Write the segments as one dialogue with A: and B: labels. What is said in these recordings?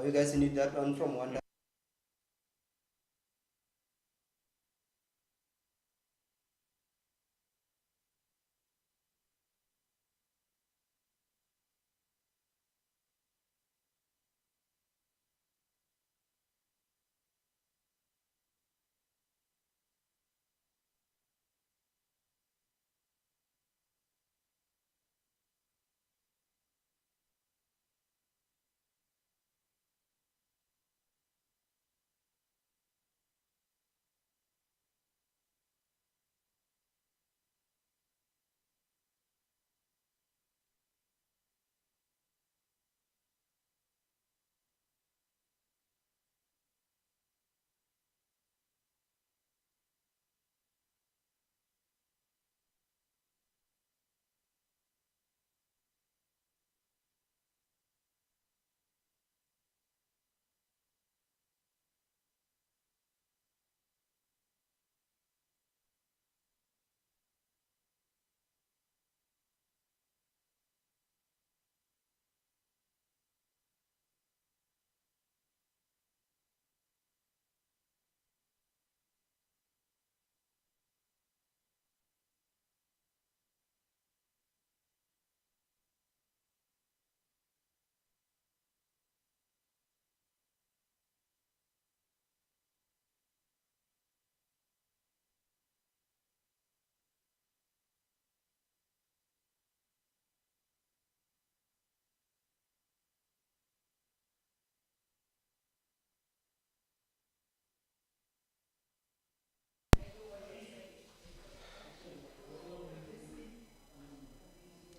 A: or you guys need that one from one.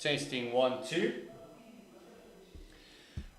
B: Testing 1, 2.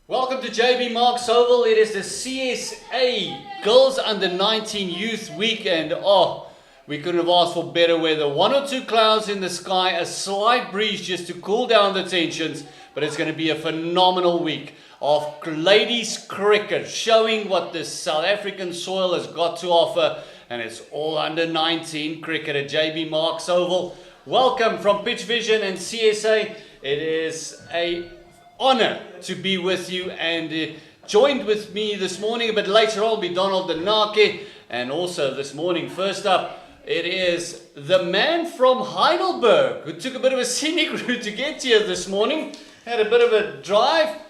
B: Welcome to JB Marks Oval. It is the CSA Girls Under 19 Youth Weekend. Oh, we couldn't have asked for better weather. 1 or 2 clouds in the sky, a slight breeze just to cool down the tensions. But it's going to be a phenomenal week of ladies cricket, showing what the South African soil has got to offer. And it's all under 19 cricket at JB Marks Oval. Welcome from Pitch Vision and CSA. It is an honor to be with you, and joined with me this morning a bit later on will be Donald Denake, and also this morning, first up, it is the man from Heidelberg who took a bit of a scenic route to get here this morning, had a bit of a drive.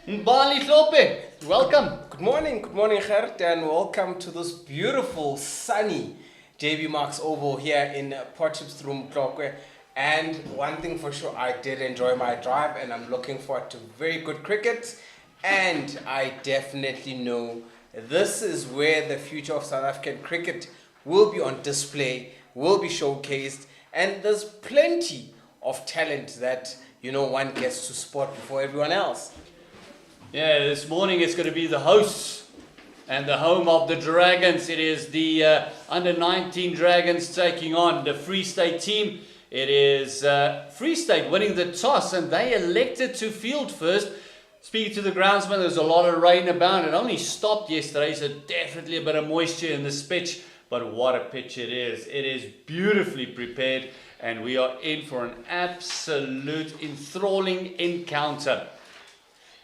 B: Mbali Hlope, welcome.
C: Good morning, Gert, and welcome to this beautiful, sunny JB Marks Oval here in Potchefstroom, Tlokwe. And one thing for sure, I did enjoy my drive, and I'm looking forward to very good cricket. And I definitely know this is where the future of South African cricket will be on display, will be showcased, and there's plenty of talent that, one gets to spot before everyone else.
B: Yeah, this morning it's going to be the hosts and the home of the Dragons. It is the under 19 Dragons taking on the Free State team. It is Free State winning the toss, and they elected to field first. Speaking to the groundsman, there's a lot of rain about. It only stopped yesterday, so definitely a bit of moisture in this pitch. But what a pitch it is. It is beautifully prepared, and we are in for an absolute enthralling encounter.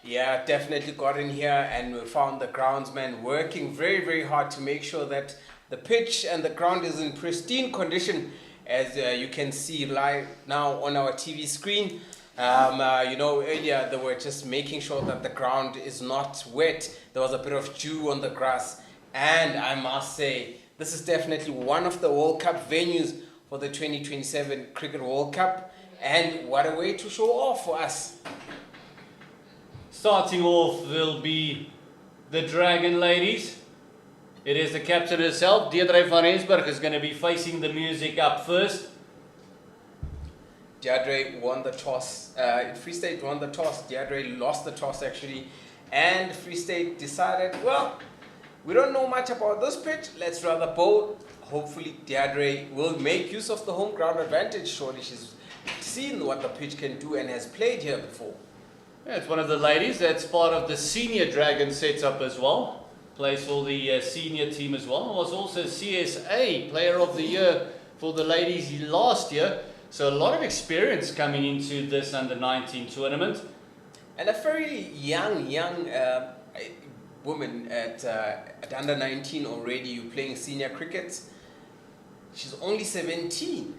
C: Yeah, definitely got in here, and we found the groundsman working very, very hard to make sure that the pitch and the ground is in pristine condition, as you can see live now on our TV screen. Earlier they were just making sure that the ground is not wet. There was a bit of dew on the grass, and I must say, this is definitely one of the World Cup venues for the 2027 Cricket World Cup, and what a way to show off for us.
B: Starting off will be the Dragon ladies. It is the captain herself, Deirdre van Rensburg, is going to be facing the music up first.
C: Deirdre won the toss. Free State won the toss. Deirdre lost the toss actually, and Free State decided, well, we don't know much about this pitch. Let's rather bowl. Hopefully Deirdre will make use of the home ground advantage. Surely she's seen what the pitch can do and has played here before.
B: Yeah, it's one of the ladies that's part of the senior Dragon setup as well. Plays for the senior team as well. Was also CSA Player of the Year for the ladies last year. So a lot of experience coming into this under 19 tournament.
C: And a very young woman at under 19 already. You're playing senior cricket. She's only 17.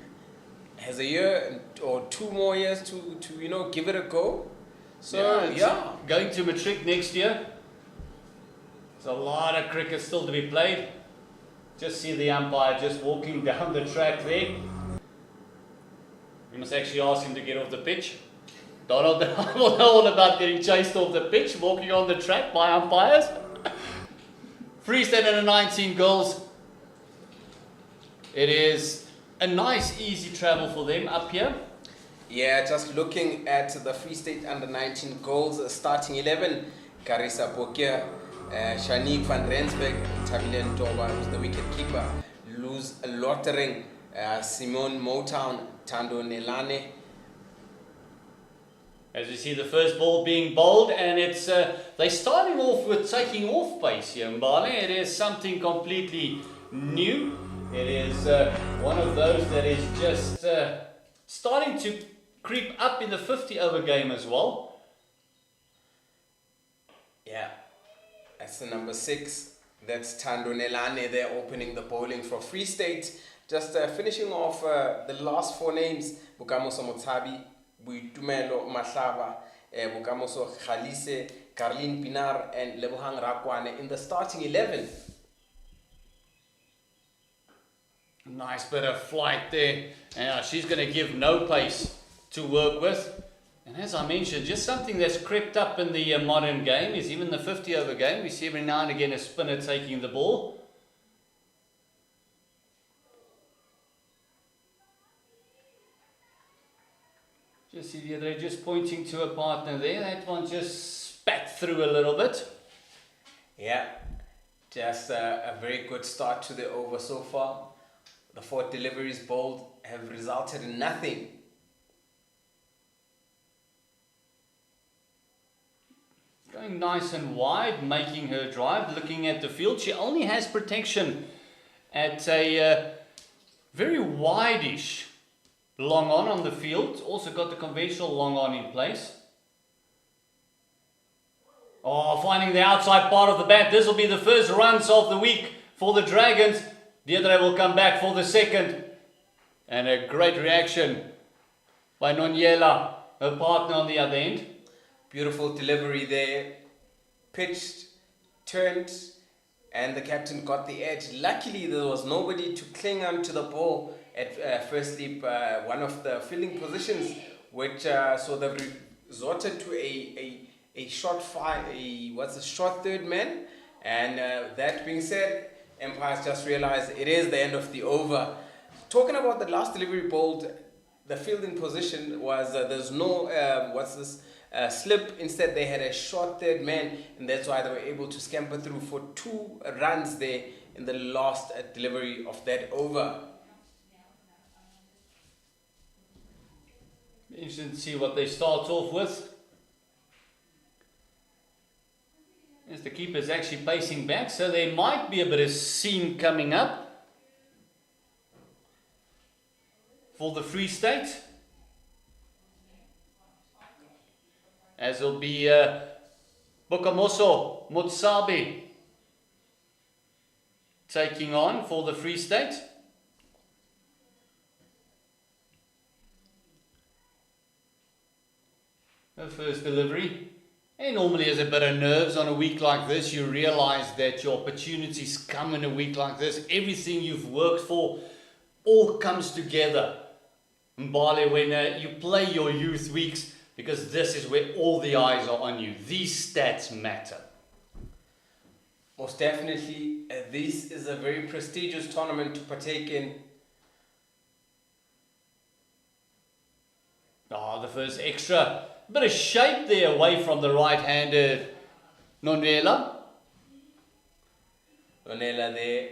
C: Has a year or 2 more years to give it a go. So yeah.
B: Going to matric next year. There's a lot of cricket still to be played. Just see the umpire just walking down the track there. You must actually ask him to get off the pitch. Donald, I will know all about getting chased off the pitch, walking on the track by umpires. Free State under 19 girls. It is a nice, easy travel for them up here.
C: Yeah, just looking at the Free State under 19 goals, starting 11, Carissa Bokia, Shanique van Rensburg, Tabilen Toba, who's the wicket keeper, Luz Lottering, Simone Motown, Tando Nelane.
B: As we see the first ball being bowled, and it's they're starting off with taking off pace here in Mbale. It is something completely new. It is one of those that is just starting to creep up in the 50 over game as well.
C: Yeah, that's the number 6. That's Tando Nelane there opening the bowling for Free State. Just finishing off the last 4 names, Bukamoso Motsabi, Buitumelo Mahlaba, Bukamoso Khalise, Carlin Pinar, and Lebohang Rakwane in the starting 11.
B: Nice bit of flight there. And she's going to give no pace to work with. And as I mentioned, just something that's crept up in the modern game is even the 50 over game. We see every now and again a spinner taking the ball. Just see the other, just pointing to a partner there. That one just spat through a little bit.
C: Yeah, just a very good start to the over so far. The 4 deliveries bowled have resulted in nothing.
B: Going nice and wide, making her drive, looking at the field. She only has protection at a very wide-ish long on the field. Also got the conventional long on in place. Oh, finding the outside part of the bat. This will be the first runs of the week for the Dragons. Deirdre will come back for the second. And a great reaction by Nonyela, her partner on the other end.
C: Beautiful delivery there. Pitched, turned, and the captain got the edge. Luckily, there was nobody to cling onto the ball at first leap, one of the fielding positions, which so they've resorted to a short short third man. And that being said, Empire's just realized it is the end of the over. Talking about the last delivery bowled, the fielding position was there's no slip. Instead, they had a short third man, and that's why they were able to scamper through for 2 runs there in the last delivery of that over.
B: Interesting to see what they start off with. As the keeper's actually pacing back, so there might be a bit of seam coming up for the Free State. As it'll be Bokamoso Motsabi taking on for the Free State. Her first delivery. And normally there's a bit of nerves on a week like this. You realize that your opportunities come in a week like this. Everything you've worked for all comes together. Mbale, when you play your youth weeks, because this is where all the eyes are on you. These stats matter.
C: Most definitely, this is a very prestigious tournament to partake in.
B: The first extra. Bit of shape there away from the right-handed Nonela.
C: Nonela there.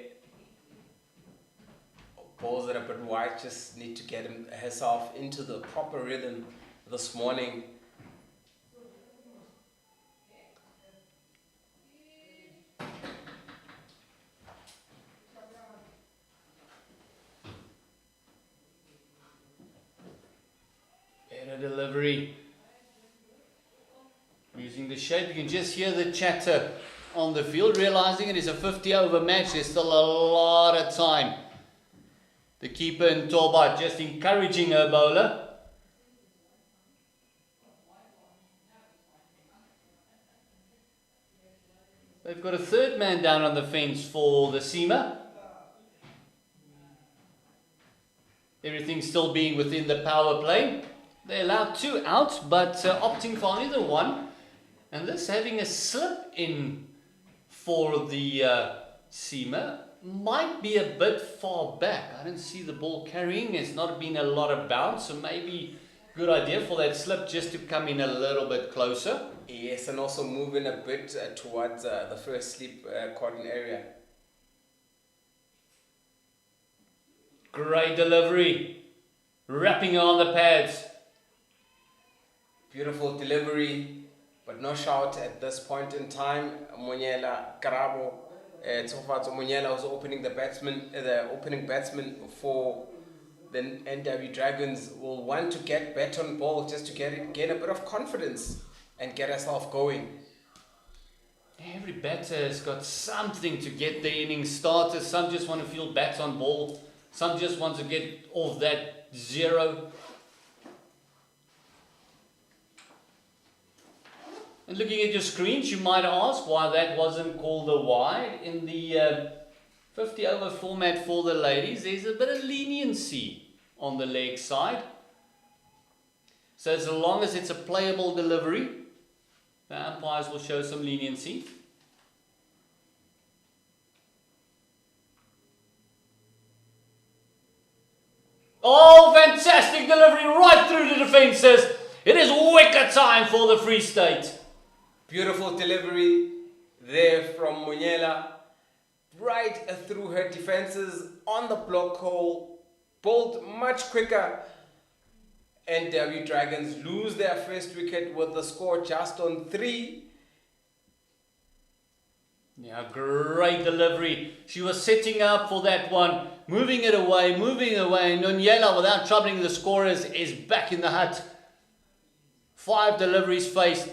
C: Balls that are a bit wide, just need to get herself into the proper rhythm this morning.
B: Better delivery. Using the shape, you can just hear the chatter on the field, realizing it is a 50 over match. There's still a lot of time. The keeper in Toba just encouraging her bowler. They've got a third man down on the fence for the seamer. Everything still being within the power play. They allowed 2 out, but opting for either one. And this having a slip in for the seamer might be a bit far back. I don't see the ball carrying. There's not been a lot of bounce, so maybe good idea for that slip just to come in a little bit closer.
C: Yes, and also move in a bit towards the first slip cordon area.
B: Great delivery. Wrapping her on the pads.
C: Beautiful delivery, but no shout at this point in time. Monyela Karabo, Tsofatso Monyela was opening the opening batsman for the NW Dragons will want to get bat on ball just to gain a bit of confidence and get herself going.
B: Every batter has got something to get the innings started. Some just want to feel bats on ball. Some just want to get off that 0. And looking at your screens, you might ask why that wasn't called a wide. In the 50 over format for the ladies, there's a bit of leniency on the leg side. So as long as it's a playable delivery, the umpires will show some leniency. Oh, fantastic delivery right through the defences. It is wicket time for the Free State.
C: Beautiful delivery there from Monyela, right through her defenses on the block hole, bowled much quicker. NW Dragons lose their first wicket with the score just on 3.
B: Yeah, great delivery. She was setting up for that one, moving it away, moving away. Nonyela, without troubling the scorers, is back in the hut. 5 deliveries faced.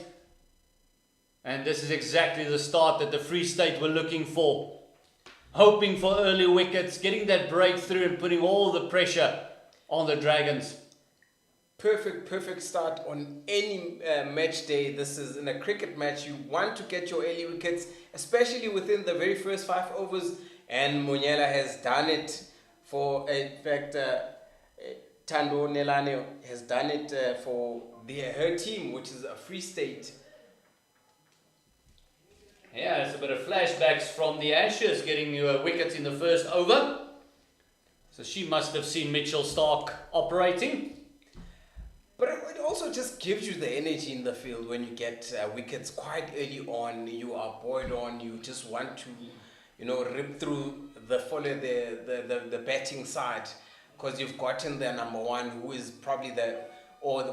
B: And this is exactly the start that the Free State were looking for. Hoping for early wickets, getting that breakthrough and putting all the pressure on the Dragons.
C: Perfect start on any match day. This is in a cricket match. You want to get your early wickets, especially within the very first 5 overs. And Monyela has done it for, in fact, Tando Nelane has done it for her team, which is a Free State.
B: Yeah, it's a bit of flashbacks from the Ashes getting a wicket in the first over. So she must have seen Mitchell Stark operating.
C: But it also just gives you the energy in the field when you get wickets quite early on. You are buoyed on. You just want to, rip through the batting side because you've gotten their number 1, who is probably the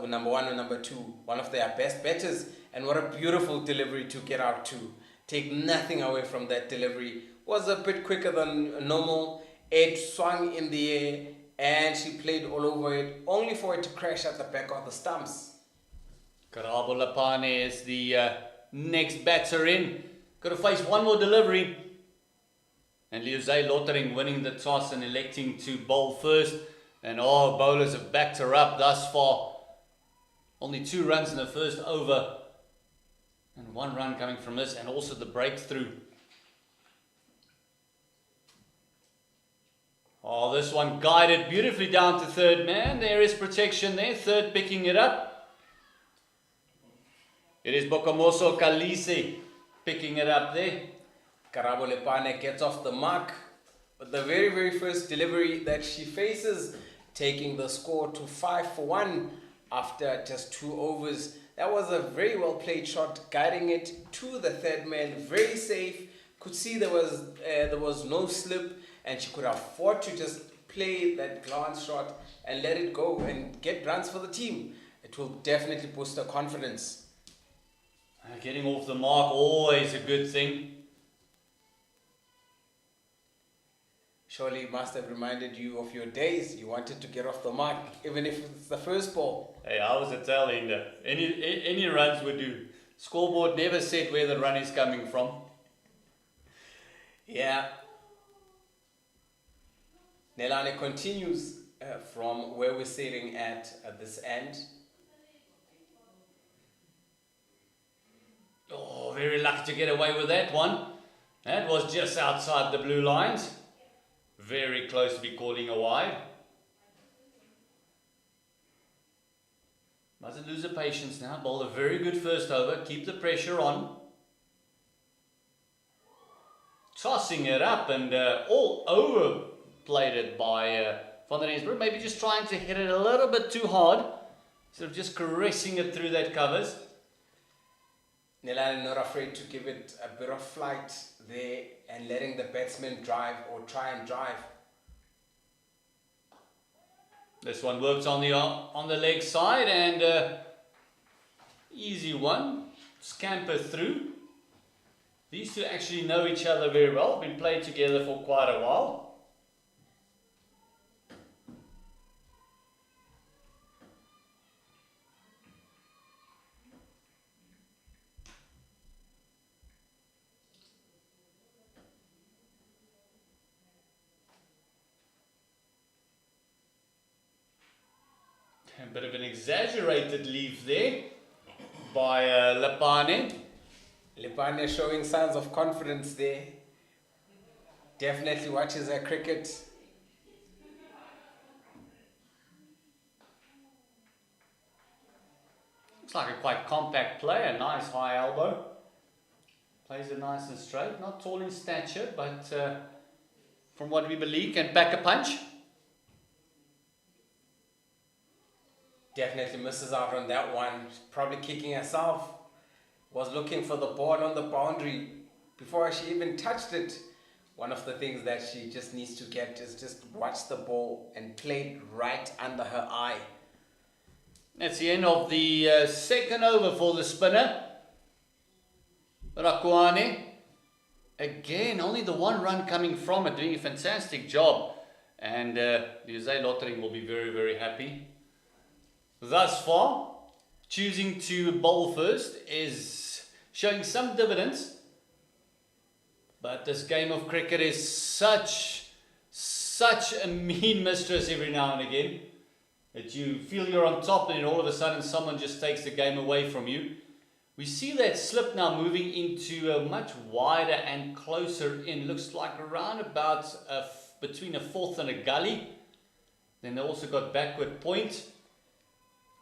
C: number 1 or number 2, one of their best batters. And what a beautiful delivery to get out to. Take nothing away from that delivery. Was a bit quicker than normal. It swung in the air and she played all over it, only for it to crash at the back of the stumps.
B: Karabo Lapane is the next batter in. Got to face one more delivery. And Liuzay Lottering winning the toss and electing to bowl first. And bowlers have backed her up thus far. Only 2 runs in the first over. And 1 run coming from this, and also the breakthrough. Oh, this one guided beautifully down to third man. There is protection there. Third picking it up. It is Bokamoso Kalise picking it up there.
C: Karabo Lepane gets off the mark with the very first delivery that she faces, taking the score to 5 for 1 after just 2 overs. That was a very well played shot, guiding it to the third man, very safe. Could see there was no slip, and she could afford to just play that glance shot and let it go and get runs for the team. It will definitely boost her confidence.
B: Getting off the mark, always a good thing.
C: Surely must have reminded you of your days. You wanted to get off the mark, even if it's the first ball.
B: Hey, I was a tail ender. Any runs would do. Scoreboard never said where the run is coming from.
C: Yeah. Nelane continues from where we're sitting at this end.
B: Oh, very lucky to get away with that one. That was just outside the blue lines. Very close to be calling a wide. Mustn't lose the patience now. Bowled a very good first over. Keep the pressure on. Tossing it up and all over played it by Van der Rensburg. Maybe just trying to hit it a little bit too hard. Instead of just caressing it through that covers.
C: Nelane not afraid to give it a bit of flight there and letting the batsman drive or try and drive.
B: This one works on the leg side and easy one. Scamper through. These two actually know each other very well. Been played together for quite a while. A bit of an exaggerated leave there by Lepane.
C: Lepane showing signs of confidence there. Definitely watches her cricket.
B: Looks like a quite compact player, nice high elbow. Plays it nice and straight, not tall in stature, but from what we believe can pack a punch.
C: Definitely misses out on that one. Probably kicking herself. Was looking for the ball on the boundary before she even touched it. One of the things that she just needs to get is just watch the ball and play it right under her eye.
B: That's the end of the second over for the spinner. Rakwani. Again, only the one run coming from it, doing a fantastic job. And Jose Lottering will be very, very happy. Thus far, choosing to bowl first is showing some dividends. But this game of cricket is such a mean mistress every now and again that you feel you're on top and then all of a sudden someone just takes the game away from you. We see that slip now moving into a much wider and closer in. Looks like around about between a fourth and a gully. Then they also got backward point.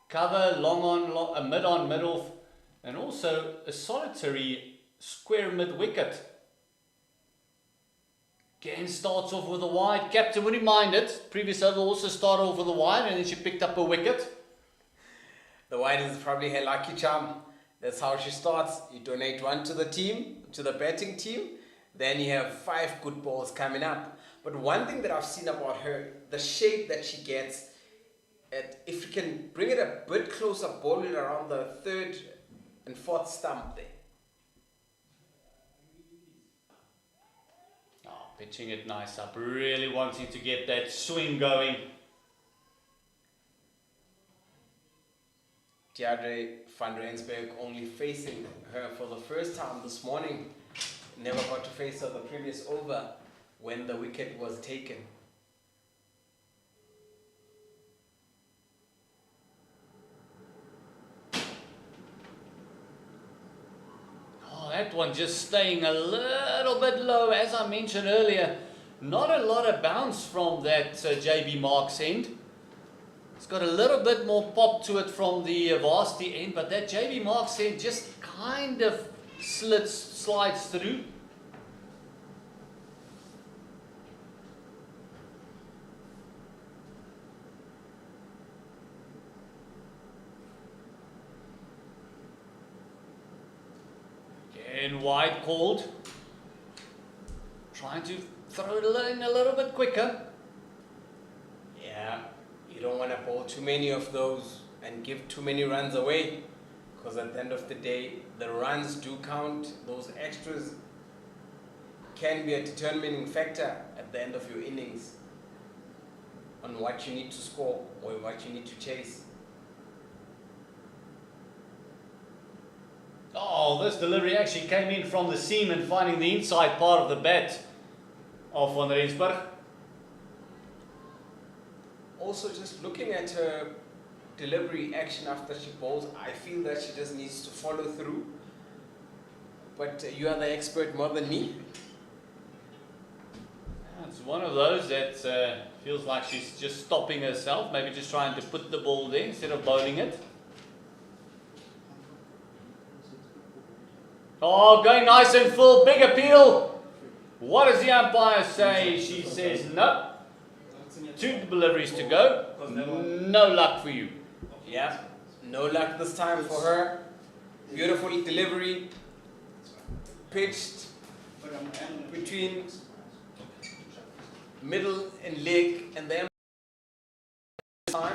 B: Cover, long on, a mid on, mid off, and also a solitary square mid wicket. Again starts off with a wide. Captain wouldn't mind it. Previous over also started off with a wide and then she picked up a wicket.
C: The wide is probably her lucky charm. That's how she starts. You donate one to the team, to the batting team, then you have 5 good balls coming up. But one thing that I've seen about her, the shape that she gets, if you can bring it a bit closer, bowl it around the 3rd and 4th stump there.
B: Oh, pitching it nice up, really wanting to get that swing going.
C: Deandre van Rensburg only facing her for the first time this morning. Never got to face her the previous over when the wicket was taken.
B: That one just staying a little bit low, as I mentioned earlier. Not a lot of bounce from that JB Marks end. It's got a little bit more pop to it from the Varsity end, but that JB Marks end just kind of slides through. And wide called. Trying to throw it in a little bit quicker.
C: Yeah, you don't want to bowl too many of those and give too many runs away, because at the end of the day, the runs do count. Those extras can be a determining factor at the end of your innings on what you need to score or what you need to chase.
B: Oh, this delivery actually came in from the seam and finding the inside part of the bat. of Van Rensburg.
C: Also, just looking at her delivery action after she bowls, I feel that she just needs to follow through. But you are the expert more than me.
B: It's one of those that feels like she's just stopping herself, maybe just trying to put the ball there instead of bowling it. Oh, going nice and full, big appeal. What does the umpire say? She says no. 2 deliveries to go. No luck for you.
C: Yeah, no luck this time for her. Beautiful delivery. Pitched between middle and leg, and then time.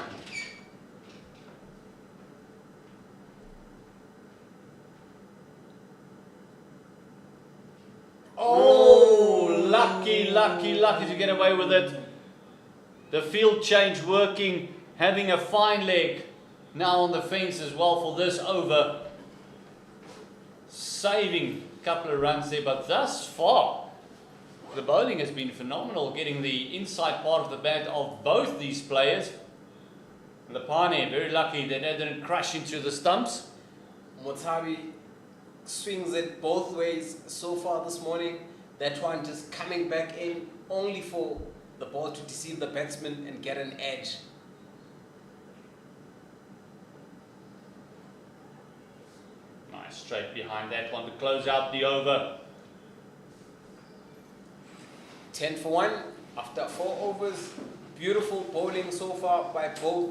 B: Oh, lucky to get away with it. The field change working, having a fine leg now on the fence as well for this over. Saving a couple of runs there, but thus far the bowling has been phenomenal, getting the inside part of the bat of both these players. Lepane, very lucky that they didn't crash into the stumps.
C: Motsabi swings it both ways so far this morning. That one just coming back in only for the ball to deceive the batsman and get an edge.
B: Nice straight behind that one to close out the over.
C: 10 for 1 after 4 overs. Beautiful bowling so far by both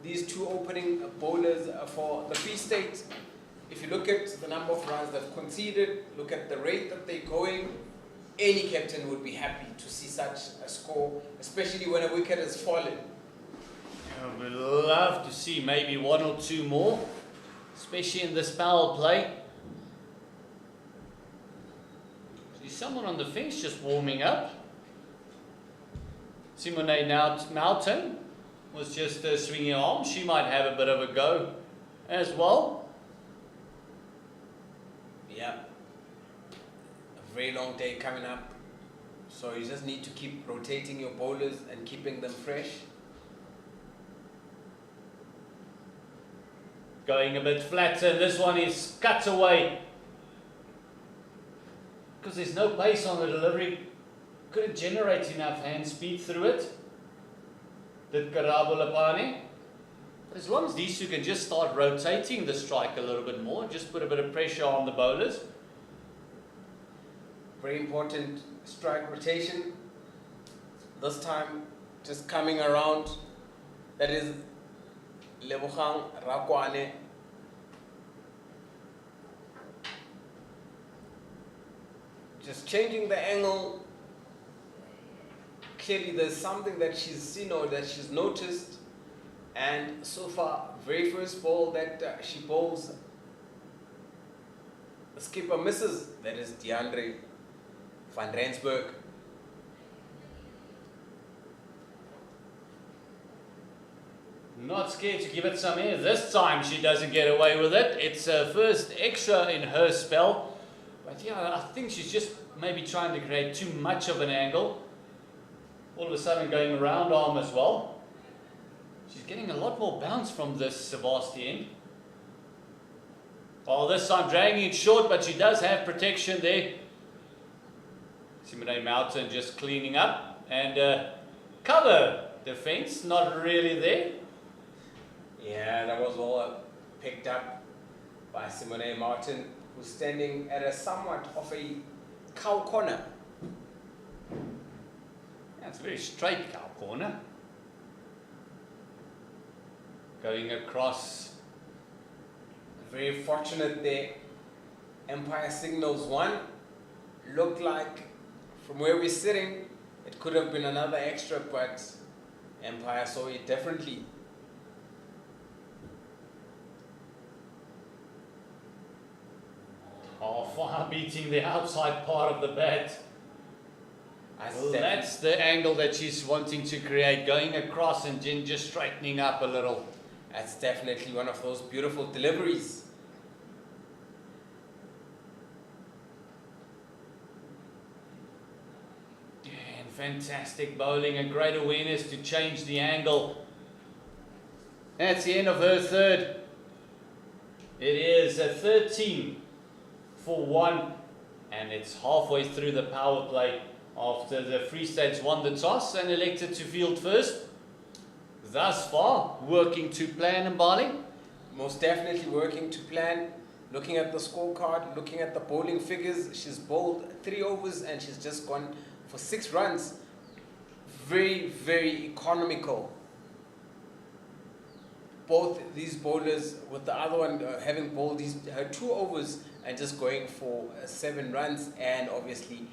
C: these 2 opening bowlers for the Free State. If you look at the number of runs they've conceded, look at the rate that they're going, any captain would be happy to see such a score, especially when a wicket has fallen.
B: I would love to see maybe 1 or 2 more, especially in this power play. See someone on the fence just warming up. Simone Mountain was just swinging her arm. She might have a bit of a go as well.
C: Yeah, a very long day coming up, so you just need to keep rotating your bowlers and keeping them fresh.
B: Going a bit flatter. This one is cut away because there's no pace on the delivery. Couldn't generate enough hand speed through it. Did Karabo Lepane. But as long as these 2 can just start rotating the strike a little bit more, just put a bit of pressure on the bowlers.
C: Very important strike rotation. This time just coming around. That is Lebogang Rakwane. Just changing the angle. Clearly there's something that she's seen or that she's noticed, and so far very first ball that she bowls, the skipper misses. That is DeAndre van Rensburg.
B: Not scared to give it some air. This time she doesn't get away with it. It's her first extra in her spell. But yeah, I think she's just maybe trying to create too much of an angle. All of a sudden going around arm as well. She's getting a lot more bounce from this Sebastian. Well, this time dragging it short, but she does have protection there. Simone Mountain just cleaning up and cover defense, not really there.
C: Yeah, that was all picked up by Simone Martin, who's standing at a somewhat of a cow corner.
B: That's a very straight cow corner. Going across.
C: Very fortunate there. Empire signals 1. Looked like from where we're sitting, it could have been another extra, but Empire saw it differently.
B: Oh, far beating the outside part of the bat. Well, that's the angle that she's wanting to create, going across and just straightening up a little.
C: That's definitely one of those beautiful deliveries.
B: fantastic bowling and great awareness to change the angle. That's the end of her third. It is a 13 for 1, and it's halfway through the power play after the Free States won the toss and elected to field first. Thus far, working to plan and bowling.
C: Most definitely working to plan. Looking at the scorecard, looking at the bowling figures, she's bowled 3 overs and she's just gone for 6 runs. Very, very economical. Both these bowlers, with the other one having bowled her 2 overs and just going for 7 runs, and obviously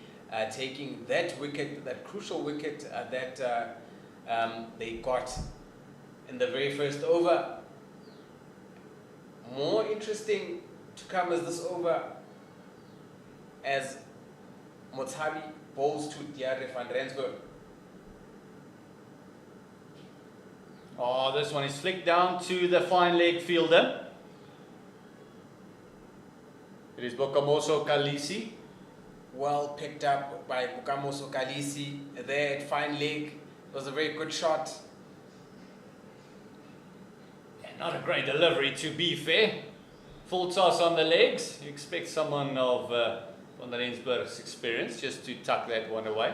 C: taking that wicket, that crucial wicket that they got in the very first over. More interesting to come as this over, as Motsabi bowls to Diarre van Rensburg.
B: Oh, this one is flicked down to the fine leg fielder. It is Bokamoso Kalisi.
C: Well picked up by Bokamoso Kalisi there at fine leg. It was a very good shot.
B: And not a great delivery, to be fair. Full toss on the legs. You expect someone of Van Rensburg's experience just to tuck that one away.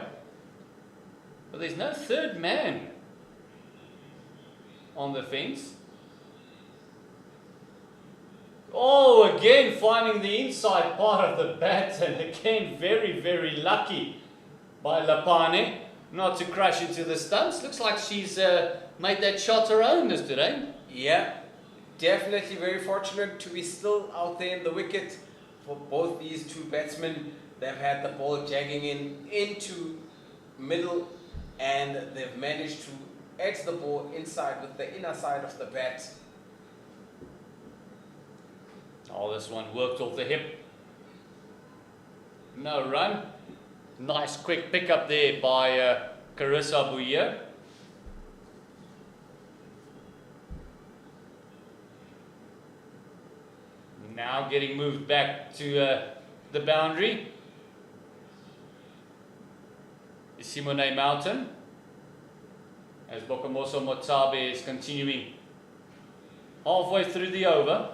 B: But there's no third man on the fence. Oh, again finding the inside part of the bat, and again very, very lucky by Lapane not to crash into the stumps. Looks like she's made that shot her own this today.
C: Yeah, definitely very fortunate to be still out there in the wicket for both these 2 batsmen. They've had the ball jagging into middle, and they've managed to edge the ball inside with the inner side of the bat.
B: Oh, this one worked off the hip. No run. Nice quick pick up there by Carissa Bouyer. Now getting moved back to the boundary is Simone Mountain, as Bokamoso Motsabe is continuing halfway through the over.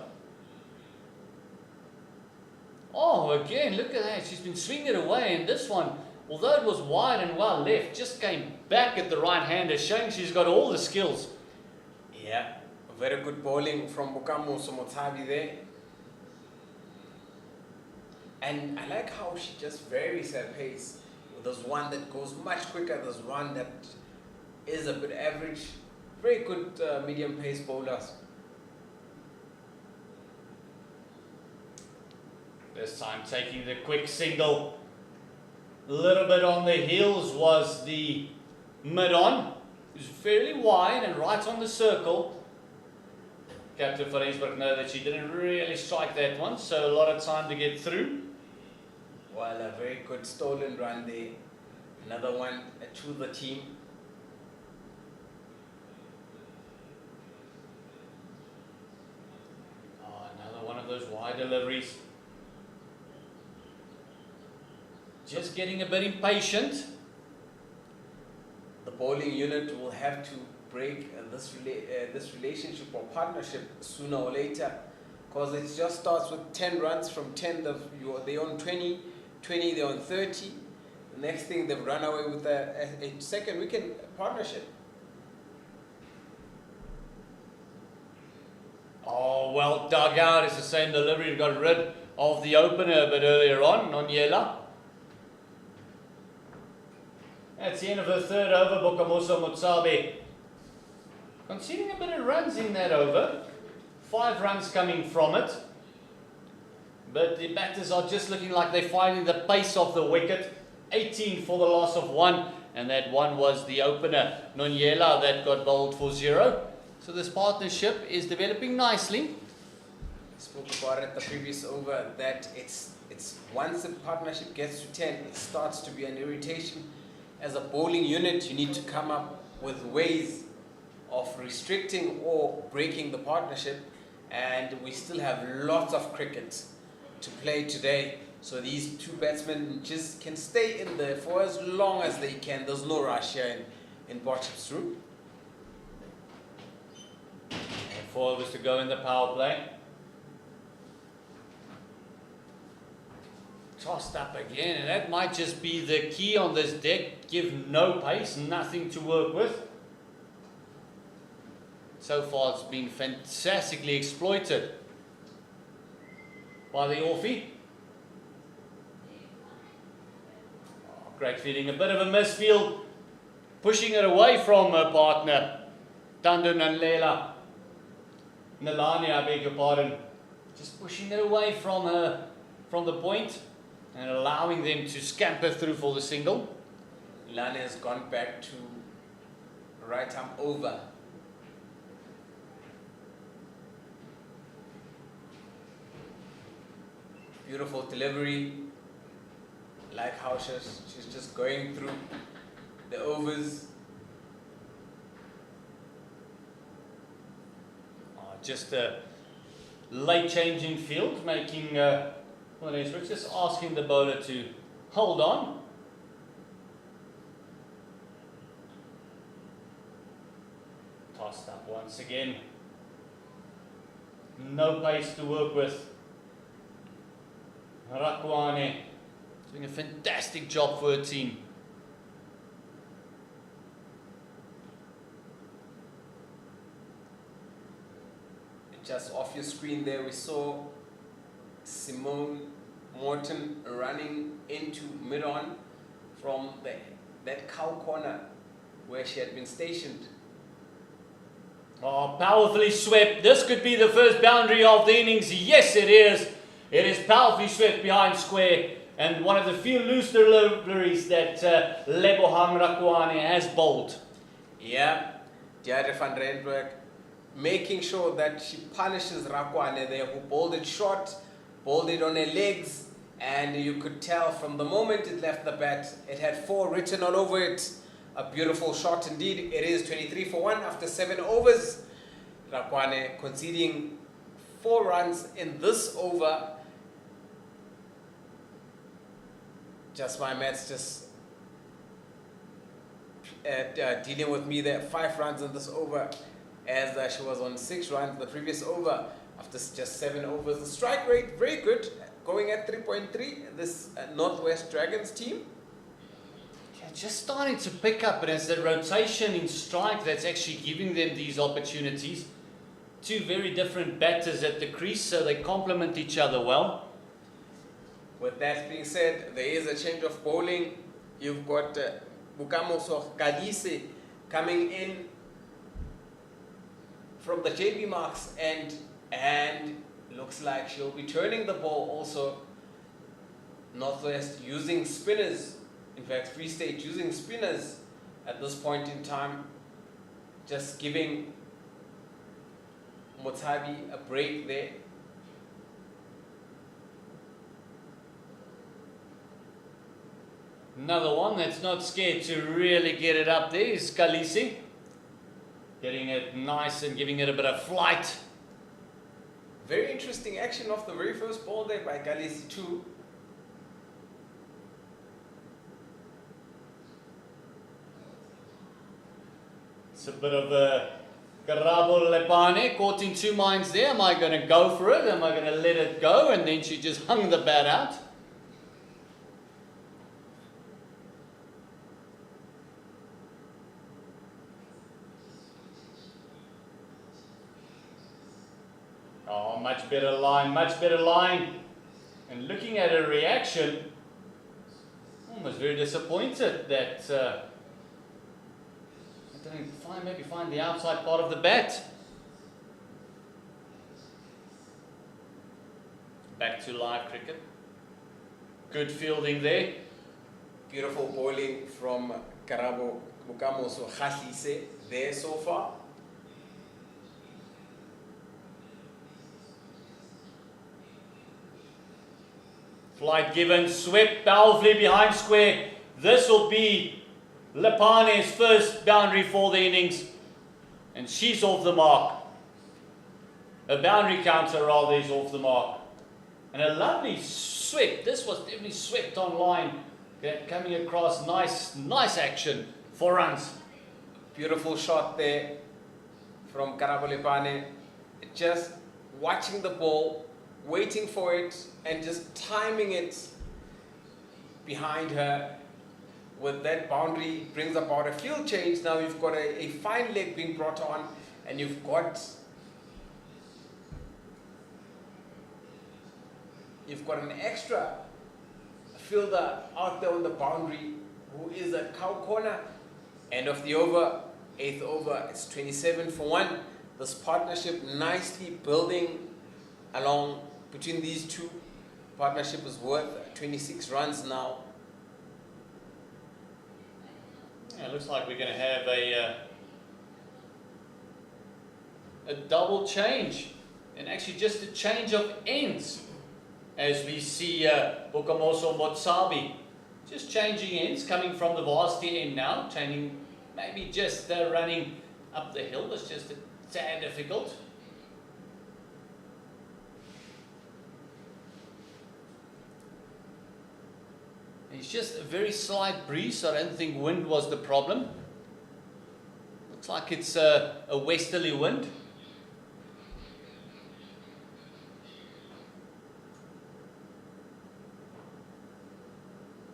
B: Oh, again, look at that. She's been swinging it away, and this one, although it was wide and well left, just came back at the right-hander, showing she's got all the skills.
C: Yeah, very good bowling from Bokamoso Motsabe there. And I like how she just varies her pace. There's one that goes much quicker, there's one that is a bit average. Very good medium pace bowlers.
B: This time taking the quick single. A little bit on the heels was the mid-on. It was fairly wide and right on the circle. Captain van Rensburg know that she didn't really strike that one, so a lot of time to get through.
C: Well, a very good stolen run there. Another one to the team.
B: Oh, another one of those wide deliveries. Just getting a bit impatient.
C: The bowling unit will have to break this relationship or partnership sooner or later, because it just starts with 10 runs. From 10 they own 20, they own 30. The next thing, they've run away with a second wicket partnership.
B: Oh, well dug out. It's the same delivery. Got rid of the opener a bit earlier on, Nonyela. That's the end of the third over. Bokamoso Motsabe conceding a bit of runs in that over. 5 runs coming from it. But the batters are just looking like they're finding the pace of the wicket. 18 for the loss of 1. And that one was the opener, Nonyela, that got bowled for 0. So this partnership is developing nicely.
C: Spoke about it the previous over, that it's once the partnership gets to 10, it starts to be an irritation. As a bowling unit, you need to come up with ways of restricting or breaking the partnership, and we still have lots of cricket to play today. So these two batsmen just can stay in there for as long as they can. There's no rush here in Potchefstroom.
B: And 4 overs to go in the power play. Tossed up again, and that might just be the key on this deck. Give no pace, nothing to work with. So far it's been fantastically exploited by the Orphie. Great feeling, a bit of a misfield, pushing it away from her partner, Tandun and Leila. Nalani, I beg your pardon. Just pushing it away from her, from the point, and allowing them to scamper through for the single.
C: Lana has gone back to right arm over. Beautiful delivery. Like how she's just going through the overs.
B: Just a late change in field, making just asking the bowler to hold on. Tossed up once again. No pace to work with. Rakwane doing a fantastic job for her team.
C: Just off your screen there, we saw Simone Morton running into mid-on from that cow corner where she had been stationed.
B: Oh, powerfully swept. This could be the first boundary of the innings. Yes, it is. It is powerfully swept behind square, and one of the few loose deliveries that Lebohang Rakwane has bowled.
C: Yeah, Jade van Rensburg making sure that she punishes Rakwane there, who bowled it short, bowled it on her legs, and you could tell from the moment it left the bat, it had 4 written all over it. A beautiful shot indeed. It is 23 for 1 after 7 overs. Rakwane conceding 4 runs in this over. Just my maths just dealing with me there. 5 runs in this over, as she was on 6 runs the previous over after just 7 overs. The strike rate very good, going at 3.3. This Northwest Dragons team.
B: Yeah, just starting to pick up, and it's the rotation in strike that's actually giving them these opportunities. 2 very different batters at the crease, so they complement each other well.
C: With that being said, there is a change of bowling. You've got Bukamoso Kadise coming in from the JB marks, and looks like she'll be turning the ball also. Northwest using spinners, in fact Free State using spinners at this point in time, just giving Motsabi a break there.
B: Another one that's not scared to really get it up there is Kalisi. Getting it nice and giving it a bit of flight.
C: Very interesting action off the very first ball there by Kalisi too.
B: It's a bit of a Karabo Lepane caught in 2 minds there. Am I going to go for it? Am I going to let it go? And then she just hung the bat out. Oh, much better line, much better line. And looking at her reaction, I was very disappointed that I didn't maybe find the outside part of the bat. Back to live cricket. Good fielding there.
C: Beautiful bowling from Karabo Bukamoso Khahlise there so far.
B: Flight given, swept powerfully behind square. This will be Lepane's first boundary for the innings. And she's off the mark. A boundary counter rather is off the mark. And a lovely sweep. This was definitely swept online. Coming across, nice action. 4 runs.
C: Beautiful shot there from Karabolepane. Just watching the ball, waiting for it, and just timing it behind her. With that boundary, brings about a field change. Now you've got a fine leg being brought on, and you've got an extra fielder out there on the boundary who is a cow corner. End of the over, 8th over, it's 27 for 1. This partnership nicely building along between these two. Partnership is worth 26 runs now.
B: Yeah, it looks like we're going to have a double change, and actually just a change of ends, as we see Bokamoso Motsabi just changing ends, coming from the varsity end now, changing, maybe just running up the hill was just a tad difficult. It's just a very slight breeze, so I don't think wind was the problem. Looks like it's a westerly wind.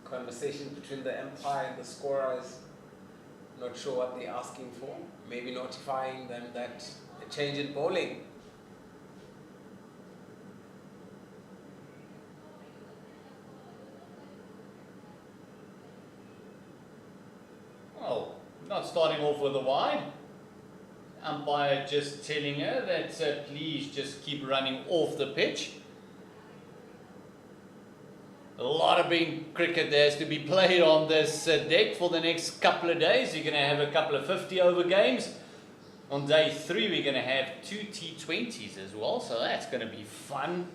C: Conversation between the umpire and the scorer is not sure what they're asking for. Maybe notifying them that a change in bowling.
B: Well, not starting off with a wide. Umpire just telling her that please just keep running off the pitch. A lot of big cricket there has to be played on this deck for the next couple of days. You're going to have a couple of 50 over games. On day 3 we're going to have 2 T20s as well, so that's going to be fun.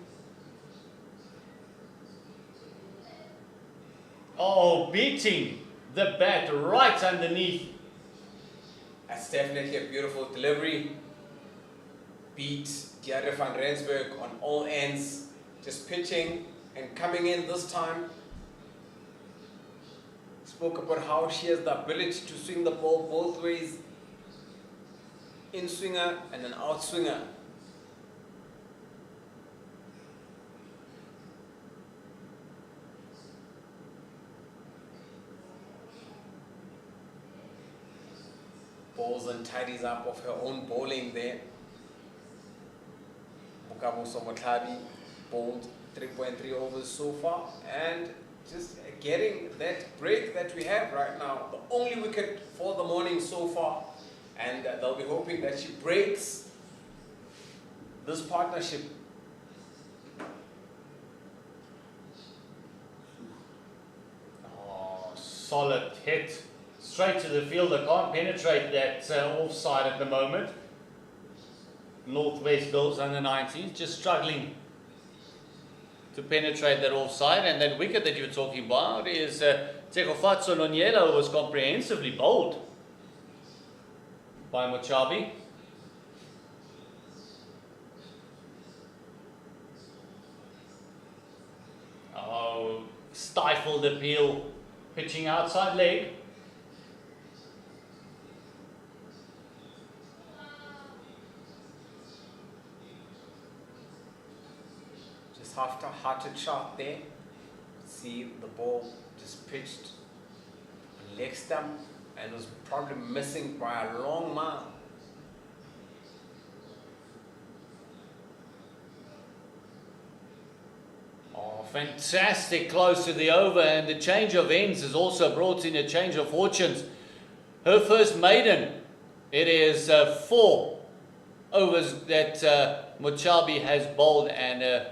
B: Oh, beating the bat right underneath.
C: That's definitely a beautiful delivery. Beat Diarra van Rensburg on all ends. Just pitching and coming in this time. Spoke about how she has the ability to swing the ball both ways. In swinger and an out swinger. Balls and tidies up of her own bowling there. Bokamoso Motlabi bowled 3.3 overs so far, and just getting that break that we have right now. The only wicket for the morning so far, and they'll be hoping that she breaks this partnership.
B: Oh, solid hit. Straight to the fielder, can't penetrate that offside at the moment. Northwest Girls under 19s just struggling to penetrate that offside, and that wicket that you were talking about is Tekofatso Nonyela, who was comprehensively bowled by Mochabi. Oh, stifled appeal, pitching outside leg.
C: Half-hearted shot there. See the ball just pitched on leg stump and was probably missing by a long mile.
B: Oh, fantastic close to the over, and the change of ends has also brought in a change of fortunes. Her first maiden, it is 4 overs that Mochabi has bowled, and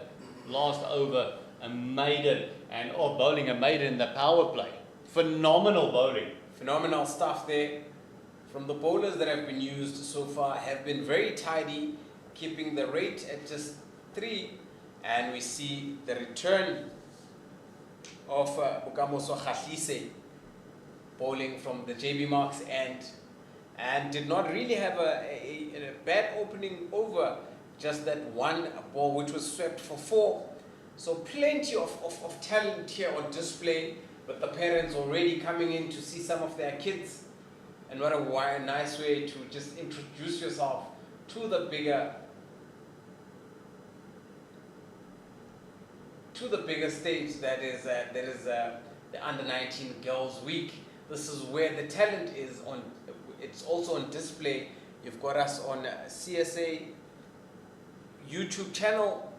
B: last over a maiden, and bowling a maiden in the power play. Phenomenal bowling.
C: Phenomenal stuff there from the bowlers that have been used so far. Have been very tidy, keeping the rate at just 3, and we see the return of Bokamoso Khatlise bowling from the JB Marks end, and did not really have a bad opening over. Just that one ball which was swept for 4, So plenty of talent here on display, with the parents already coming in to see some of their kids. And what a nice way to just introduce yourself to the bigger stage that is the Under 19 Girls Week. This is where the talent is on. It's also on display. You've got us on CSA YouTube channel.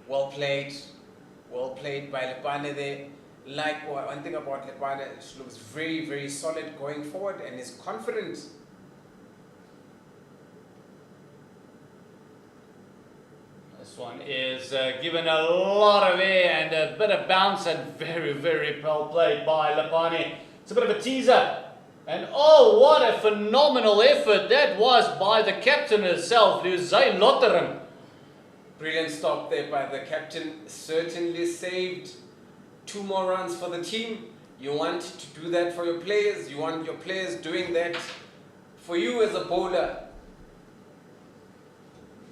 C: Well played by Lepane there. Like one thing about Lepane, she looks very, very solid going forward and is confident.
B: This one is given a lot of air and a bit of bounce, and very, very well played by Lepane. It's a bit of a teaser. And oh, what a phenomenal effort that was by the captain herself, Luzay Lotterim.
C: Brilliant stop there by the captain. Certainly saved 2 more runs for the team. You want to do that for your players. You want your players doing that for you as a bowler.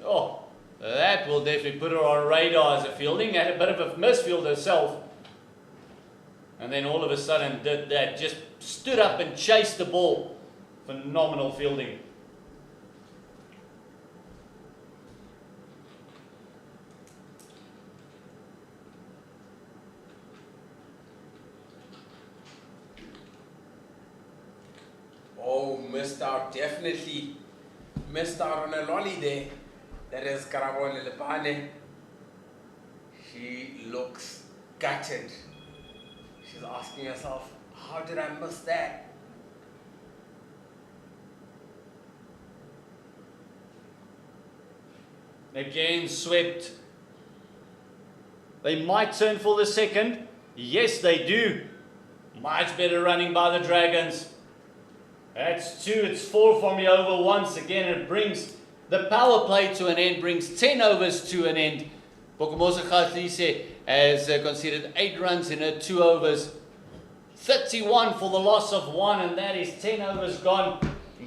B: Oh, that will definitely put her on radar as a fielding. Had a bit of a misfield herself. And then all of a sudden did that. Just stood up and chased the ball. Phenomenal fielding.
C: Oh, missed out. Definitely missed out on a lolly there. That is Karabone Lepane. She looks gutted. She's asking herself, how did I miss that?
B: Again swept. They might turn for the second. Yes, they do. Much better running by the Dragons. That's 2, it's 4 from the over once again. It brings the power play to an end, brings 10 overs to an end. Bokomosa Khatlise has conceded 8 runs in her 2 overs. 31 for the loss of 1, and that is 10 overs gone.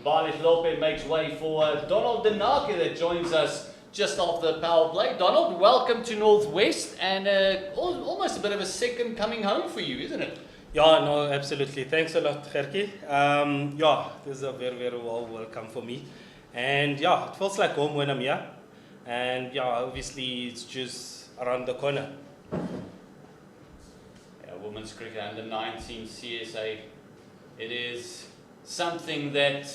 B: Balis Lope makes way for Donald Denaki that joins us just after the power play. Donald, welcome to Northwest, and almost a bit of a second coming home for you, isn't it?
D: Yeah, no, absolutely. Thanks a lot, Gerkie. Yeah, this is a very, very welcome for me. And yeah, it feels like home when I'm here. And yeah, obviously it's just around the corner.
B: Yeah, Women's Cricket Under 19 CSA. It is something that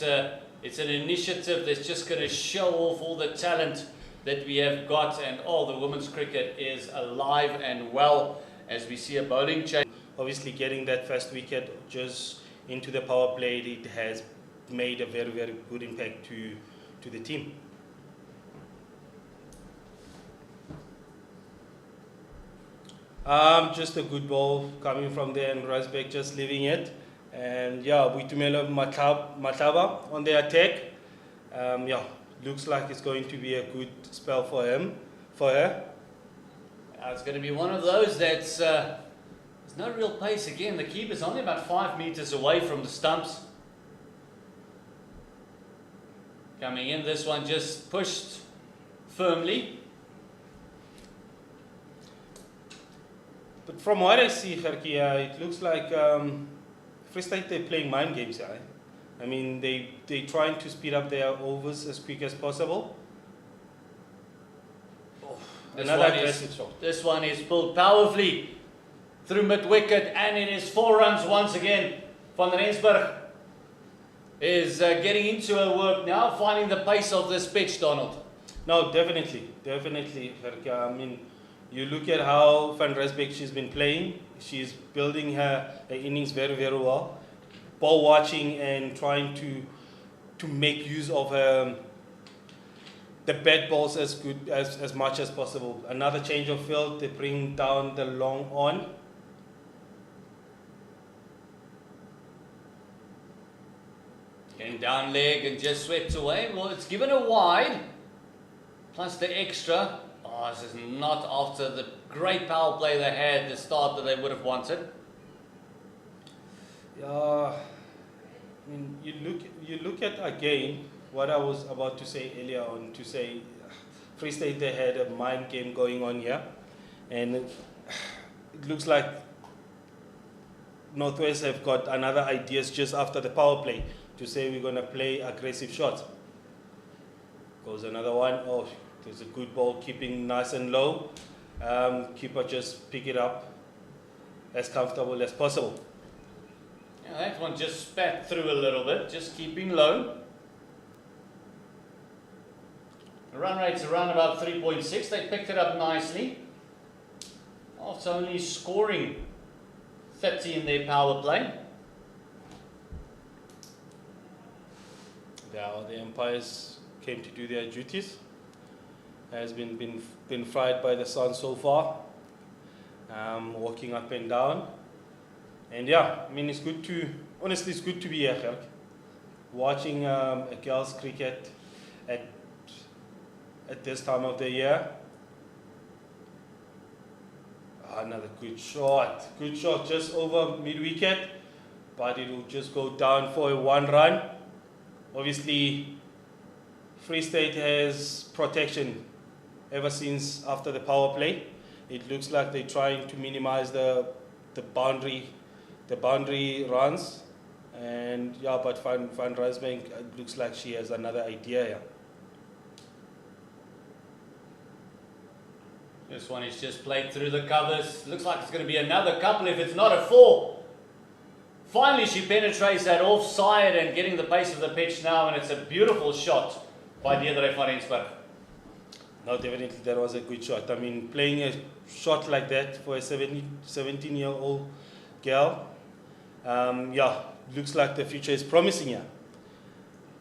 B: it's an initiative that's just going to show off all the talent that we have got. And the women's cricket is alive and well as we see a bowling change.
D: Obviously getting that first wicket just into the power play, it has made a very, very good impact to the team. Just a good ball coming from there, and Rasbeck just leaving it. And yeah, Buitumelo Mataba on the attack. Yeah, looks like it's going to be a good spell for her.
B: It's going to be one of those that's there's no real pace again. The keeper's only about 5 meters away from the stumps. Coming in, this one just pushed firmly.
D: But from what I see, Gerkie, it looks like Free State, they're playing mind games. I mean, they're trying to speed up their overs as quick as possible. Oh,
B: This one is pulled powerfully through mid-wicket, and it is 4 runs once again. Van Rensburg is getting into her work now, finding the pace of this pitch, Donald.
D: No, definitely. Gerkie. I mean, you look at how Van Rensburg she's been playing. She's building her innings very, very well. Ball watching and trying to make use of the bad balls as much as possible. Another change of field, they bring down the long on.
B: Getting down leg and just swept away. Well, it's given a wide, plus the extra. This is not after the great power play they had, the start that they would have wanted.
D: Yeah, I mean, you look at again what I was about to say earlier on, to say Free State, they had a mind game going on here. And it looks like Northwest have got another ideas just after the power play to say we're going to play aggressive shots. Goes another one. Oh, there's a good ball, keeping nice and low. Keeper just pick it up as comfortable as possible.
B: Yeah, that one just spat through a little bit, just keeping low. The run rate's around about 3.6. They picked it up nicely. After only scoring 30 in their power play.
D: Now the umpires came to do their duties. Has been fried by the sun so far. Walking up and down. And yeah, I mean, honestly, it's good to be here, Gerk. Watching a girls' cricket at this time of the year. Another good shot just over mid-wicket, but it will just go down for a 1 run. Obviously, Free State has protection ever since after the power play. It looks like they're trying to minimize the boundary runs, and yeah, but Van Rysbank, it looks like she has another idea here.
B: This one is just played through the covers. Looks like it's going to be another couple if it's not a 4. Finally, she penetrates that offside and getting the pace of the pitch now, and it's a beautiful shot by Deirdre van Rensburg.
D: No, definitely that was a good shot. I mean, playing a shot like that for a 17-year-old girl, yeah, looks like the future is promising here.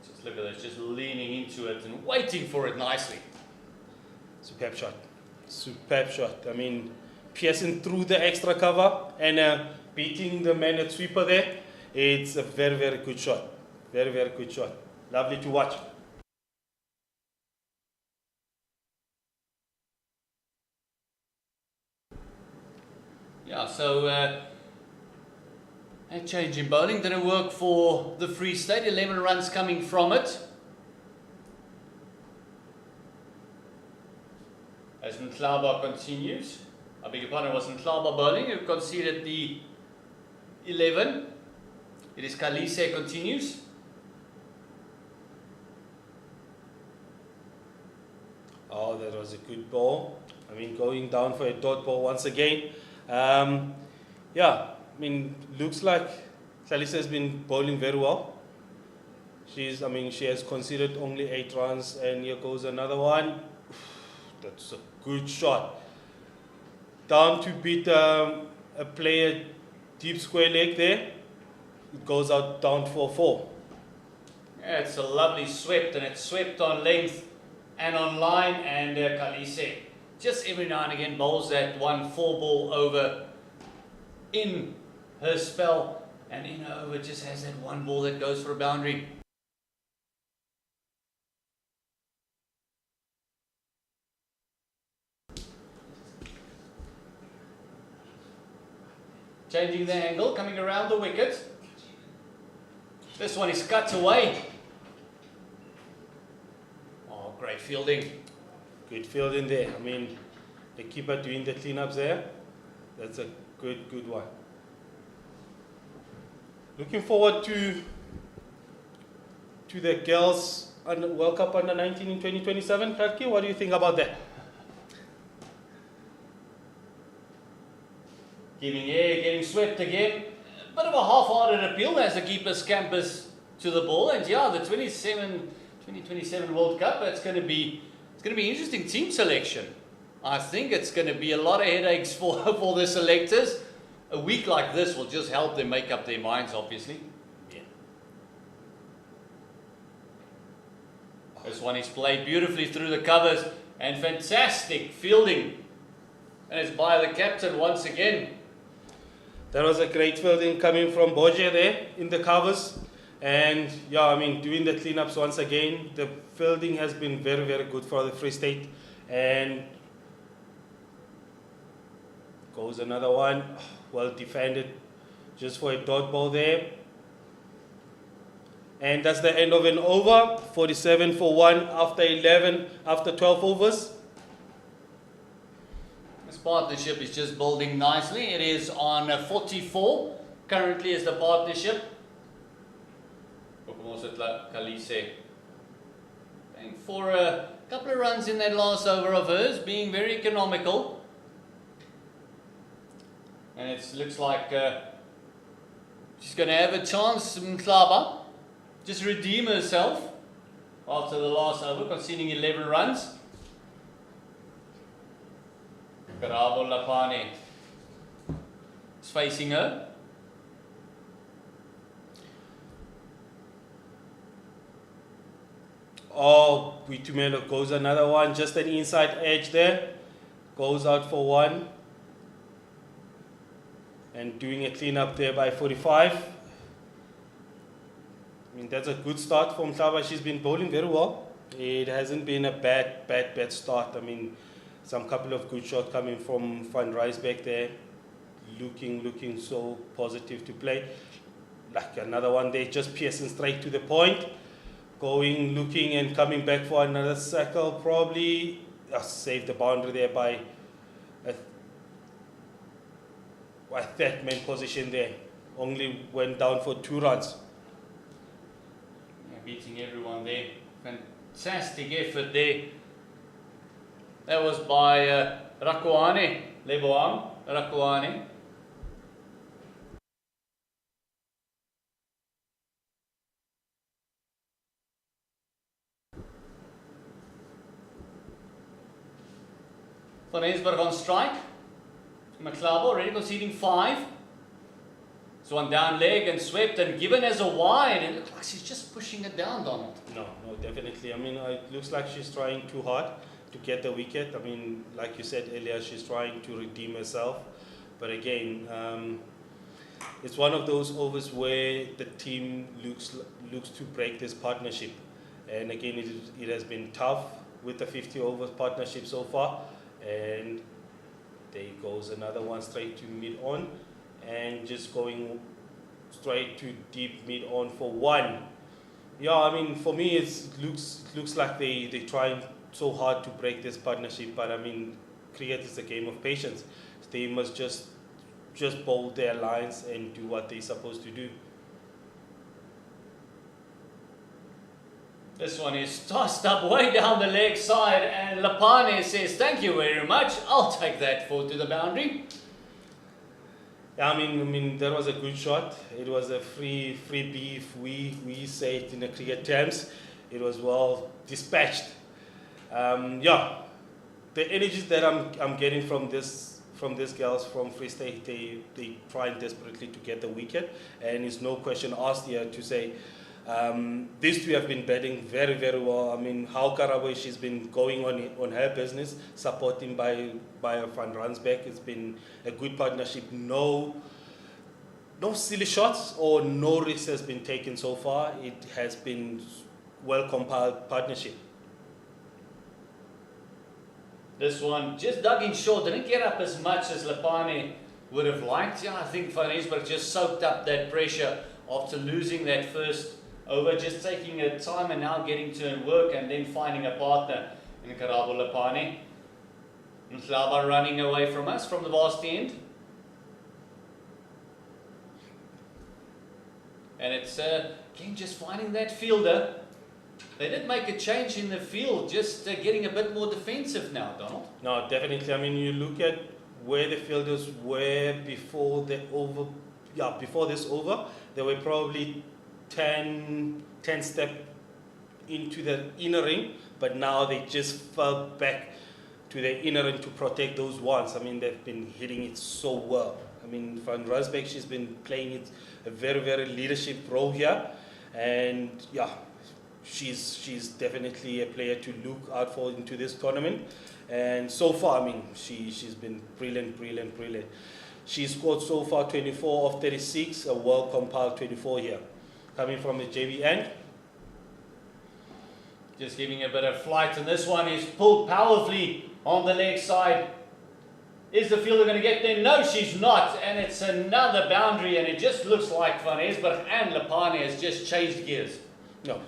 B: Just look at this, just leaning into it and waiting for it nicely.
D: Superb shot. Superb shot. I mean, piercing through the extra cover and beating the man at sweeper there. It's a very, very good shot. Very, very good shot. Lovely to watch.
B: Yeah, so a change in bowling didn't work for the Free State. 11 runs coming from it. As Ntlaba continues. I beg your pardon, it was Ntlaba bowling who conceded the 11. It is Kalise continues.
D: Oh, that was a good ball. I mean, going down for a dot ball once again. Yeah, I mean, looks like Kalise has been bowling very well. She has conceded only 8 runs, and here goes another one. That's a good shot. Down to beat a player deep square leg there. It goes out down for 4.
B: Yeah, it's a lovely swept, and it's swept on length and on line, and Kalise just every now and again bowls that 1-4 ball over in her spell, and in her over just has that 1 ball that goes for a boundary. Changing the angle, coming around the wicket. This one is cut away. Oh, great fielding.
D: Good fielding there. I mean, the keeper doing the cleanups there. That's a good one. Looking forward to the girls World Cup under 19 in 2027. Karki, what do you think about that?
B: Giving air, getting swept again. A bit of a half-hearted appeal as the keeper scampers to the ball. And yeah, the 2027 World Cup, it's going to be interesting team selection. I think it's going to be a lot of headaches for the selectors. A week like this will just help them make up their minds, obviously. Yeah. This one is played beautifully through the covers and fantastic fielding. And it's by the captain once again.
D: That was a great fielding coming from Boje there in the covers. And yeah, I mean, doing the cleanups once again. The fielding has been very, very good for the Free State. And goes another one. Well defended just for a dot ball there. And that's the end of an over. 47 for 1 after 12 overs.
B: This partnership is just building nicely. It is on 44. Currently is the partnership. Kalise. And for a couple of runs in that last over of hers, being very economical. And it looks like she's going to have a chance, Mhlaba, just redeem herself after the last over, conceding 11 runs. Karabo Lapane is facing her.
D: Oh, Vitumelo goes another one, just an inside edge there. Goes out for 1. And doing a clean up there by 45. I mean, that's a good start from Mhlaba. She's been bowling very well. It hasn't been a bad start. I mean, some couple of good shots coming from Van Rysbeck there. Looking so positive to play. Like another one there, just piercing straight to the point. Going, looking and coming back for another circle. Probably save the boundary there by a third man position there. Only went down for 2 runs.
B: Yeah, beating everyone there. Fantastic effort there. That was by Rakoane, Leboang Rakoane. Van Rensburg on strike. Mhlaba already conceding 5. This one down leg and swept and given as a wide. And it looks like she's just pushing it down, Donald.
D: No, definitely. I mean, it looks like she's trying too hard to get the wicket. I mean, like you said earlier, she's trying to redeem herself. But again, it's one of those overs where the team looks to break this partnership. And again, it has been tough with the 50 overs partnership so far. And there goes another one straight to mid-on. And just going straight to deep mid-on for 1. Yeah, I mean, for me, it looks like they're trying so hard to break this partnership. But I mean, cricket is a game of patience. They must just bowl their lines and do what they're supposed to do.
B: This one is tossed up way down the leg side, and Lapane says, "Thank you very much. I'll take that for to the boundary."
D: Yeah, I mean that was a good shot. It was a free beef. We say it in the cricket terms. It was well dispatched. Yeah, the energies that I'm getting from these girls from Free State, they trying desperately to get the wicket, and it's no question asked here to say. These two have been batting very, very well. I mean, how Karabo, she's been going on her business, supporting by Van Rensburg. It's been a good partnership. No silly shots or no risks has been taken so far. It has been well compiled partnership.
B: This one just dug in short, didn't get up as much as Lapane would have liked. Yeah, I think Van Rensburg just soaked up that pressure after losing that first over, just taking her time and now getting to work and then finding a partner in Karabo Lapane. Mhlaba running away from us from the vast end. And it's again just finding that fielder. They did make a change in the field, just getting a bit more defensive now, Donald.
D: No, definitely. I mean, you look at where the fielders were before the over. Yeah, before this over, they were probably 10 step into the inner ring, but now they just fell back to the inner ring to protect those ones. I mean, they've been hitting it so well. I mean, Van Rysbeck, she's been playing it a very, very leadership role here, and yeah, she's definitely a player to look out for into this tournament. And so far, I mean, she's been brilliant. She scored so far 24 of 36, a well compiled 24 here. Coming from the JV end.
B: Just giving a bit of flight, and this one is pulled powerfully on the leg side. Is the fielder going to get there? No, she's not, and it's another boundary, and it just looks like Van Rensburg and Lapane has just changed gears.
D: No,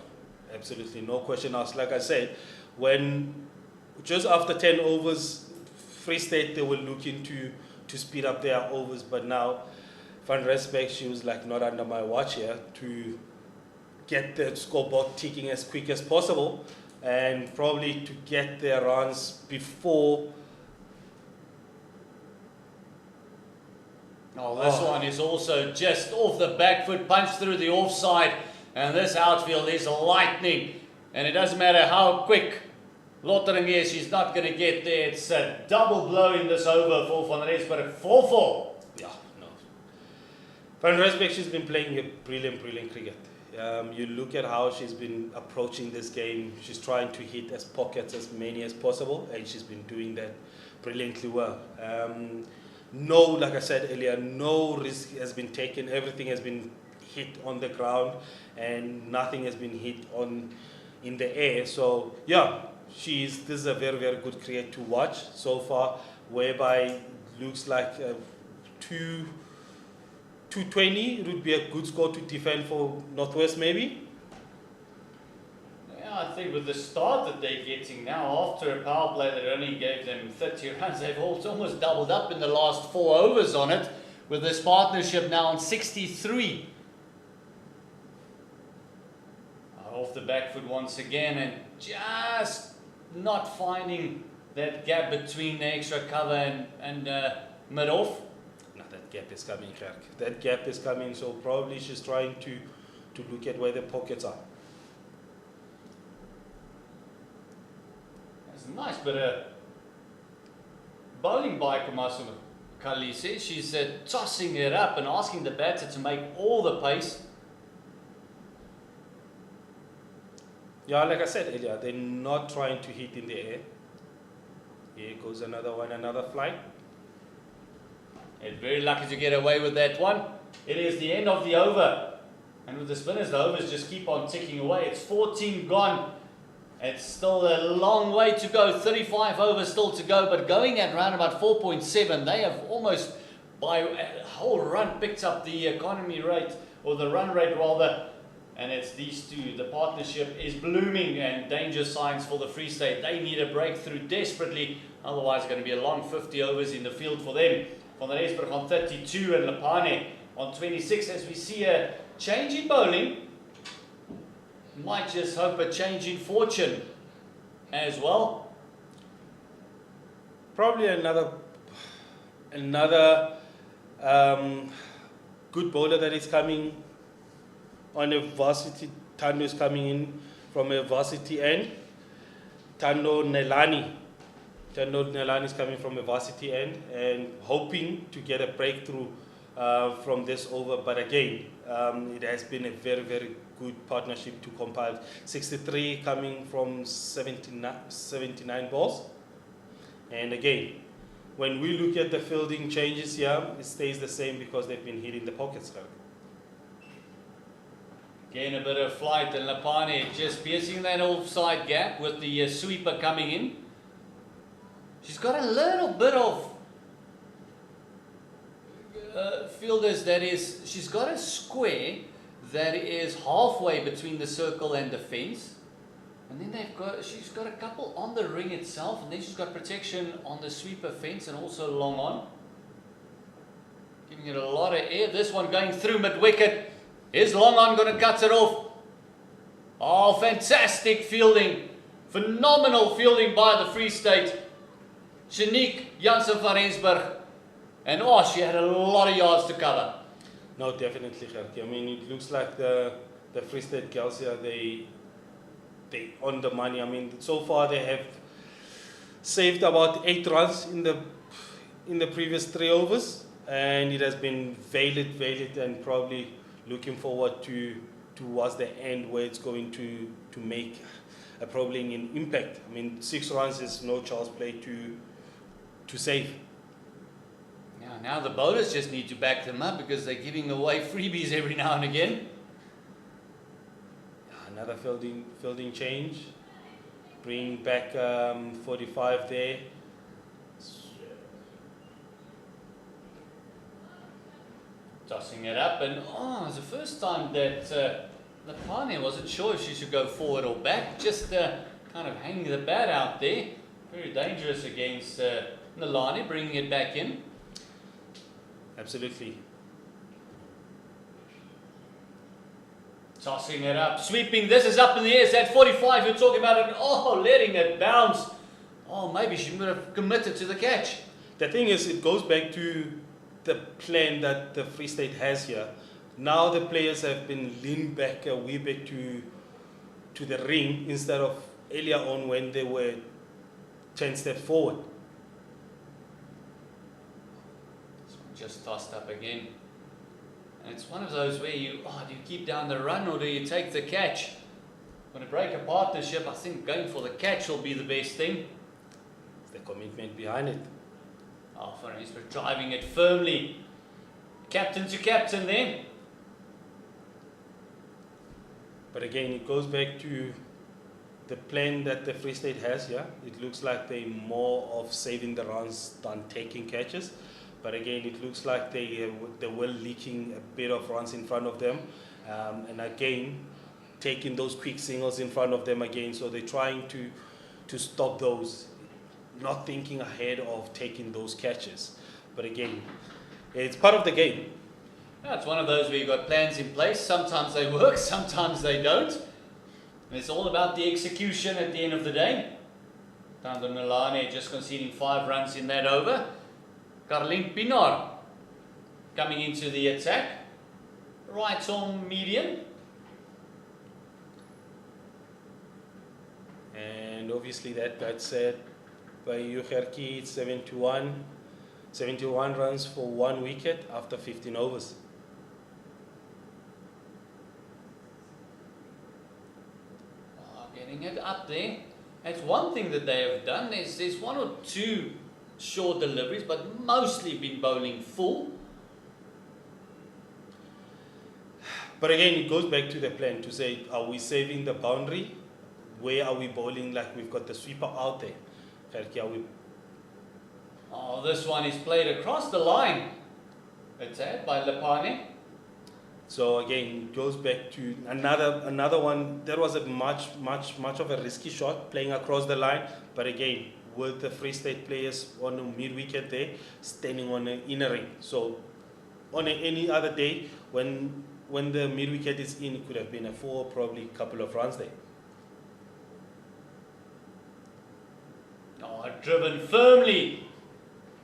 D: absolutely no question asked. Like I said, when just after 10 overs, Free State, they were looking to speed up their overs, but now Van Rensburg, she was like, not under my watch here, to get the scoreboard ticking as quick as possible and probably to get their runs before.
B: Oh, this one is also just off the back foot, punched through the offside, and this outfield is lightning. And it doesn't matter how quick Lottering is, she's not going to get there. It's a double blow in this over for Van Rensburg, 4-4.
D: Yeah, no. Van Rensburg, she's been playing a brilliant cricket. You look at how she's been approaching this game. She's trying to hit as pockets as many as possible, and she's been doing that brilliantly well. No, like I said earlier, no risk has been taken. Everything has been hit on the ground, and nothing has been hit in the air. So yeah, this is a very good cricket to watch so far, whereby looks like 220 it would be a good score to defend for Northwest maybe.
B: Yeah, I think with the start that they're getting now, after a power play that only gave them 30 runs, they've almost doubled up in the last 4 overs on it, with this partnership now on 63. Off the back foot once again, and just not finding that gap between the extra cover and mid-off.
D: No, that gap is coming, Clark. That gap is coming, so probably she's trying to look at where the pockets are.
B: That's a nice bit of bowling by Kamasu Kalise. She's tossing it up and asking the batter to make all the pace.
D: Yeah, like I said earlier, they're not trying to hit in the air. Here goes another one, another flight.
B: And very lucky to get away with that one. It is the end of the over. And with the spinners, the overs just keep on ticking away. It's 14 gone. It's still a long way to go. 35 overs still to go. But going at round about 4.7, they have almost, by a whole run, picked up the economy rate, or the run rate rather. And it's these two. The partnership is blooming, and danger signs for the Free State. They need a breakthrough desperately. Otherwise, it's going to be a long 50 overs in the field for them. Van Rensburg on 32 and Lepane on 26. As we see a change in bowling, might just hope a change in fortune as well.
D: Probably another good bowler that is coming on a varsity. Tando is coming in from a varsity end. Tando Nelani is coming from a varsity end and hoping to get a breakthrough from this over. But again, it has been a very good partnership to compile. 63 coming from 79 balls. And again, when we look at the fielding changes here, it stays the same because they've been hitting the pockets.
B: Again, a bit of flight, and Lepane just piercing that offside gap with the sweeper coming in. She's got a little bit of fielders that is, she's got a square that is halfway between the circle and the fence. And then she's got a couple on the ring itself, and then she's got protection on the sweeper fence and also long on. Giving it a lot of air. This one going through mid-wicket. Is long on going to cut it off? Oh, fantastic fielding. Phenomenal fielding by the Free State. Shanique Janssen van Rensburg. And she had a lot of yards to cover.
D: No, definitely, Gertie. I mean, it looks like the Free State girls here, they on the money. I mean, so far they have saved about 8 runs in the previous 3 overs, and it has been valid, and probably looking forward towards the end where it's going to make probably an impact. I mean, 6 runs is no child's play to save.
B: Yeah, now the bowlers just need to back them up because they're giving away freebies every now and again.
D: Another fielding change, bring back 45 there.
B: Tossing it up, and it's the first time that Lapane wasn't sure if she should go forward or back, just kind of hanging the bat out there. Very dangerous against Nalani, bringing it back in.
D: Absolutely.
B: Tossing it up, sweeping, this is up in the air, it's at 45, you're talking about it, oh, letting it bounce. Oh, maybe she would have committed to the catch.
D: The thing is, it goes back to the plan that the Free State has here. Now the players have been leaned back a wee bit to the ring instead of earlier on when they were 10 steps forward.
B: Just tossed up again. And it's one of those where do you keep down the run or do you take the catch? When to break a partnership, I think going for the catch will be the best thing.
D: It's the commitment behind it.
B: Oh, for instance, we're driving it firmly. Captain to captain then.
D: But again, it goes back to the plan that the Free State has here. It looks like they're more of saving the runs than taking catches. But again, it looks like they were leaking a bit of runs in front of them. And again, taking those quick singles in front of them again. So they're trying to stop those, not thinking ahead of taking those catches. But again, it's part of the game.
B: Yeah, it's one of those where you've got plans in place. Sometimes they work, sometimes they don't. And it's all about the execution at the end of the day. Tando Nalane just conceding 5 runs in that over. Carlin Pinar coming into the attack. Right arm median.
D: And obviously that got set by Ugerki. It's 71 runs for 1 wicket after 15 overs.
B: Getting it up there. That's one thing that they have done. There's 1 or 2 short deliveries, but mostly been bowling full.
D: But again, it goes back to the plan to say, are we saving the boundary? Where are we bowling like we've got the sweeper out there? Are we...
B: Oh, this one is played across the line. It's had by Lepane.
D: So again, it goes back to another one. That was a much of a risky shot playing across the line. But again, with the Free State players on the mid-wicket there, standing on the inner ring. So on any other day, when the mid-wicket is in, it could have been a 4, probably a couple of runs there.
B: Oh, driven firmly.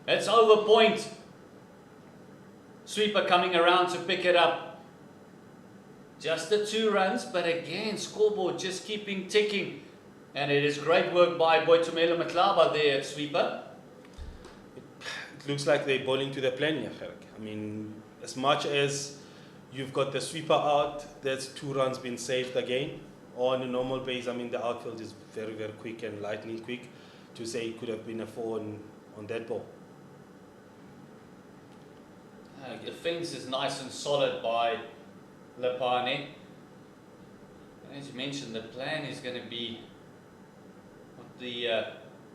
B: It's over point. Sweeper coming around to pick it up. Just the 2 runs, but again, scoreboard just keeping ticking. And it is great work by Boitumelo Matlaba there at sweeper.
D: It looks like they're bowling to the plan here, Gerk. I mean, as much as you've got the sweeper out, there's 2 runs been saved again. On a normal base, I mean, the outfield is very, very quick and lightning quick to say it could have been a 4 on that ball.
B: The fence is nice and solid by Lepane. As you mentioned, the plan is going to be what the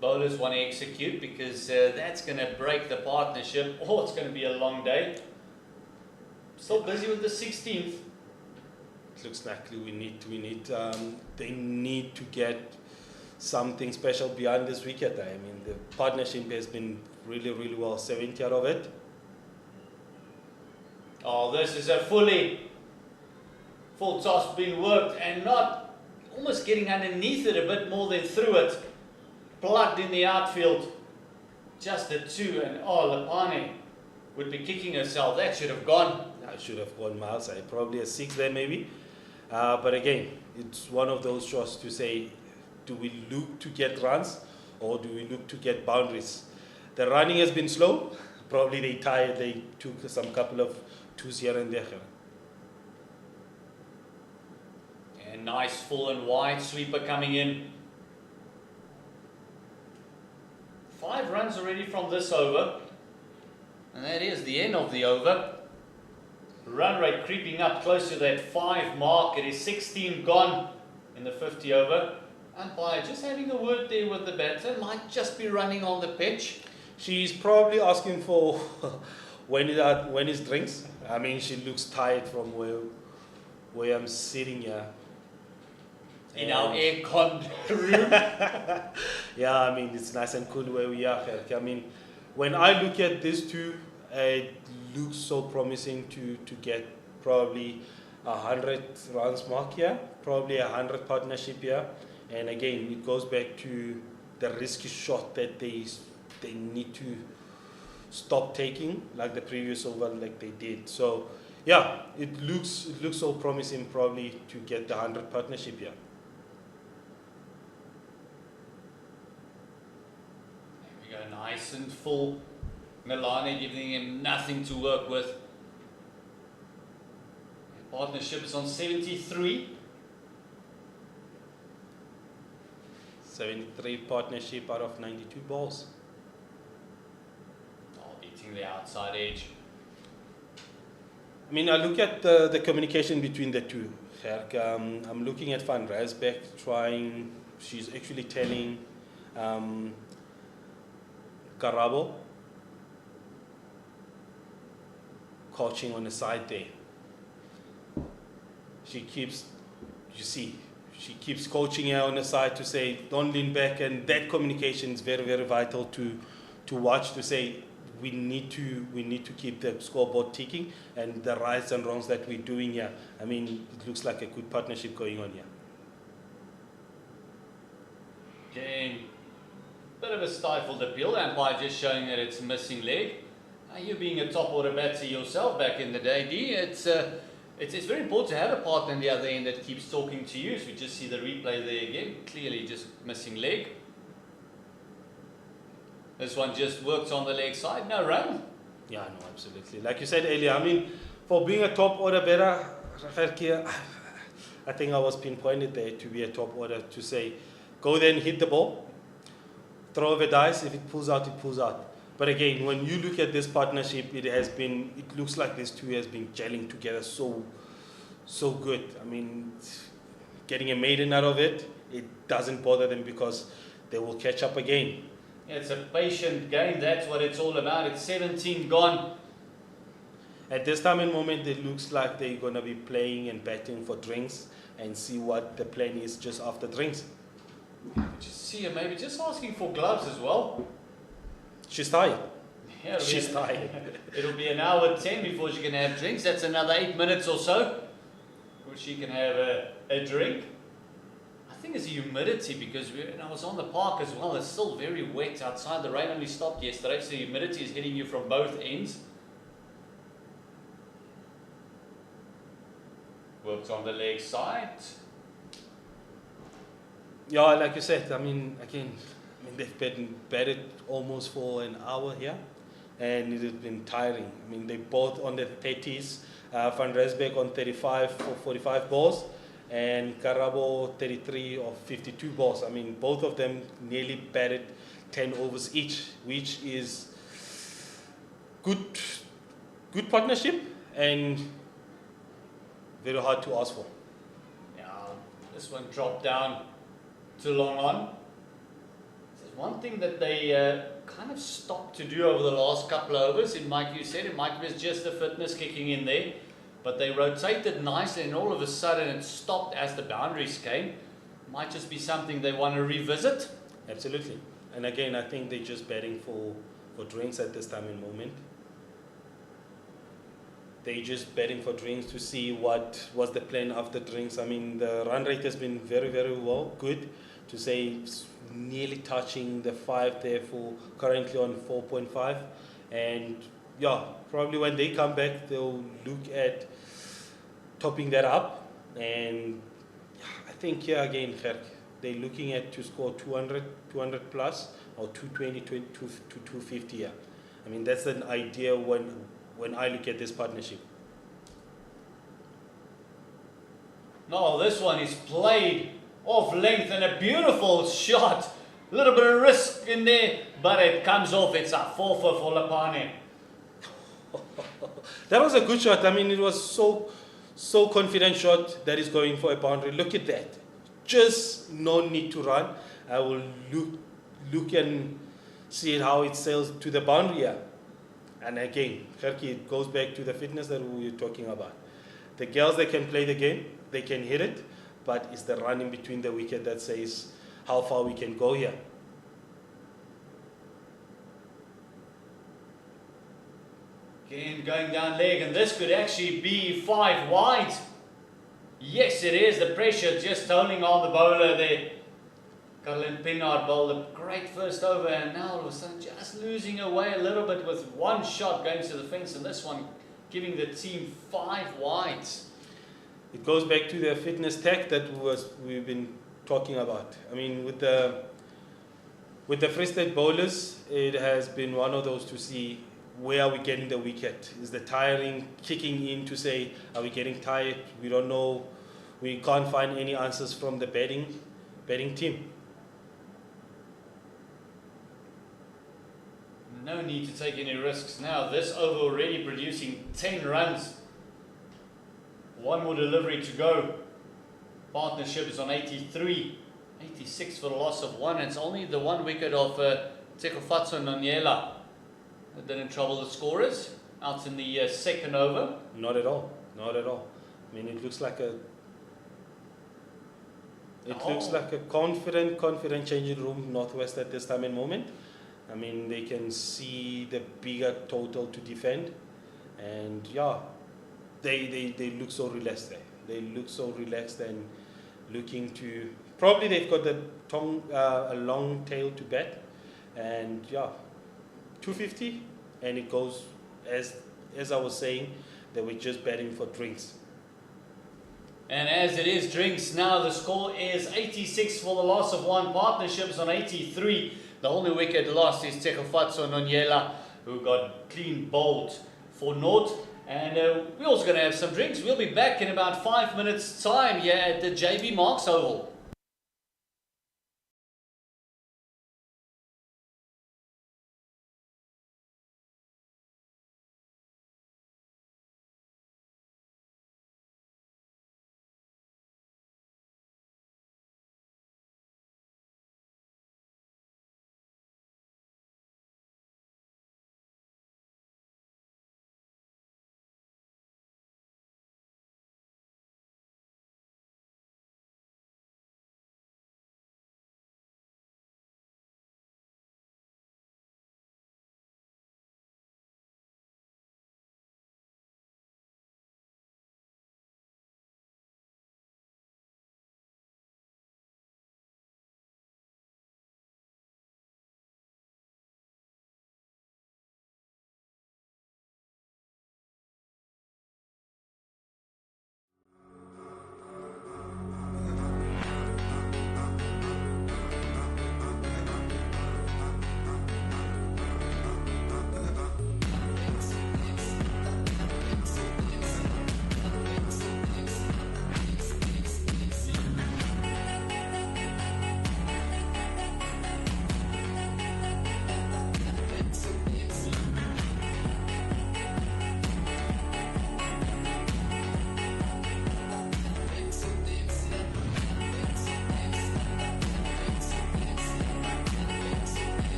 B: bowlers want to execute, because that's going to break the partnership. Oh, it's going to be a long day. Still busy with the 16th.
D: It looks like they need to get something special beyond this wicket. I mean, the partnership has been really, really well, 70 out of it.
B: Oh, this is a full toss being worked and not almost getting underneath it a bit more than through it. Plugged in the outfield. Just a 2, and Lepane would be kicking herself. That should have gone.
D: I should have gone miles. Probably a 6 there maybe. But again, it's one of those shots to say, do we look to get runs or do we look to get boundaries? The running has been slow. Probably they tired. They took some couple of 2s here and there.
B: And nice full and wide sweeper coming in. 5 runs already from this over. And that is the end of the over. Run rate creeping up close to that 5 mark. It is 16 gone in the 50 over. Umpire just having a word there with the batter. Might just be running on the pitch.
D: She's probably asking for when is drinks. I mean, she looks tired from where I'm sitting here.
B: In our air-con room.
D: Yeah, I mean, it's nice and cool where we are. I mean, when I look at these two, it looks so promising to get probably 100 rounds mark here, probably 100 partnership here. And again, it goes back to the risky shot that they need to stop taking, like the previous over, like they did. So, yeah, it looks so promising probably to get the 100 partnership here.
B: There we go, nice and full. Milani giving him nothing to work with. Partnership is on 73.
D: 73 partnership out of 92 balls.
B: Oh, eating the outside edge.
D: I mean, I look at the communication between the two. I'm looking at Van Rysbeck trying, she's actually telling Karabo, coaching on the side there. She keeps, you see, she keeps coaching her on the side to say, don't lean back, and that communication is very, very vital to watch, to say, we need to keep the scoreboard ticking and the rights and wrongs that we're doing here. I mean, it looks like a good partnership going on here.
B: Again, bit of a stifled appeal, umpire just showing that it's missing leg. You being a top order batter yourself back in the day, D, it's very important to have a partner on the other end that keeps talking to you. So we just see the replay there again, clearly just missing leg. This one just works on the leg side, no run.
D: Yeah, no, absolutely. Like you said earlier, I mean, for being a top order batter, I think I was pinpointed there to be a top order, to say, go there and hit the ball, throw the dice, if it pulls out, it pulls out. But again, when you look at this partnership, it looks like these two has been gelling together so good. I mean, getting a maiden out of it, it doesn't bother them because they will catch up again.
B: Yeah, it's a patient game, that's what it's all about. It's 17 gone.
D: At this time and moment, it looks like they're going to be playing and batting for drinks and see what the plan is just after drinks.
B: Just see her maybe just asking for gloves as well.
D: She's tired.
B: Yeah,
D: She's tired.
B: It'll be an hour 10 before she can have drinks. That's another 8 minutes or so, where she can have a drink. I think it's the humidity, because I was on the park as well. It's still very wet outside. The rain only stopped yesterday, so the humidity is hitting you from both ends. Works on the leg side.
D: Yeah, like you said, I mean, again, they've been batted almost for an hour here, and it has been tiring. I mean, they both on the 30s. Van Rysbeck on 35 for 45 balls, and Karabo 33 or 52 balls. I mean, both of them nearly batted 10 overs each, which is good partnership and very hard to ask for.
B: Yeah, this one dropped down too long on. There's one thing that they kind of stopped to do over the last couple of overs. It might, you said, it might be just the fitness kicking in there, but they rotated nicely, and all of a sudden it stopped as the boundaries came. Might just be something they want to revisit.
D: Absolutely. And again, I think they're just betting for drinks at this time and moment. They're just betting for drinks to see what was the plan after drinks. I mean, the run rate has been very, very well, good. To say it's nearly touching the 5 there, for currently on 4.5. And yeah, probably when they come back, they'll look at topping that up. And I think here again, they're looking at to score 200 plus, or 220 to 250 here. I mean, that's an idea when I look at this partnership.
B: No, this one is played off length, and a beautiful shot. A little bit of risk in there, but it comes off. It's a 4 for Lapane.
D: That was a good shot. I mean, it was so confident shot that is going for a boundary. Look at that. Just no need to run. I will look and see how it sails to the boundary here. And again, Gerkie, it goes back to the fitness that we were talking about. The girls, they can play the game, they can hit it, but it's the run in between the wicket that says how far we can go here.
B: Again, going down leg, and this could actually be 5 wide. Yes, it is. The pressure just holding on the bowler there. Caroline Pinnard bowled a great first over, and now all of a sudden just losing away a little bit with one shot going to the fence, and this one giving the team 5 wides.
D: It goes back to the fitness tech that we've been talking about. I mean, with the Free State bowlers, it has been one of those to see where are we getting the wicket. Is the tiring kicking in to say, are we getting tired? We don't know. We can't find any answers from the batting team.
B: No need to take any risks now. This over already producing 10 runs. One more delivery to go. Partnership is on 83. 86 for the loss of 1. It's only the 1 wicket of Tsekofatso Nonyela that didn't trouble the scorers out in the second over.
D: Not at all. Not at all. I mean, it looks like a confident changing room Northwest at this time and moment. I mean, they can see the bigger total to defend, and yeah, they look so relaxed there. They look so relaxed and looking to, probably they've got a long tail to bat, and yeah, 250, and it goes as I was saying, they were just batting for drinks.
B: And as it is drinks now, the score is 86 for the loss of 1. Partnerships on 83. The only wicket lost is Tsekofatso Nonyela, who got clean bowled for naught. And we're also going to have some drinks. We'll be back in about 5 minutes' time here at the JB Marks Oval.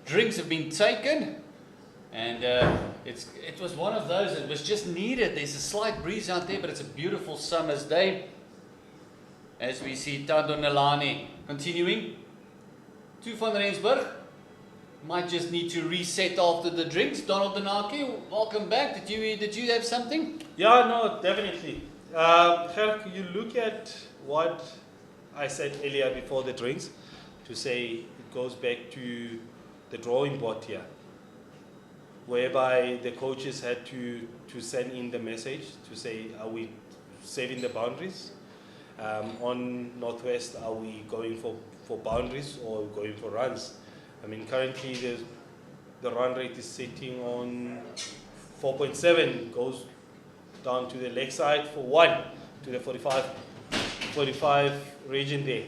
B: drinks have been taken, and it was one of those. It was just needed. There's a slight breeze out there, but it's a beautiful summer's day. As we see Tando Nalani continuing to Van Rensburg. Might just need to reset after the drinks. Donald Denaki, welcome back. Did you have something?
D: Yeah, no, definitely. Gerk, you look at what I said earlier before the drinks, to say it goes back to the drawing board here, whereby the coaches had to send in the message to say, are we saving the boundaries? On Northwest, are we going for boundaries or going for runs? I mean, currently the run rate is sitting on 4.7, goes down to the leg side for 1, to the 45 region there.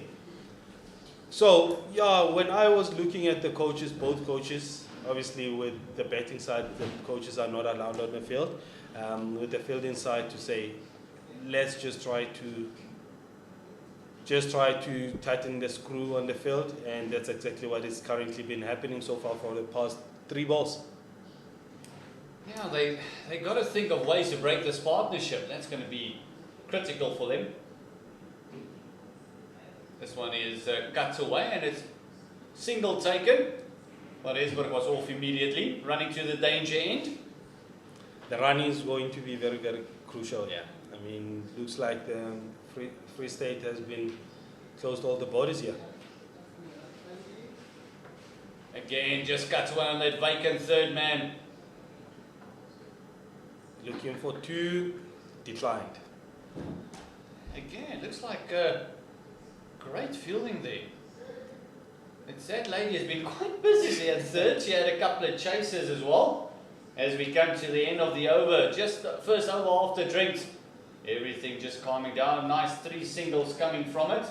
D: So, yeah, when I was looking at the coaches, both coaches, obviously with the batting side, the coaches are not allowed on the field. With the fielding side to say, let's just try to tighten the screw on the field, and that's exactly what is currently been happening so far for the past 3 balls.
B: Yeah, they got to think of ways to break this partnership. That's going to be critical for them. This one is cut away, and it's single taken. But Rensburg was off immediately, running to the danger end.
D: The running is going to be very, very crucial.
B: Yeah.
D: I mean, looks like the Free State has been closed all the borders here.
B: Again, just cuts away on that vacant third man.
D: Looking for 2, declined.
B: Again, looks like great fielding there. It's that lady has been quite busy there at third. She had a couple of chases as well. As we come to the end of the over, just the first over after drinks. Everything just calming down. Nice 3 singles coming from it.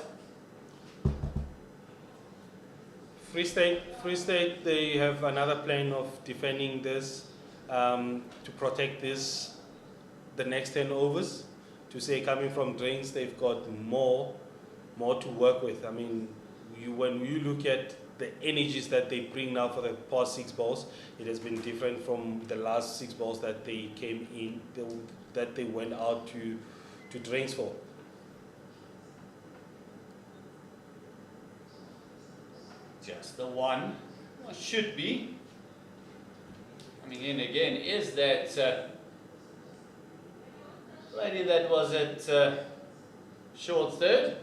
D: Free State, they have another plan of defending this to protect this, the next 10 overs. To say coming from drinks, they've got more to work with. I mean, when you look at the energies that they bring now for the past 6 balls, it has been different from the last 6 balls that they came in, that they went out to drinks for.
B: Just the one. Well, should be. I mean, and again, is that lady that was at short third?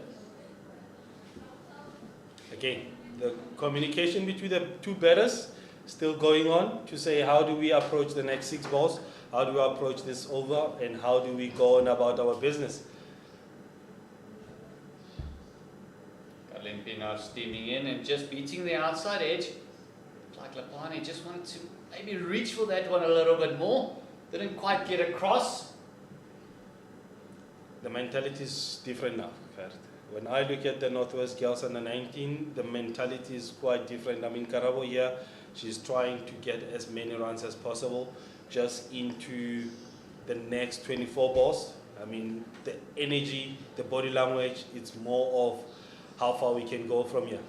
D: Again, the communication between the 2 batters still going on to say, how do we approach the next 6 balls? How do we approach this over? And how do we go on about our business?
B: Kalimpi now steaming in and just beating the outside edge. Like Lapani just wanted to maybe reach for that one a little bit more. Didn't quite get across.
D: The mentality is different now. When I look at the Northwest girls under 19, the mentality is quite different. I mean, Karabo here, she's trying to get as many runs as possible just into the next 24 balls. I mean, the energy, the body language, it's more of how far we can go from here.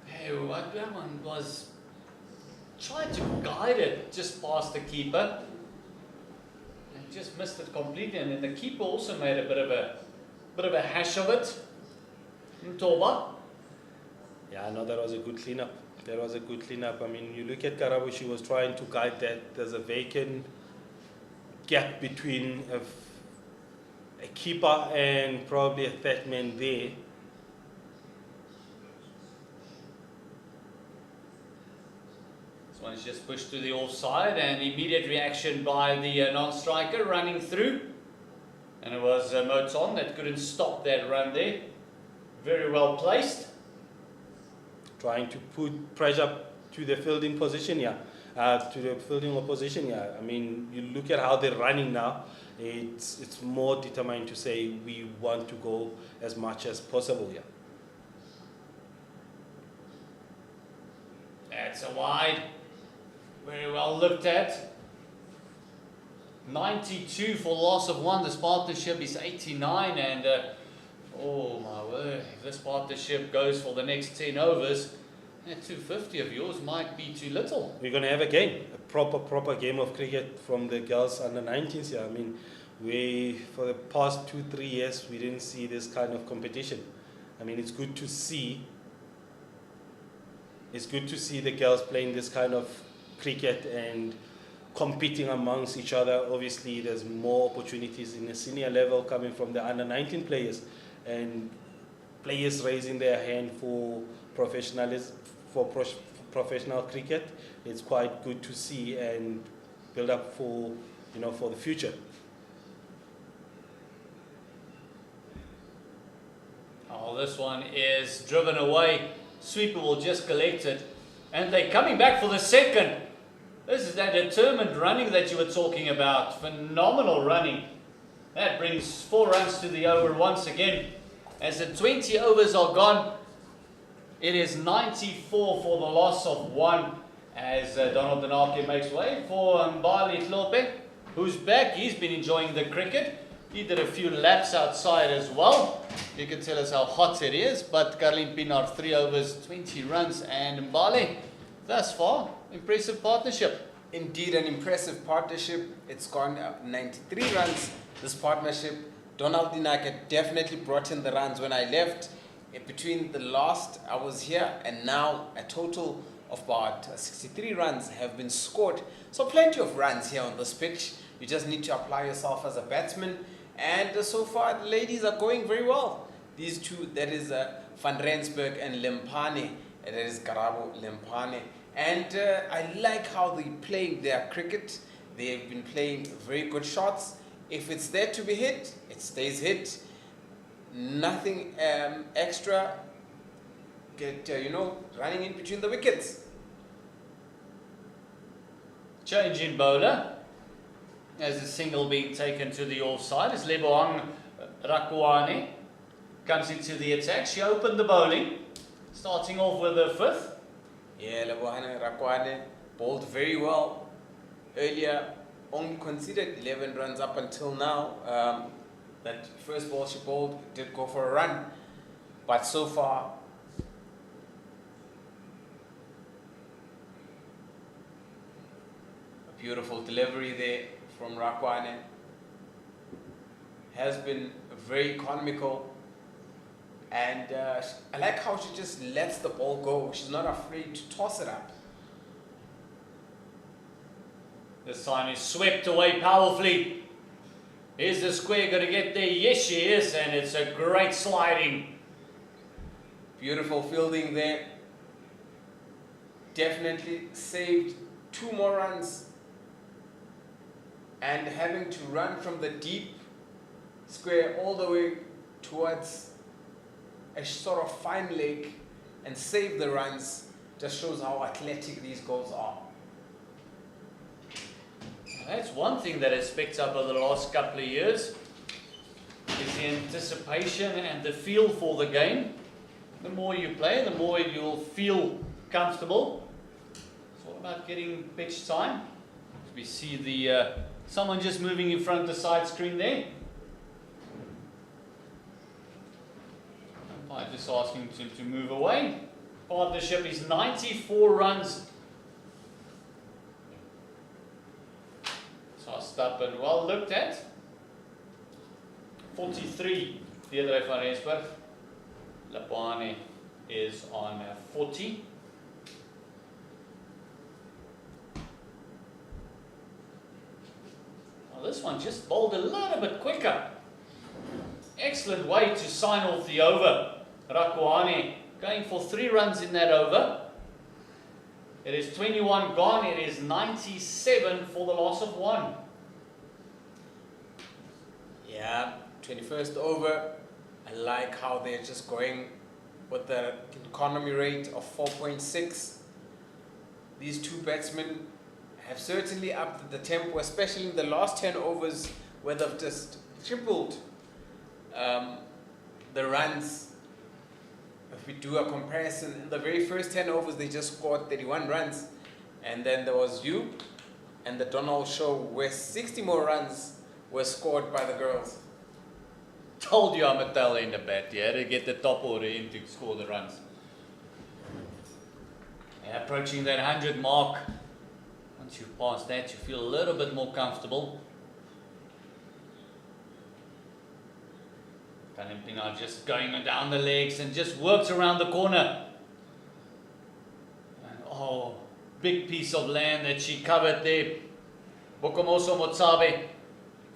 B: Hey, what that one was, tried to guide it just past the keeper. And just missed it completely, and then the keeper also made a bit of a hash of it. Ntoba.
D: Yeah, no, that was a good cleanup. That was a good cleanup. I mean, you look at Karabo, she was trying to guide that. There's a vacant gap between a keeper and probably a third man there.
B: This one is just pushed to the offside, and immediate reaction by the non-striker running through. And it was Moton that couldn't stop that run there. Very well placed.
D: Trying to put pressure to the fielding position here, to the fielding opposition here. I mean, you look at how they're running now, it's more determined to say we want to go as much as possible here.
B: That's a wide. Very well looked at. 92 for loss of 1. This partnership is 89, and Oh my word, if this partnership goes for the next 10 overs, that 250 of yours might be too little.
D: We're going to have a game, a proper game of cricket from the girls under 19s here. I mean, for the past 2-3 years, we didn't see this kind of competition. I mean, it's good to see. It's good to see the girls playing this kind of cricket and competing amongst each other. Obviously, there's more opportunities in the senior level coming from the under 19 players, and players raising their hand for professionalism, for professional cricket. It's quite good to see and build up for for the future.
B: Oh, this one is driven away. Sweeper will just collect it. And they're coming back for the second. This is that determined running that you were talking about. Phenomenal running. That brings 4 runs to the over once again. As the 20 overs are gone, it is 94 for the loss of 1. As Donald Denarke makes way for Mbali Tlope, who's back. He's been enjoying the cricket. He did a few laps outside as well. You can tell us how hot it is. But Karlin Pinar, 3 overs, 20 runs. And Mbali, thus far, impressive partnership.
C: Indeed, an impressive partnership. It's gone up 93 runs, this partnership. Donald Dinaka definitely brought in the runs when I left. Between the last I was here and now, a total of about 63 runs have been scored. So plenty of runs here on this pitch. You just need to apply yourself as a batsman. And so far, the ladies are going very well. These two, that is Van Rensburg and Lempane. That is Karabo Lempane. And I like how they play their cricket. They've been playing very good shots. If it's there to be hit, it stays hit. Nothing extra, running in between the wickets.
B: Change in bowler. As a single being taken to the offside, as Lebohang Rakwane comes into the attack. She opened the bowling, starting off with the 5th.
C: Yeah, Lebohang Rakwane bowled very well. Earlier, only considered 11 runs up until now. That first ball she bowled did go for a run. But so far, a beautiful delivery there from Rakwane. Has been very economical. And I like how she just lets the ball go. She's not afraid to toss it up.
B: This time is swept away powerfully. Is the square going to get there? Yes, she is, and it's a great sliding.
C: Beautiful fielding there. Definitely saved 2 more runs. And having to run from the deep square all the way towards a sort of fine leg and save the runs just shows how athletic these girls are.
B: That's one thing that has picked up over the last couple of years, is the anticipation and the feel for the game. The more you play, the more you'll feel comfortable. It's all about getting pitch time. We see the someone just moving in front of the side screen there. I'm just asking to move away. Partnership is 94 runs. Tossed up and well looked at. 43, Theodore van Rensburg. Lapane is on 40. Well, this one just bowled a little bit quicker. Excellent way to sign off the over. Rakwane going for 3 runs in that over. It is 21 gone. It is 97 for the loss of 1.
C: Yeah, 21st over. I like how they're just going with the economy rate of 4.6. These 2 batsmen have certainly upped the tempo, especially in the last 10 overs where they've just tripled the runs. If we do a comparison, in the very first 10 overs they just scored 31 runs, and then there was you and the Donald show where 60 more runs were scored by the girls.
B: Told you I'm a tail end of bat. You had to get the top order in to score the runs. Yeah, approaching that 100 mark. Once you've passed that, you feel a little bit more comfortable. Valentino just going down the legs and just works around the corner. And oh, big piece of land that she covered there. Bokomoso Motsabe,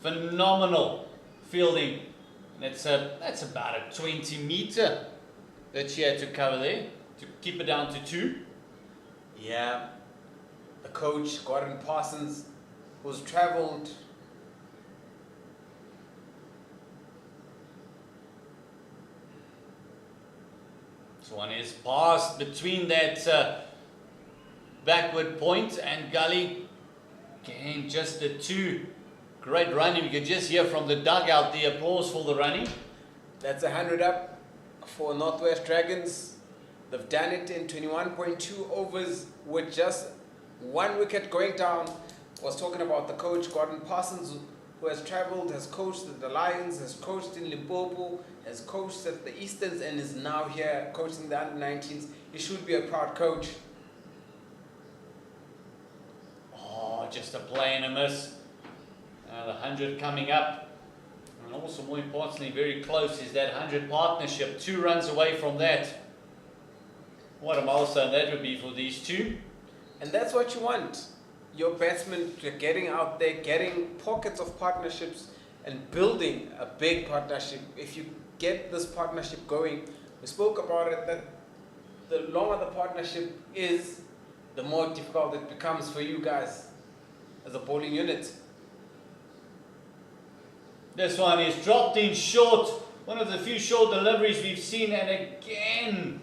B: phenomenal fielding. That's about a 20 meter that she had to cover there to keep it down to 2.
C: Yeah, the coach, Gordon Parsons, who's traveled
B: this one is passed between that backward point and gully. Again, just the 2. Great running. You could just hear from the dugout the applause for the running.
C: That's 100 up for Northwest Dragons. They've done it in 21.2 overs with just 1 wicket going down. I was talking about the coach, Gordon Parsons, who has traveled, has coached at the Lions, has coached in Limpopo, has coached at the Easterns, and is now here coaching the under-19s. He should be a proud coach.
B: Oh, just a play and a miss. The 100 coming up. And also, more importantly, very close is that 100 partnership. 2 runs away from that. What a milestone that would be for these 2.
C: And that's what you want. Your batsmen getting out there, getting pockets of partnerships and building a big partnership. If you get this partnership going, we spoke about it, that the longer the partnership is, the more difficult it becomes for you guys as a bowling unit.
B: This one is dropped in short. One of the few short deliveries we've seen, and again,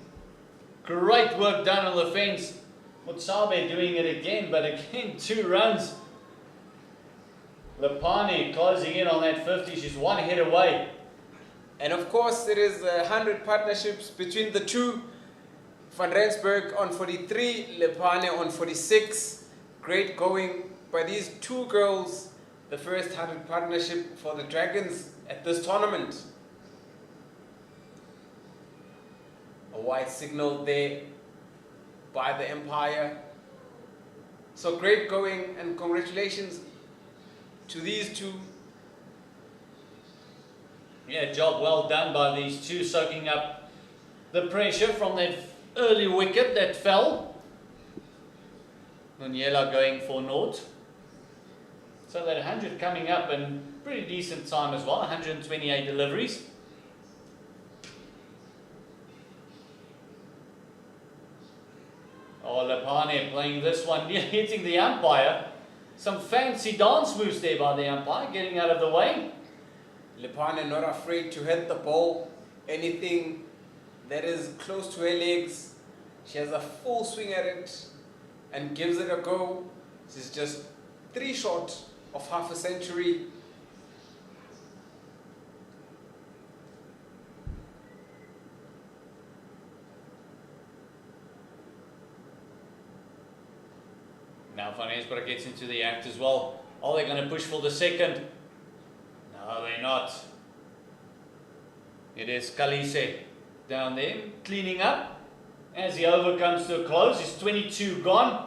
B: great work done on the fence. Motsabe doing it again, but again, 2 runs. Lepane closing in on that 50. She's 1 hit away.
C: And of course, there is 100 partnerships between the 2. Van Rensburg on 43, Lepane on 46. Great going by these 2 girls. The first 100 partnership for the Dragons at this tournament. A white signal there by the Empire. So great going, and congratulations to these 2.
B: Yeah, job well done by these 2, soaking up the pressure from that early wicket that fell. Daniela going for naught. So that 100 coming up, and pretty decent time as well, 128 deliveries. Oh, Lepane playing this one, hitting the umpire. Some fancy dance moves there by the umpire, getting out of the way.
C: Lepane not afraid to hit the ball. Anything that is close to her legs, she has a full swing at it and gives it a go. She's just 3 short of half a century.
B: Now Van Rensburg gets into the act as well. Are they going to push for the second? No, they're not. It is Kalise down there, cleaning up. As the over comes to a close, it's 22 gone.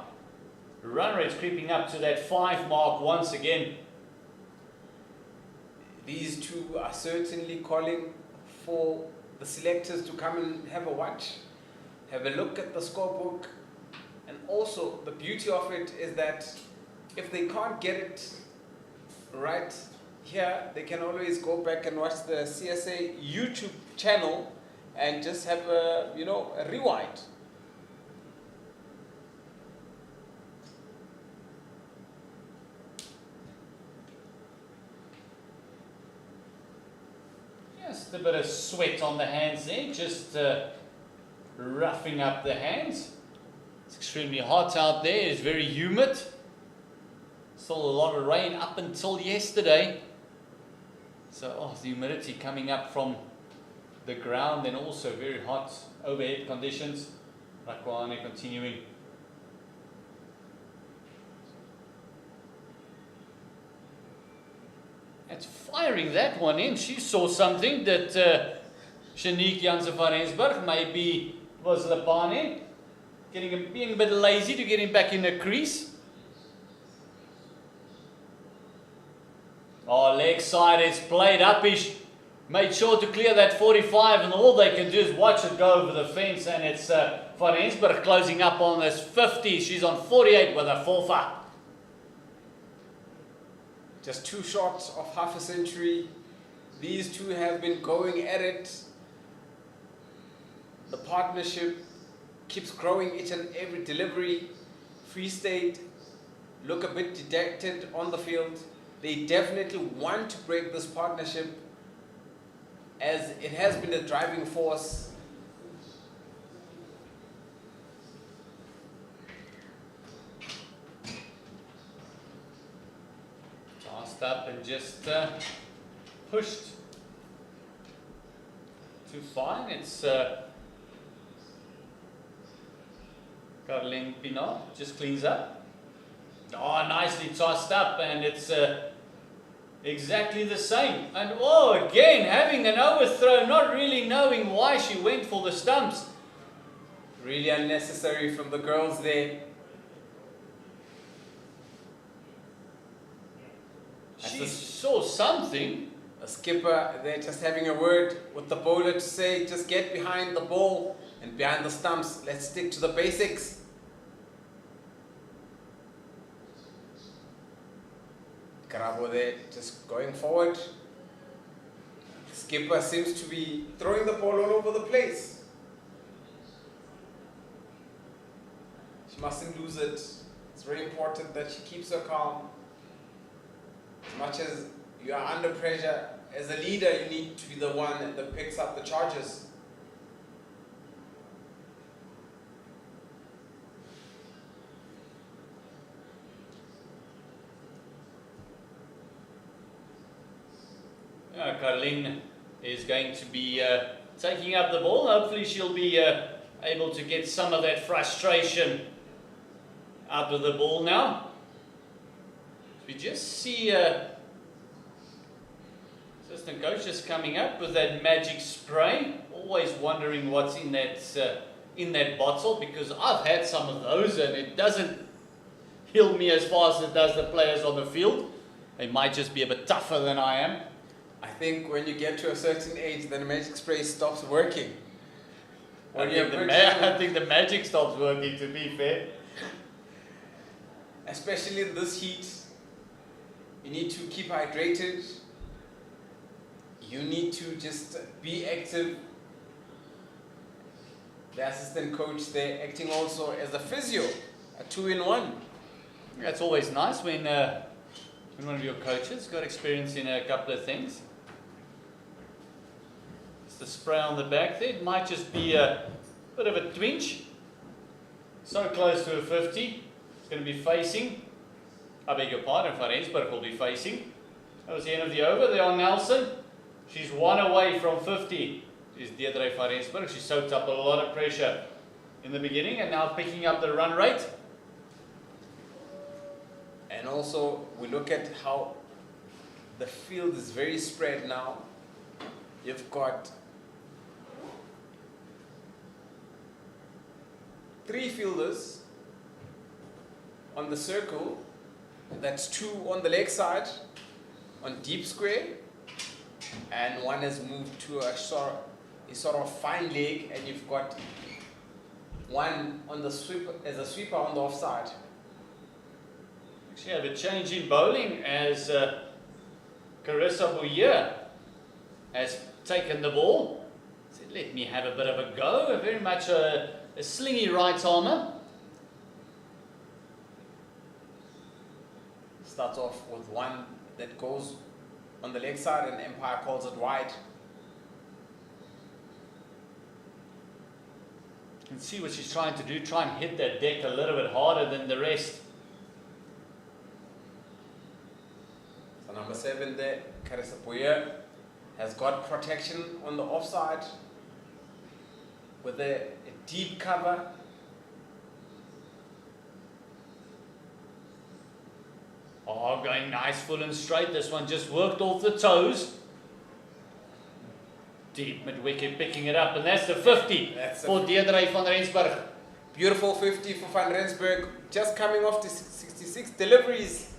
B: Run rate's creeping up to that 5 mark once again.
C: These 2 are certainly calling for the selectors to come and have a watch, have a look at the scorebook. And also, the beauty of it is that if they can't get it right here, they can always go back and watch the CSA YouTube channel and just have a, a rewind.
B: Just a bit of sweat on the hands there, just roughing up the hands. It's extremely hot out there, it's very humid. Still a lot of rain up until yesterday. So the humidity coming up from the ground, and also very hot overhead conditions. Rakwane continuing. It's firing that one in. She saw something that Shanique Jansen van Rensburg maybe was Lapane, being a bit lazy to get him back in the crease. Oh, leg side is played upish. Made sure to clear that 45, and all they can do is watch it go over the fence, and it's Van Rensburg closing up on this 50. She's on 48 with a forfa.
C: Just 2 shots of half a century. These two have been going at it. The partnership keeps growing each and every delivery. Free State look a bit dejected on the field. They definitely want to break this partnership, as it has been a driving force.
B: Tossed up and just pushed too fine. It's Caroline Pinot just cleans up. Oh, nicely tossed up, and it's exactly the same. And oh, again, having an overthrow, not really knowing why she went for the stumps.
C: Really unnecessary from the girls there.
B: She saw something.
C: A skipper, they're just having a word with the bowler to say, just get behind the ball and behind the stumps. Let's stick to the basics. Karabo there just going forward. The skipper seems to be throwing the ball all over the place. She mustn't lose it. It's very important that she keeps her calm. As much as you are under pressure, as a leader, you need to be the one that picks up the charges.
B: Caroline is going to be taking up the ball. Hopefully she'll be able to get some of that frustration out of the ball now. We just see assistant coach just coming up with that magic spray. Always wondering what's in that bottle, because I've had some of those and it doesn't heal me as fast as it does the players on the field. They might just be a bit tougher than I am.
C: I think when you get to a certain age, then the magic spray stops working.
B: I think the magic stops working, to be fair.
C: Especially in this heat, you need to keep hydrated. You need to just be active. The assistant coach there acting also as a physio, a 2-in-1.
B: That's always nice when one of your coaches got experience in a couple of things. It's the spray on the back there. It might just be a bit of a twinge. So close to a 50. It's going to be facing. I beg your pardon, Van Rensburg will be facing. That was the end of the over there on Nelson. She's 1 away from 50. Is Deirdre Van Rensburg. She soaked up a lot of pressure in the beginning and now picking up the run rate.
C: And also, we look at how the field is very spread now. You've got 3 fielders on the circle. That's 2 on the leg side, on deep square, and 1 has moved to a sort of fine leg, and you've got 1 on the sweep as a sweeper on the offside.
B: Actually have a change in bowling as Carissa Bouyer has taken the ball. Said, let me have a bit of a go. Very much a slingy right armer.
C: Starts off with 1 that goes on the leg side, and Empire calls it wide.
B: You can see what she's trying to do, try and hit that deck a little bit harder than the rest.
C: So number 7 there, Carissa Bouyer, has got protection on the offside with a deep cover.
B: Oh, going nice, full and straight. This one just worked off the toes. Deep mid-wicket, picking it up. And that's the 50 for Deirdre van Rensburg.
C: Beautiful 50 for Van Rensburg. Just coming off to 66 deliveries.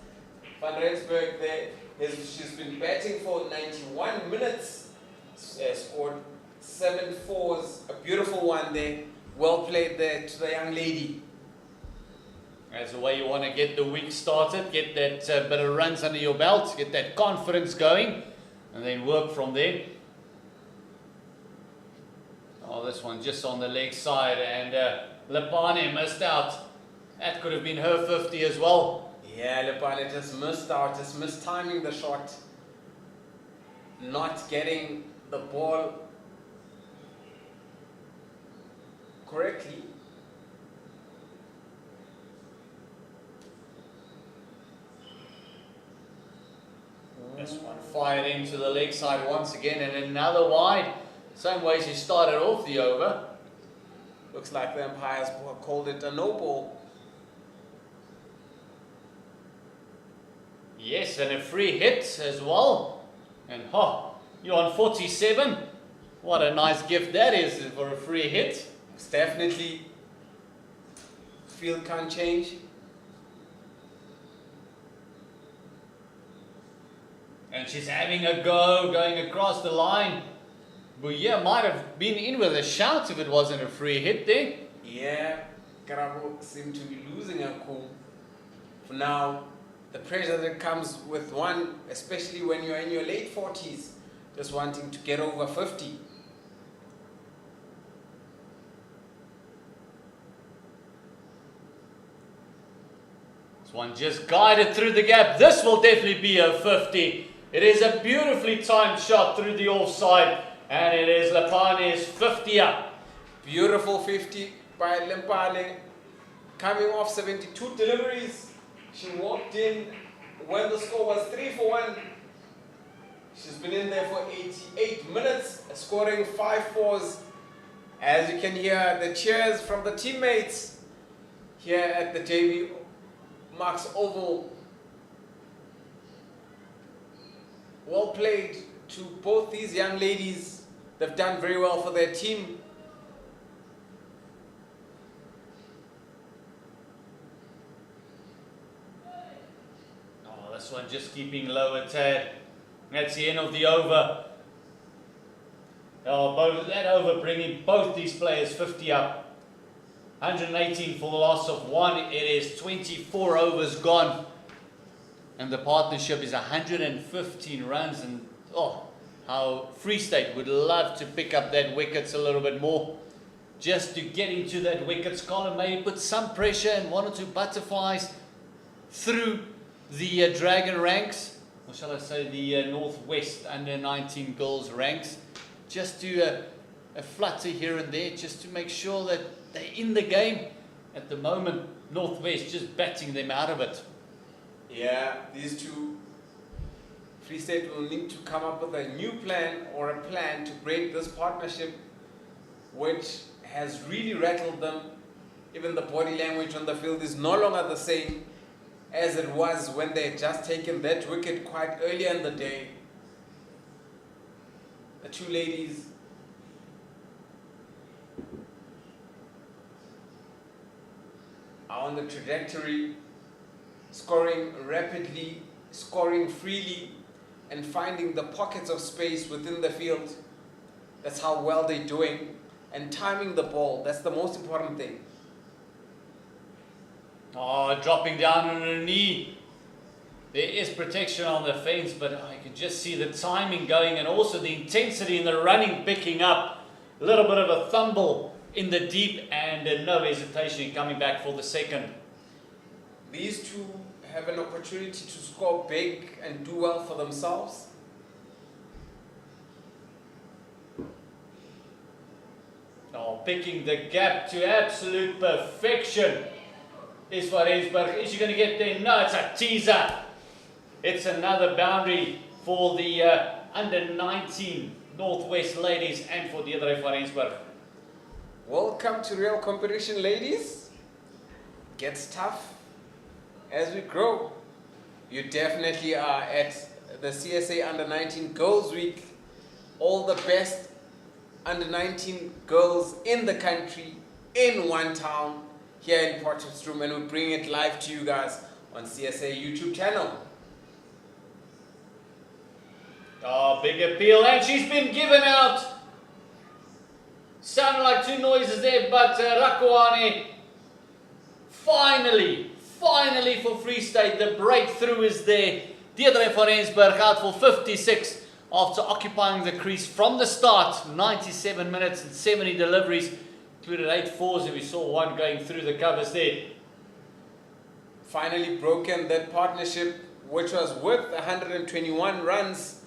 C: Van Rensburg there. She's been batting for 91 minutes. Scored 7 fours. A beautiful one there. Well played there to the young lady.
B: That's the way you want to get the week started. Get that bit of runs under your belt. Get that confidence going. And then work from there. Oh, this one just on the leg side. And Lepane missed out. That could have been her 50 as well.
C: Yeah, Lepane just missed out. Just missed timing the shot. Not getting the ball correctly.
B: This one fired into the leg side once again, and another wide. Same way she started off the over.
C: Looks like the umpires called it a no ball.
B: Yes, and a free hit as well. And you're on 47. What a nice gift that is for a free hit.
C: It's definitely field can't change.
B: And she's having a go, going across the line. Buya might have been in with a shout if it wasn't a free hit there.
C: Yeah, Karabo seemed to be losing her cool. For now, the pressure that comes with one, especially when you're in your late 40s, just wanting to get over 50.
B: This one just guided through the gap. This will definitely be a 50. It is a beautifully timed shot through the offside. And it is Lepane's 50 up.
C: Beautiful 50 by Lepane. Coming off 72 deliveries. She walked in when the score was 3-1. She's been in there for 88 minutes, scoring 5 fours. As you can hear the cheers from the teammates here at the JB Marks Oval. Well played to both these young ladies. They've done very well for their team.
B: Oh, this one just keeping low a tad. That's the end of the over. Oh, that over bringing both these players 50 up. 118 for the loss of 1. It is 24 overs gone. And the partnership is 115 runs. And how Free State would love to pick up that wickets a little bit more. Just to get into that wickets column, maybe put some pressure and 1 or 2 butterflies through the Dragon ranks. Or shall I say the Northwest under 19 girls ranks. Just do a flutter here and there, just to make sure that they're in the game. At the moment, Northwest just batting them out of it.
C: Yeah, these two, Free State will need to come up with a new plan or a plan to break this partnership, which has really rattled them. Even the body language on the field is no longer the same as it was when they had just taken that wicket quite earlier in the day. The two ladies are on the trajectory, scoring rapidly, scoring freely, and finding the pockets of space within the field. That's how well they're doing. And timing the ball, that's the most important thing.
B: Oh, dropping down on her knee. There is protection on the fence, but I can just see the timing going and also the intensity in the running picking up. A little bit of a thumble in the deep and no hesitation in coming back for the second.
C: These two have an opportunity to score big and do well for themselves.
B: Oh, picking the gap to absolute perfection is Van Rensburg. Is she going to get there? No, it's a teaser. It's another boundary for the under 19 Northwest ladies and for Deirdre van Rensburg.
C: Welcome to real competition, ladies. Gets tough as we grow. You definitely are at the CSA Under 19 Girls Week. All the best Under 19 girls in the country, in one town, here in Potchefstroom, and we bring it live to you guys on CSA YouTube channel.
B: Oh, big appeal, and she's been given out. Sounded like two noises there, but Rakoane finally for Free State, the breakthrough is there. Deirdre van Rensburg out for 56 after occupying the crease from the start. 97 minutes and 70 deliveries, included 8 fours, and we saw one going through the covers there.
C: Finally broken that partnership, which was worth 121 runs,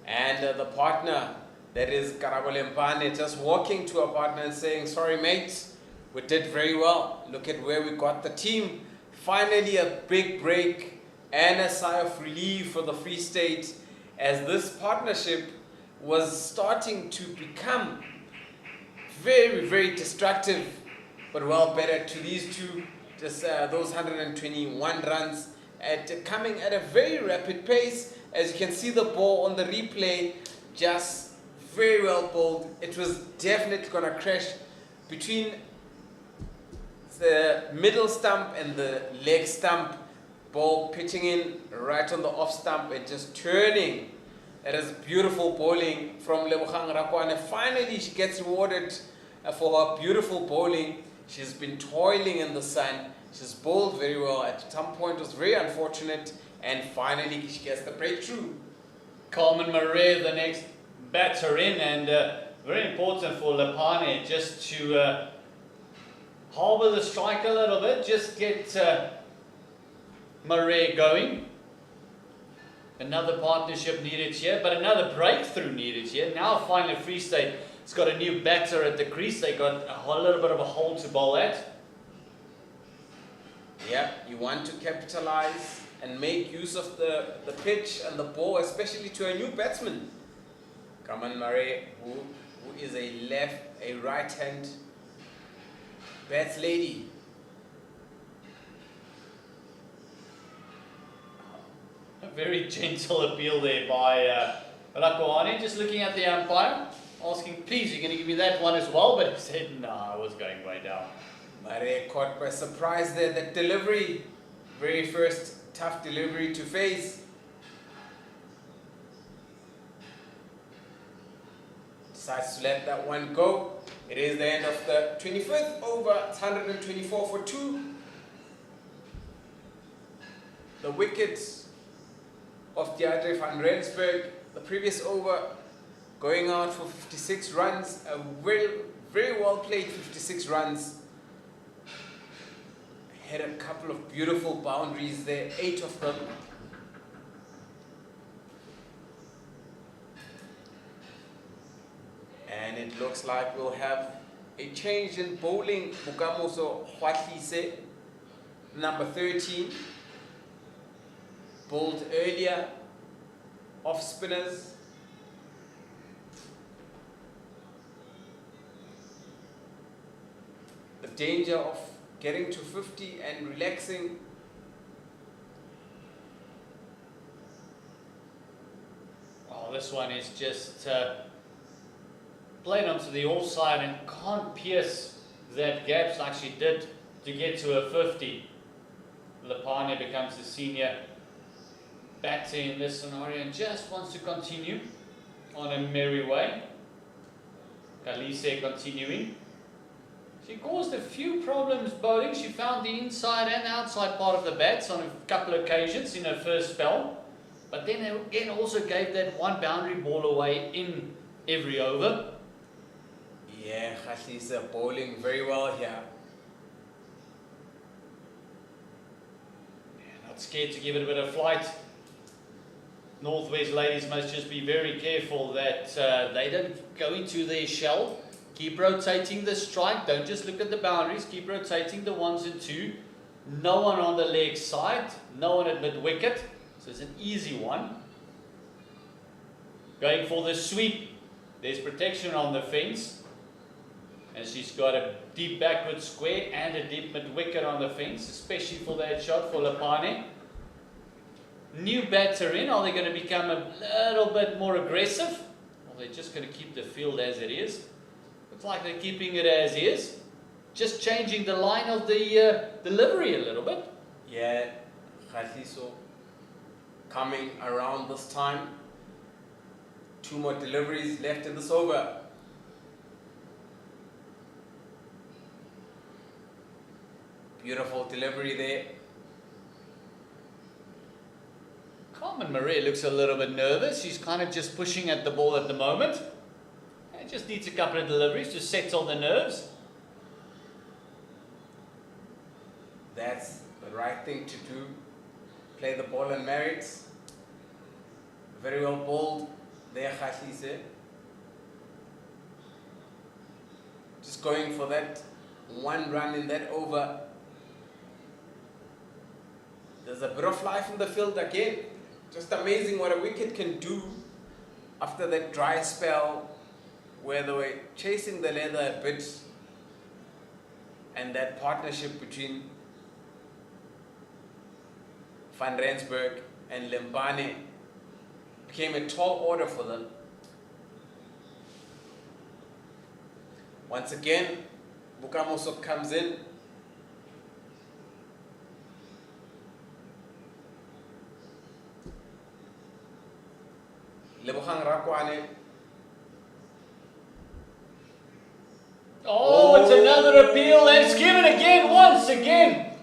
C: and the partner, that is Karabole Mpane, just walking to a partner and saying, sorry mate, we did very well, look at where we got the team. Finally a big break and a sigh of relief for the Free State, as this partnership was starting to become very, very destructive, but well better to these two. Just those 121 runs coming at a very rapid pace. As you can see the ball on the replay, just very well bowled. It was definitely going to crash between the middle stump and the leg stump. Ball pitching in right on the off stump and just turning. That is beautiful bowling from Lebogang Rakoane. Finally she gets rewarded for her beautiful bowling. She's been toiling in the sun. She's bowled very well. At some point it was very unfortunate, and finally she gets the breakthrough.
B: Carmen Murray, the next batter in, and very important for Lepane just to harbour the strike a little bit, just get Murray going. Another partnership needed here, but another breakthrough needed here. Now finally Free State has got a new batter at the crease. They got a little bit of a hole to bowl at.
C: Yeah, you want to capitalize and make use of the pitch and the ball, especially to a new batsman. Carmen Murray, who is a right-hand bats lady.
B: A very gentle appeal there by Rakoane, just looking at the umpire, asking, please, you're going to give me that one as well? But he said, no, I was going way down.
C: Murray caught by surprise there. That delivery, very first tough delivery to face. Decides to let that one go. It is the end of the 25th over. It's 124 for 2. The wicket of Deirdre van Rensburg, the previous over, going out for 56 runs. A very, very well played 56 runs. Had a couple of beautiful boundaries there, 8 of them. And it looks like we'll have a change in bowling. Bukamoso Hwatlise, number 13, bowled earlier, off spinners. The danger of getting to 50 and relaxing.
B: Oh, this one is just played onto the offside and can't pierce that gap like she did to get to a 50. Lepane becomes the senior batter in this scenario and just wants to continue on a merry way. Kalise continuing. She caused a few problems bowling. She found the inside and outside part of the bats on a couple of occasions in her first spell. But then again also gave that one boundary ball away in every over.
C: Yeah, Khatlisa bowling very well here.
B: Yeah, not scared to give it a bit of flight. Northwest ladies must just be very careful that they don't go into their shell. Keep rotating the strike. Don't just look at the boundaries. Keep rotating the 1s and 2. No one on the leg side. No one at mid-wicket. So it's an easy one. Going for the sweep. There's protection on the fence. And she's got a deep backward square and a deep mid-wicket on the fence, especially for that shot for Lepane. new batter in. Are they going to become a little bit more aggressive? Or are they just going to keep the field as it is? Looks like they're keeping it as is. Just changing the line of the delivery a little bit.
C: Yeah, Khaliso coming around this time. 2 more deliveries left in this over. Beautiful delivery there.
B: Carmen Maria looks a little bit nervous. She's kind of just pushing at the ball at the moment. And just needs a couple of deliveries to settle the nerves.
C: That's the right thing to do. Play the ball on merits. Very well bowled there, Khatlise. Just going for that 1 run in that over. There's a bit of life in the field again. Just amazing what a wicket can do after that dry spell where they were chasing the leather a bit, and that partnership between Van Rensburg and Lembane became a tall order for them. Once again, Bukamoso comes in. Lebogang Rakwane.
B: Oh, it's another appeal, and it's given again, once again.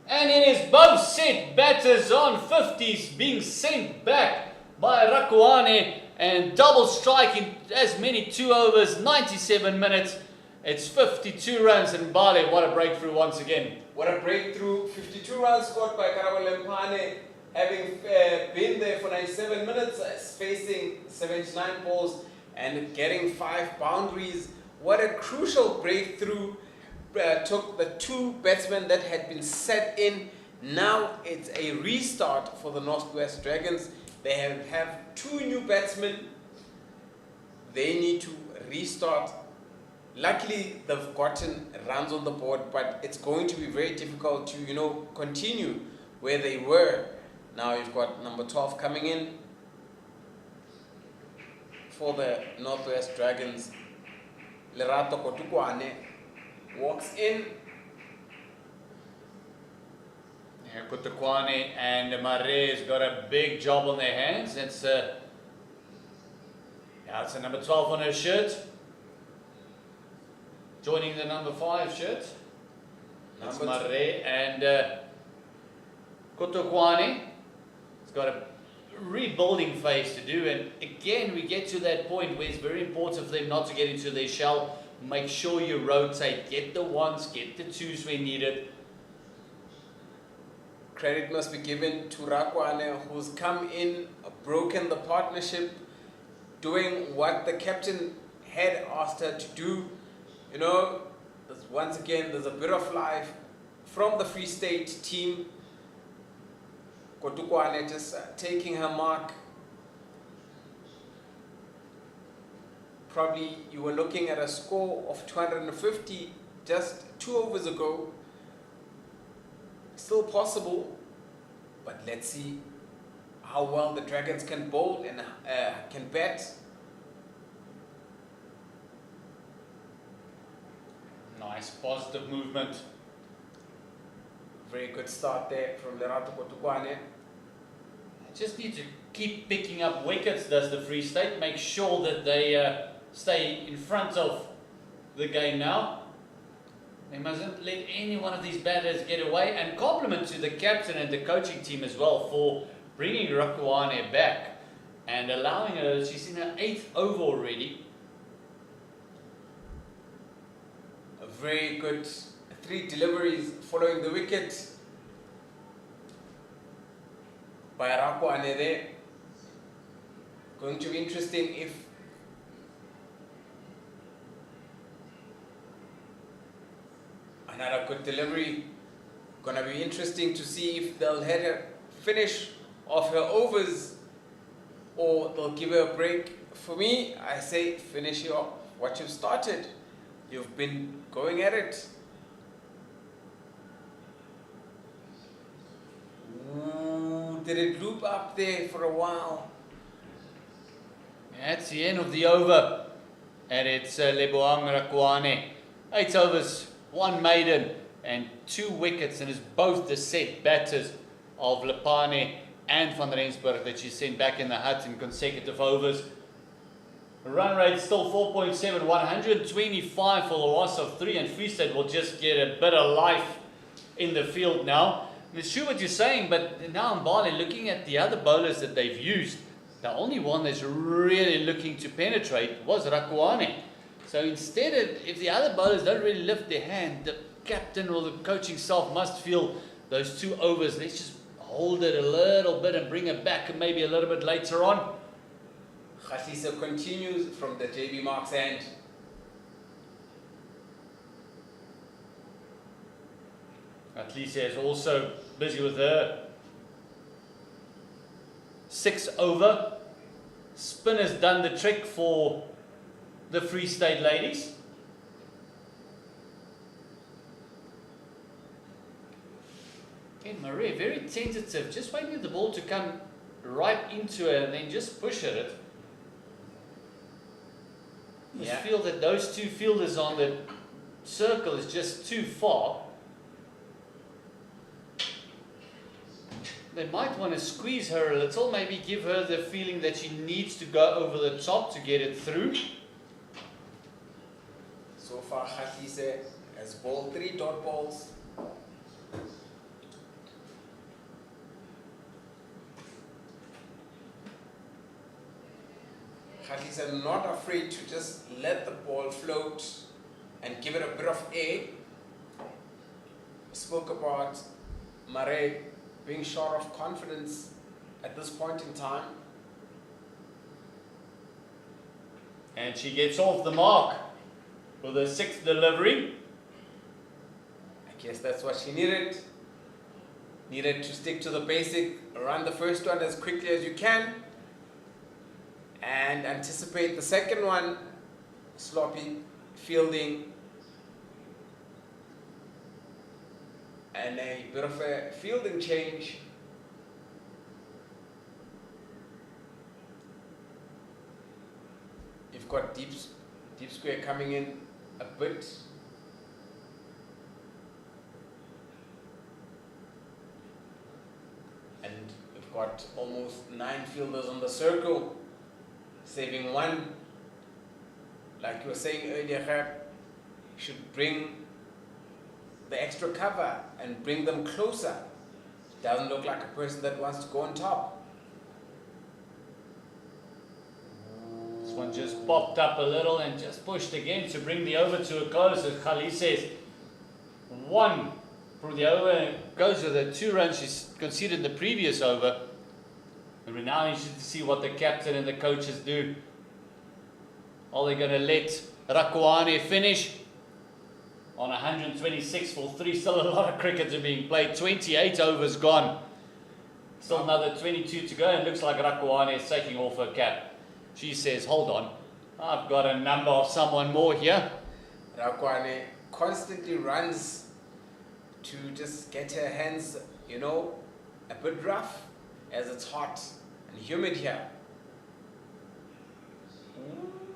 B: And it is both set batters on 50s being sent back by Rakwane, and double strike in as many 2 overs, 97 minutes. It's 52 runs, and Bale, what a breakthrough once again.
C: What a breakthrough. 52 runs scored by Karabo Lempane, having been there for 97 minutes, facing 79 balls and getting 5 boundaries. What a crucial breakthrough. Took the 2 batsmen that had been set in. Now it's a restart for the Northwest Dragons. They have 2 new batsmen. They need to restart. Luckily, they've gotten runs on the board, but it's going to be very difficult to, continue where they were. Now you've got number 12 coming in for the Northwest Dragons. Lerato Kotukwane walks in.
B: Yeah, Kutukwane and Mare's got a big job on their hands. It's a number 12 on her shirt. Joining the number 5 shirt. That's Mare and Kutukwane. It's got a rebuilding phase to do, and again we get to that point where it's very important for them not to get into their shell. Make sure you rotate, get the 1s, get the 2s when needed.
C: Credit must be given to Rakwane, who's come in, broken the partnership, doing what the captain had asked her to do. Once again, there's a bit of life from the Free State team. Kotukwane just taking her mark. Probably you were looking at a score of 250 just 2 overs ago. Still possible, but let's see how well the Dragons can bowl and can bat.
B: Nice positive movement.
C: Very good start there from Lerato Kotukwane.
B: Just need to keep picking up wickets, does the Free State. Make sure that they stay in front of the game now. They mustn't let any one of these batters get away. And compliment to the captain and the coaching team as well for bringing Rakwane back and allowing her. She's in her 8th over already.
C: A very good 3 deliveries following the wicket by Rakwane there. Going to be interesting if another good delivery. Gonna be interesting to see if they'll let her finish off her overs or they'll give her a break. For me, I say finish off what you've started. You've been going at it. Ooh, Did it loop up there for a while?
B: That's the end of the over. And it's Lebohang Rakwane. 8 overs, 1 maiden, and 2 wickets. And it's both the set batters of Lepane and Van Rensburg that she sent back in the hut in consecutive overs. Run rate still 4.7, 125 for the loss of 3. And Free State will just get a bit of life in the field now. It's true what you're saying, but now in Bali, looking at the other bowlers that they've used, the only one that's really looking to penetrate was Rakwane. So instead of, if the other bowlers don't really lift their hand, the captain or the coaching staff must feel those 2 overs, let's just hold it a little bit and bring it back maybe a little bit later on.
C: Khatisa continues from the JB Marks end.
B: Atlisa is also busy with her 6 over. Spin has done the trick for the Free State ladies. And Marie, very tentative, just waiting for the ball to come right into her and then just push at it. I just feel that those 2 fielders on the circle is just too far. They might want to squeeze her a little, maybe give her the feeling that she needs to go over the top to get it through.
C: So far, Khatisa has bowled 3 dot balls. Khatisa not afraid to just let the ball float and give it a bit of air. Spoke about Murray being short of confidence at this point in time.
B: And she gets off the mark with her 6th delivery.
C: I guess that's what she needed. Needed to stick to the basic, run the first one as quickly as you can, and anticipate the second one. Sloppy fielding and a bit of a fielding change. You've got deep square coming in a bit. And we've got almost 9 fielders on the circle, saving 1. Like you were saying earlier, should bring the extra cover and bring them closer. Doesn't look like a person that wants to go on top.
B: This one just popped up a little and just pushed again to bring the over to a close. As Khalid says, 1 for the over, goes with the 2 runs she's conceded in the previous over. And we're now interested to see what the captain and the coaches do. Are they going to let Rakwane finish on 126 for 3? Still a lot of cricket are being played. 28 overs gone. Still another 22 to go, and looks like Rakwane is taking off her cap. She says, hold on, I've got a number of someone more here.
C: Rakwane constantly runs to just get her hands, a bit rough as it's hot and humid here.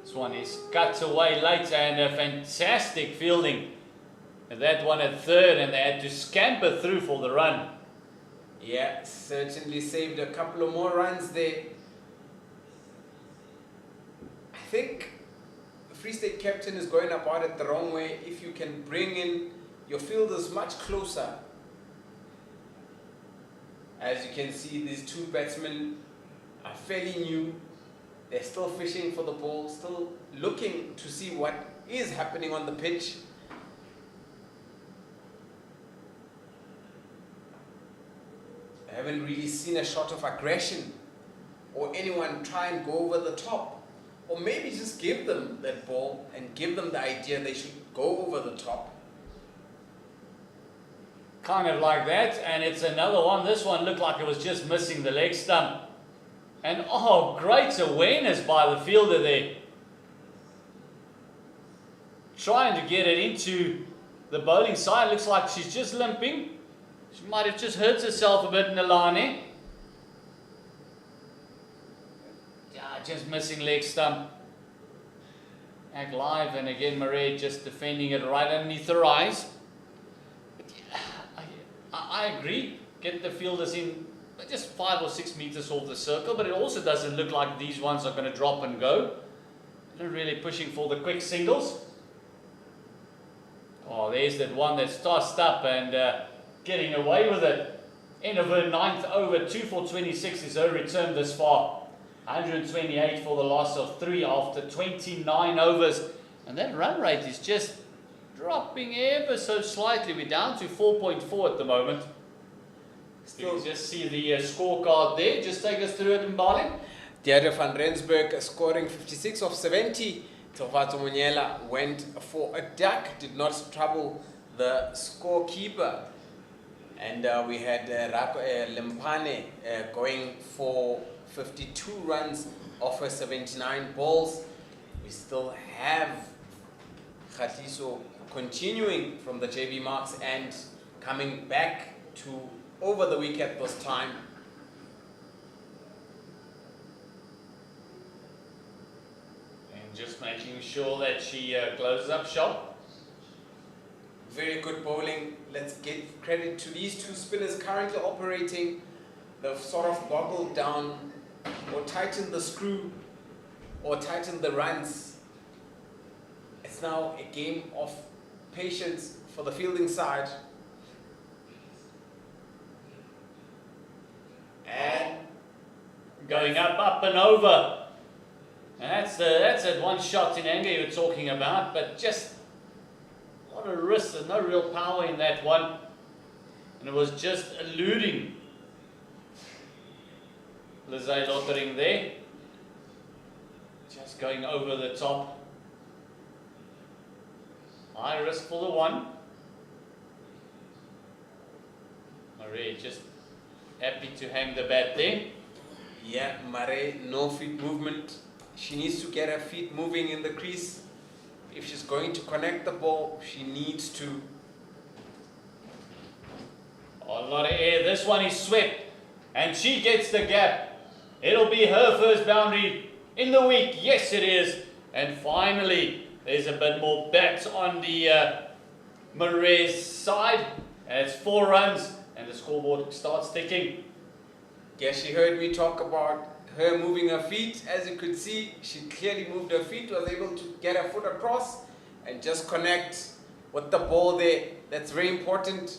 B: This one is cut away later, and a fantastic fielding. And that one at 3rd, and they had to scamper through for the run.
C: Yeah, certainly saved a couple of more runs there. I think the Free State captain is going about it the wrong way. If you can bring in your fielders much closer. As you can see, these 2 batsmen are fairly new. They're still fishing for the ball, still looking to see what is happening on the pitch. I haven't really seen a shot of aggression or anyone try and go over the top. Or maybe just give them that ball and give them the idea they should go over the top.
B: Kind of like that, and it's another one. This one looked like it was just missing the leg stump. And oh, great awareness by the fielder there. Trying to get it into the bowling side. Looks like she's just limping. She might have just hurt herself a bit in the line. just missing leg stump. Act live, and again Marais just defending it right underneath her eyes. But yeah, I agree. Get the fielders in just 5 or 6 meters off the circle, but it also doesn't look like these ones are going to drop and go. They're not really pushing for the quick singles. Oh, there's that one that's tossed up and getting away with it. End of her 9th over, 2 for 26 is her return this far. 128 for the loss of 3 after 29 overs. And that run rate is just dropping ever so slightly. We're down to 4.4 at the moment. You can just see the scorecard there. Just take us through it, Mbali.
C: Deirdre van Rensburg scoring 56 of 70. Tovato Munyela went for a duck, did not trouble the scorekeeper. And we had Lempane going for 52 runs off her 79 balls. We still have Khatiso continuing from the JV marks and coming back to over the wicket this time.
B: And just making sure that she closes up shop.
C: Very good bowling. Let's give credit to these two spinners currently operating. They've sort of boggled down or tightened the screw or tightened the runs. It's now a game of patience for the fielding side. And
B: Going up and over. And that's that one shot in anger you're talking about, but just what a risk. There's no real power in that one. And it was just eluding Lizzie Lottering there. Just going over the top. High risk for the one. Marais just happy to hang the bat there.
C: yeah, Marais, no feet movement. She needs to get her feet moving in the crease. If she's going to connect the ball, she needs to.
B: Oh, a lot of air. This one is swept. And she gets the gap. It'll be her first boundary in the week. Yes, it is. And finally, there's a bit more bats on the Marais side. And it's 4 runs. And the scoreboard starts ticking.
C: Yeah, she heard me talk about her moving her feet. As you could see, she clearly moved her feet, was able to get her foot across and just connect with the ball there. That's very important.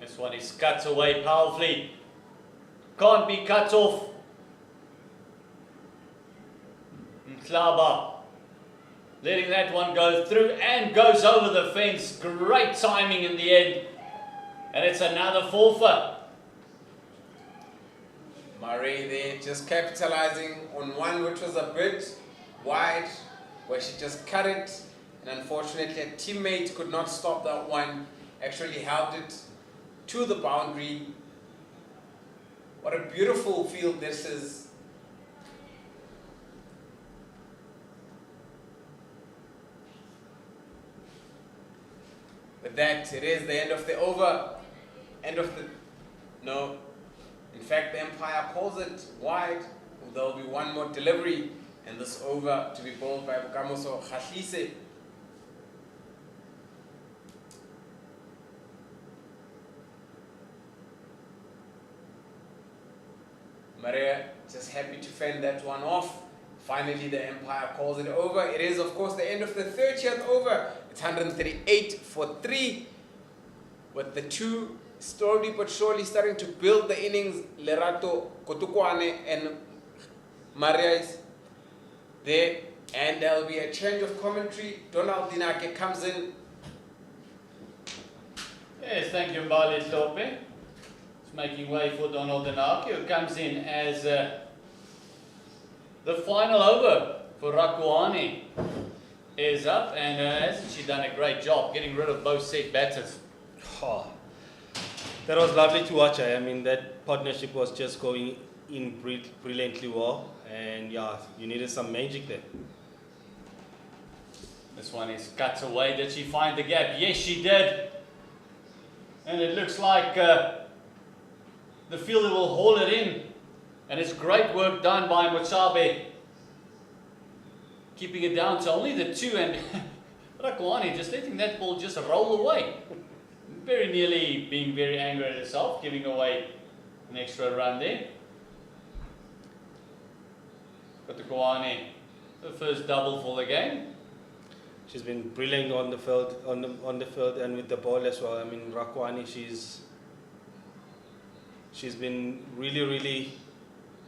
B: This one is cut away powerfully. Can't be cut off. Mhlaba letting that one go through and goes over the fence. Great timing in the end. And it's another forfeit.
C: Marais there just capitalizing on one which was a bit wide, where she just cut it. And unfortunately, a teammate could not stop that one. Actually held it to the boundary. What a beautiful field this is. With that, it is the end of the over. No. In fact, the umpire calls it wide. There will be one more delivery and this over to be bowled by Bukamoso Khatlise. Marais just happy to fend that one off. Finally, the umpire calls it over. It is, of course, the end of the 30th over. It's 138 for 3. With the two slowly but surely starting to build the innings. Lerato Kotukwane and Marais there. And there will be a change of commentary. Donald Dinake comes in.
B: Yes, thank you, Mbali Tope. It's making way for Donald Dinake, who comes in as the final over for Rakuane is up, and hasn't she done a great job getting rid of both set batters?
D: Oh, that was lovely to watch. I mean, that partnership was just going in brilliantly well, and yeah, you needed some magic there.
B: This one is cut away. Did she find the gap? Yes, she did. And it looks like the fielder will haul it in. And it's great work done by Motsabe. Keeping it down to only the 2, and Rakwani just letting that ball just roll away. Very nearly being very angry at herself, giving away an extra run there. But the Kwane, the first double for the game.
D: She's been brilliant on the field, on the field, and with the ball as well. I mean, Rakwani, she's been really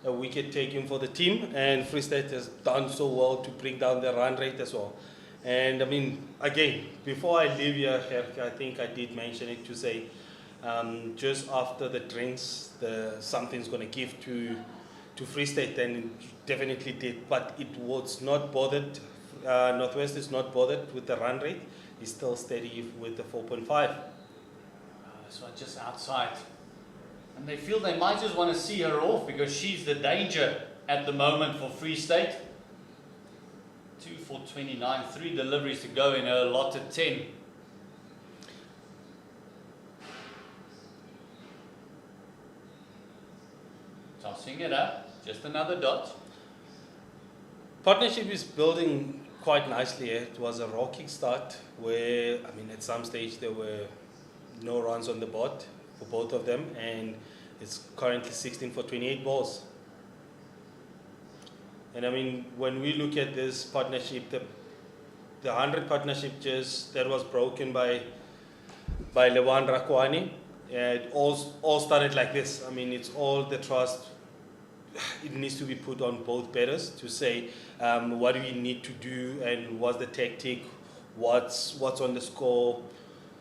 D: a wicket taking for the team, and Free State has done so well to bring down the run rate as well. And I mean, again, before I leave here, I think I did mention it to say, just after the drinks, something's going to give to Free State, and it definitely did. But it was not bothered. Northwest is not bothered with the run rate. He's still steady with the 4.5.
B: This one just outside. And they feel they might just want to see her off because she's the danger at the moment for Free State. 2 for 29, 3 deliveries to go in her allotted 10. Tossing it up, just another dot.
D: Partnership is building quite nicely. It was a rocking start where, I mean, at some stage there were no runs on the board for both of them, and it's currently 16 for 28 balls. And I mean, when we look at this partnership, the 100 partnership that was broken by Lewan Rakwani, it all started like this. I mean, it's all the trust. It needs to be put on both batters to say what do we need to do and what's the tactic, what's on the score,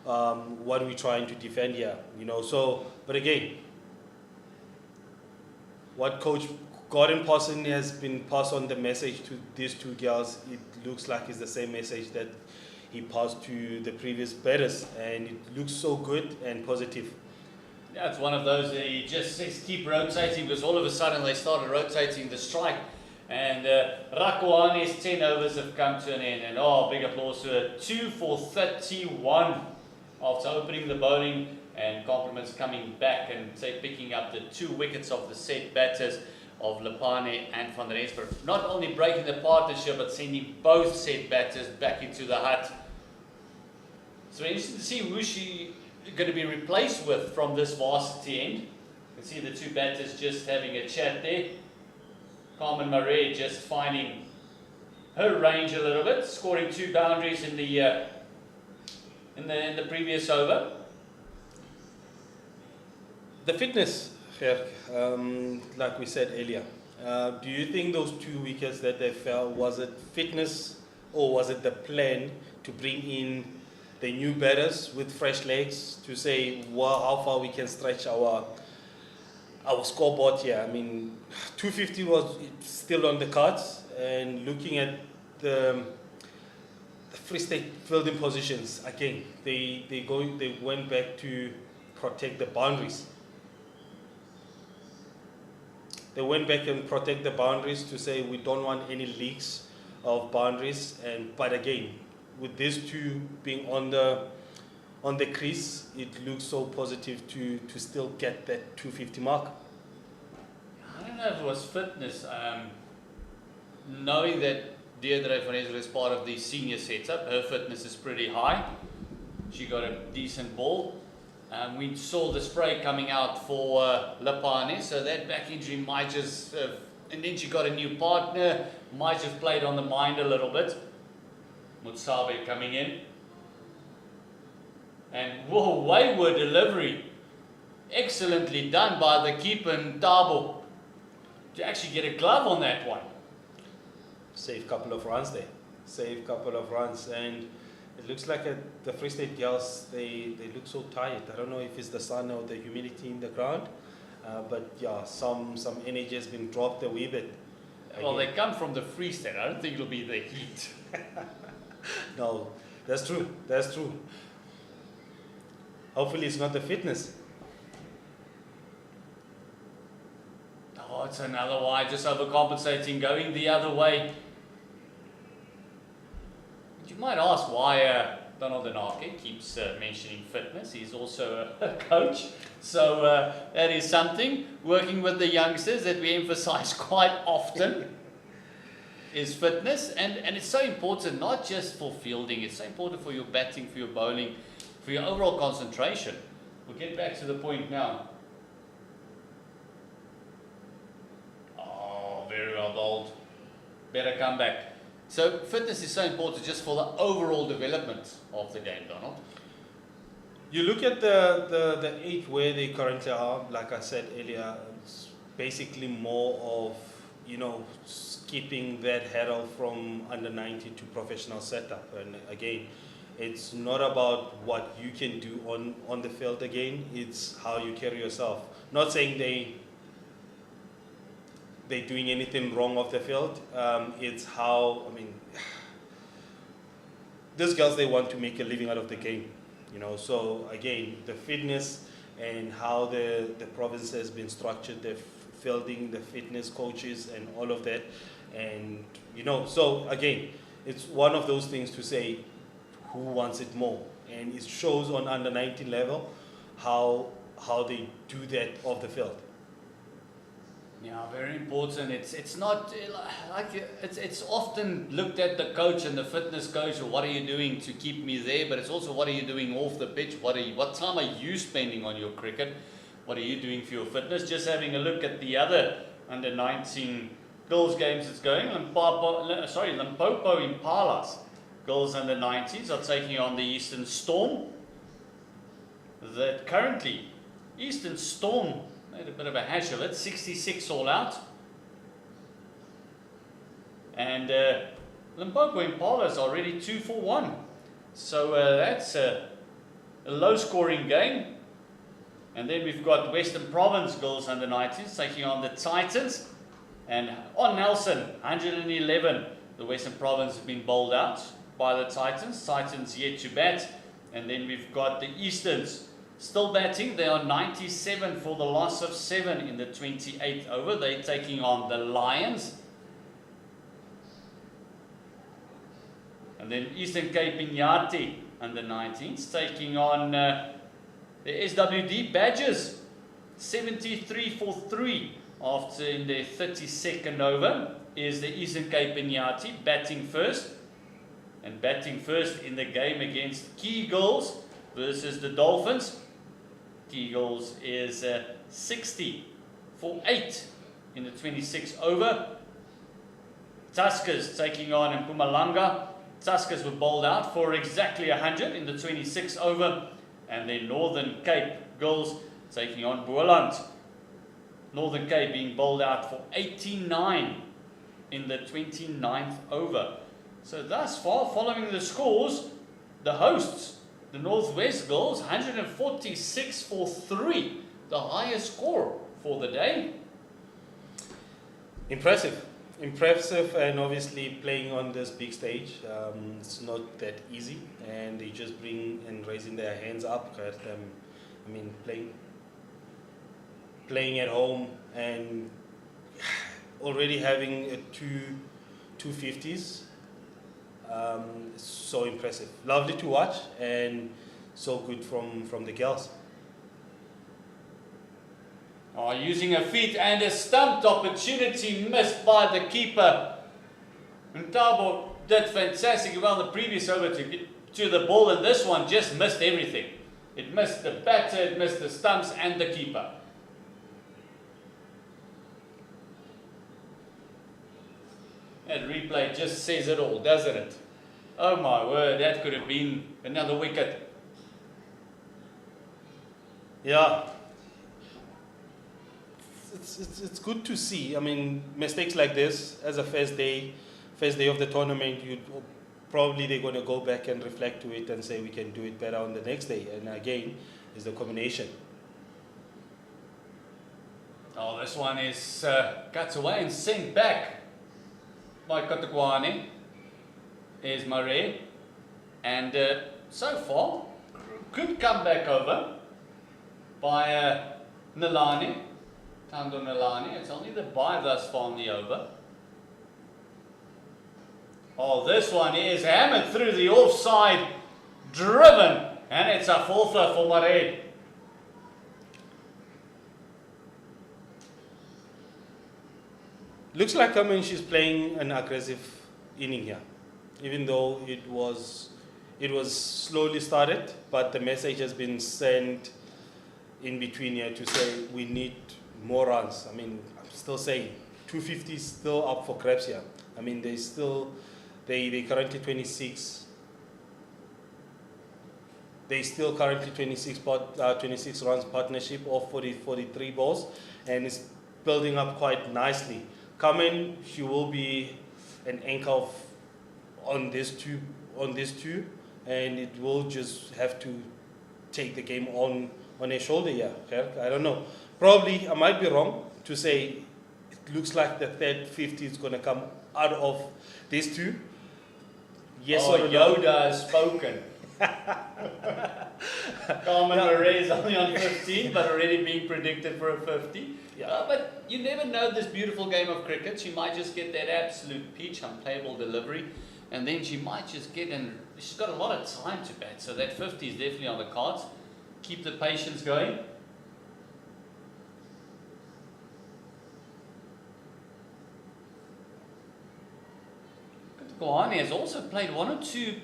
D: what are we trying to defend here, you know. So, but again, what Coach Gordon Parson has been passed on the message to these two girls, it looks like it's the same message that he passed to the previous batters, and it looks so good and positive.
B: Yeah, it's one of those that he just says keep rotating, because all of a sudden they started rotating the strike, and Rakwane's 10 overs have come to an end, and big applause to her. 2 for 31 after opening the bowling, and compliments coming back and picking up the 2 wickets of the set batters of Lepane and Van der Esper. Not only breaking the partnership, but sending both set batters back into the hut. So interesting to see who she going to be replaced with from this varsity end. You can see the 2 batters just having a chat there. Carmen Murray just finding her range a little bit, scoring 2 boundaries in the previous over.
D: The fitness, like we said earlier, do you think those 2 wickets that they fell, was it fitness or was it the plan to bring in the new batters with fresh legs to say how far we can stretch our scoreboard here? I mean, 250 was still on the cards, and looking at the Free State fielding positions again, they went back to protect the boundaries. They went back and protect the boundaries to say we don't want any leaks of boundaries. But again, with these 2 being on the crease, it looks so positive to still get that 250 mark.
B: I don't know if it was fitness. Knowing that Deirdre van Ezra is part of the senior setup, her fitness is pretty high. She got a decent ball. We saw the spray coming out for Lepane, so that back injury might just and then she got a new partner, might just played on the mind a little bit. Mutsabe coming in. And whoa, wayward delivery. Excellently done by the keeper Ntabo to actually get a glove on that one.
D: Save couple of runs there. Save couple of runs, and it looks like the Free State girls, they look so tired. I don't know if it's the sun or the humidity in the ground, but yeah, some energy has been dropped a wee bit.
B: Well, they come from the Free State. I don't think it'll be the heat.
D: No, that's true. That's true. Hopefully it's not the fitness.
B: Oh, it's another wide, just overcompensating, going the other way. You might ask why Donald Denake keeps mentioning fitness. He's also a coach. So that is something. Working with the youngsters that we emphasize quite often is fitness. And it's so important, not just for fielding. It's so important for your batting, for your bowling, for your overall concentration. We'll get back to the point now. Oh, very well bowled. Better come back. So fitness is so important just for the overall development of the game, Donald.
D: You look at the age where they currently are, like I said earlier, it's basically more of, you know, skipping that hurdle from under 90 to professional setup. And again, it's not about what you can do on the field again, it's how you carry yourself. Not saying they're doing anything wrong off the field. It's how, I mean, these girls, they want to make a living out of the game, you know. So again, the fitness and how the province has been structured, the fielding, the fitness coaches and all of that. And, you know, so again, it's one of those things to say who wants it more. And it shows on under 19 level how they do that off the field.
B: Yeah, very important. It's not like it's often looked at the coach and the fitness coach, or what are you doing to keep me there? But it's also what are you doing off the pitch? What time are you spending on your cricket? What are you doing for your fitness? Just having a look at the other under 19 girls games that's going. Limpopo Impalas girls under 19s are taking on the Eastern Storm. That currently Eastern Storm made a bit of a hash of it, 66 all out. And Limpopo Impalas are already 2 for 1. So that's a low scoring game. And then we've got Western Province girls under 19s taking on the Titans. And on Nelson, 111. The Western Province have been bowled out by the Titans. Titans yet to bat. And then we've got the Easterns still batting. They are 97 for the loss of 7 in the 28th over. They're taking on the Lions. And then Eastern Cape Inyati under 19s taking on the SWD Badgers. 73 for 3 after in their 32nd over is the Eastern Cape Inyati batting first. And batting first in the game against Key Girls versus the Dolphins. Eagles is 60 for 8 in the 26th over. Tuskers taking on Mpumalanga. Tuskers were bowled out for exactly 100 in the 26th over. And then Northern Cape girls taking on Boland. Northern Cape being bowled out for 89 in the 29th over. So thus far, following the scores, the hosts, the Northwest girls, 146 for 3, the highest score for the day.
D: Impressive, and obviously playing on this big stage, it's not that easy, and they just bring and raising their hands up. I mean, playing at home and already having a 250s. So impressive, lovely to watch, and so good from the girls.
B: Using a feet and a stumped opportunity missed by the keeper. Ntabo did fantastic well the previous over to get to the ball, and this one just missed everything. It missed the batter, it missed the stumps and the keeper. That replay just says it all, doesn't it? Oh my word, that could have been another wicket.
D: Yeah. It's good to see. I mean, mistakes like this as a first day of the tournament, they're going to go back and reflect to it and say we can do it better on the next day. And again, is the combination.
B: Oh, this one is cut away and sent back by Kotokwani. There's Murray. And so far, good comeback over by Nalani. Tando Nalani. It's only the bye thus far on the over. Oh, this one is hammered through the offside, driven, and it's a forfeit for Mare.
D: Looks like she's playing an aggressive inning here, even though it was slowly started, but the message has been sent in between here to say we need more runs. I mean, I'm still saying 250 is still up for grabs here. I mean, they currently 26. They still currently 26 runs partnership of 43 balls, and it's building up quite nicely. Coming, she will be an anchor on this two, and it will just have to take the game on her shoulder. Yeah, I don't know. Probably I might be wrong to say it looks like the third 50 is going to come out of these two. Yes or no?
B: Yoda has spoken. Carmen Murray is only on 15, but already being predicted for a 50.
D: Yeah.
B: But you never know this beautiful game of cricket. She might just get that absolute peach, unplayable delivery, and then she might just get in. She's got a lot of time to bat, so that 50 is definitely on the cards. Keep the patience going. Kohane has also played one or two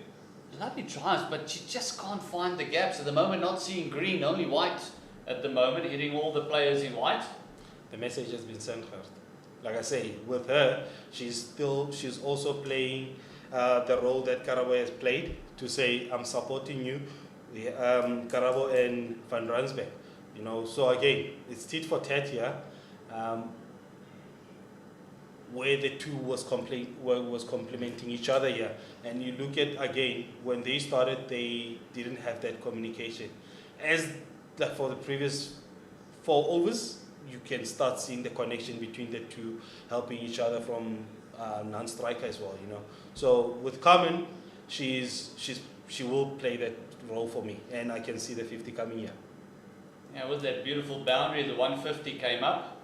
B: lovely tries, but she just can't find the gaps at the moment. Not seeing green, only white at the moment, hitting all the players in white.
D: The message has been sent her. Like I say, with her, she's also playing the role that Karabo has played to say, I'm supporting you, Karabo and Van Rensburg. You know, so again, it's tit for tat here. Where the two was complementing each other here, and you look at again when they started, they didn't have that communication. As for the previous 4 overs, you can start seeing the connection between the two, helping each other from non-striker as well. You know, so with Carmen, she will play that role for me, and I can see the 50 coming here.
B: Yeah, with that beautiful boundary, the 150 came up.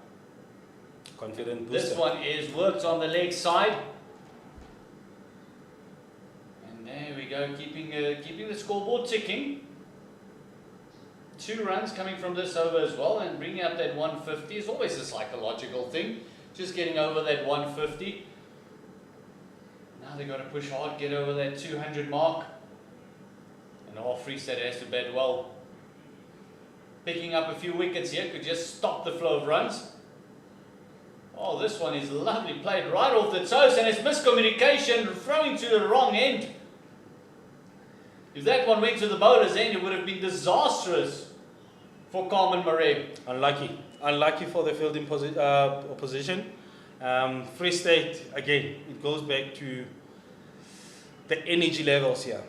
D: Confident booster.
B: This one is worked on the leg side. And there we go, keeping the scoreboard ticking. 2 runs coming from this over as well, and bringing up that 150 is always a psychological thing. Just getting over that 150. Now they've got to push hard, get over that 200 mark. And Freestad has to bat well. Picking up a few wickets here could just stop the flow of runs. Oh, this one is lovely, played right off the toes, and it's miscommunication, throwing to the wrong end. If that one went to the bowler's end, it would have been disastrous for Carmen Murray.
D: Unlucky for the fielding opposition. Free State, again, it goes back to the energy levels here.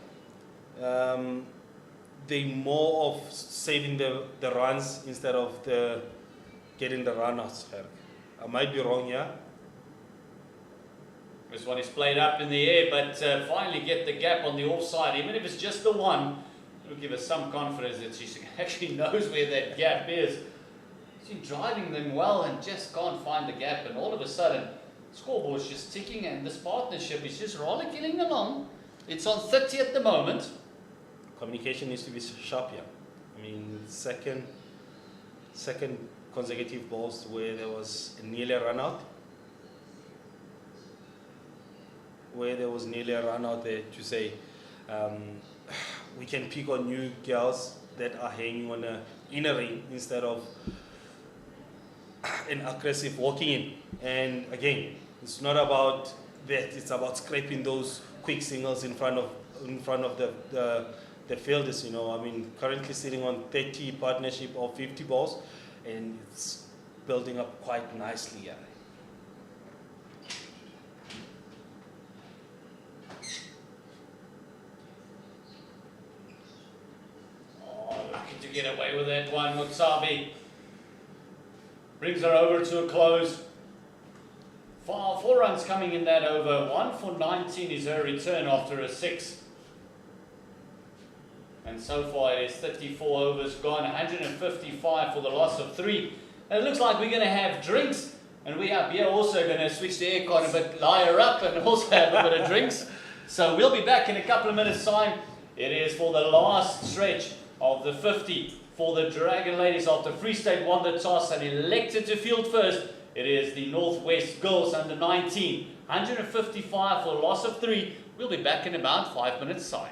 D: They more of saving the runs instead of getting the run-outs. I might be wrong here.
B: This one is played up in the air, but finally get the gap on the offside. Even if it's just the one, it'll give us some confidence that she actually knows where that gap is. She's driving them well and just can't find the gap, and all of a sudden, scoreboard's just ticking, and this partnership is just rollicking along. It's on 30 at the moment.
D: Communication needs to be sharp here. I mean, second consecutive balls where there was nearly a run out. There to say we can pick on new girls that are hanging on a inner ring instead of an aggressive walking in. And again, it's not about that, it's about scraping those quick singles in front of the fielders. You know, I mean, currently sitting on 30 partnership of 50 balls, and it's building up quite nicely here.
B: Oh, lucky to get away with that one. Mutsabi brings her over to a close. 4 runs coming in that over. 1 for 19 is her return after a 6. And so far it is 34 overs gone, 155 for the loss of 3. And it looks like we're going to have drinks And we up here also going to switch the aircon a bit, lie her up and also have a bit of drinks. So we'll be back in a couple of minutes time. It is for the last stretch of the 50 for the Dragon Ladies after Free State won the toss and elected to field first. It is the Northwest Girls under 19, 155 for a loss of 3. We'll be back in about 5 minutes time.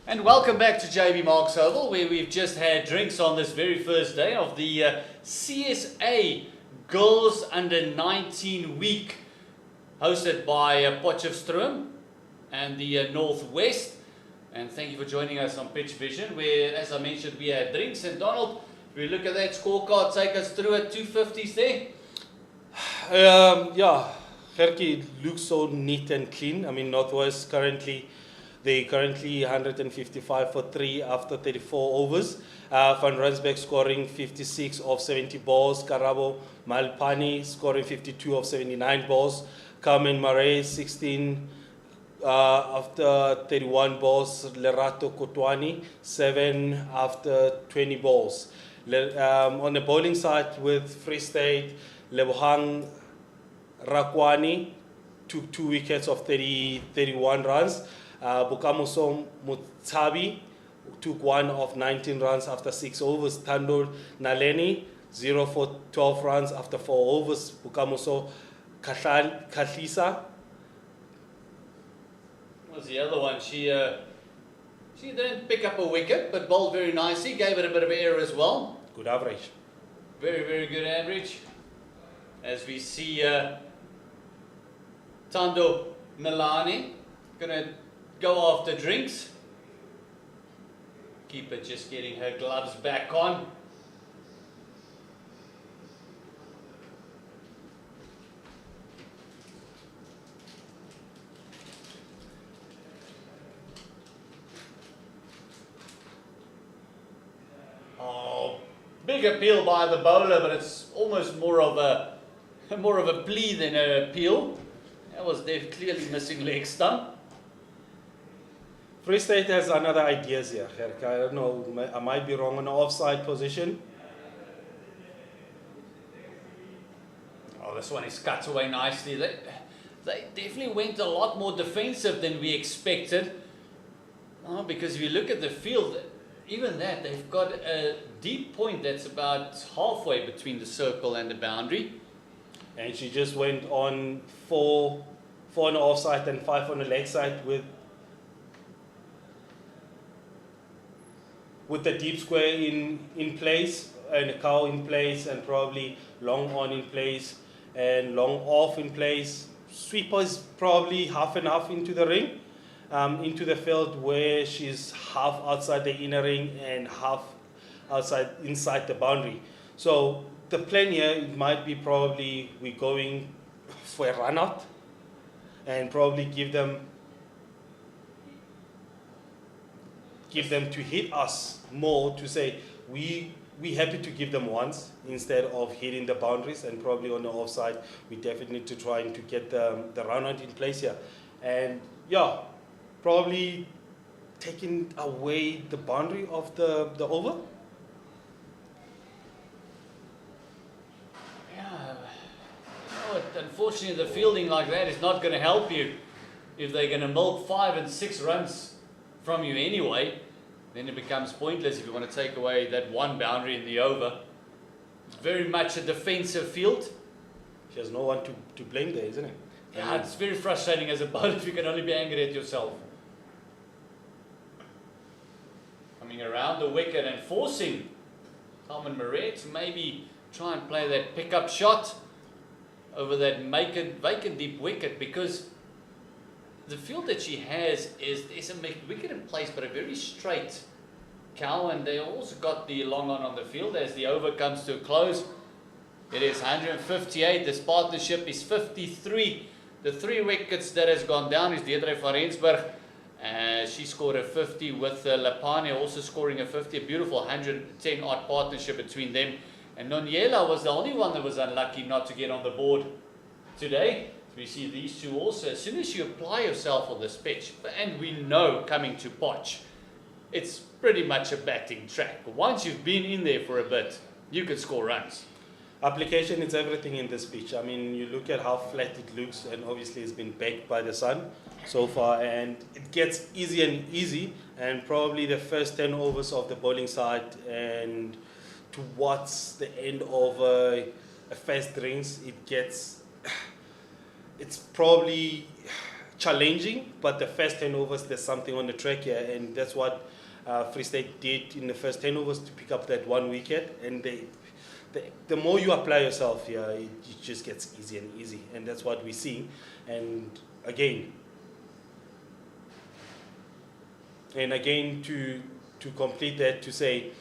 B: And welcome back to JB Marks Oval, where we've just had drinks on this very first day of the CSA Girls Under 19 Week, hosted by Potchefstroom and the Northwest. And thank you for joining us on Pitch Vision, where, as I mentioned, we had drinks. And Donald, if we look at that scorecard, take us through it, 250s there.
D: Yeah, Gerkie looks so neat and clean. I mean, Northwest they currently 155 for 3 after 34 overs. Van Rensburg scoring 56 of 70 balls. Karabo Malpani scoring 52 of 79 balls. Carmen Murray 16 after 31 balls. Lerato Kotwani 7 after 20 balls. On the bowling side with Free State, Lebohang Rakwani took 2 wickets of 31 runs. Bukamuso Mutabi took 1 of 19 runs after 6 overs. Tandol Naleni 0 for 12 runs after 4 overs. Bukamuso Katlisa
B: Was the other one. She didn't pick up a wicket, but bowled very nicely. Gave it a bit of air as well.
D: good average.
B: Very, very good average. As we see Tando Milani gonna go after drinks. Keeper just getting her gloves back on. quick appeal by the bowler, but it's almost more of a plea than an appeal. That was clearly missing leg stump.
D: Free State has another ideas here. Gerke. I don't know, I might be wrong on the offside position.
B: Oh, this one is cut away nicely. They definitely went a lot more defensive than we expected. Oh, because if you look at the field, even that, they've got a deep point that's about halfway between the circle and the boundary.
D: And she just went on four on the offside and 5 on the leg side with the deep square in place and a cow in place and probably long on in place and long off in place. Sweeper is probably half and half into the ring, into the field where she's half outside the inner ring and half inside the boundary. So the plan here, it might be probably we're going for a run out and probably give them to hit us more, to say we happy to give them once instead of hitting the boundaries, and probably on the offside we definitely need to try to get the run out in place here, and yeah, probably taking away the boundary of the over.
B: Yeah, unfortunately the fielding like that is not going to help you. If they're going to milk 5 and 6 runs from you anyway, then it becomes pointless if you want to take away that one boundary in the over. It's very much a defensive field.
D: She has no one to blame there, isn't it?
B: Yeah, it's very frustrating as a bowler if you can only be angry at yourself. Coming around the wicket and forcing Carmen Marais to maybe try and play that pickup shot over that vacant deep wicket, because the field that she has is a wicket in place, but a very straight cow, and they also got the long on the field as the over comes to a close. It is 158. This partnership is 53. The 3 wickets that has gone down is Deirdre van Rensburg. She scored a 50 with Lapane also scoring a 50. A beautiful 110 odd partnership between them. And Noniela was the only one that was unlucky not to get on the board today. We see these two also. As soon as you apply yourself on this pitch, and we know coming to Potch, it's pretty much a batting track. Once you've been in there for a bit, you can score runs.
D: Application is everything in this pitch. I mean, you look at how flat it looks, and obviously it's been baked by the sun so far, and it gets easier and easy, and probably the first 10 overs of the bowling side and towards the end of a first innings, it's probably challenging, but the first 10 overs, there's something on the track here, and that's what Free State did in the first 10 overs to pick up that 1 wicket, and the more you apply yourself here, it just gets easy and easy, and that's what we see. And again to complete that, to say,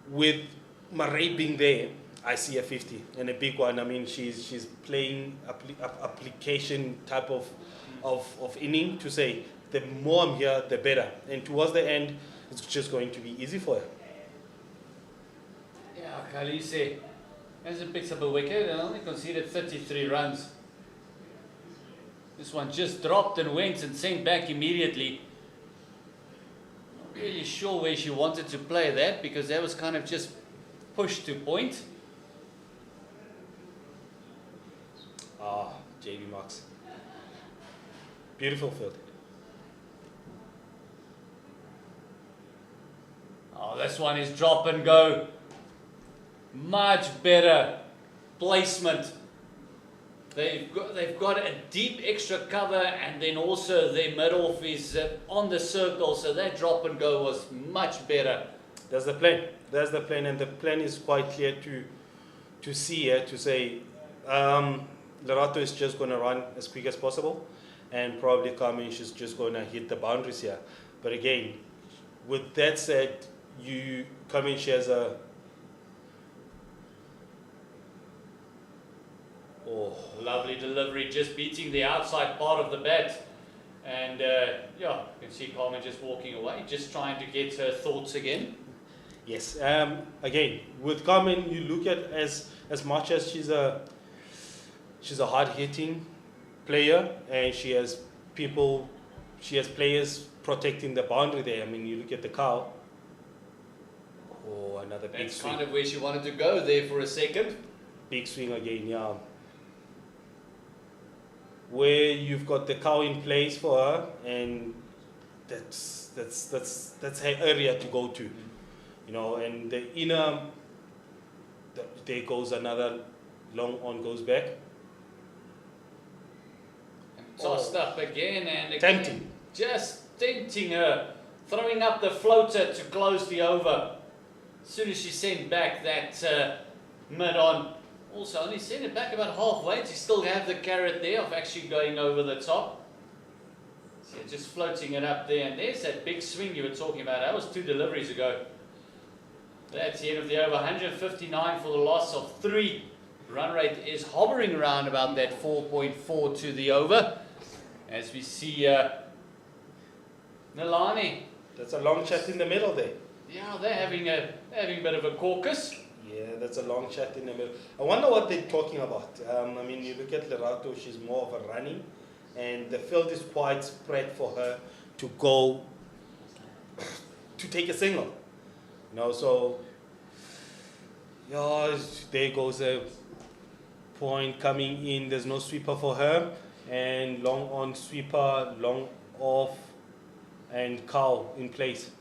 D: with Marais being there, I see a 50 and a big one. I mean, she's playing application type of inning, to say the more I'm here, the better. And towards the end, it's just going to be easy for her.
B: Yeah, Khaleesi hasn't picked up a wicket and only conceded 33 runs. This one just dropped and went and sent back immediately. Not really sure where she wanted to play that, because that was kind of just pushed to point.
D: JB Marks. Beautiful field.
B: Oh, this one is drop and go. Much better placement. They've got a deep extra cover, and then also their mid-off is on the circle, so that drop and go was much better.
D: That's the plan. That's the plan, and the plan is quite clear to see here, to say Lerato is just going to run as quick as possible, and probably Carmen is just going to hit the boundaries here. But again, with that said, Carmen shares a
B: lovely delivery, just beating the outside part of the bat. And yeah, you can see Carmen just walking away, just trying to get her thoughts again.
D: Yes. Again, with Carmen, you look at as much as she's a hard hitting player, and she has players protecting the boundary there. I mean, you look at the cow. Oh, another big
B: That's
D: swing.
B: kind of where she wanted to go there for a second.
D: Big swing again, yeah. Where you've got the cow in place for her, and that's her area to go to, you know. And the inner, there goes another long on, goes back.
B: Tossed up again and again.
D: Tempting.
B: Just tempting her. Throwing up the floater to close the over. As soon as she sent back that mid on. Also only sent it back about halfway to still have the carrot there of actually going over the top. So just floating it up there. And there's that big swing you were talking about. That was 2 deliveries ago. That's the end of the over. 159 for the loss of 3. Run rate is hovering around about that 4.4 to the over. As we see Nalani.
D: That's a long chat in the middle there.
B: Yeah, they're having a bit of a caucus.
D: Yeah, that's a long chat in the middle. I wonder what they're talking about. I mean, you look at Lerato, she's more of a running, and the field is quite spread for her to go to take a single. You know, so yeah, there goes a point coming in. There's no sweeper for her, and long on sweeper, long off, and cow in place.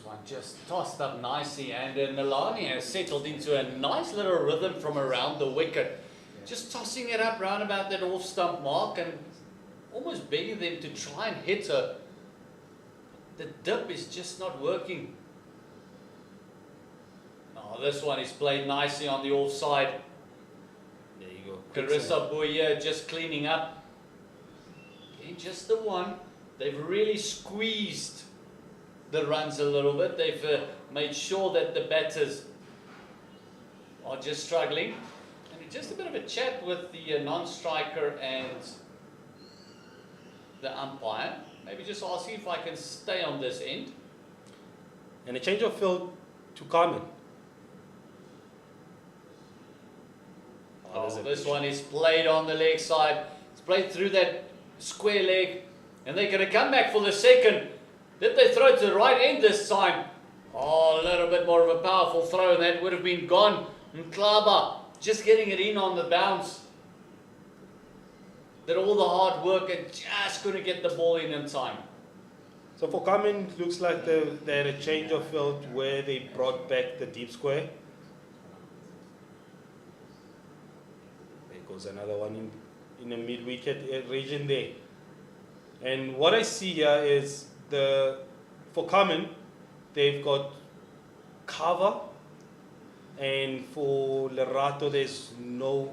B: One just tossed up nicely, and Nalani has settled into a nice little rhythm from around the wicket. Just tossing it up round about that off stump mark and almost begging them to try and hit her. The dip is just not working. Oh, this one is played nicely on the offside.
D: There you go.
B: Carissa Boyer just cleaning up. Again, just the one. They've really squeezed the runs a little bit. They've made sure that the batters are just struggling. And just a bit of a chat with the non-striker and the umpire. Maybe just asking if I can stay on this end.
D: And a change of field to Carmen.
B: Oh, this one is played on the leg side. It's played through that square leg. And they're going to come back for the second. Did they throw it to the right end this time? Oh, a little bit more of a powerful throw, and that would have been gone. Mklaba just getting it in on the bounce. Did all the hard work and just couldn't get the ball in time.
D: So for Carmen, it looks like they had a change of field where they brought back the deep square. There goes another one in the mid-wicket region there. And what I see here is for Carmen, they've got cover, and for Lerato, there's no.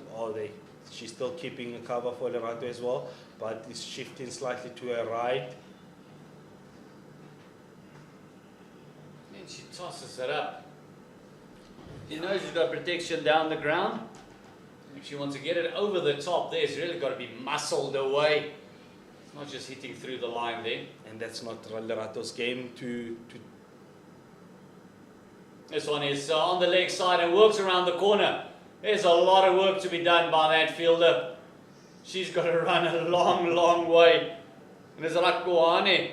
D: She's still keeping a cover for Lerato as well, but it's shifting slightly to her right.
B: And she tosses it up. She knows she's got protection down the ground. If she wants to get it over the top there, it's really got to be muscled away. Not just hitting through the line there.
D: And that's not Lerato's game to.
B: This one is on the leg side and works around the corner. There's a lot of work to be done by that fielder. She's got to run a long, long way. And there's Rakoane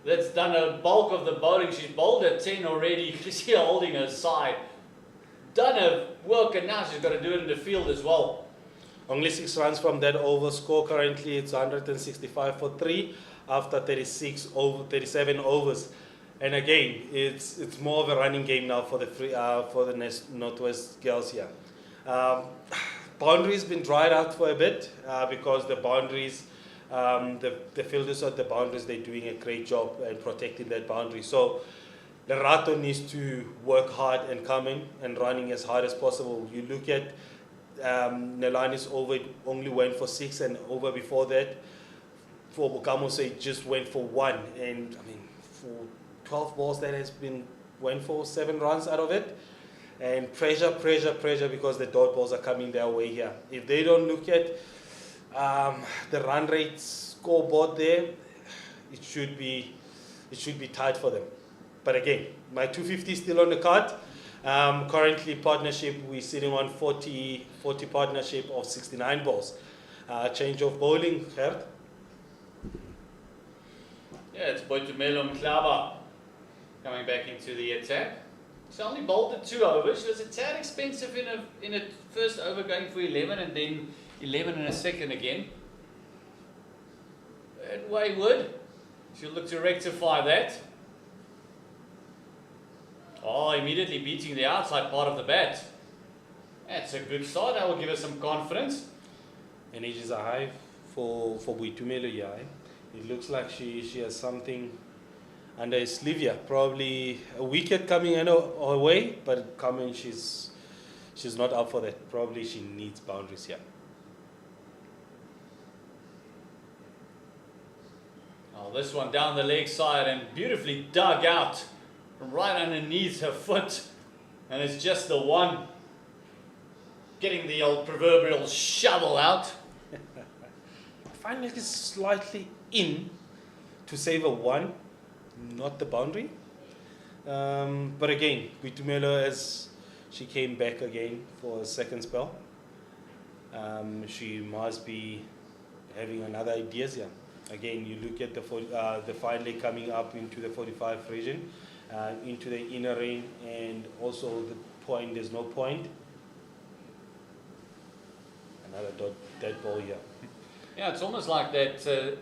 B: that's done a bulk of the bowling. She's bowled at 10 already. She's here holding her side. Done her work, and now she's got to do it in the field as well.
D: Only 6 runs from that over. Score currently it's 165 for 3 after 37 overs. And again, it's more of a running game now for the Northwest girls here. Boundaries been dried out for a bit because the boundaries, the fielders at the boundaries, they're doing a great job in protecting that boundary. So Lerato needs to work hard and come in and running as hard as possible. You look at Nelani's over only went for 6, and over before that for Bokamos it just went for 1, and I mean for 12 balls that has been went for 7 runs out of it. And pressure because the dot balls are coming their way here. If they don't look at the run rate scoreboard there, it should be tight for them. But again, my 250 is still on the card. Currently, partnership, we're sitting on 40 partnership of 69 balls. Change of bowling, Gert.
B: Yeah, it's Boitumelo Mhlaba coming back into the attack. She only bowled at 2 overs. She was a tad expensive in a first over, going for 11 and then 11 in a second again. And wayward. She'll look to rectify that. Oh, immediately beating the outside part of the bat. That's a good start. That will give us some confidence.
D: Energies are high for Boitumelo, yeah. It looks like she has something under his sleeve here. Probably a wicket coming in her way, but coming, she's not up for that. Probably she needs boundaries here.
B: Oh, this one down the leg side and beautifully dug out from right underneath her foot. And it's just the one getting the old proverbial shovel out.
D: Finally, it's slightly in to save a 1, not the boundary. But again, Boitumelo, as she came back again for a second spell, she must be having another ideas here. Again, you look at the fine leg coming up into the 45 region, into the inner ring, and also the point, there's no point. Another dead ball here.
B: Yeah, it's almost like that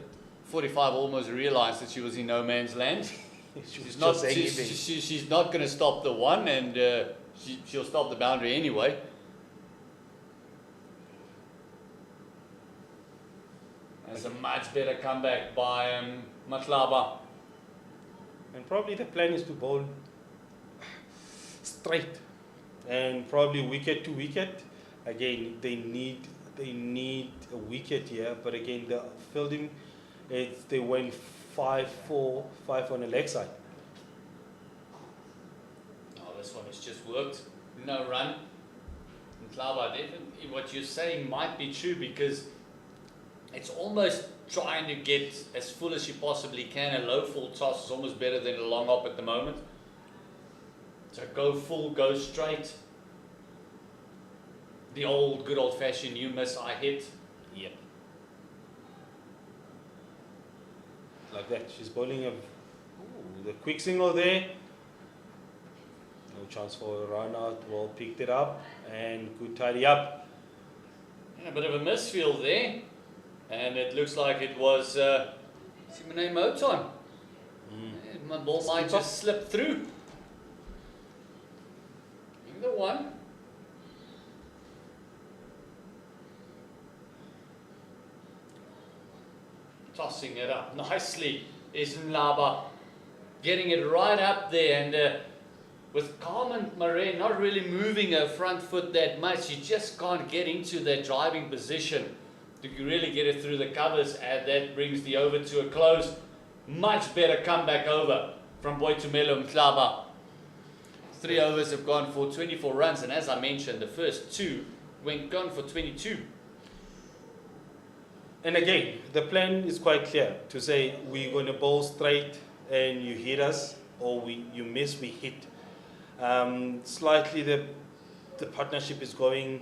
B: 45 almost realized that she was in no man's land. She's not going to stop the one, and she'll stop the boundary anyway. That's a much better comeback by Mhlaba.
D: And probably the plan is to bowl straight and probably wicket to wicket. Again, they need a wicket here, but again, the fielding, they went 5-4, 5 on the leg side.
B: Oh, this one has just worked. No run. Mhlaba, definitely what you're saying might be true, because it's almost trying to get as full as you possibly can. A low full toss is almost better than a long hop at the moment. So go full, go straight. The good old fashioned you miss, I hit.
D: Yep. Like that. She's bowling the quick single there. No chance for a run out. Well, picked it up and good tidy up.
B: And a bit of a misfield there. And it looks like it was Simone Moton. My ball might just slip through. The one. Tossing it up nicely is Mhlaba. Getting it right up there, and with Carmen Murray not really moving her front foot that much, she just can't get into that driving position to really get it through the covers, and that brings the over to a close. Much better comeback over from Boitumelo Mhlaba. 3 overs have gone for 24 runs, and as I mentioned, the first 2 gone for 22.
D: And again, the plan is quite clear to say we're going to bowl straight and you hit us, or you miss, we hit. Slightly the partnership is going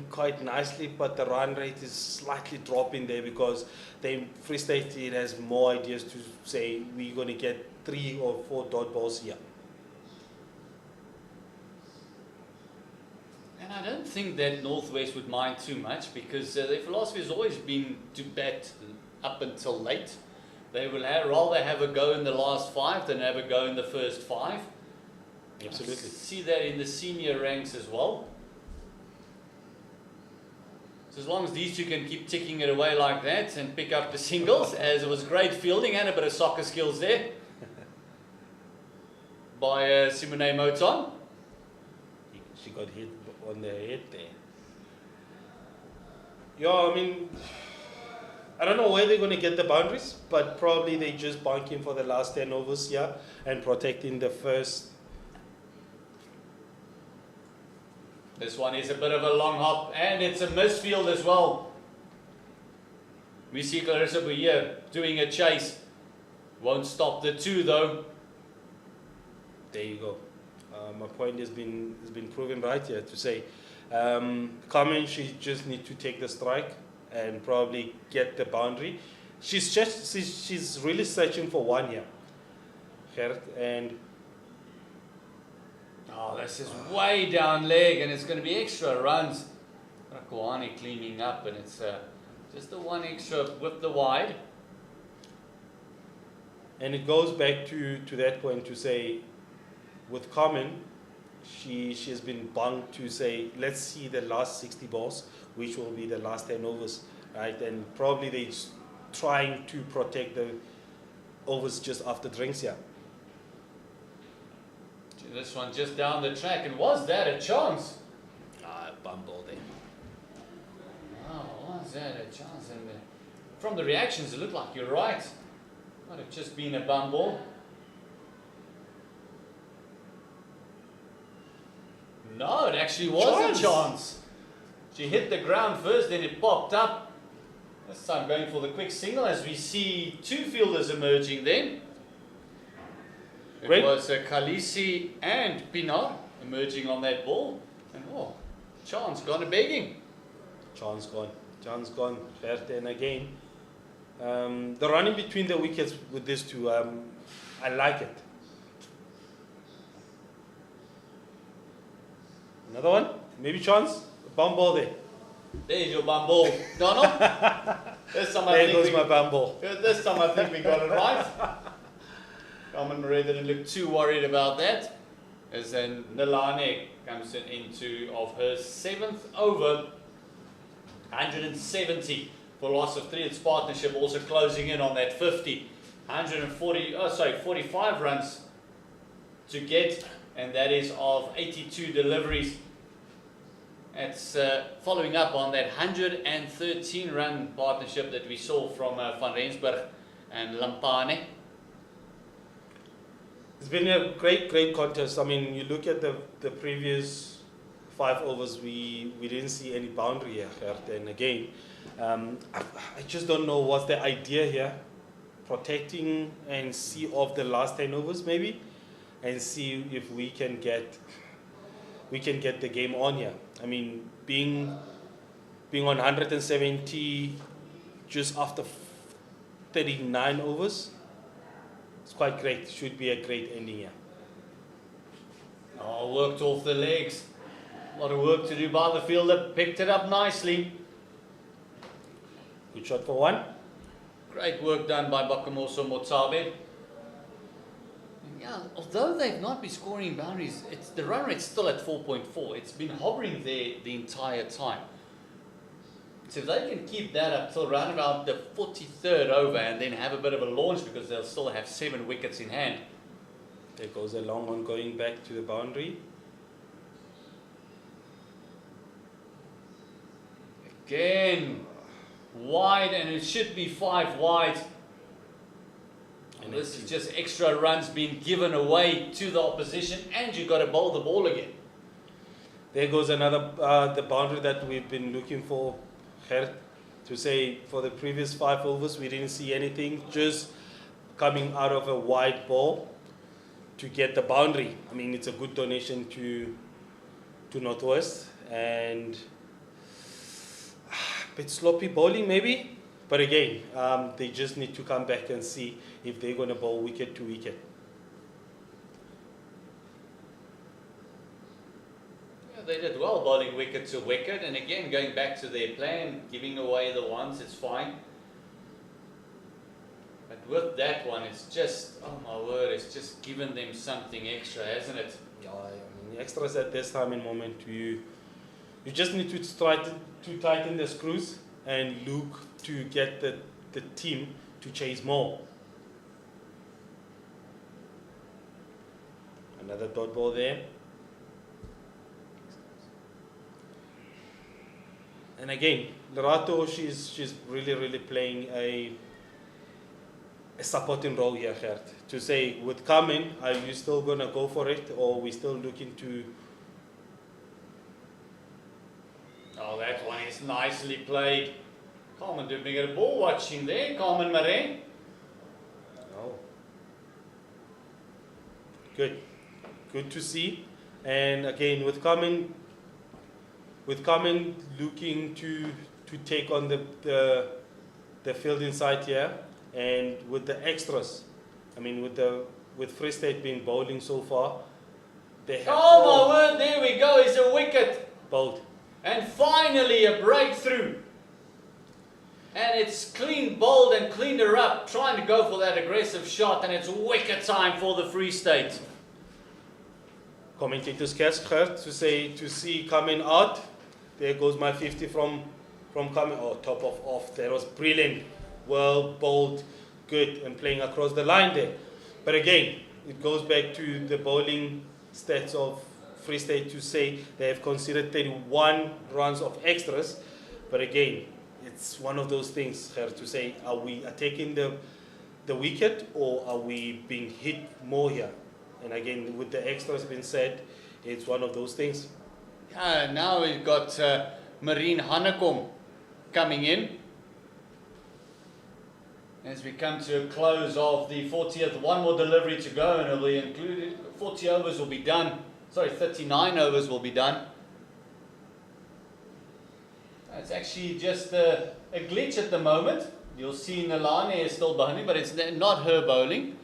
D: quite nicely, but the run rate is slightly dropping there because Free State has more ideas to say we're going to get 3 or 4 dot balls here.
B: And I don't think that Northwest would mind too much, because their philosophy has always been to bat up until late. They will rather have a go in the last 5 than have a go in the first 5.
D: Absolutely.
B: I see that in the senior ranks as well. So as long as these two can keep ticking it away like that and pick up the singles, as it was great fielding and a bit of soccer skills there by Simone Moton.
D: She got hit on the head there. Yeah, I mean, I don't know where they're going to get the boundaries, but probably they just banking for the last 10 overs here and protecting the first.
B: This one is a bit of a long hop, and it's a misfield as well. We see Clarissa Bouyer doing a chase. Won't stop the 2 though.
D: There you go. My point has been proven right here to say, Carmen, she just need to take the strike and probably get the boundary. She's really searching for one here, Gert, and
B: Oh, this is way down leg, and it's going to be extra runs. Rakwani cleaning up, and it's just the one extra with the wide.
D: and it goes back to that point to say, with Carmen, she has been bunged to say, let's see the last 60 balls, which will be the last 10 overs, right? And probably they're trying to protect the overs just after drinks here.
B: This one just down the track, and was that a chance?
D: Bum ball there.
B: Oh, was that a chance? And from the reactions, it looked like you're right. Might have just been a bum ball. No, it actually was a chance. She hit the ground first, then it popped up. This time going for the quick single as we see two fielders emerging then. It
D: Great.
B: was Khaleesi and Pinar emerging on that ball. And oh, chance gone a begging.
D: Chance gone. Gert, and again, the running between the wickets with these two, I like it. Another one, maybe chance, bum ball there.
B: There's your bum ball, Donald. This time
D: There goes my bum ball.
B: This time I think we got it right. Carmen Marais didn't look too worried about that. As then Nalane comes into of her 7th over, 170 for loss of 3. Its partnership also closing in on that 50. 45 runs to get, and that is of 82 deliveries. It's following up on that 113 run partnership that we saw from Van Rensburg and Lampane.
D: It's been a great contest. I mean, you look at the previous 5 overs, we didn't see any boundary here, Gert. And again, I just don't know what's the idea here. Protecting and see off the last 10 overs maybe, and see if we can get the game on here. I mean, being on 170 just after 39 overs, it's quite great. Should be a great ending here.
B: Oh, worked off the legs. A lot of work to do by the fielder. Picked it up nicely.
D: Good shot for one.
B: Great work done by Bakamoso Motsabe. Yeah, although they've not been scoring boundaries, the run rate's still at 4.4. It's been hovering there the entire time. So if they can keep that up till around about the 43rd over and then have a bit of a launch, because they'll still have 7 wickets in hand.
D: There goes a long one going back to the boundary.
B: Again, wide, and it should be 5 wide. And this is just extra runs being given away to the opposition, and you've got to bowl the ball again.
D: There goes another the boundary that we've been looking for, Gert, to say for the previous 5 overs we didn't see anything, just coming out of a wide ball to get the boundary. I mean, it's a good donation to Northwest, and a bit sloppy bowling maybe. But again, they just need to come back and see if they're going to bowl wicket to wicket.
B: Yeah, they did well bowling wicket to wicket, and again going back to their plan, giving away the ones, it's fine. But with that one, it's just, oh my word, it's just given them something extra, hasn't it?
D: Yeah, I mean, extras at this time and moment, you just need to try to tighten the screws and look to get the team to chase more. Another dot ball there. And again, Lerato, she's really playing a supporting role here, Gert. To say, with Carmen, are you still going to go for it, or are we still looking to...
B: Oh, that one is nicely played. Carmen doing a bit of ball watching there, Carmen Marais.
D: Oh. Good. good to see. And again, with Carmen looking to take on the field inside here, and with the extras, I mean with Free State being bowling so far, they have
B: Oh my word, there we go, it's a wicket.
D: bowled.
B: And finally a breakthrough. And it's clean bowled and cleaned her up, trying to go for that aggressive shot, and it's wicket time for the Free State.
D: Commentators Gert to see coming out. There goes my 50 from coming. Oh, top of off. That was brilliant. Well bowled, good, and playing across the line there. But again, it goes back to the bowling stats of Free State to say they have considered 31 runs of extras. But again, it's one of those things, Gert, to say, are we taking the wicket or are we being hit more here? And again, with the extras being said, it's one of those things.
B: Now we've got Marine Hanekom coming in. As we come to a close of the 40th, one more delivery to go, and it'll be included. 40 overs will be done. Sorry, 39 overs will be done. It's actually just a glitch at the moment. You'll see Nalane is still bowling, but it's not her bowling.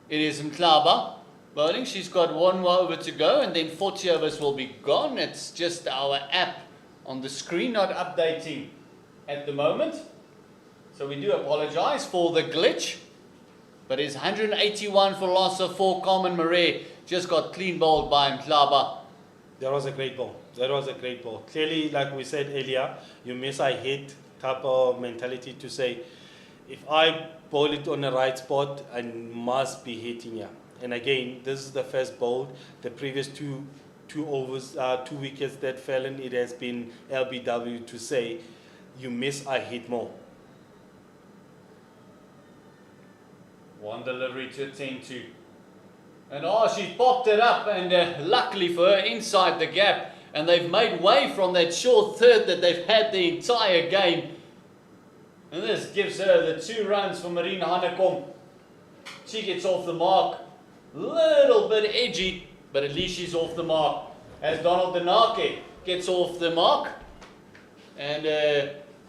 B: It is Mtlaba bowling. She's got one more over to go, and then 40 overs will be gone. It's just our app on the screen not updating at the moment. So we do apologize for the glitch. But it's 181 for loss of 4. Carmen Murray just got clean bowled by Mtlaba.
D: That was a great ball. That was a great ball. Clearly, like we said earlier, you miss, I hit type of mentality to say, if I bowl it on the right spot, I must be hitting here. And again, this is the first bowl. The previous two overs, 2 wickets that fell in, it has been LBW to say, you miss, I hit more.
B: One delivery to attend to. And she popped it up, and luckily for her, inside the gap. And they've made way from that short third that they've had the entire game. And this gives her the 2 runs for Marina Hanekom. She gets off the mark. Little bit edgy, but at least she's off the mark. As Donald Denake gets off the mark and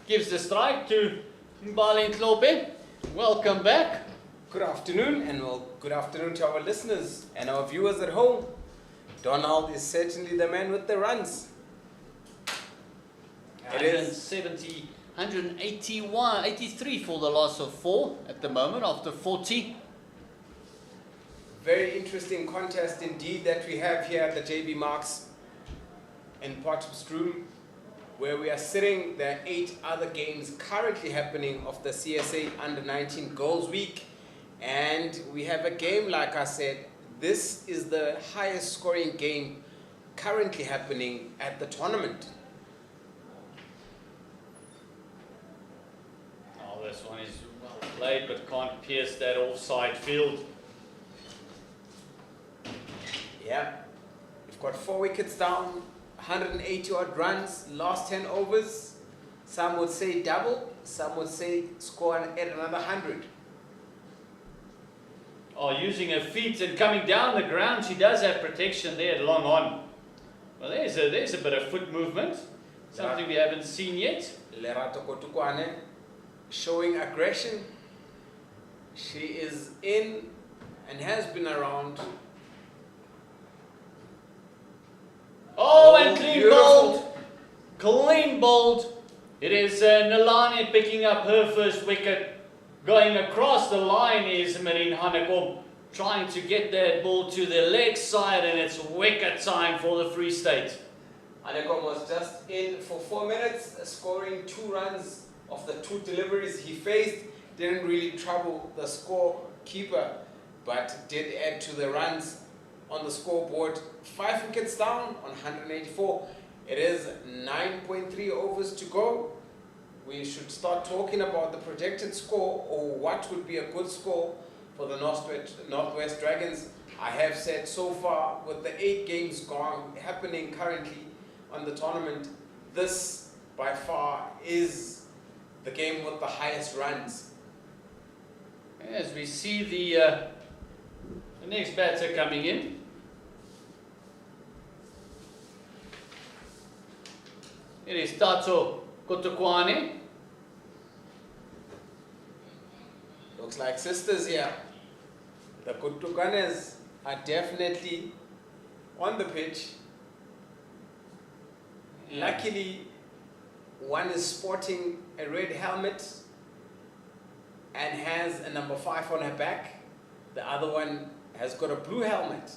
B: gives the strike to Mbali Ntlope. Welcome back.
C: Good afternoon, and good afternoon to our listeners and our viewers at home. Donald is certainly the man with the runs. It is
B: 83 for the loss of 4 at the moment after 40.
C: Very interesting contest indeed that we have here at the JB Marks in Potchefstroom, where we are sitting. There are 8 other games currently happening of the CSA Under-19 Girls Week. And we have a game, like I said, this is the highest scoring game currently happening at the tournament.
B: Oh, this one is well played, but can't pierce that offside field.
C: Yeah, we've got 4 wickets down, 180 odd runs, last 10 overs. Some would say double, some would say score and add another 100.
B: Using her feet and coming down the ground, she does have protection there long on. Well, there's a bit of foot movement, something we haven't seen yet.
C: Lerato Kotukwane showing aggression. She is in and has been around.
B: And clean
C: beautiful.
B: bowled. Clean bowled. It is Nalane picking up her first wicket. Going across the line is Marine Hanekom, trying to get that ball to the leg side, and it's wicket time for the Free State.
C: Hanekom was just in for 4 minutes, scoring 2 runs of the 2 deliveries he faced. Didn't really trouble the scorekeeper, but did add to the runs on the scoreboard. 5 wickets down on 184. It is 9.3 overs to go. We should start talking about the projected score, or what would be a good score for the Northwest Dragons. I have said so far, with the 8 games happening currently on the tournament, this by far is the game with the highest runs.
B: As we see the next batter coming in. It is Tato Kotukwane.
C: Looks like sisters here. The Kutukanes are definitely on the pitch. Luckily, one is sporting a red helmet and has a number 5 on her back. The other one has got a blue helmet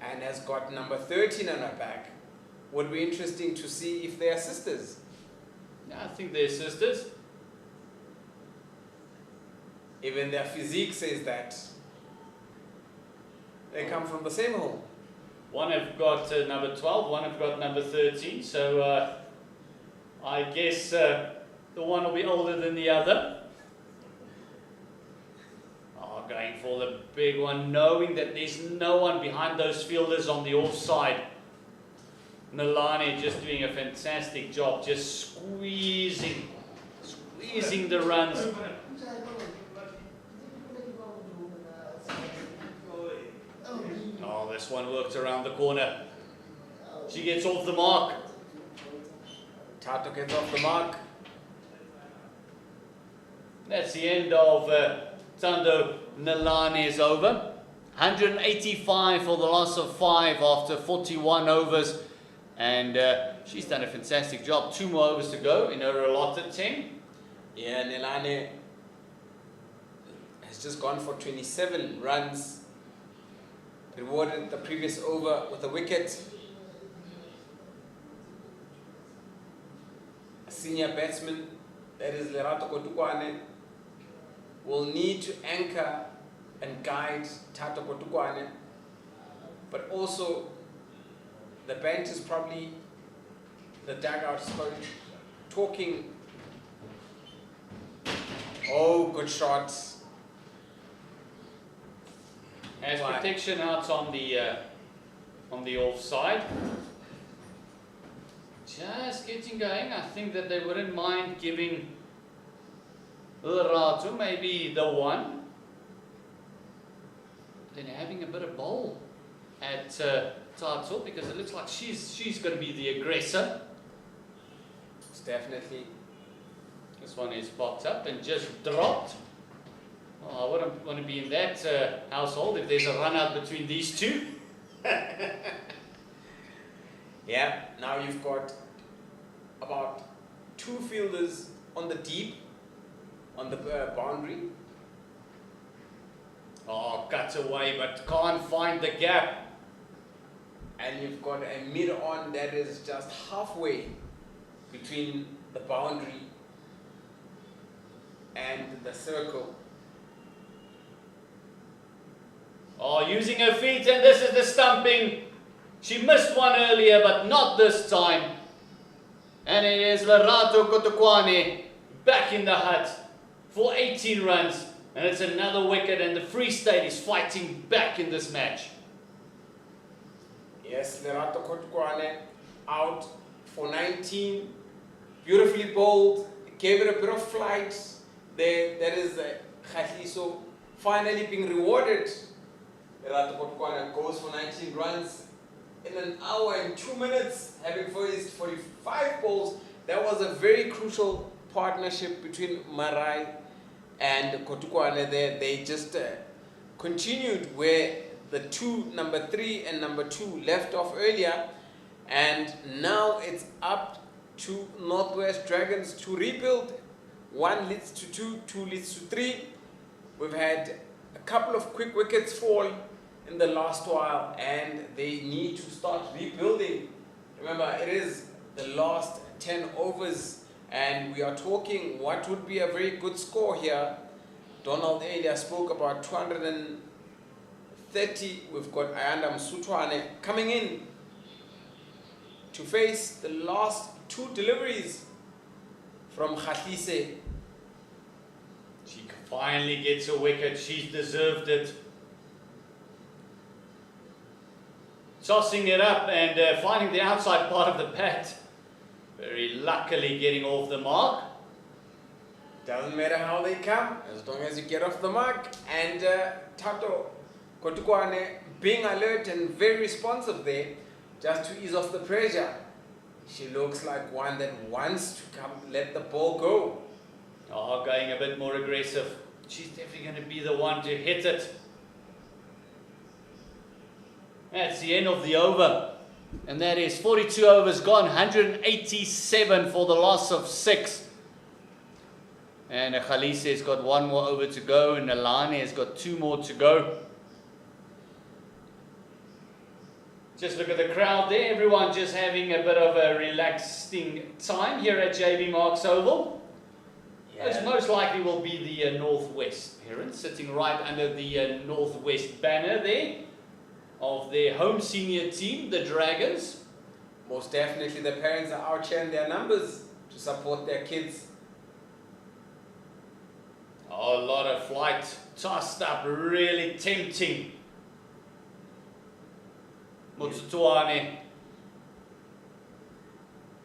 C: and has got number 13 on her back. Would be interesting to see if they are sisters.
B: Yeah, I think they're sisters.
C: Even their physique says that. They come from the same home.
B: One have got number 12, one have got number 13. So I guess the one will be older than the other. Oh, going for the big one, knowing that there's no one behind those fielders on the offside. Nalani just doing a fantastic job, just squeezing the runs. Oh, this one worked around the corner. She gets off the mark.
C: Tato gets off the mark.
B: That's the end of Tando Nalani is over. 185 for the loss of 5 after 41 overs. And she's done a fantastic job. 2 more overs to go in her allotted 10.
C: Yeah, Nelane has just gone for 27 runs. Rewarded the previous over with a wicket. A senior batsman, that is Lerato Kotukwane, will need to anchor and guide Tato Kotukwane. But also, the bench is probably, the dugout is probably talking. Oh, good shots.
B: Has protection out on the offside. Just getting going. I think that they wouldn't mind giving Lerato maybe the one. Then having a bit of bowl at Tato, because it looks like she's going to be the aggressor.
C: It's definitely.
B: This one is popped up and just dropped. Oh, I wouldn't want to be in that household if there's a run out between these two.
C: Yeah, now you've got about 2 fielders on the deep, on the boundary.
B: Oh, cuts away, but can't find the gap.
C: And you've got a mid-on that is just halfway between the boundary and the circle.
B: Oh, using her feet, and this is the stumping. She missed one earlier, but not this time. And it is Lerato Kotukwane back in the hut for 18 runs. And it's another wicket, and the Free State is fighting back in this match.
C: Yes, Lerato Kotukwane out for 19. Beautifully bowled. Gave it a bit of flight. There, that is Khahliso finally being rewarded. Lerato Kotukwane goes for 19 runs in an hour and 2 minutes, having faced 45 balls. That was a very crucial partnership between Marai and Kotukwane there. They just continued where the number 3 and number 2 left off earlier, and now it's up to Northwest Dragons to rebuild. 1 leads to 2, 2 leads to 3. We've had a couple of quick wickets fall in the last while, and they need to start rebuilding. Remember, it is the last 10 overs, and we are talking what would be a very good score here. Donald earlier spoke about 230. We've got Ayanda Msutwane coming in to face the last 2 deliveries from Khatlise.
B: She finally gets a wicket. She's deserved it. Tossing it up and finding the outside part of the bat. Very luckily getting off the mark.
C: Doesn't matter how they come, as long as you get off the mark. And Tato Kotukwane being alert and very responsive there. just to ease off the pressure. She looks like one that wants to come, let the ball go.
B: Oh, going a bit more aggressive. She's definitely going to be the one to hit it. That's the end of the over. And that is 42 overs gone, 187 for the loss of 6. And Khalise has got 1 more over to go, and Alani has got 2 more to go. Just look at the crowd there, everyone just having a bit of a relaxing time here at JB Marks Oval. It most likely will be the Northwest parents sitting right under the Northwest banner there of their home senior team, the Dragons.
C: Most definitely the parents are out here in their numbers to support their kids.
B: Oh, a lot of flight tossed up, really tempting. Mutsutuane.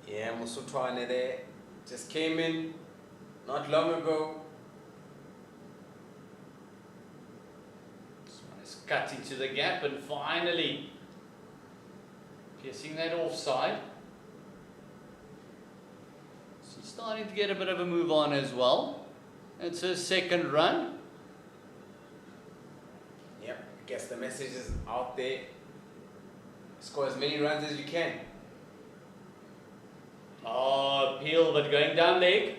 C: Yeah, Musutwane there just came in not long ago.
B: This one is cut into the gap and finally piercing that offside. She's starting to get a bit of a move on as well. It's her second run.
C: Yep, I guess the message is out there. Score as many runs as you can.
B: Oh, appeal, but going down leg.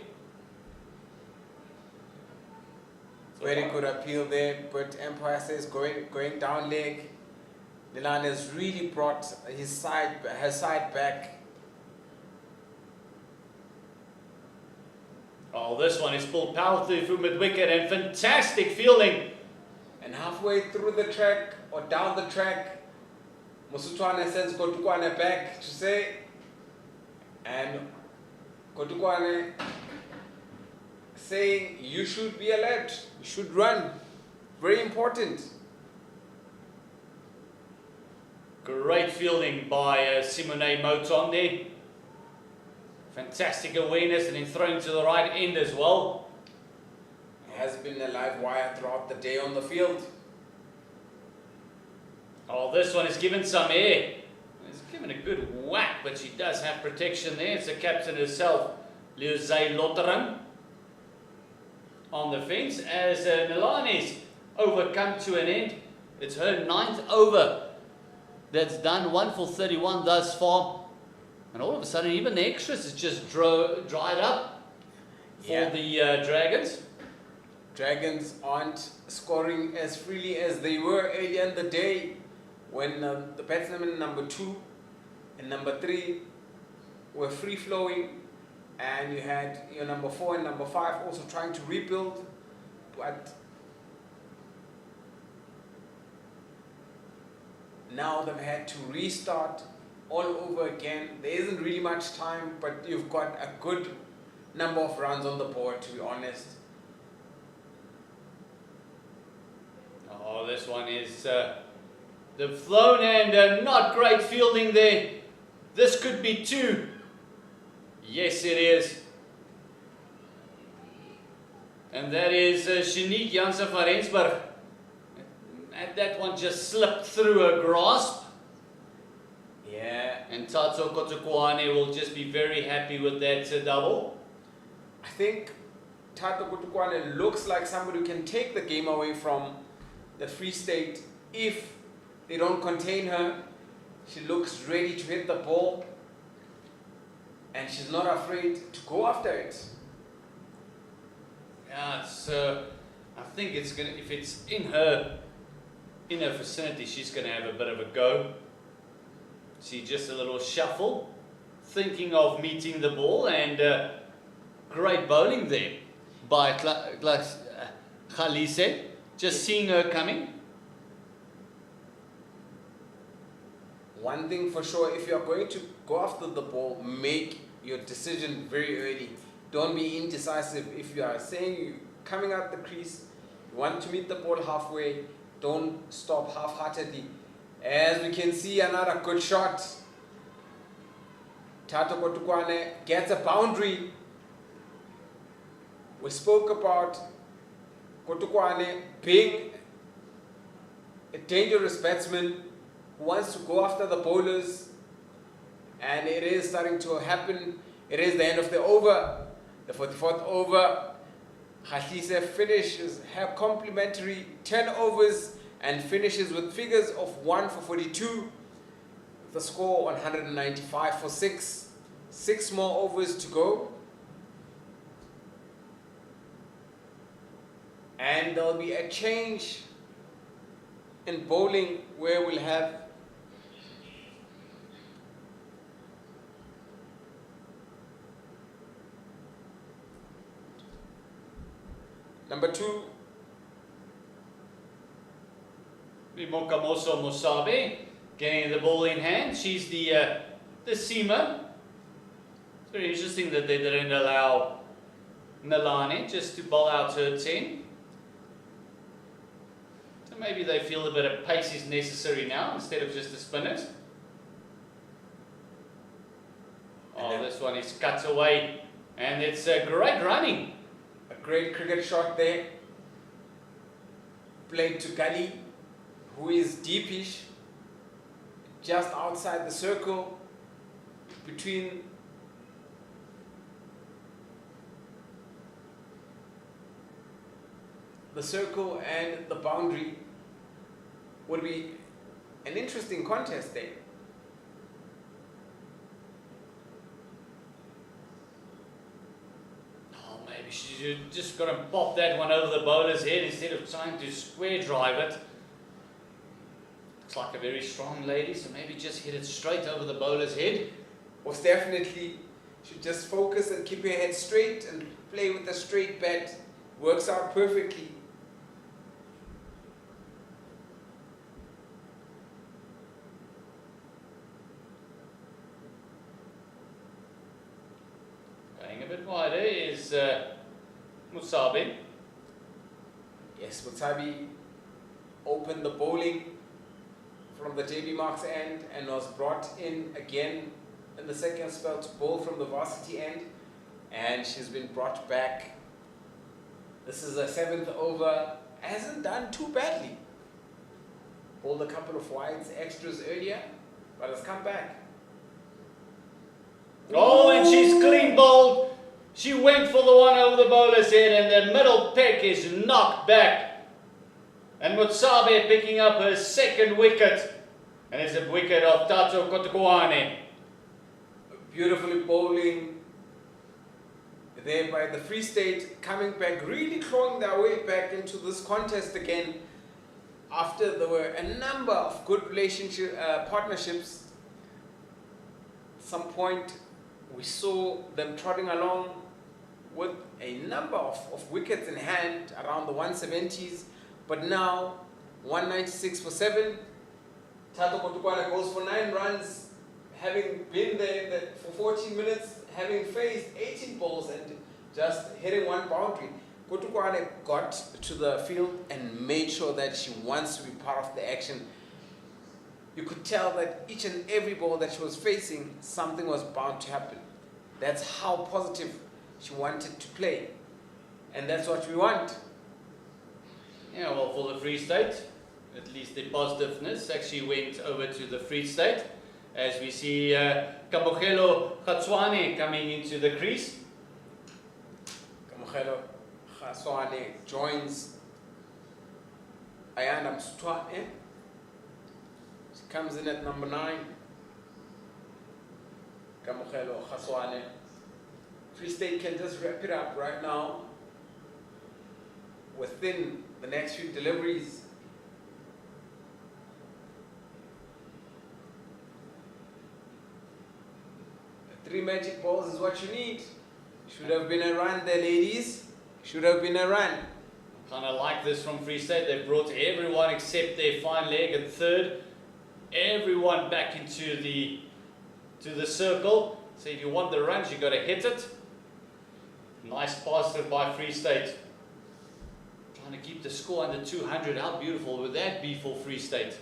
C: Very good appeal there, but Empire says going down leg. Nilan has really brought her side back.
B: Oh, this one is pulled powerfully through mid-wicket and fantastic fielding.
C: And halfway through the track or down the track, Musutwane sends Kotukwane back to say, and Kotukwane saying, you should be alert, you should run. Very important.
B: Great fielding by Simone Moton there. Fantastic awareness and then thrown to the right end as well.
C: Has been a live wire throughout the day on the field.
B: Oh, this one is given some air. It's given a good whack, but she does have protection there. It's the captain herself, Liuzay Lotteram, on the fence as Nilani's over come to an end. It's her 9th over that's done, 1 for 31 thus far. And all of a sudden, even the extras is just dried up for the Dragons.
C: Dragons aren't scoring as freely as they were earlier in the day when the batsmen number 2 and number 3 were free flowing, and you had your number 4 and number 5 also trying to rebuild, but now they've had to restart all over again. There isn't really much time, but you've got a good number of runs on the board, to be honest.
B: Oh, this one is they've flown and not great fielding there. This could be 2. Yes, it is. And that is Shanique Janssen van Rensburg. And that one just slipped through her grasp.
C: Yeah.
B: And Tatso Kotukwane will just be very happy with that double.
C: I think Tato Kotukwane looks like somebody who can take the game away from the Free State if they don't contain her. She looks ready to hit the ball, and she's not afraid to go after it.
B: Yeah, it's, I think it's gonna, if it's in her vicinity, she's gonna have a bit of a go. See, just a little shuffle, thinking of meeting the ball, and great bowling there by Khalise, just seeing her coming.
C: One thing for sure, if you're going to go after the ball, make your decision very early. Don't be indecisive. If you are saying you're coming out the crease, you want to meet the ball halfway, don't stop half-heartedly. As we can see, another good shot. Tato Kotukwane gets a boundary. We spoke about Kotukwane being a dangerous batsman who wants to go after the bowlers and it is starting to happen. It is the end of the over, the 44th over. Khahlise finishes, have complimentary 10 overs and finishes with figures of 1 for 42. The score 195 for 6. 6 more overs to go. And there'll be a change in bowling where we'll have number 2,
B: Mokamoso Mosabe getting the ball in hand. She's the seamer. It's very interesting that they didn't allow Nalani just to bowl out her 10. So maybe they feel a bit of pace is necessary now instead of just the spinners. Oh, this one is cut away, and it's great running.
C: a great cricket shot there, played to Gully, who is deepish, just outside the circle, between the circle and the boundary. Would be an interesting contest there.
B: Oh, maybe she just got to pop that one over the bowler's head instead of trying to square drive it. Looks like a very strong lady, so maybe just hit it straight over the bowler's head.
C: Was definitely should just focus and keep your head straight and play with a straight bat. Works out perfectly.
B: Going a bit wider is Musabe.
C: Yes, Mutsabi opened the bowling from the JB Marks end and was brought in again in the second spell to bowl from the varsity end, and she's been brought back. This is a 7th over. Hasn't done too badly. Bowled a couple of wides, extras earlier, but has come back.
B: Oh, and she's clean bowled. She went for the one over the bowler's head, and the middle peck is knocked back. And Mutsabe picking up her 2nd wicket. And it's a wicket of Tato Kotukwane.
C: Beautifully bowling there by the Free State, coming back, really clawing their way back into this contest again after there were a number of good partnerships. At some point we saw them trotting along with a number of wickets in hand around the 170s, but now 196 for 7. Tato Kotukwana goes for 9 runs, having been there for 14 minutes, having faced 18 balls and just hitting 1 boundary. Kotukwane got to the field and made sure that she wants to be part of the action. You could tell that each and every ball that she was facing, something was bound to happen. That's how positive she wanted to play. And that's what we want.
B: Yeah, well, for the Free State, at least the positiveness actually went over to the Free State. As we see Kamogelo Khatswane coming into the crease.
C: Kamogelo Khatswane joins Ayana Msutwane. She comes in at number 9. Kamogelo Khatswane. Free State can just wrap it up right now within the next few deliveries. 3 magic balls is what you need. Should have been a run there, ladies. Should have been a run.
B: Kind of like this from Free State. They brought everyone except their fine leg at 3rd. Everyone back into the circle. So if you want the runs, you got to hit it. Nice positive by Free State. Trying to keep the score under 200. How beautiful would that be for Free State?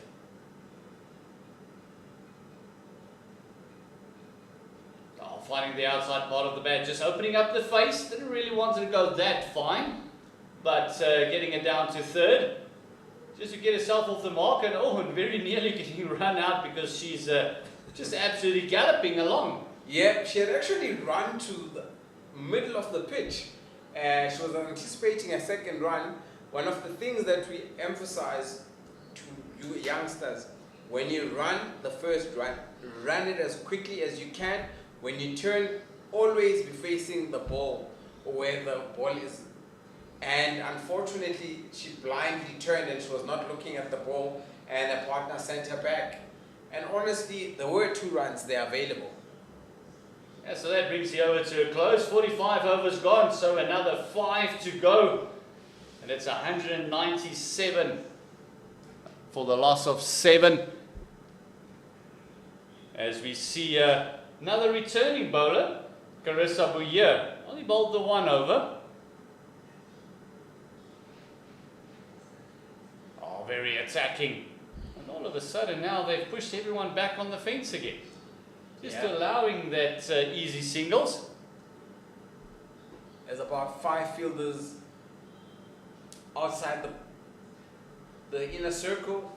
B: Finding the outside part of the bat, just opening up the face. Didn't really want to go that fine, but getting it down to 3rd, just to get herself off the mark, and very nearly getting run out because she's Just absolutely galloping along.
C: Yeah, she had actually run to the middle of the pitch. She was anticipating a second run. One of the things that we emphasize to you youngsters, when you run the first run it as quickly as you can. When you turn, always be facing the ball or where the ball is. And unfortunately, she blindly turned and she was not looking at the ball, and her partner sent her back. And honestly, there were 2 runs there available.
B: Yeah, so that brings the over to a close. 45 overs gone, so another 5 to go. And it's 197 for the loss of 7. As we see another returning bowler, Carissa Bouyer. Only bowled the 1 over. Oh, very attacking. And all of a sudden now they've pushed everyone back on the fence again. Just allowing that easy singles.
C: There's about 5 fielders outside the inner circle,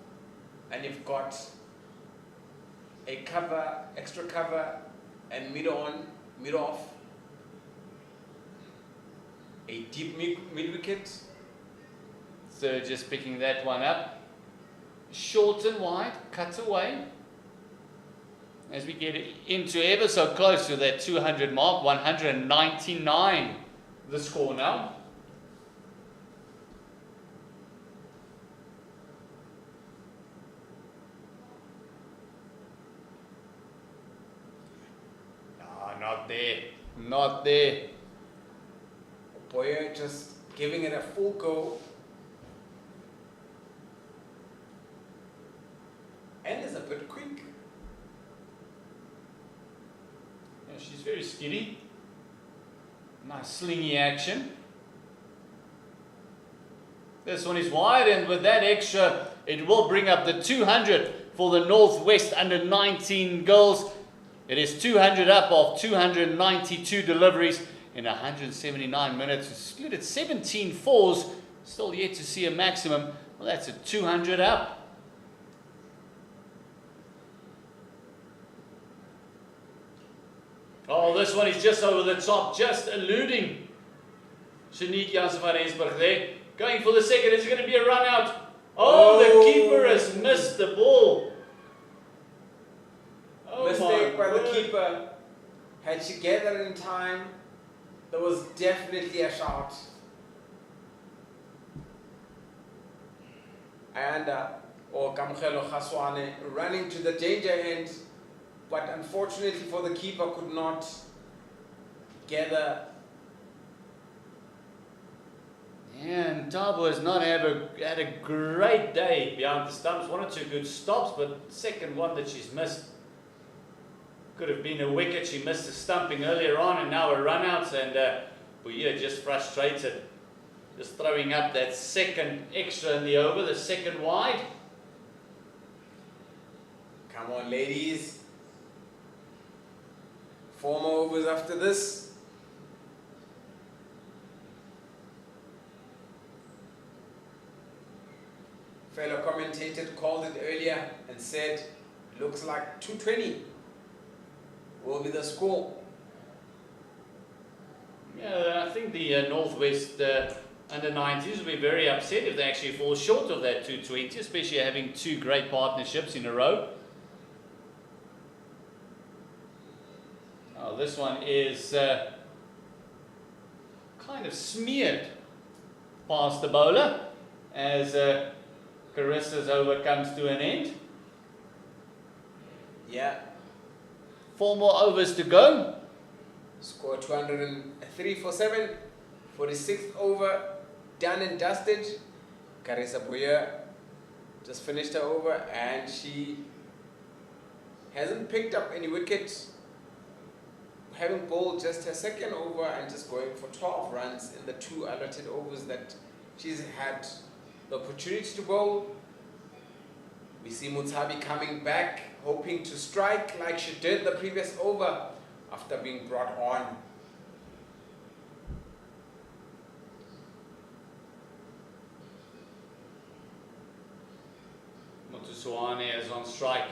C: and you've got a cover, extra cover, and mid on, mid off, a deep mid wicket.
B: So just picking that one up. Short and wide, cut away. As we get into ever so close to that 200 mark, 199 the score now. No, not there. Not there.
C: Boyer just giving it a full go. And is a bit quick.
B: Yeah, she's very skinny. Nice slingy action. This one is wide, and with that extra, it will bring up the 200 for the Northwest under 19 girls. It is 200 up of 292 deliveries in 179 minutes. Excluded 17 fours. Still yet to see a maximum. Well, that's a 200 up. Oh, this one is just over the top, just eluding Shanique Jansen van Rensburg there. Going for the second, it's going to be a run out. Oh, the keeper has missed the ball. Oh,
C: Mistake by the
B: word.
C: keeper. Had she gathered in time, there was definitely a shot. And Kamkhelo Khaswane running to the danger end, but unfortunately for the keeper could not gather.
B: Yeah, and Tabo has not had a great day behind the stumps. 1 or 2 good stops, but second one that she's missed. Could have been a wicket. She missed the stumping earlier on, and now a run out, and Bouyer just frustrated. Just throwing up that second extra in the over, the second wide.
C: Come on, ladies. 4 more overs after this. Fellow commentator called it earlier and said, looks like 220 will be the score.
B: Yeah, I think the Northwest under 90s will be very upset if they actually fall short of that 220, especially having 2 great partnerships in a row. Oh, this one is kind of smeared past the bowler as Carissa's over comes to an end.
C: Yeah.
B: 4 more overs to go.
C: Score 203 for 7. 46th over, done and dusted. Carissa Bouyer just finished her over, and she hasn't picked up any wickets. Having bowled just her second over and just going for 12 runs in the 2 allotted overs that she's had the opportunity to bowl. We see Mutabi coming back, hoping to strike like she did the previous over after being brought on.
B: Motuswane is on strike.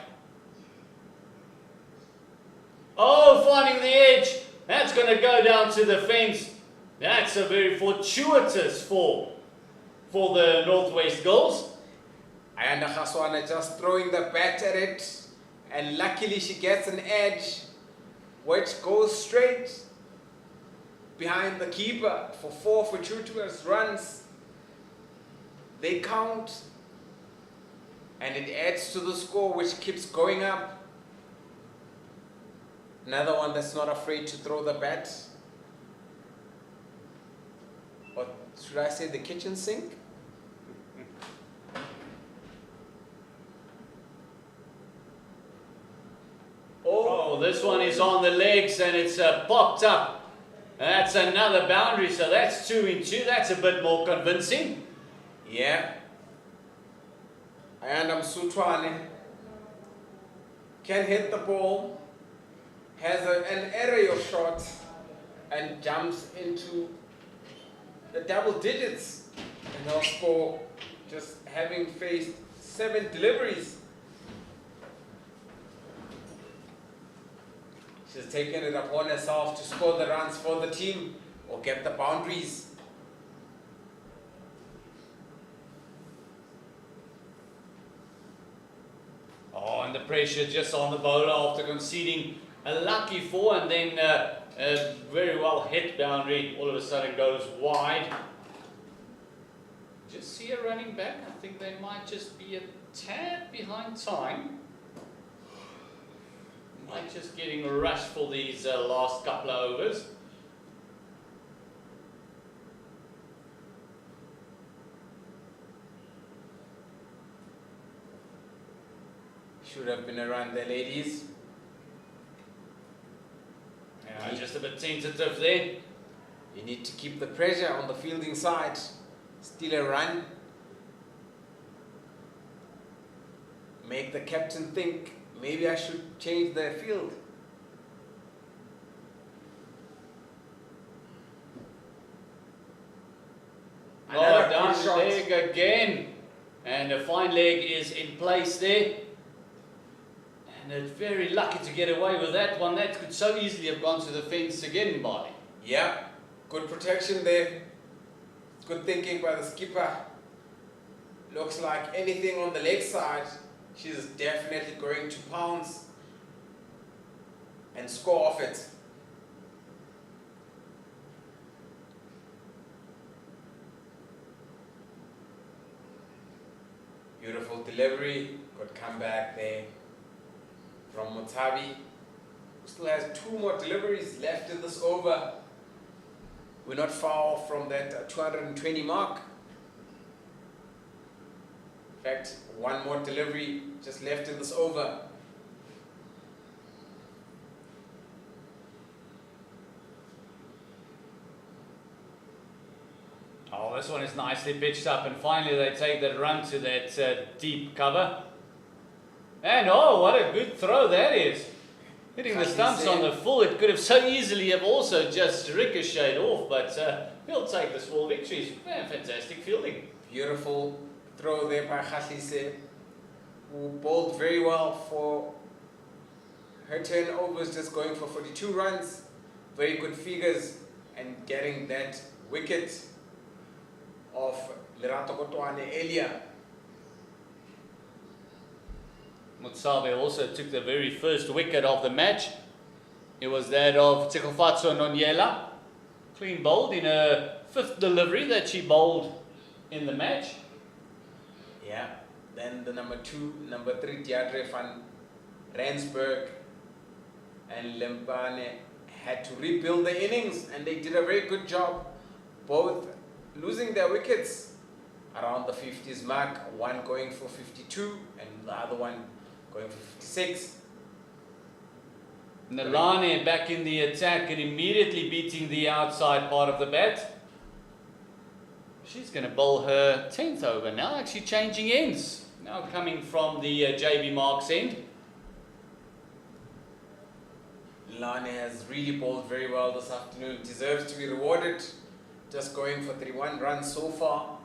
B: Oh, finding the edge. That's going to go down to the fence. That's a very fortuitous fall for the Northwest Girls.
C: Ayanda Khaswana just throwing the bat at it, and luckily she gets an edge which goes straight behind the keeper for 4 fortuitous runs. They count, and it adds to the score, which keeps going up. Another one that's not afraid to throw the bat. Or should I say the kitchen sink?
B: Oh, this one is on the legs and it's popped up. That's another boundary, so that's 2 in 2. That's a bit more convincing.
C: Yeah. Ayanda Msutwane can hit the ball, has an aerial shot, and jumps into the double digits. And her score, just having faced 7 deliveries. She's taken it upon herself to score the runs for the team or get the boundaries.
B: Oh, and the pressure just on the bowler after conceding a lucky 4 and then a very well hit boundary all of a sudden goes wide. Just see her running back. I think they might just be a tad behind time. Might just getting rushed for these last couple of overs.
C: Should have been around there, ladies.
B: Yeah, just a bit tentative there.
C: You need to keep the pressure on the fielding side. Steal a run. Make the captain think, maybe I should change the field.
B: Oh, down the leg again. And a fine leg is in place there. And it's very lucky to get away with that one. That could so easily have gone to the fence again, Barney.
C: Yeah, good protection there. Good thinking by the skipper. Looks like anything on the leg side, she's definitely going to pounce and score off it. Beautiful delivery, good comeback there from Mutabi, who still has 2 more deliveries left in this over. We're not far from that 220 mark. In fact, 1 more delivery just left in this over.
B: Oh, this one is nicely pitched up, and finally they take that run to that deep cover. And oh, what a good throw that is. Hitting the stumps on the full, it could have so easily have also just ricocheted off, but he'll take the small victories. Fantastic fielding.
C: Beautiful throw there by Khatlise, who bowled very well for her turnovers, just going for 42 runs. Very good figures, and getting that wicket of Lerato Kotwane earlier.
B: Mutsabe also took the very first wicket of the match. It was that of Tsekofatso Nonyela. Clean bowled in her 5th delivery that she bowled in the match.
C: Yeah, then the number 2, number 3, Deidre van Rensburg and Lembane had to rebuild the innings, and they did a very good job, both losing their wickets around the 50s mark, one going for 52 and the other one going for 56.
B: Nalane back in the attack and immediately beating the outside part of the bat. She's going to bowl her 10th over now, actually changing ends. Now coming from the JB Marks end.
C: Lane has really bowled very well this afternoon, deserves to be rewarded, just going for 31 runs so far.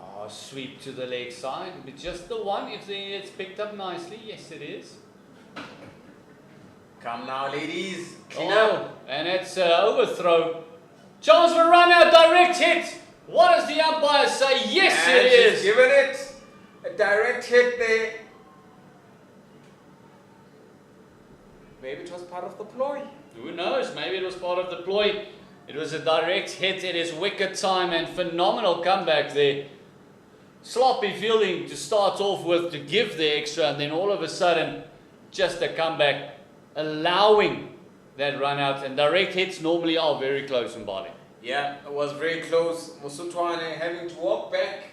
B: Oh, sweep to the leg side, but just the one, if it's picked up nicely, yes it is.
C: Come now, ladies. Clean up.
B: And it's overthrow. Chance for run out, direct hit. What does the umpire say? Yes,
C: And
B: it
C: she's
B: is.
C: given it a direct hit there. Maybe it was part of the ploy.
B: Who knows? Maybe it was part of the ploy. It was a direct hit. It is wicket time and phenomenal comeback there. Sloppy fielding to start off with to give the extra, and then all of a sudden, just a comeback, allowing that run out. And direct hits normally are very close in bowling.
C: Yeah, it was very close. Musutwane having to walk back.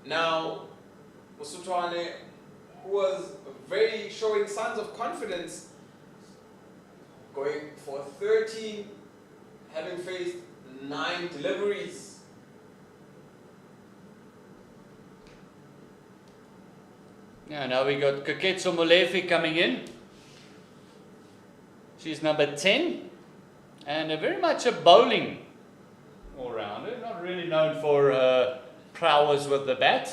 C: Now, Musutwane, who was very showing signs of confidence, going for 13, having faced 9 deliveries.
B: Yeah, now we got Koketso Molefe coming in. She's number 10 and very much a bowling all-rounder, not really known for prowess with the bat.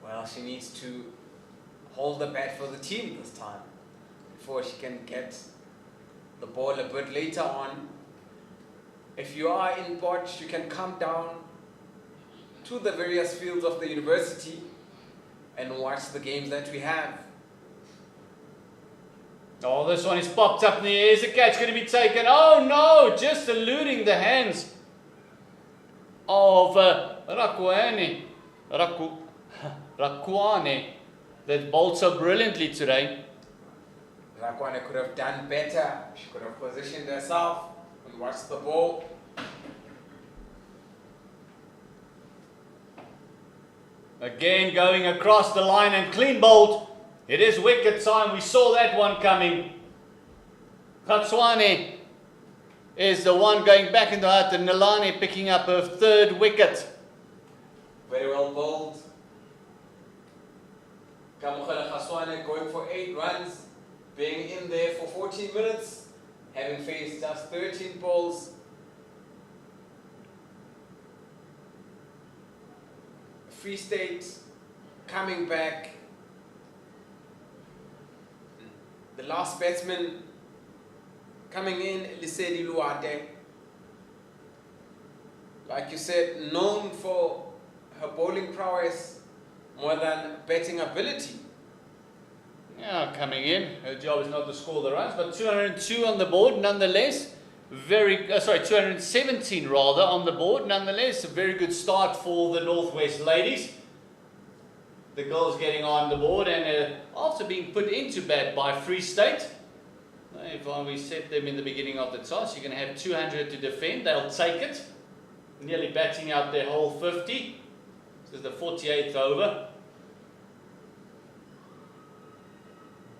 C: Well, she needs to hold the bat for the team this time before she can get the ball a bit later on. If you are in Potch, you can come down to the various fields of the university and watch the games that we have.
B: Oh, this one is popped up in the air. Is the catch going to be taken? Oh no, just eluding the hands of Rakwane that bowled so brilliantly today.
C: Rakwane could have done better. She could have positioned herself and watched the ball.
B: Again going across the line and clean bowled. It is wicket time. We saw that one coming. Khatswane is the one going back into the hut, and Nalani picking up her 3rd wicket.
C: Very well bowled. Kamokhela Khaswane going for 8 runs, being in there for 14 minutes, having faced just 13 balls. Free State coming back. The last batsman coming in, Lisedi Luate. Like you said, known for her bowling prowess more than batting ability.
B: Yeah, coming in. Her job is not to score the runs, but 202 on the board nonetheless. 217 rather on the board nonetheless. A very good start for the Northwest ladies. The girls getting on the board, and after being put into bat by Free State, if we set them in the beginning of the toss, you're going to have 200 to defend. They'll take it. Nearly batting out their whole 50. This is the 48th over.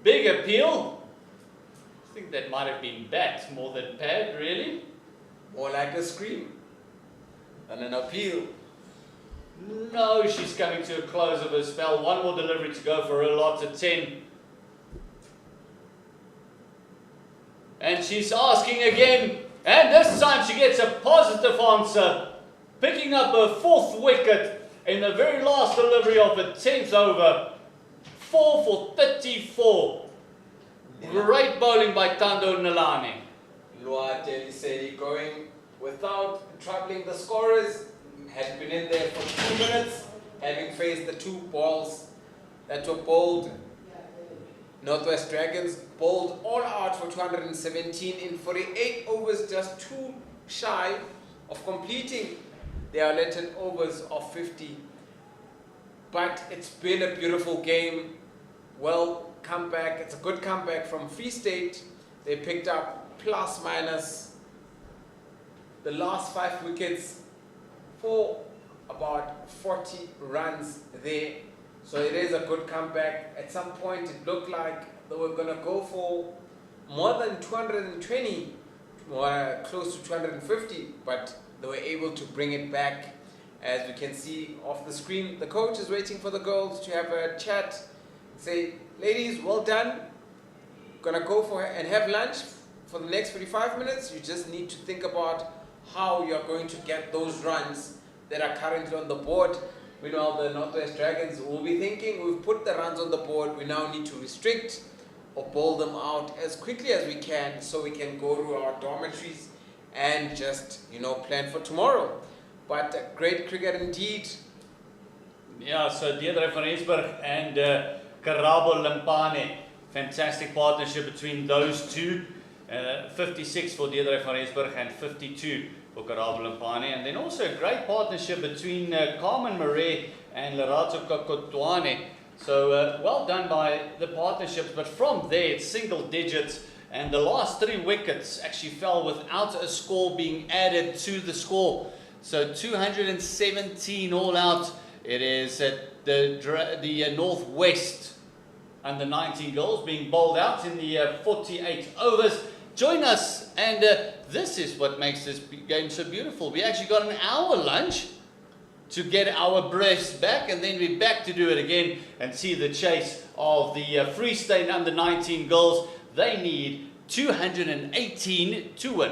B: Big appeal. I think that might have been bat more than pad, really.
C: More like a scream than an appeal.
B: No, she's coming to a close of her spell. One more delivery to go for her lot at 10. And she's asking again. And this time she gets a positive answer. Picking up her 4th wicket in the very last delivery of the 10th over. 4 for 34. Great bowling by Tando Nalani.
C: Luate Lisedi going without troubling the scorers. Had been in there for 2 minutes, having faced the 2 balls that were bowled. Northwest Dragons bowled all out for 217 in 48 overs, just 2 shy of completing their allotted overs of 50. But it's been a beautiful game. Well, comeback. It's a good comeback from Free State. They picked up plus minus the last 5 wickets for about 40 runs there. So it is a good comeback. At some point it looked like they were going to go for more than 220, more close to 250, but they were able to bring it back. As we can see off the screen, the coach is waiting for the girls to have a chat. Say, ladies, well done. Gonna go for and have lunch for the next 45 minutes. You just need to think about how you're going to get those runs that are currently on the board. Meanwhile, the Northwest Dragons will be thinking, we've put the runs on the board, we now need to restrict or bowl them out as quickly as we can so we can go to our dormitories and just, plan for tomorrow. But great cricket indeed.
B: Yeah, so Deirdre van Rensburg and Karabo Limpane. Fantastic partnership between those two. 56 for Deirdre van Rensburg and 52 for Karabo Limpane. And then also a great partnership between Carmen Murray and Lerato Kokotwane. So well done by the partnerships, but from there it's single digits, and the last 3 wickets actually fell without a score being added to the score. So 217 all out. It is at the Northwest under 19 goals being bowled out in the 48 overs. Join us, and this is what makes this game so beautiful. We actually got an hour lunch to get our breaths back, and then we're back to do it again and see the chase of the Free State under 19 goals. They need 218 to win.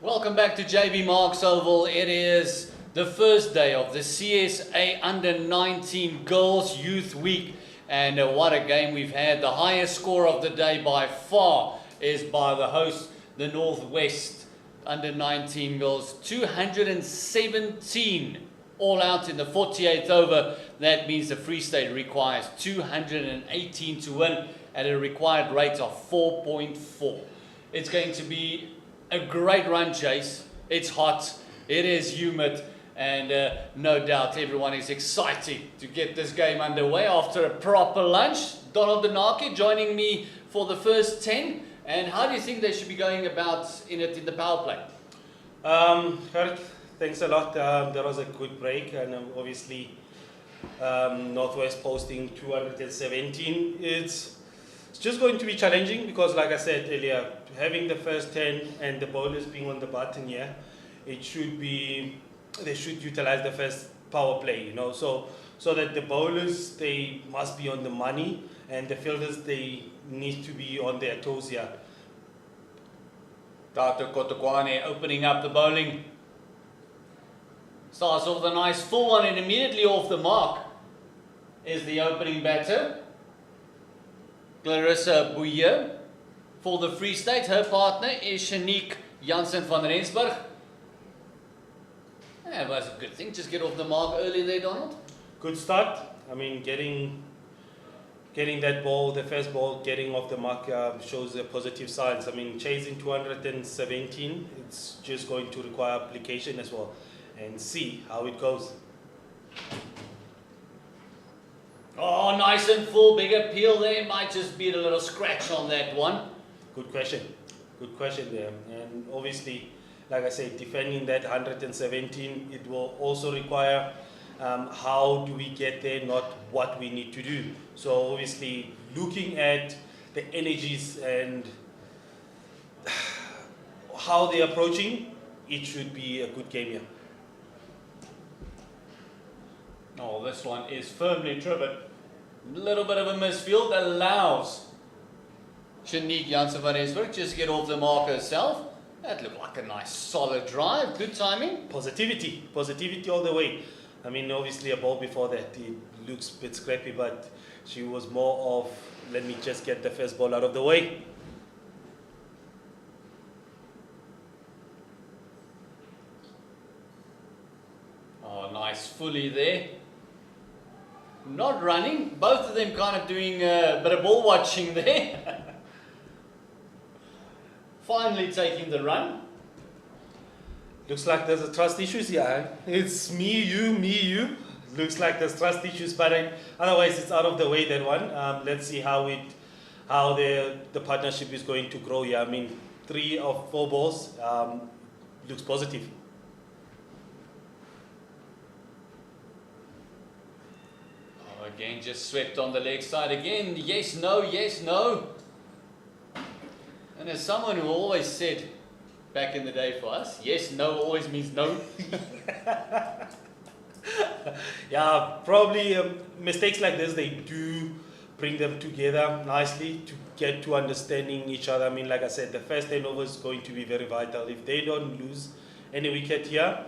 B: Welcome back to JB Marks Oval. It is the first day of the CSA Under 19 Girls Youth Week. And what a game we've had. The highest score of the day by far is by the host, the Northwest Under 19 Girls. 217 all out in the 48th over. That means the Free State requires 218 to win at a required rate of 4.4. It's going to be a great run chase. It's hot, it is humid, and no doubt everyone is excited to get this game underway after a proper lunch. Donald Denaki joining me for the first 10. And how do you think they should be going about in the power play?
D: Gert, thanks a lot. There was a good break, and obviously Northwest posting 217. It's just going to be challenging because, like I said earlier, having the first 10 and the bowlers being on the button here, they should utilize the first power play, so that the bowlers, they must be on the money, and the fielders, they need to be on their toes here.
B: Tato Kotokwane opening up the bowling. Starts off with a nice full one and immediately off the mark is the opening batter, Clarissa Bouye. For the Free State, her partner is Shanique Jansen van Rensburg. Yeah, it was a good thing. Just get off the mark early there, Donald.
D: Good start. I mean, getting that ball, the first ball, getting off the mark shows the positive signs. I mean, chasing 217, it's just going to require application as well, and see how it goes.
B: Oh, nice and full, big appeal there. Might just beat a little scratch on that one.
D: Good question there. And obviously, like I said, defending that 117, it will also require how do we get there, not what we need to do. So obviously, looking at the energies and how they're approaching, it should be a good game here.
B: Oh, this one is firmly driven. A little bit of a misfield allows Shanique Jansen van Rensburg just get off the mark herself. That looked like a nice solid drive. Good timing.
D: Positivity all the way. I mean, obviously a ball before that, it looks a bit scrappy, but she was more of, let me just get the first ball out of the way.
B: Oh, nice fully there. Not running. Both of them kind of doing a bit of ball watching there. Finally taking the run.
D: Looks like there's a trust issues here. It's me, you. Looks like there's trust issues, but otherwise it's out of the way, that one. Let's see how the partnership is going to grow here. I mean, 3 of 4 balls looks positive.
B: Oh, again, just swept on the leg side again. Yes, no, yes, no. And as someone who always said back in the day for us, yes, no always means no.
D: Yeah, probably mistakes like this, they do bring them together nicely to get to understanding each other. I mean, like I said, the first 10 overs is going to be very vital. If they don't lose any wicket here.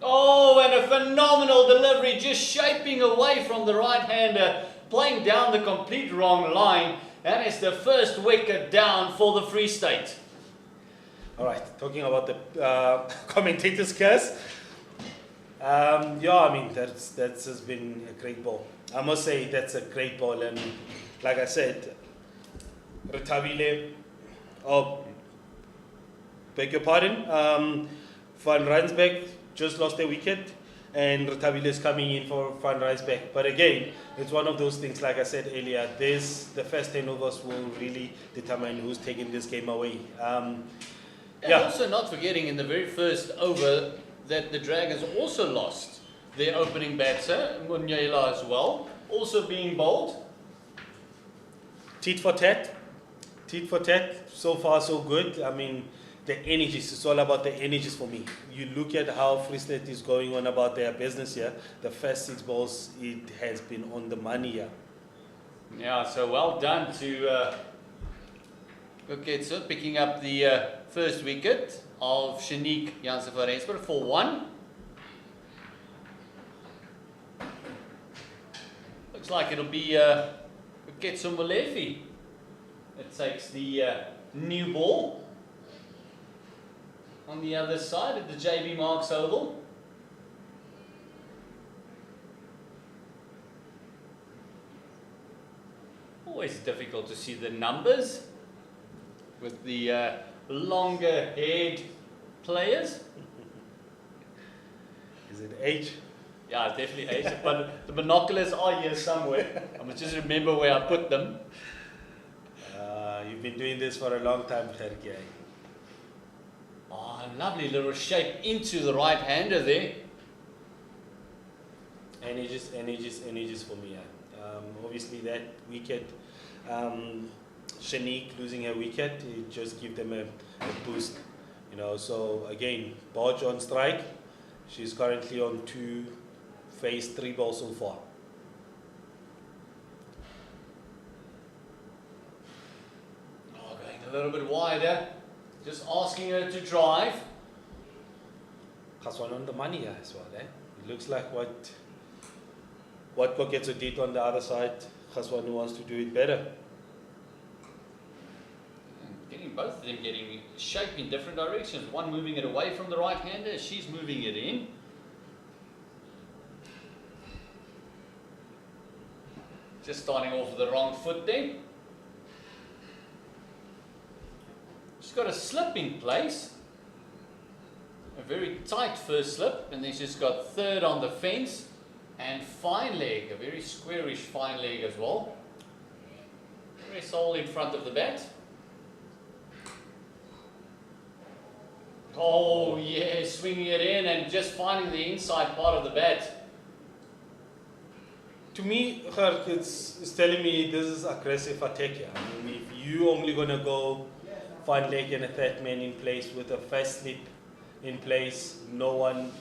B: Oh, and a phenomenal delivery, just shaping away from the right-hander, playing down the complete wrong line, and it's the first wicket down for the Free State.
D: All right, talking about the commentator's curse. Yeah, I mean, that's has been a great ball. I must say that's a great ball, and like I said, Rethabile, beg your pardon, Van Rensburg just lost a wicket, and Rethabile is coming in for Van Rensburg. But again, it's one of those things, like I said earlier, the first 10 overs will really determine who's taking this game away.
B: And also not forgetting in the very first over that the Dragons also lost their opening batter, Munyela as well, also being bowled.
D: Tit for tat, so far so good. I mean, the energies, it's all about the energies for me. You look at how Free State is going on about their business here, the first 6 balls, it has been on the money here.
B: Yeah, so well done to Koketso picking up the first wicket of Shanique Jansen van Rensburg for 1. Looks like it'll be Koketso Molefe that takes the new ball on the other side at the JB Marks Oval. Always difficult to see the numbers with the longer haired players.
D: Is it age?
B: Yeah, definitely age, but the binoculars are here somewhere. I must just remember where I put them.
D: You've been doing this for a long time, Kherke.
B: Oh, lovely little shape into the right hander there.
D: Energies for me. Obviously that wicket, Shanique losing her wicket, it just give them a boost. You know, so again, Bodge on strike. She's currently on 2, phase 3 balls so far.
B: Oh, going a little bit wider. Just asking her to drive.
D: Khaswan on the money here as well. It looks like what Koketso did on the other side, Khaswan wants to do it better.
B: Getting both of them getting shape in different directions. One moving it away from the right hander, she's moving it in. Just starting off with the wrong foot there. She's got a slip in place. A very tight first slip, and then she's got third on the fence and fine leg, a very squarish fine leg as well. Very solid in front of the bat. Oh yeah, swinging it in and just finding the inside part of the bat.
D: To me, Kherk, it's telling me this is aggressive attack here. I mean, if you only gonna go fine leg and a third man in place with a first slip in place, no one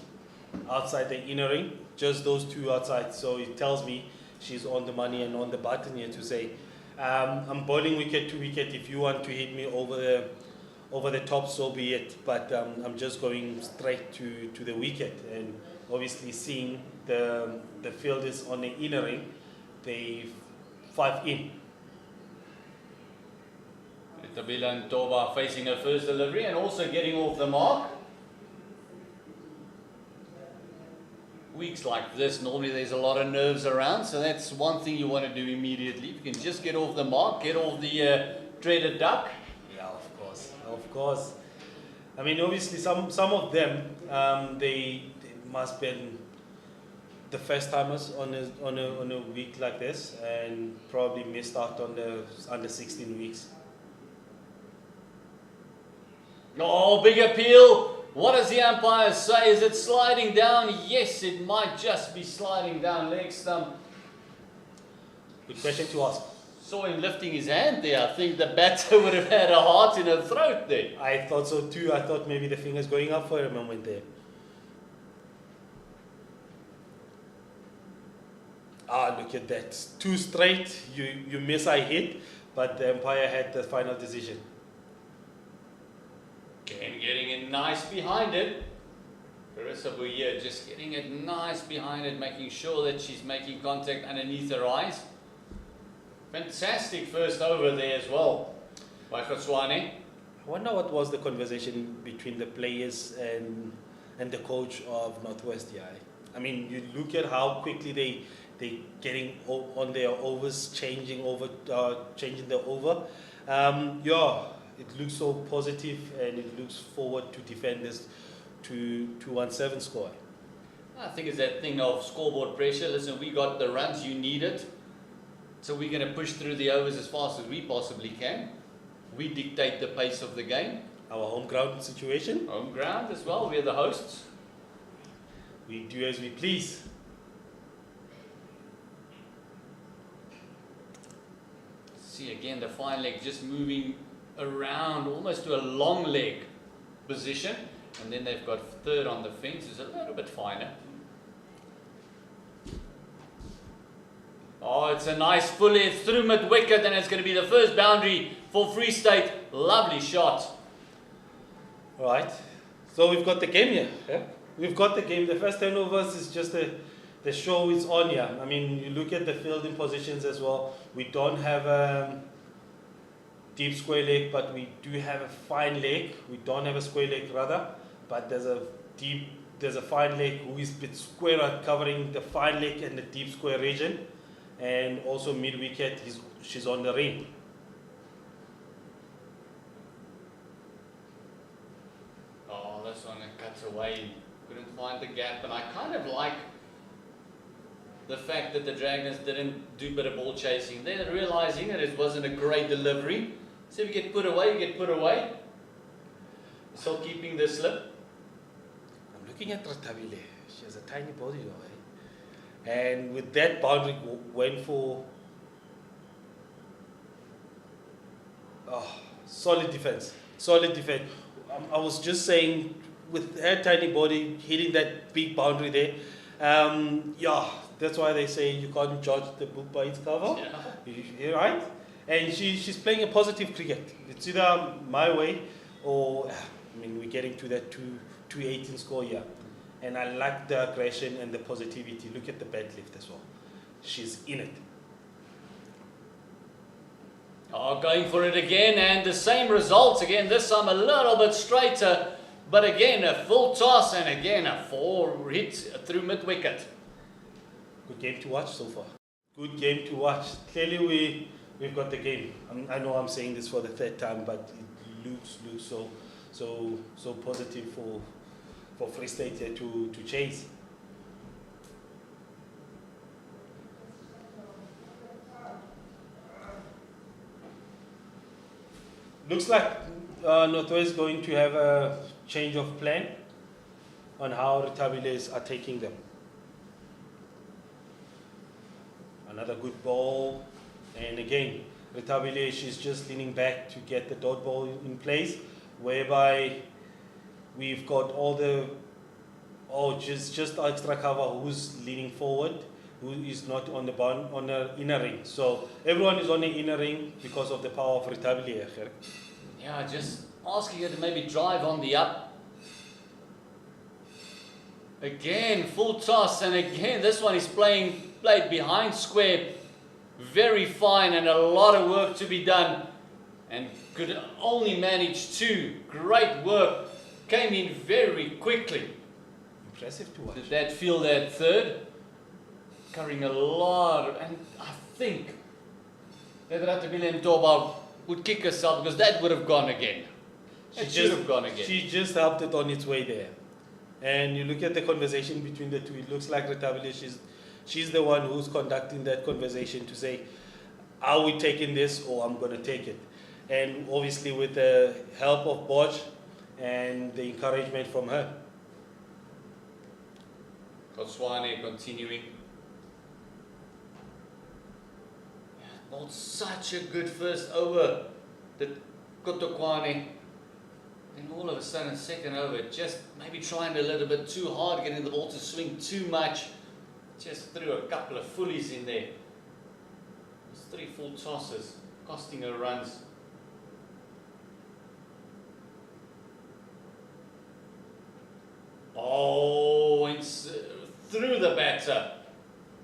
D: outside the inner ring, just those two outside. So it tells me she's on the money and on the button here to say, I'm bowling wicket to wicket. If you want to hit me over the top, so be it. But I'm just going straight to the wicket. And obviously seeing the field is on the inner ring, they 5 in.
B: Tabila Ntoba facing her first delivery and also getting off the mark. Weeks like this, normally there's a lot of nerves around, so that's one thing you want to do immediately. If you can just get off the mark, get off the dreaded duck.
D: Yeah, of course. I mean, obviously some of them, they must be the first timers on a week like this, and probably missed out on the under 16 weeks.
B: Oh, big appeal. What does the umpire say? Is it sliding down? Yes, it might just be sliding down leg stump.
D: Good question to ask.
B: Saw him lifting his hand there. I think the batter would have had a heart in her throat there.
D: I thought so too. I thought maybe the finger's going up for a moment there. Ah, look at that. 2 straight. You miss, I hit, but the umpire had the final decision.
B: And getting it nice behind it. Carissa Bouyer just getting it nice behind it, making sure that she's making contact underneath her eyes. Fantastic first over there as well by Khotswane.
D: I wonder what was the conversation between the players and the coach of Northwest here. I mean, you look at how quickly they getting on their overs, changing the over. Yeah, it looks so positive, and it looks forward to defend this 217 score.
B: I think it's that thing of scoreboard pressure. Listen, we got the runs you needed, so we're going to push through the overs as fast as we possibly can. We dictate the pace of the game.
D: Our home ground situation.
B: Home ground as well. We're the hosts.
D: We do as we please.
B: See again the fine leg just moving around almost to a long leg position, and then they've got third on the fence. It's a little bit finer. Oh, it's a nice fully through mid wicket, and it's going to be the first boundary for Free State. Lovely shot.
D: Right. So we've got the game here. Yeah? We've got the game. The first turnovers is just the show is on here. I mean, you look at the fielding positions as well. We don't have a deep square leg, but we do have a fine leg. We don't have a square leg rather, but there's a fine leg who is a bit squarer, covering the fine leg and the deep square region, and also mid wicket. She's on the ring.
B: Oh, this one it cuts away. Couldn't find the gap, and I kind of like the fact that the Dragons didn't do a bit of ball chasing. They're realizing that it wasn't a great delivery. So if you get put away, you get put away. Still keeping the slip.
D: I'm looking at Ratabile. She has a tiny body though, eh? And with that boundary went for solid defense. Solid defense. I was just saying, with her tiny body hitting that big boundary there, that's why they say you can't judge the book by its cover.
B: Yeah.
D: You're right. And she's playing a positive cricket. It's either my way or, we're getting to that 218 score here. And I like the aggression and the positivity. Look at the bat lift as well. She's in it.
B: Oh, going for it again, and the same results again. This time a little bit straighter, but again a full toss, and again a 4 hit through mid wicket.
D: Good game to watch so far. Good game to watch. Clearly we've got the game. I know I'm saying this for the third time, but it looks so positive for Free State here to chase. Looks like Northwest is going to have a change of plan on how Retabiles are taking them. Another good ball, and again, Retabile, she's just leaning back to get the dot ball in place, whereby we've got just extra cover who's leaning forward, who is not on the inner ring. So everyone is on the inner ring because of the power of Retabile.
B: Yeah, just asking her to maybe drive on the up. Again, full toss, and again, this one is played behind square. Very fine, and a lot of work to be done. And could only manage 2. Great work. Came in very quickly.
D: Impressive to watch.
B: Did that field at third? Covering a lot, and I think that Ratabile and Toba would kick herself because that would have gone again. It should have gone again.
D: She just helped it on its way there. And you look at the conversation between the two, it looks like Retabile, she's the one who's conducting that conversation to say, are we taking this or I'm going to take it? And obviously with the help of Potch and the encouragement from her.
B: Kotswane continuing. Not such a good first over that Kotokwane. And all of a sudden, second over, just maybe trying a little bit too hard, getting the ball to swing too much. Just threw a couple of fullies in there. It was 3 full tosses, costing her runs. Oh, it's through the batter.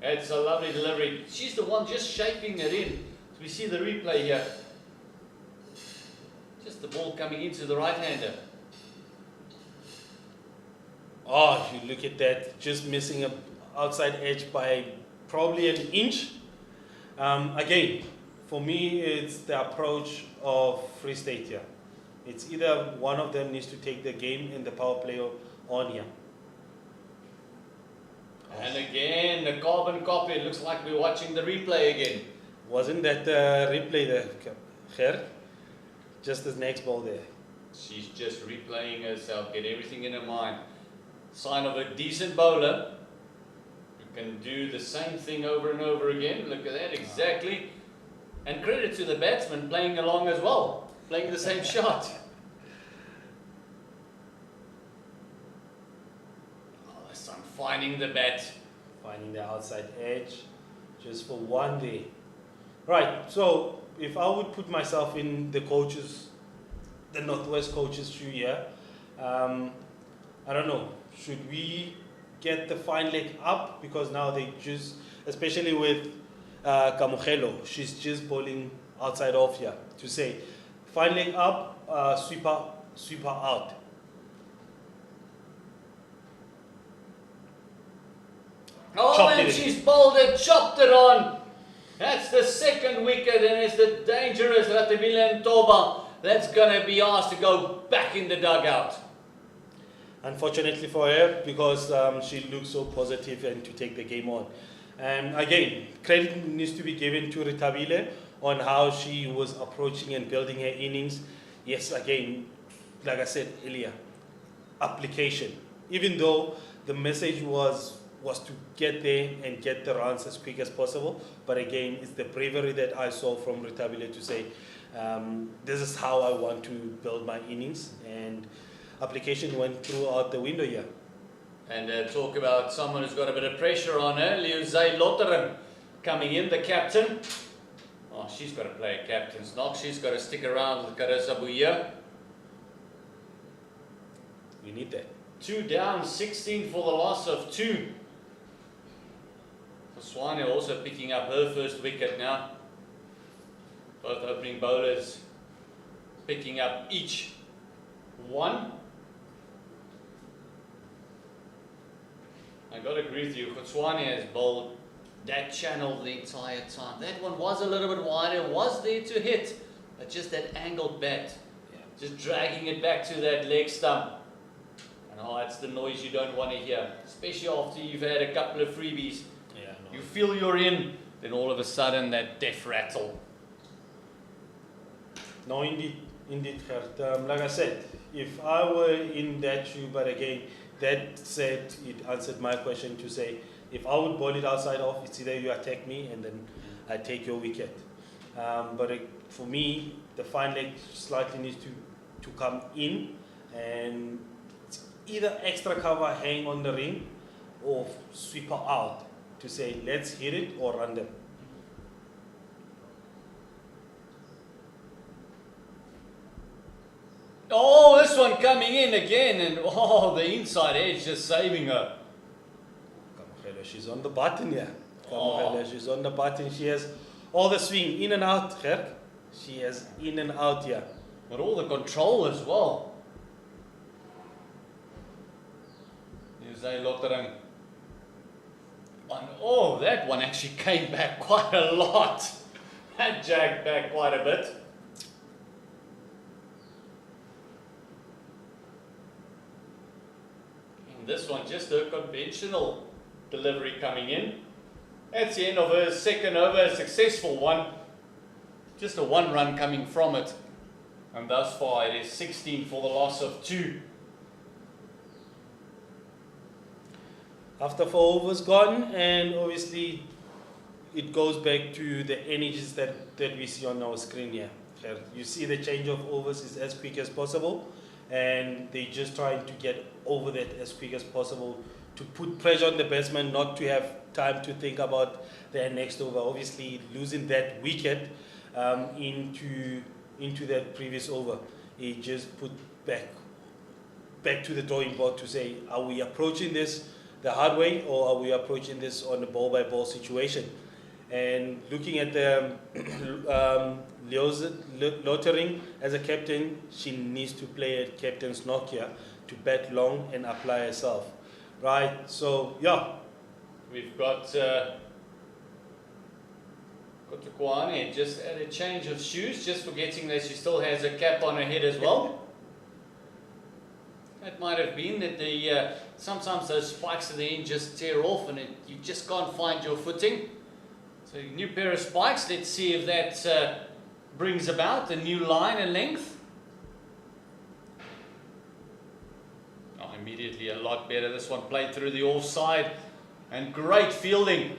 B: It's a lovely delivery. She's the one just shaping it in. So we see the replay here. Just the ball coming into the right-hander.
D: Oh, you look at that, just missing an outside edge by probably an inch. Again, for me, it's the approach of Free State here. It's either one of them needs to take the game and the power play on here.
B: And again, the carbon copy. It looks like we're watching the replay again.
D: Wasn't that the replay there, Ger? Just the next ball there.
B: She's just replaying herself, get everything in her mind. Sign of a decent bowler who can do the same thing over and over again. Look at that, exactly. And credit to the batsman playing along as well, playing the same shot. Oh, this one finding the bat.
D: Finding the outside edge, just for one day. Right. So if I would put myself in the coaches, the Northwest coaches' shoe here, I don't know. Should we get the fine leg up because now they just, especially with Kamugelo, she's just bowling outside off here to say, fine leg up, sweeper out.
B: Oh,
D: Chopped
B: and
D: it.
B: she's bowled it, chopped it on. That's the second wicket, and it's the dangerous Ratibile Ntoba that's going to be asked to go back in the dugout.
D: Unfortunately for her, because she looks so positive and to take the game on. And again, credit needs to be given to Ritabile on how she was approaching and building her innings. Yes, again, like I said earlier, application. Even though the message was to get there and get the runs as quick as possible, but again, it's the bravery that I saw from Ritabile to say, this is how I want to build my innings, and application went throughout the window here.
B: And talk about someone who's got a bit of pressure on her, Liuzay Lotteren coming in, the captain. Oh, she's got to play a captain's knock. She's got to stick around with Karisa Buya.
D: We need that.
B: 2 down, 16 for the loss of 2. Swane also picking up her first wicket now. Both opening bowlers picking up each 1. I got to agree with you, Swane has bowled that channel the entire time. That one was a little bit wider, was there to hit, but just that angled bat. Just dragging it back to that leg stump. And oh, that's the noise you don't want to hear, especially after you've had a couple of freebies.
D: Yeah, no.
B: You feel you're in, then all of a sudden that death rattle.
D: No, indeed, Gert. Like I said, if I were in that shoe, but again, that said, it answered my question to say, if I would bowl it outside off, it's either you attack me and then I take your wicket. But for me, the fine leg slightly needs to come in, and it's either extra cover, hang on the ring, or sweep her out to say, let's hit it or run them.
B: Oh, this one coming in again, and oh, the inside edge just saving her.
D: Kamugelo, she's on the button here.
B: Oh.
D: Kamugelo, she's on the button. She has all the swing, in and out, Gert. She has in and out here.
B: But all the control as well. Liuzay Lotteren. And oh, that one actually came back quite a lot. That jagged back quite a bit. And this one, just a conventional delivery coming in. That's the end of her second over, a successful one. Just a 1 run coming from it. And thus far it is 16 for the loss of 2.
D: After 4 overs gone, and obviously it goes back to the energies that we see on our screen here. You see the change of overs is as quick as possible, and they're just trying to get over that as quick as possible to put pressure on the batsman not to have time to think about their next over. Obviously losing that wicket into that previous over, it just put back to the drawing board to say, are we approaching this the hard way, or are we approaching this on a ball by ball situation? And looking at the Lottering as a captain, she needs to play at captain's knock here to bat long and apply herself. Right, so yeah.
B: We've got Kwane just at a change of shoes, just forgetting that she still has a cap on her head as well. It might have been that the sometimes those spikes at the end just tear off and you just can't find your footing. So a new pair of spikes, let's see if that brings about a new line and length. Oh, immediately a lot better. This one played through the offside and great fielding.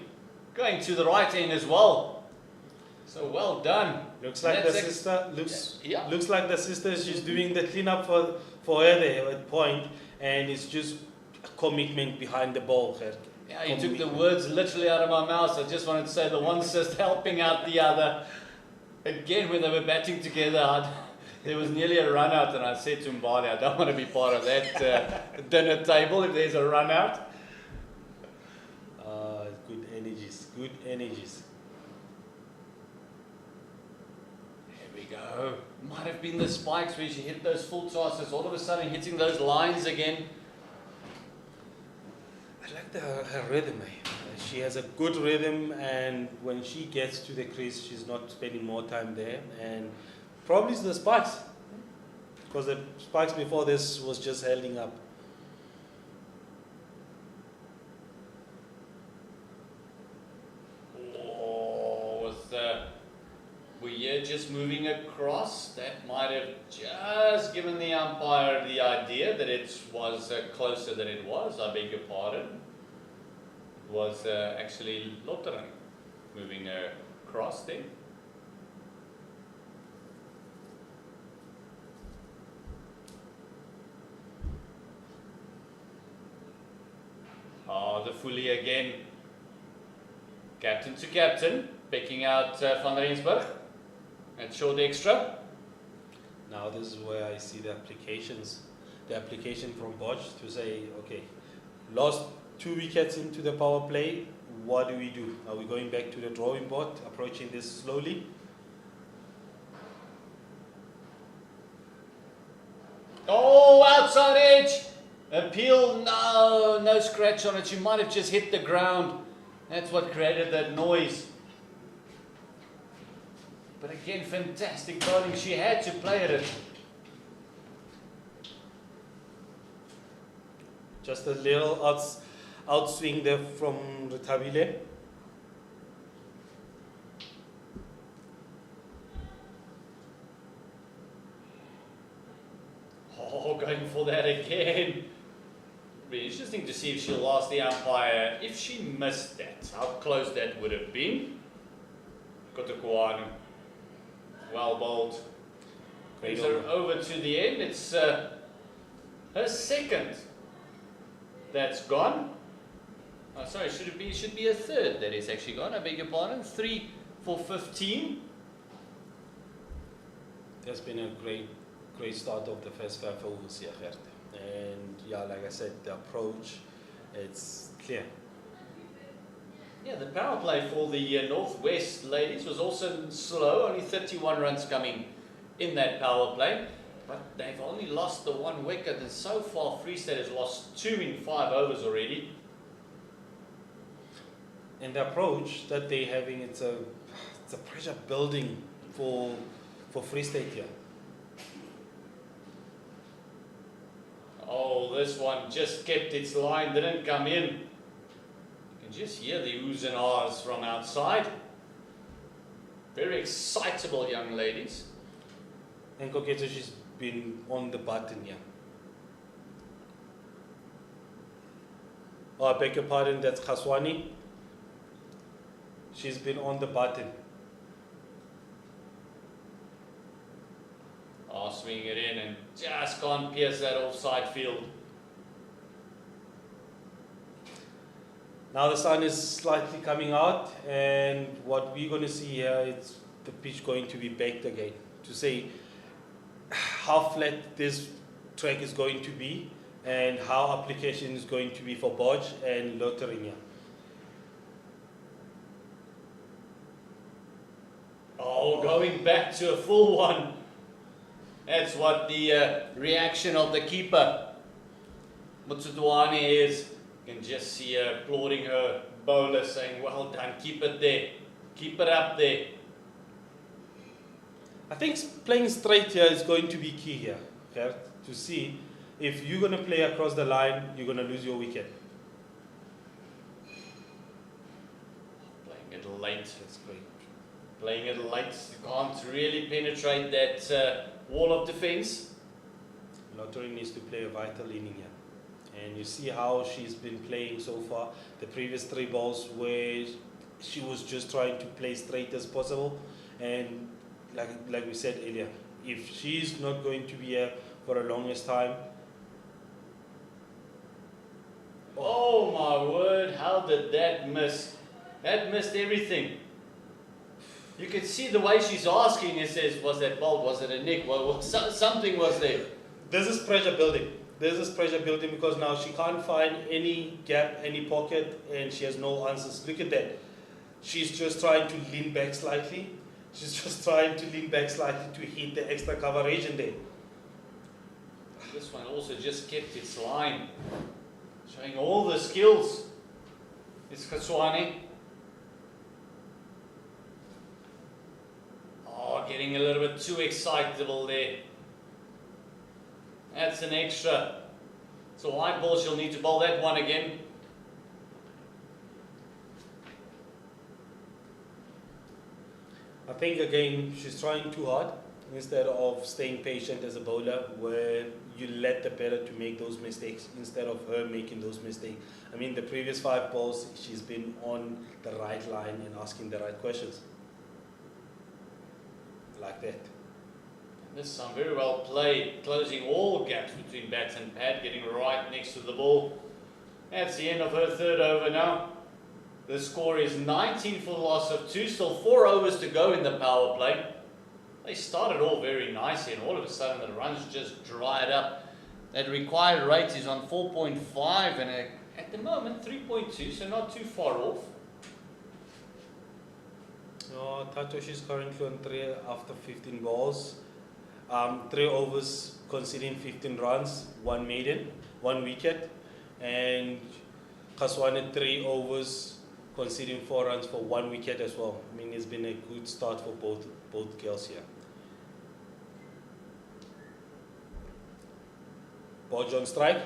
B: Going to the right end as well. So well done.
D: Looks like
B: That's
D: the sister looks
B: yeah.
D: looks like the sister is just doing the cleanup for her there at point, and it's just a commitment behind the ball.
B: Yeah, you took the words literally out of my mouth. I just wanted to say the one assist helping out the other. Again, when they were batting together, there was nearly a run out, and I said to Mbali, I don't want to be part of that dinner table if there's a run out.
D: Good energies, good energies.
B: There we go. Might have been the spikes where she hit those full tosses, all of a sudden hitting those lines again.
D: I like her rhythm. She has a good rhythm, and when she gets to the crease, she's not spending more time there. And probably it's the spikes, because the spikes before this was just holding up.
B: We're just moving across. That might have just given the umpire the idea that it was closer than it was. I beg your pardon. It was actually Lottering moving across there. Oh, the Fully again. Captain to captain, picking out Van Rensburg at short extra.
D: Now this is where I see the application from Bodge to say, okay, lost 2 wickets into the power play, what do we do? Are we going back to the drawing board, approaching this slowly?
B: Oh, outside edge. Appeal, no scratch on it. She might have just hit the ground. That's what created that noise. But again, fantastic bowling. She had to play at it.
D: Just a little outswing there from Retabile.
B: Oh, going for that again. Be interesting to see if she'll ask the umpire if she missed that, how close that would have been. Kotokuanu, well bowled. Brings her over to the end. It's her second that's gone. Oh, sorry, should be a third that is actually gone. I beg your pardon. 3 for 15.
D: That's been a great start of the first 5 overs here, Gert. And yeah, like I said, the approach, it's clear.
B: Yeah, the power play for the Northwest ladies was also slow, only 31 runs coming in that power play. But they've only lost the 1 wicket, and so far Free State has lost 2 in 5 overs already.
D: And the approach that they're having, it's a pressure building for Free State here.
B: Oh, this one just kept its line, didn't come in. You can just hear the oohs and ahs from outside. Very excitable young ladies.
D: And Koketso, she's been on the button here. Oh, I beg your pardon, that's Khaswani. She's been on the button.
B: Oh, swinging it in and just can't pierce that offside field.
D: Now the sun is slightly coming out, and what we're going to see here is the pitch going to be baked again. To say how flat this track is going to be and how application is going to be for Bodge and Lottering here.
B: Oh, going back to a full one. That's what the reaction of the keeper, Mutsudwane, is. You can just see her applauding her bowler, saying, well done, keep it there. Keep it up there.
D: I think playing straight here is going to be key here, okay? To see if you're going to play across the line, you're going to lose your wicket.
B: Playing it late.
D: That's great.
B: Playing it late. You can't really penetrate that wall of defence.
D: Lottering needs to play a vital inning here. And you see how she's been playing so far. The previous 3 balls where she was just trying to play straight as possible. And like we said earlier, if she's not going to be here for the longest time,
B: Oh my word, how did that miss? That missed everything. You can see the way she's asking. It says, was that bolt? Was it a nick? Well, something was there.
D: This is pressure building. This is pressure building because now she can't find any gap, any pocket, and she has no answers. Look at that. She's just trying to lean back slightly. She's just trying to lean back slightly to hit the extra coverage in there.
B: This one also just kept its line. Showing all the skills. It's Khaswane. Oh, getting a little bit too excitable there. That's an extra. So white ball, she'll need to bowl that one again.
D: I think again she's trying too hard instead of staying patient as a bowler where you let the batter to make those mistakes instead of her making those mistakes. I mean the previous 5 balls she's been on the right line and asking the right questions. Like that.
B: This time very well played, closing all gaps between bat and pad, getting right next to the ball. That's the end of her third over now. The score is 19 for the loss of 2, still 4 overs to go in the power play. They started all very nicely and all of a sudden the runs just dried up. That required rate is on 4.5 and at the moment 3.2, so not too far off.
D: No, Tatoshi is currently on 3 after 15 balls. 3 overs conceding 15 runs, 1 maiden, 1 wicket, and Khaswane 3 overs conceding 4 runs for 1 wicket as well. I mean, it's been a good start for both girls here. Bodge on strike.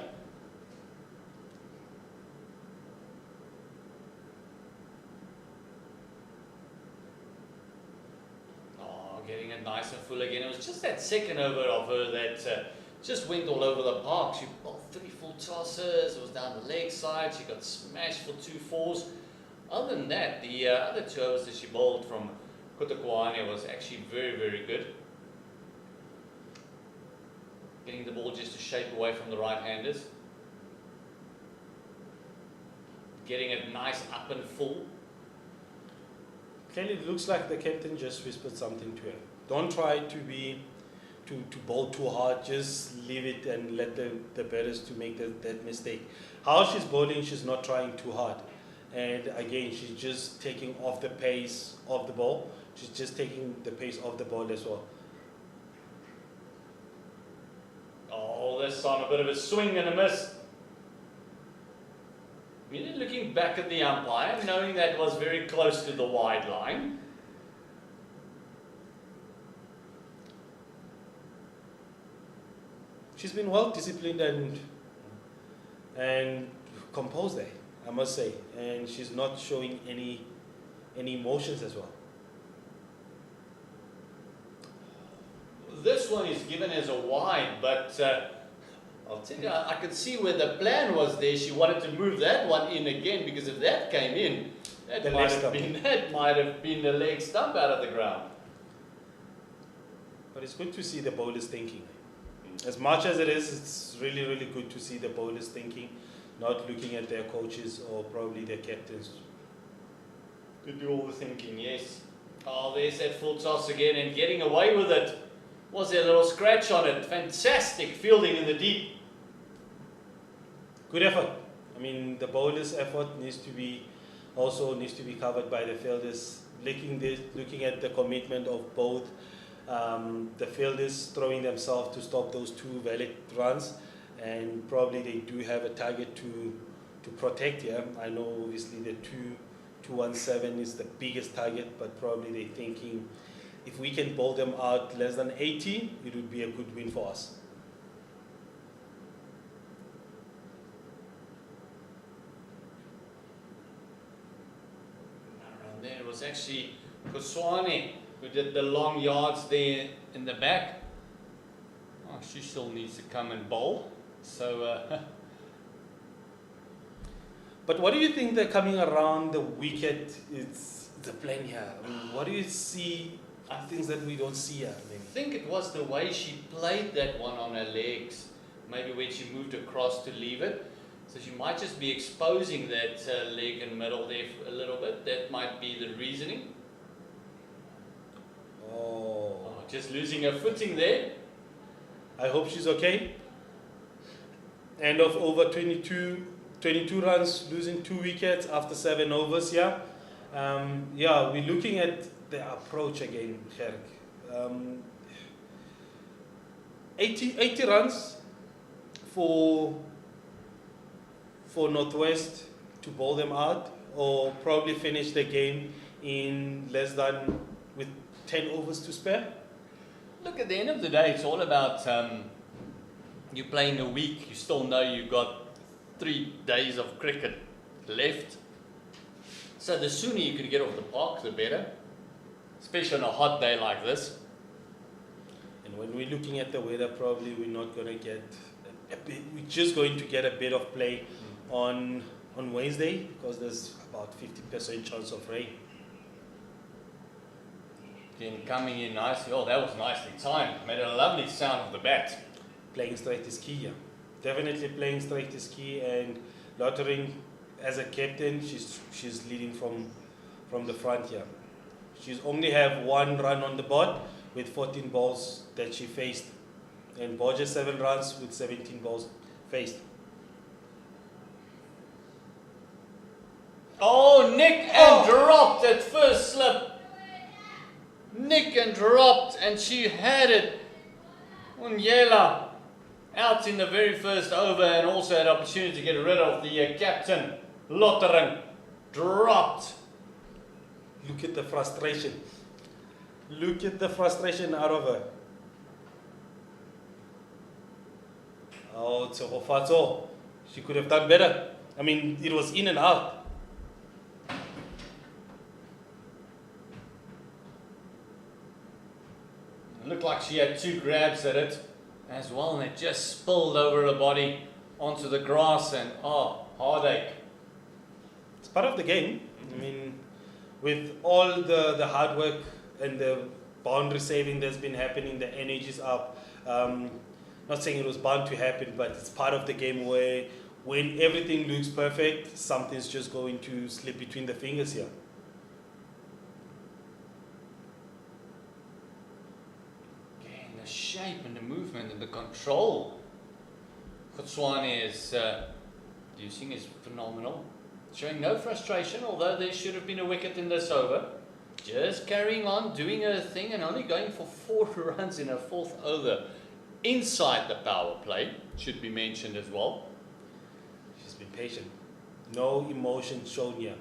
B: Getting it nice and full again. It was just that second over of her that just went all over the park. She bowled 3 full tosses. It was down the leg side. She got smashed for 2 fours. Other than that, the other 2 overs that she bowled from Kotakwane was actually very, very good. Getting the ball just to shape away from the right-handers. Getting it nice up and full.
D: Clearly, it looks like the captain just whispered something to her. Don't try to bowl too hard. Just leave it and let the batters to make that mistake. How she's bowling, she's not trying too hard. And again, she's just taking off the pace of the ball. She's just taking the pace of the ball as well.
B: Oh, this time a bit of a swing and a miss. Looking back at the umpire, knowing that was very close to the wide line.
D: She's been well disciplined and composed there, I must say, and she's not showing any emotions as well.
B: This one is given as a wide, but I'll tell you, I could see where the plan was there. She wanted to move that one in again because if that came in, that might have been the leg stump out of the ground.
D: But it's good to see the bowlers thinking. As much as it is, it's really, really good to see the bowlers thinking, not looking at their coaches or probably their captains.
B: To do all the thinking, yes. Oh, there's that full toss again and getting away with it. Was there a little scratch on it? Fantastic fielding in the deep.
D: Good effort. I mean, the bowler's effort needs to be covered by the fielders. Looking at the commitment of both the fielders throwing themselves to stop those 2 valid runs, and probably they do have a target to protect here. I know obviously the 217 is the biggest target, but probably they're thinking if we can bowl them out less than 80, it would be a good win for us.
B: Around there it was actually Khaswane who did the long yards there in the back. Oh, she still needs to come and bowl. So,
D: But what do you think they're coming around the wicket? It's the plan here. I mean, what do you see? Things that we don't see here. Maybe.
B: I think it was the way she played that one on her legs. Maybe when she moved across to leave it. So she might just be exposing that leg and middle there a little bit. That might be the reasoning.
D: Oh,
B: Just losing her footing there.
D: I hope she's okay. End of over 22 runs, losing 2 wickets after 7 overs. Yeah, we're looking at the approach again, Gerk. 80 runs for Northwest to bowl them out, or probably finish the game in less than with 10 overs to spare.
B: Look, at the end of the day, it's all about you playing a week. You still know you've got 3 days of cricket left. So the sooner you can get off the park, the better. Especially on a hot day like this.
D: And when we're looking at the weather, probably we're not going to get a bit. We're just going to get a bit of play on Wednesday, because there's about 50% chance of rain.
B: Then coming in nicely. Oh, that was nicely timed. Made a lovely sound of the bat.
D: Playing straight is key, yeah. Definitely playing straight is key, and Lottering as a captain, she's leading from the front here. She's only have 1 run on the board with 14 balls that she faced, and Borges 7 runs with 17 balls faced.
B: Oh, Nick and dropped at first slip. Nick and dropped, and she had it. Unyela out in the very first over, and also had opportunity to get rid of the captain. Lottering dropped.
D: Look at the frustration. Look at the frustration out of her. Oh, Tsohofatso. She could have done better. I mean, it was in and out.
B: It looked like she had 2 grabs at it as well, and it just spilled over her body onto the grass, and heartache.
D: It's part of the game. I mean, with all the hard work and the boundary saving that's been happening, the energy's up. Not saying it was bound to happen, but it's part of the game where when everything looks perfect, something's just going to slip between the fingers here.
B: Again, the shape and the movement and the control Khutswane is using is phenomenal. Showing no frustration, although there should have been a wicket in this over. Just carrying on, doing her thing, and only going for 4 runs in her 4th over. Inside the power play, should be mentioned as well.
D: She's been patient. No emotion shown here.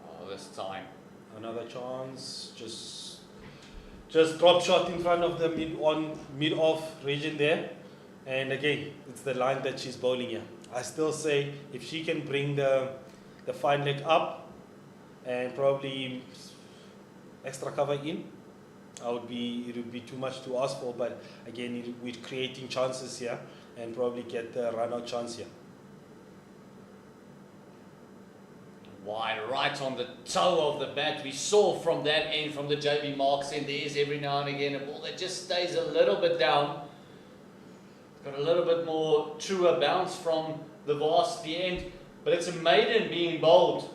B: Oh, this time.
D: Another chance. Just drop shot in front of the mid-off region there. And again, it's the line that she's bowling here. I still say if she can bring the fine leg up and probably extra cover in, it would be too much to ask for. But again, we're creating chances here and probably get the run-out chance here.
B: Wide right on the toe of the bat. We saw from that end, from the JB marks end, there is every now and again a ball that just stays a little bit down. Got a little bit more truer bounce from the varsity end, but it's a maiden being bowled.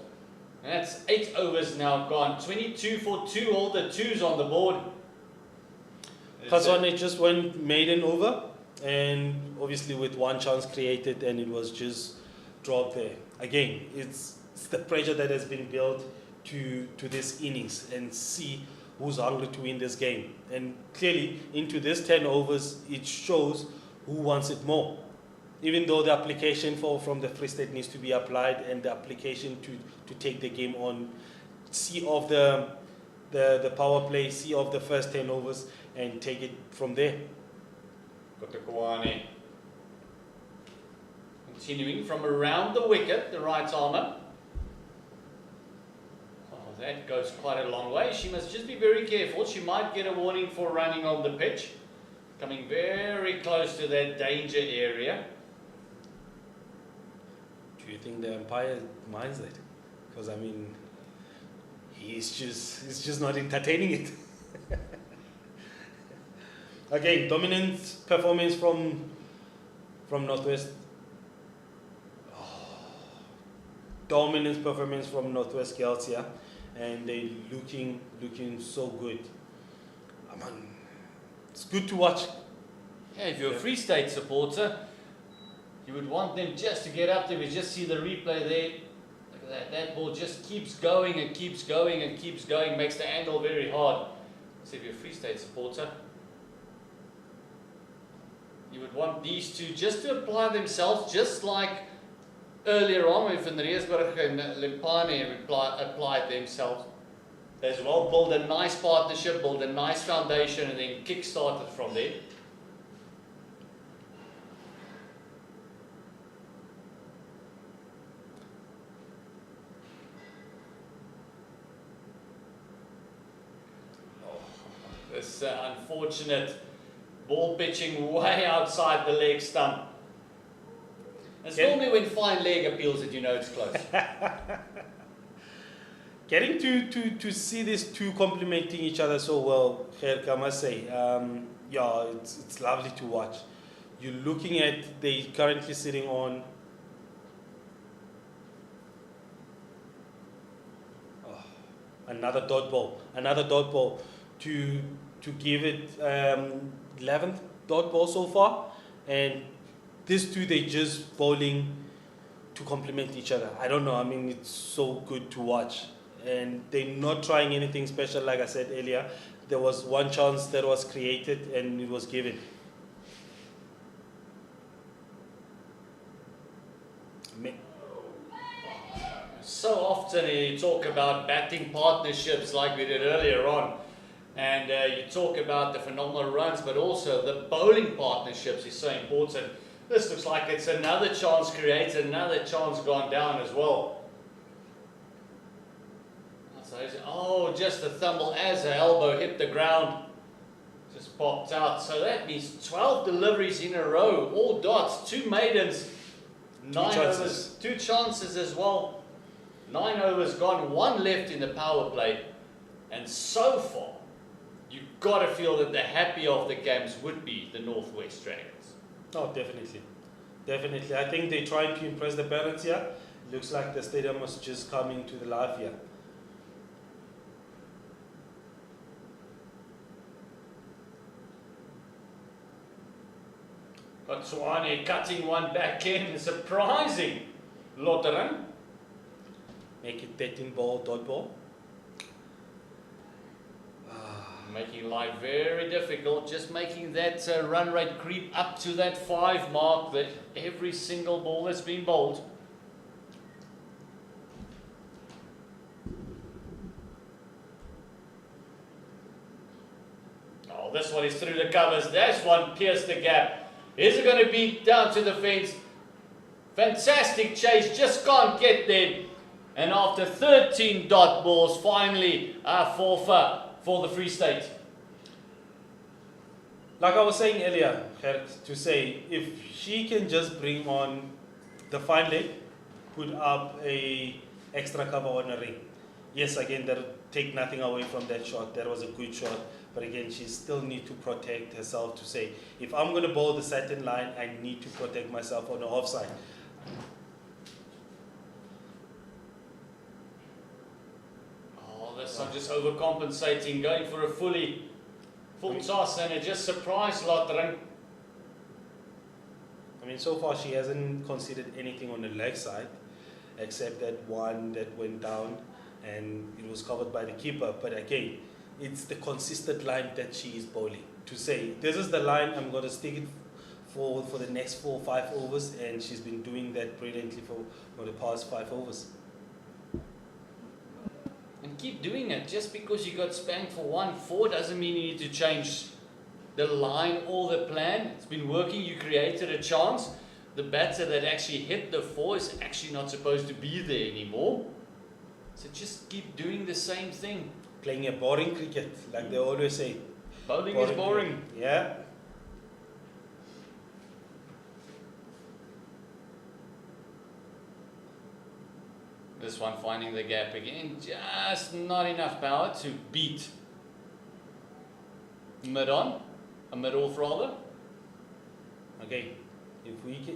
B: And that's 8 overs now gone. 22 for 2, all the 2s on the board.
D: Khutswane just went maiden over, and obviously with 1 chance created, and it was just dropped there. Again, it's the pressure that has been built to this innings, and see who's hungry to win this game. And clearly, into this 10 overs, it shows who wants it more. Even though the application from the Free State needs to be applied, and the application to take the game on, see of the power play, see of the first 10 overs, and take it from there.
B: Kotokoane. Continuing from around the wicket, the right armer. Oh, that goes quite a long way. She must just be very careful. She might get a warning for running on the pitch. Coming very close to that danger area.
D: Do you think the umpire minds that? Because I mean, he's just not entertaining it. Again, dominant performance from Northwest. Dominant performance from Northwest girls here, and they looking so good. Man, it's good to watch.
B: Yeah, if you're a Free State supporter, you would want them just to get up there. We just see the replay there. Look at that. That ball just keeps going and keeps going and keeps going. Makes the angle very hard. So if you're a Free State supporter, you would want these two just to apply themselves, just like earlier on when Van Reesburg and Limpane applied themselves. As well, build a nice partnership, build a nice foundation, and then kick-start it from there. This unfortunate ball pitching way outside the leg stump. It's normally when fine leg appeals that you know it's close.
D: Getting to see these two complementing each other so well, Gerk, I must say, yeah, it's lovely to watch. You're looking at, they currently sitting on another dot ball to give it 11th dot ball so far, and these two, they just bowling to complement each other. I don't know, I mean, it's so good to watch, and they're not trying anything special. Like I said earlier, there was one chance that was created and it was given.
B: So often you talk about batting partnerships like we did earlier on, and you talk about the phenomenal runs, but also the bowling partnerships is so important. This looks like it's another chance created, another chance gone down as well. Oh, just a thumble as the elbow hit the ground. Just popped out. So that means 12 deliveries in a row, all dots, 2 maidens, 9 overs, 2 chances as well. 9 overs gone, 1 left in the power play. And so far, you've got to feel that the happy of the games would be the Northwest Dragons.
D: Oh, definitely. Definitely. I think they're trying to impress the parents here. Looks like the stadium was just coming to the life here.
B: But Swane cutting one back in, surprising. Lotteren.
D: Make it 13 ball, dot ball.
B: Making life very difficult, just making that run rate creep up to that 5 mark that every single ball that's been bowled. Oh, this one is through the covers. That's one pierced the gap. Is it going to be down to the fence? Fantastic chase, just can't get there. And after 13 dot balls, finally a forfeit for the Free State.
D: Like I was saying earlier, to say, if she can just bring on the fine leg, put up a extra cover on a ring. Yes, again, that'll take nothing away from that shot. That was a good shot. But again, she still needs to protect herself to say, if I'm going to bowl the certain line, I need to protect myself on the offside.
B: This one just overcompensating, going for a full toss, and it just surprised Lottering.
D: I mean, so far she hasn't considered anything on the leg side, except that one that went down and it was covered by the keeper. But again, it's the consistent line that she is bowling. To say, this is the line, I'm going to stick it for the next 4 or 5 overs, and she's been doing that brilliantly for the past 5 overs.
B: And keep doing it. Just because you got spanked for 1-4 doesn't mean you need to change the line or the plan. It's been working, you created a chance. The batter that actually hit the 4 is actually not supposed to be there anymore. So just keep doing the same thing.
D: Playing a boring cricket, like they always say.
B: Bowling is boring.
D: Cricket. Yeah.
B: This one finding the gap again, just not enough power to beat mid-on. a mid-off rather.
D: Okay,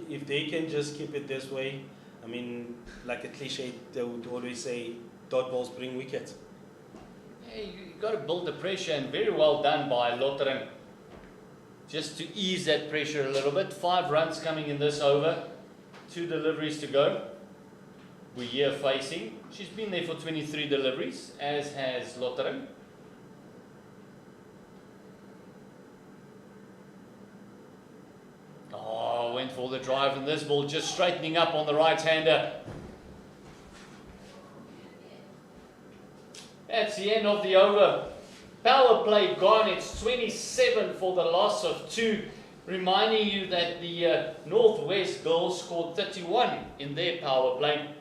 D: if they can just keep it this way, I mean, like a cliche, they would always say, dot balls bring wickets.
B: Yeah, you got to build the pressure, and very well done by Lottering. Just to ease that pressure a little bit. 5 runs coming in this over. 2 deliveries to go. We're here facing. She's been there for 23 deliveries, as has Lottering. Oh, went for the drive, and this ball just straightening up on the right-hander. That's the end of the over. Power play gone. It's 27 for the loss of 2. Reminding you that the Northwest girls scored 31 in their power play,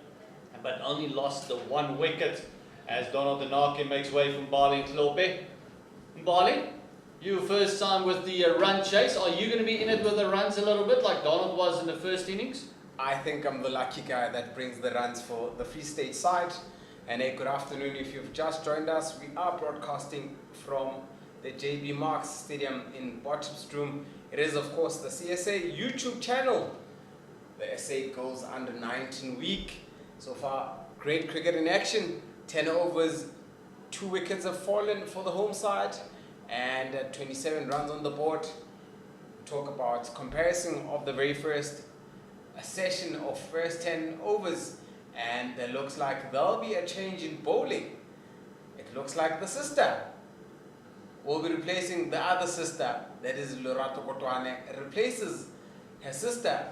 B: but only lost the 1 wicket as Donald Denake makes way from Bali and Klope. Bali, your first time with the run chase. Are you going to be in it with the runs a little bit like Donald was in the first innings?
C: I think I'm the lucky guy that brings the runs for the Free State side. And a good afternoon if you've just joined us. We are broadcasting from the JB Marks Stadium in Potchefstroom. It is, of course, the CSA YouTube channel. The SA Girls Under-19 week. So far, great cricket in action. 10 overs, 2 wickets have fallen for the home side, and 27 runs on the board. Talk about comparison of the very first session of first 10 overs. And it looks like there'll be a change in bowling. It looks like the sister will be replacing the other sister, that is Lorato Kotwane, replaces her sister,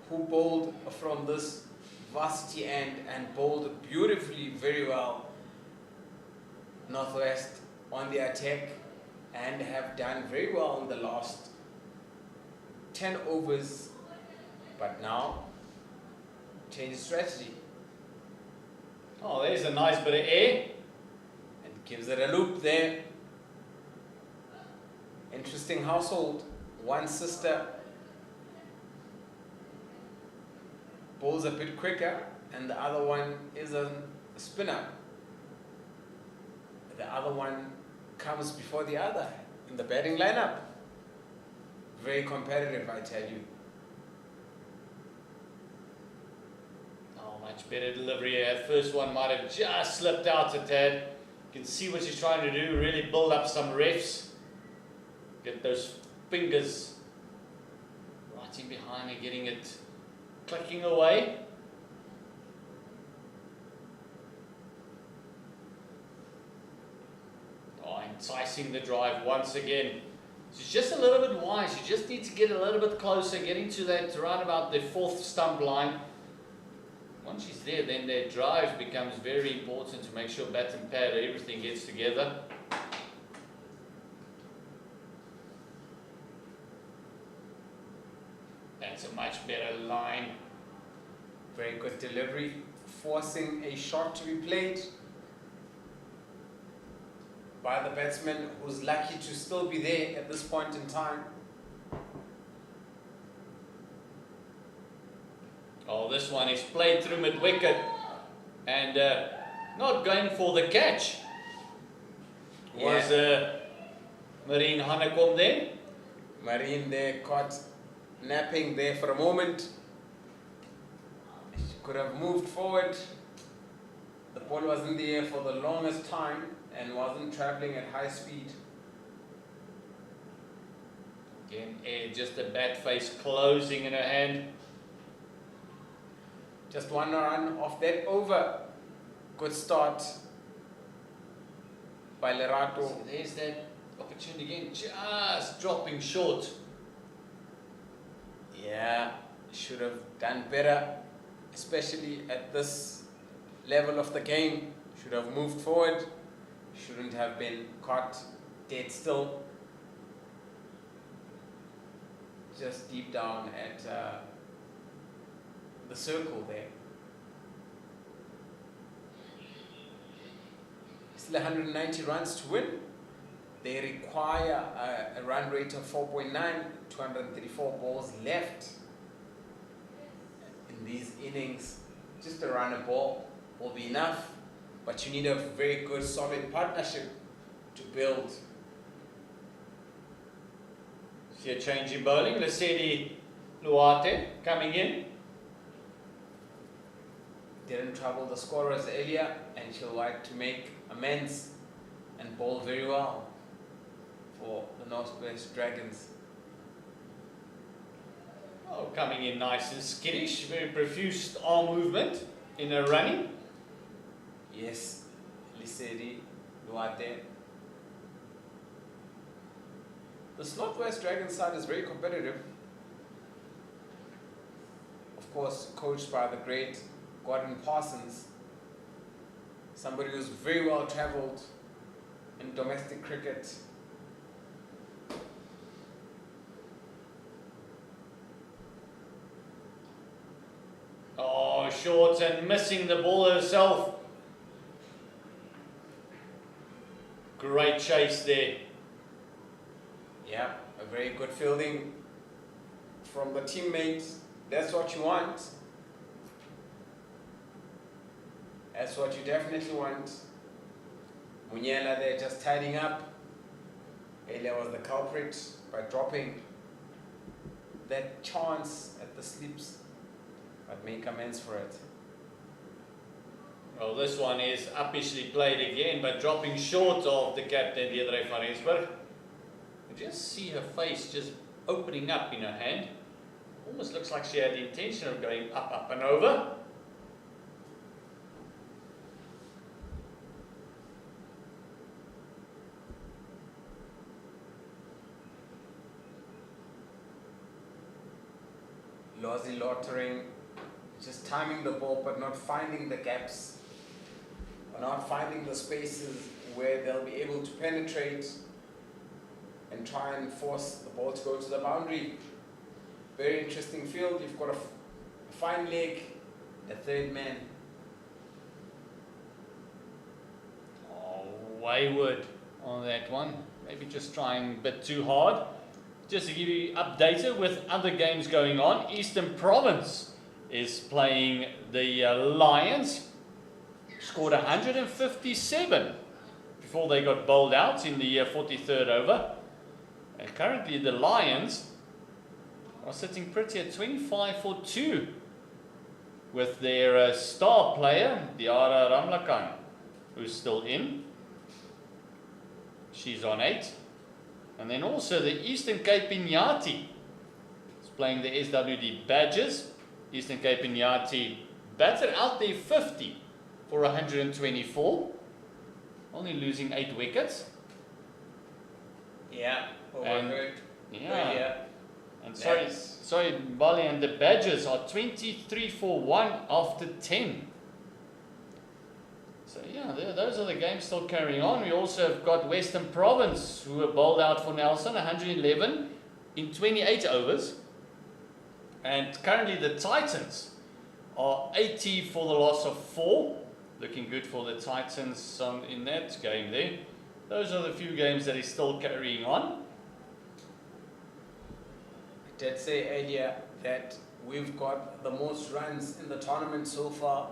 C: who bowled from this varsity end and bowled beautifully, very well. Northwest on the attack and have done very well in the last 10 overs, but now change strategy.
B: Oh, there's a nice bit of air.
C: And gives it a loop there. Interesting household. One sister bowls a bit quicker and the other one is a spinner. The other one comes before the other in the batting lineup. Very competitive, I tell you.
B: Much better delivery here. First one might have just slipped out a tad. You can see what she's trying to do, really build up some refs. Get those fingers right in behind her, getting it clicking away. Oh, enticing the drive once again. She's just a little bit wise. You just need to get a little bit closer, getting to that right about the 4th stump line. Once she's there, then their drive becomes very important to make sure bat and pad, everything gets together. That's a much better line.
C: Very good delivery, forcing a shot to be played by the batsman, who's lucky to still be there at this point in time.
B: Oh, this one is played through mid-wicket and not going for the catch. Was Marine Hanekom there?
C: Marine there caught napping there for a moment. She could have moved forward. The ball was in the air for the longest time and wasn't traveling at high speed.
B: Again, just the bat face closing in her hand.
C: Just 1 run off that over. Good start by Lerato.
B: So there's that opportunity again, just dropping short.
C: Yeah, should have done better, especially at this level of the game. Should have moved forward. Shouldn't have been caught dead still. Just deep down at the circle there. Still 190 runs to win. They require a run rate of 4.9, 234 balls left in these innings. Just a run a ball will be enough, but you need a very good solid partnership to build
B: See a change in bowling. Lesedi Luate coming in.
C: Didn't trouble the scorers earlier, and she'll like to make amends and bowl very well for the Northwest Dragons.
B: Oh, coming in nice and skittish. Very profuse arm movement in her running.
C: Yes, Lesedi Luate. The Northwest Dragons side is very competitive. Of course, coached by the great Gordon Parsons, somebody who's very well travelled in domestic cricket.
B: Oh, short and missing the ball herself. Great chase there.
C: Yeah, a very good fielding from the teammates. That's what you want. That's what you definitely want. Munyela there just tidying up. Elia was the culprit by dropping that chance at the slips, but make amends for it.
B: Well, this one is uppishly played again, but dropping short of the captain, Deirdre van Rensburg. You just see her face just opening up in her hand. Almost looks like she had the intention of going up, up and over.
C: Lozzie loitering, just timing the ball but not finding the gaps, or not finding the spaces where they'll be able to penetrate and try and force the ball to go to the boundary. Very interesting field. You've got a fine leg, a third man.
B: Oh, wayward on that one. Maybe just trying a bit too hard. Just to give you updated with other games going on, Eastern Province is playing the Lions. Scored 157 before they got bowled out in the 43rd over. And currently the Lions are sitting pretty at 25 for 2 with their star player, Diara Ramlakan, who's still in. She's on 8. And then also the Eastern Cape Inyati is playing the SWD Badgers. Eastern Cape Inyati batted out their 50 for 124, only losing 8 wickets.
C: Yeah,
B: And-
C: overheard.
B: Yeah. And sorry, Bali and the Badgers are 23 for 1 after 10. So yeah, those are the games still carrying on. We also have got Western Province, who were bowled out for Nelson, 111 in 28 overs. And currently the Titans are 80 for the loss of 4. Looking good for the Titans in that game there. Those are the few games that is still carrying on.
C: I did say earlier that we've got the most runs in the tournament so far,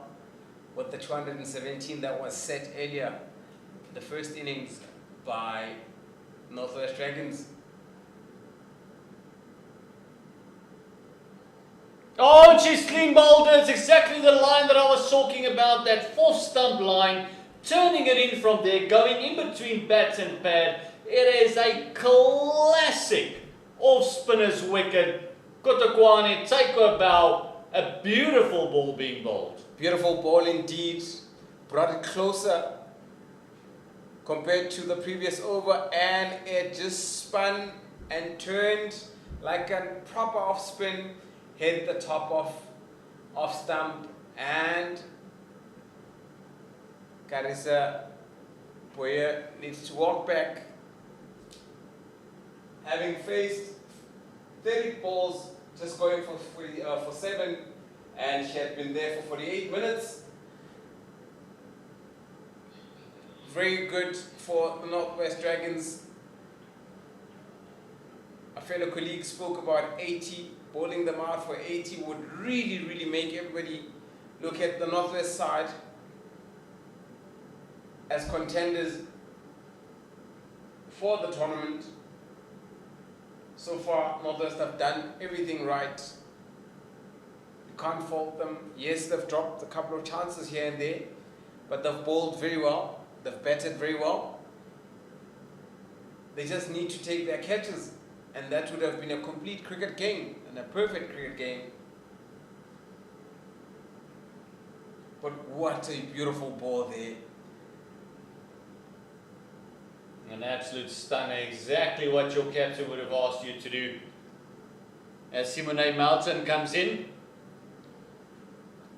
C: with the 217 that was set earlier, the first innings by Northwest Dragons.
B: Oh, she's clean bowled it. It's exactly the line that I was talking about, that 4th stump line. Turning it in from there, going in between bats and pad. It is a classic off-spinner's wicket. Kotakwane, take a bow. A beautiful ball being bowled.
C: Beautiful ball indeed. Brought it closer compared to the previous over, and it just spun and turned like a proper off spin, hit the top of off stump, and Carissa Boyer needs to walk back, having faced 30 balls, just going for 7, and she had been there for 48 minutes. Very good for the Northwest Dragons. A fellow colleague spoke about 80, bowling them out for 80 would really, really make everybody look at the Northwest side as contenders for the tournament. So far, Northwest have done everything right. You can't fault them. Yes, they've dropped a couple of chances here and there, but they've bowled very well. They've batted very well. They just need to take their catches, and that would have been a complete cricket game and a perfect cricket game. But what a beautiful ball there.
B: An absolute stunner, exactly what your captain would have asked you to do. As Simone Melton comes in.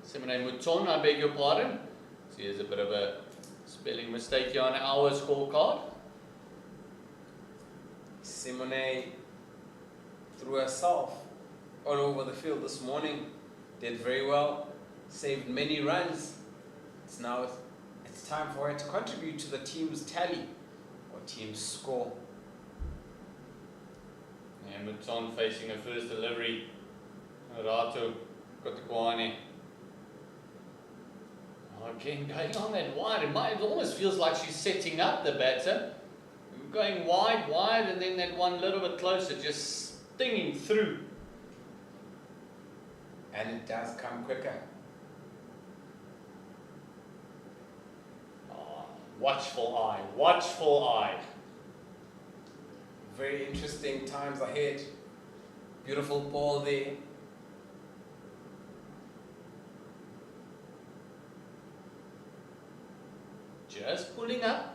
B: Simone Mouton, I beg your pardon. See, there's a bit of a spelling mistake here on our scorecard.
C: Simone threw herself all over the field this morning. Did very well. Saved many runs. It's time for her to contribute to the team's tally or team's score.
B: And Mouton facing a first delivery. Rato Kotukwane. Again, going on that wide. It almost feels like she's setting up the batter. Going wide, and then that one little bit closer, just stinging through.
C: And it does come quicker.
B: Watchful eye, watchful eye.
C: Very interesting times ahead. Beautiful ball there.
B: Just pulling up.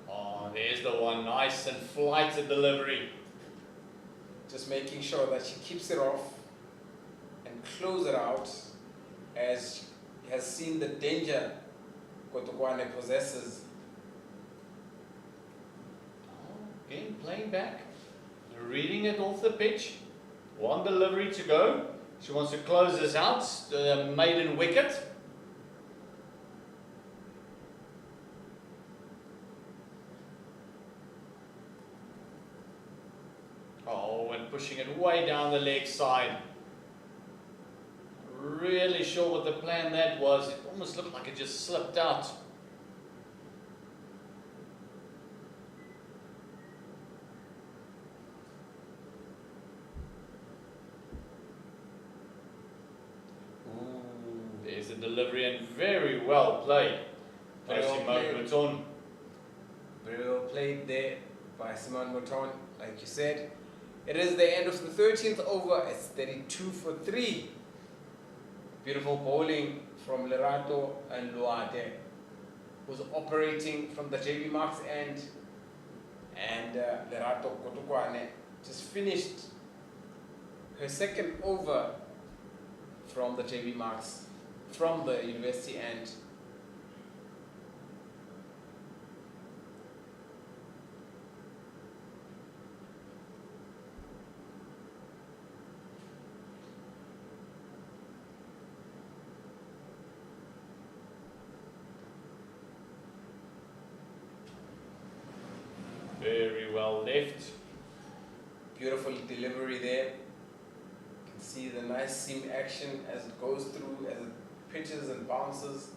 B: Oh, there's the one, nice and flighted delivery.
C: Just making sure that she keeps it off and close it out, as she has seen the danger Kotukwane possesses.
B: Again, playing back, reading it off the pitch. One delivery to go. She wants to close this out, the maiden wicket. Oh, and pushing it way down the leg side. Really sure what the plan that was. It almost looked like it just slipped out. There's a delivery and very well played by Simone Mouton.
C: Very well played there by Simone Mouton, like you said. It is the end of the 13th over. It's 32 for 3. Beautiful bowling from Lerato and Luate, who's operating from the JB Marks end. And Lerato Kotukwane just finished her second over from the JB Marks, from the university end.
B: Very well left.
C: Beautiful delivery there. You can see the nice seam action as it goes through, as it pitches and bounces.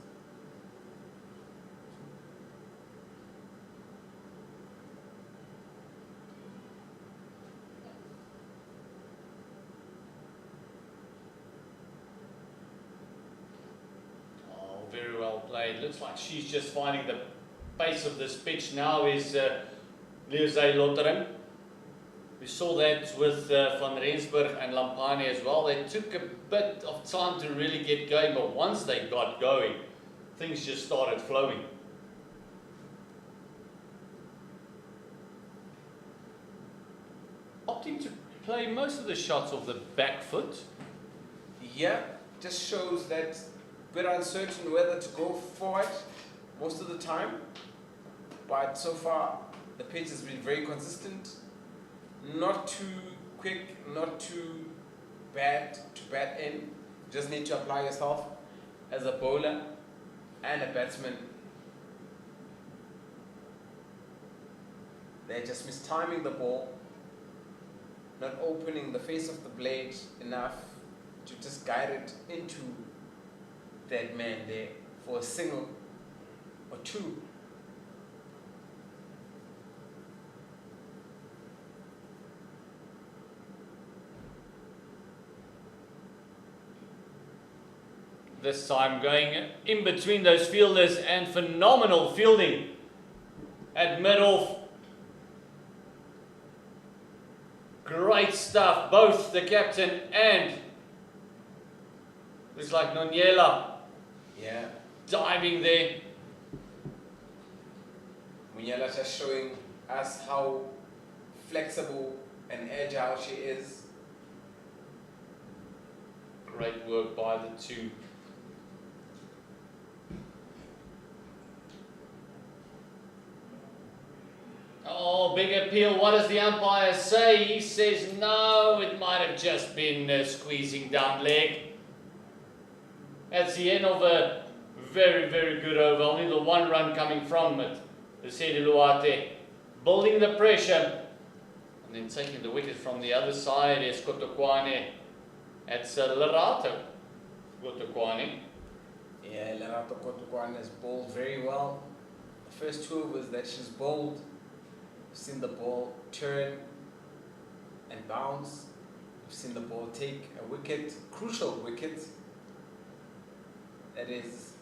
B: Oh, very well played. Looks like she's just finding the pace of this pitch now is Leeuwzee Lottering. We saw that with Van Rensburg and Lampani as well. They took a bit of time to really get going, but once they got going, things just started flowing. Opting to play most of the shots off the back foot.
C: Yeah, just shows that bit uncertain whether to go for it most of the time. But so far, the pitch has been very consistent. Not too quick, not too bad to bat in. You just need to apply yourself as a bowler and a batsman. They're just mistiming the ball, not opening the face of the blade enough to just guide it into that man there for a single or two.
B: This time going in between those fielders and phenomenal fielding at mid-off. Great stuff, both the captain and looks like Noniela
C: Yeah,
B: diving there.
C: Munyala just showing us how flexible and agile she is.
B: Great work by the two. Oh, big appeal. What does the umpire say? He says no, it might have just been squeezing down leg. That's the end of a very, very good over. Only the one run coming from it. Lesedi Luate building the pressure and then taking the wicket from the other side is Kotokwane. That's Lerato Kotokwane.
C: Yeah, Lerato Kotokwane has bowled very well. The first two overs that she's bowled, we've seen the ball turn and bounce. We've seen the ball take a wicket, crucial wicket. That is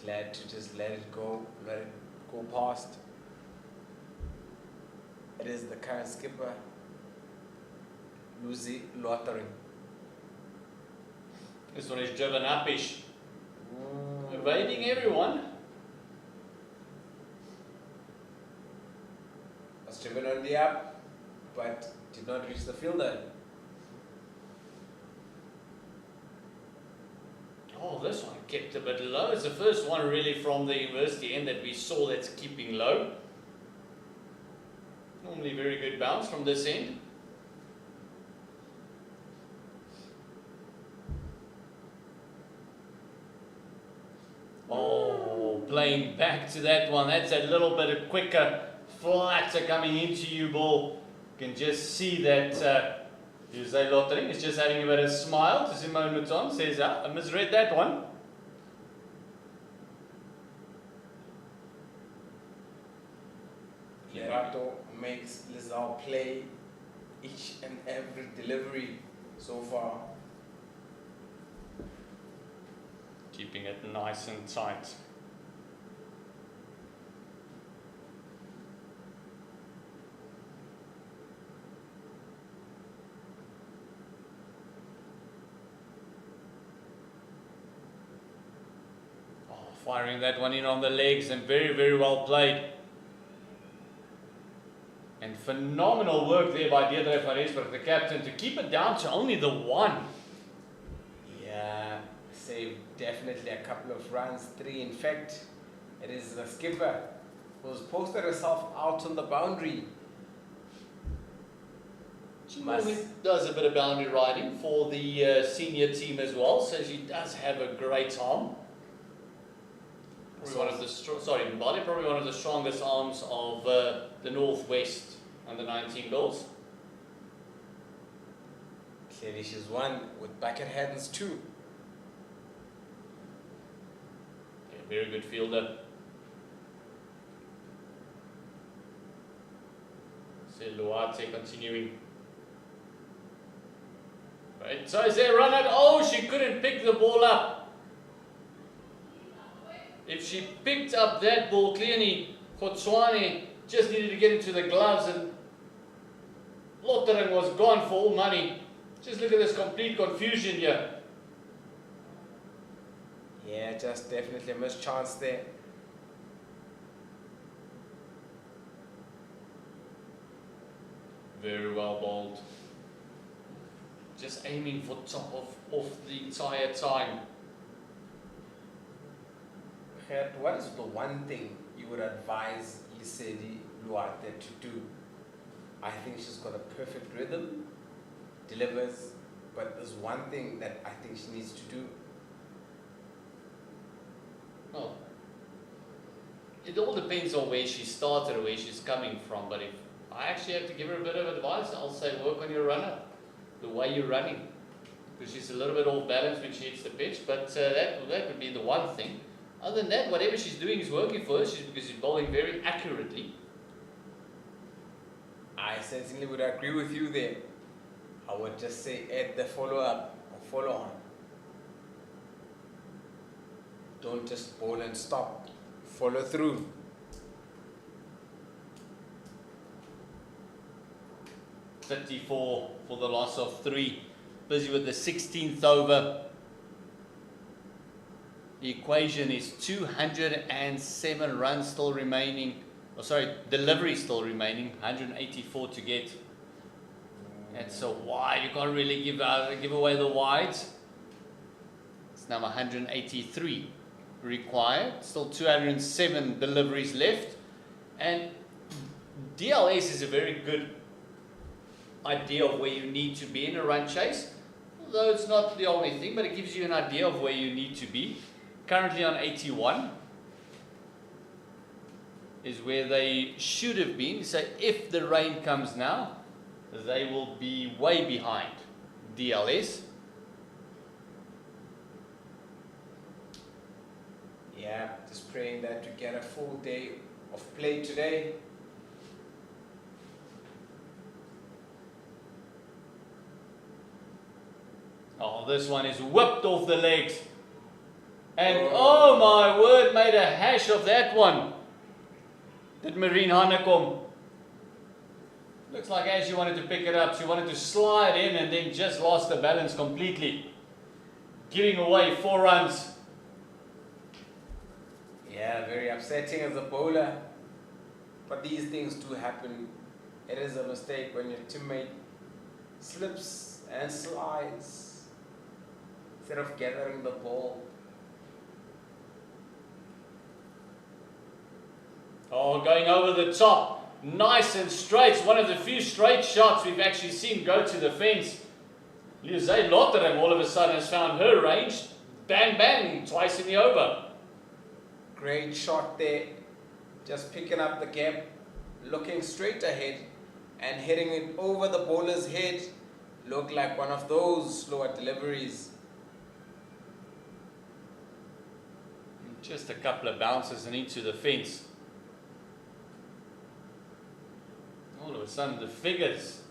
C: glad to just let it go past. It is the current skipper, Lucy Lothering.
B: This one is driven upish. Evading everyone.
C: Was driven on the up, but did not reach the fielder.
B: Oh, this one kept a bit low. It's the first one really from the university end that we saw that's keeping low. Normally very good bounce from this end. Oh, playing back to that one. That's a little bit of quicker, flatter coming into you ball. You can just see that Jose Lottering is just having a bit of a smile to Simone Mouton. Says, I misread that one.
C: Lerato makes Lizal play each and every delivery so far.
B: Keeping it nice and tight. Oh, firing that one in on the legs and very, very well played. And phenomenal work there by Deirdre van Rensburg, the captain, to keep it down to only the one.
C: Yeah, saved definitely a couple of runs, 3 in fact. It is the skipper who's posted herself out on the boundary.
B: She normally does a bit of boundary riding for the senior team as well, so she does have a great arm. Probably one of the Bali, probably one of the strongest arms of the Northwest under 19 girls.
C: Clearly she's one with bucket hands too.
B: Yeah, very good fielder. Luate continuing. Right, so is there a run out? Oh, she couldn't pick the ball up. If she picked up that ball clearly, Khotswane just needed to get into the gloves and Lottering was gone for all money. Just look at this complete confusion here.
C: Yeah, just definitely a missed chance there.
B: Very well bowled. Just aiming for top of the entire time.
C: Gert, what is the one thing you would advise Lesedi Luate to do? I think she's got a perfect rhythm, delivers But there's one thing that I think she needs to do.
B: Well, it all depends on where she started or where she's coming from. But if I actually have to give her a bit of advice, I'll say work on your run up, the way you're running. Because she's a little bit off balance when she hits the pitch. But that would be the one thing. Other than that, whatever she's doing is working for her because she's bowling very accurately.
C: I certainly would agree with you there. I would just say add the follow-up or follow-on. Don't just bowl and stop. Follow through.
B: .34 for the loss of 3. Busy with the 16th over. The equation is 207 runs still remaining. Oh, sorry, delivery still remaining. 184 to get. That's a wide. You can't really give away the wides. It's number 183 required. Still 207 deliveries left. And DLS is a very good idea of where you need to be in a run chase. Although it's not the only thing, but it gives you an idea of where you need to be. Currently on 81 is where they should have been. So if the rain comes now, they will be way behind DLS.
C: Yeah, just praying that to get a full day of play today.
B: Oh, this one is whipped off the legs. And oh my word, made a hash of that one. Did Marine Hanekom. Looks like as she wanted to pick it up, she wanted to slide in and then just lost the balance completely. Giving away 4 runs.
C: Yeah, very upsetting as a bowler. But these things do happen. It is a mistake when your teammate slips and slides instead of gathering the ball.
B: Oh, going over the top. Nice and straight. It's one of the few straight shots we've actually seen go to the fence. Lize Lotterham all of a sudden has found her range. Bang, bang, twice in the over.
C: Great shot there. Just picking up the gap, looking straight ahead and hitting it over the bowler's head. Looked like one of those slower deliveries.
B: Just a couple of bounces and into the fence. All of a sudden the figures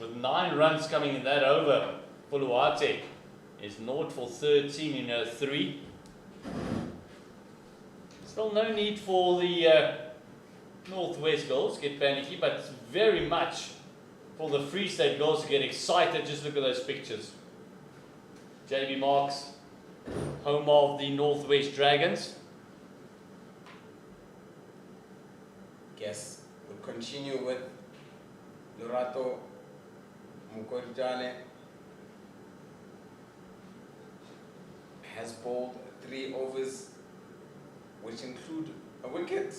B: with 9 runs coming in that over for Luate is 0 for 13 in her 3. Still no need for the Northwest girls to get panicky, but it's very much for the Free State girls to get excited. Just look at those pictures. JB Marks, home of the Northwest Dragons.
C: Guess we'll continue with Lorato Mukorjane. Has bowled 3 overs, which include a wicket.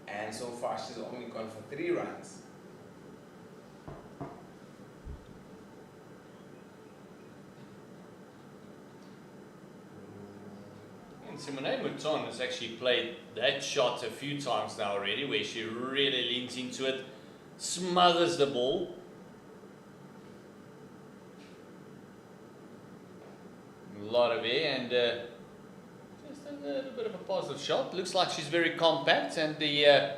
C: And so far she's only gone for 3 runs.
B: And Simone Mouton has actually played that shot a few times now already, where she really leans into it, smothers the ball. A lot of air and just a little bit of a positive shot. Looks like she's very compact and the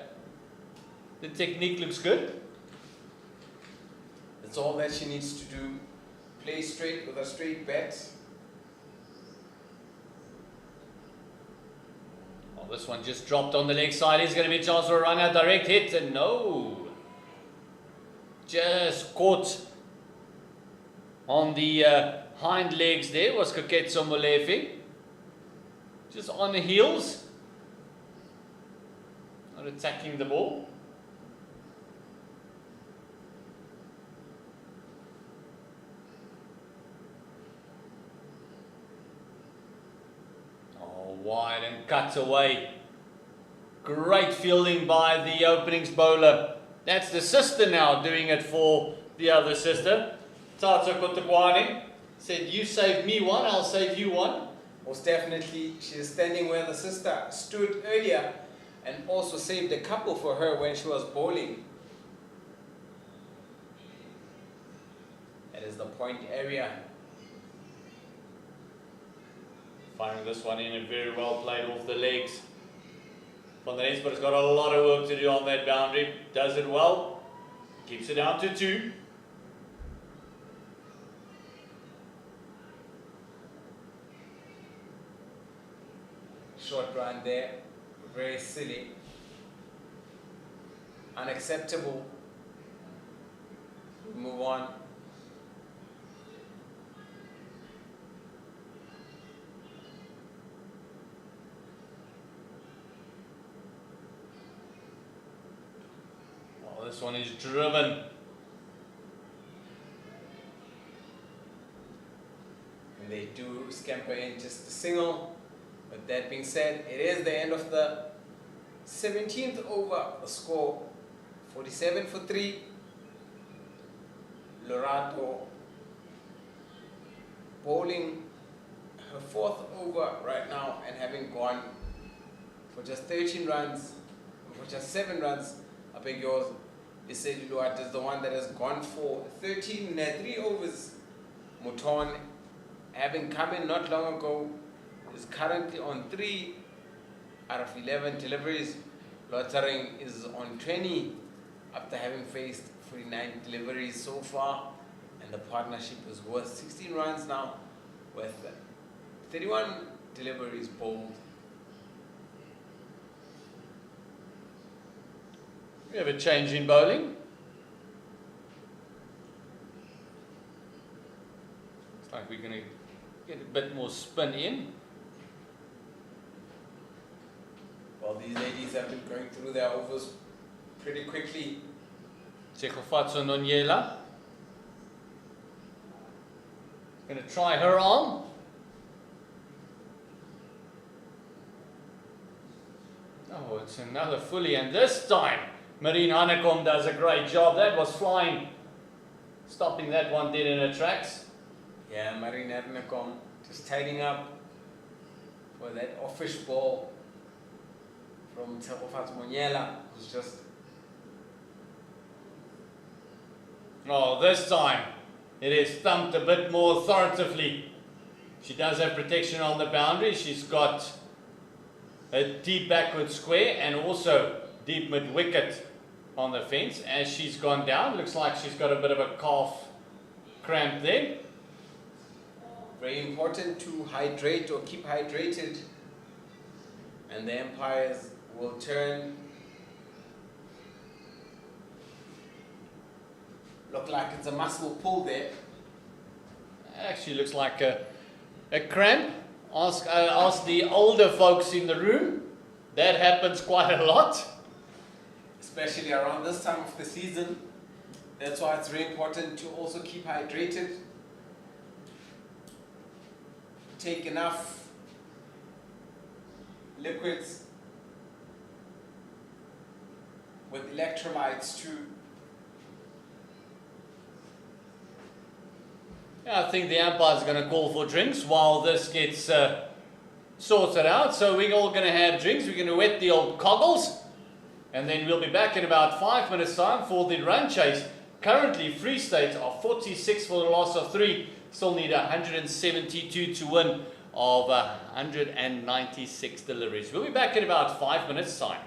B: technique looks good.
C: That's all that she needs to do. Play straight with a straight bat.
B: Oh, this one just dropped on the leg side. Is going to be a chance for a run out, direct hit, and no. Just caught on the hind legs there was Koketso Molefe. Just on the heels. Not attacking the ball. Wide and cut away. Great fielding by the openings bowler. That's the sister now doing it for the other sister. Tata Kotakwani said, you saved me one, I'll save you one.
C: Most definitely, she is standing where the sister stood earlier and also saved a couple for her when she was bowling. That is the point area.
B: Firing this one in and very well played off the legs. Van der Rensburg's got a lot of work to do on that boundary. Does it well. Keeps it down to 2.
C: Short run there. Very silly. Unacceptable. Move on.
B: Well, this one is driven.
C: And they do scamper in just a single. With that being said, it is the end of the 17th over. The score 47 for 3. Lorato bowling her 4th over right now and having gone for just 13 runs, for just 7 runs. I beg yours. Liseli Luat is the one that has gone for 13 in 3 overs. Muton, having come in not long ago, is currently on 3 out of 11 deliveries. Lottering is on 20 after having faced 49 deliveries so far, and the partnership is worth 16 runs now with 31 deliveries bowled.
B: We have a change in bowling. Looks like we're going to get a bit more spin in.
C: Well, these ladies have been going through their overs pretty quickly.
B: Tsekofatso Nonyela. Going to try her arm. Oh, it's another fully, and this time Marine Hanekom does a great job. That was flying, stopping that one dead in her tracks.
C: Yeah, Marine Hanekom just tidying up for that offish ball from Tsekofatso Nonyela, who's just...
B: Oh, this time it is thumped a bit more authoritatively. She does have protection on the boundary. She's got a deep backward square and also deep mid wicket on the fence. As she's gone down, looks like she's got a bit of a calf cramp there.
C: Very important to hydrate or keep hydrated, and the umpires will turn. Look like it's a muscle pull there.
B: Actually looks like a cramp. Ask the older folks in the room. That happens quite a lot.
C: Especially around this time of the season. That's why it's very important to also keep hydrated. Take enough liquids with electrolytes too.
B: Yeah, I think the umpire's going to call for drinks while this gets sorted out. So we're all going to have drinks. We're going to wet the old coggles. And then we'll be back in about 5 minutes' time for the run chase. Currently, Free State are 46 for the loss of 3. Still need 172 to win of 196 deliveries. We'll be back in about 5 minutes' time.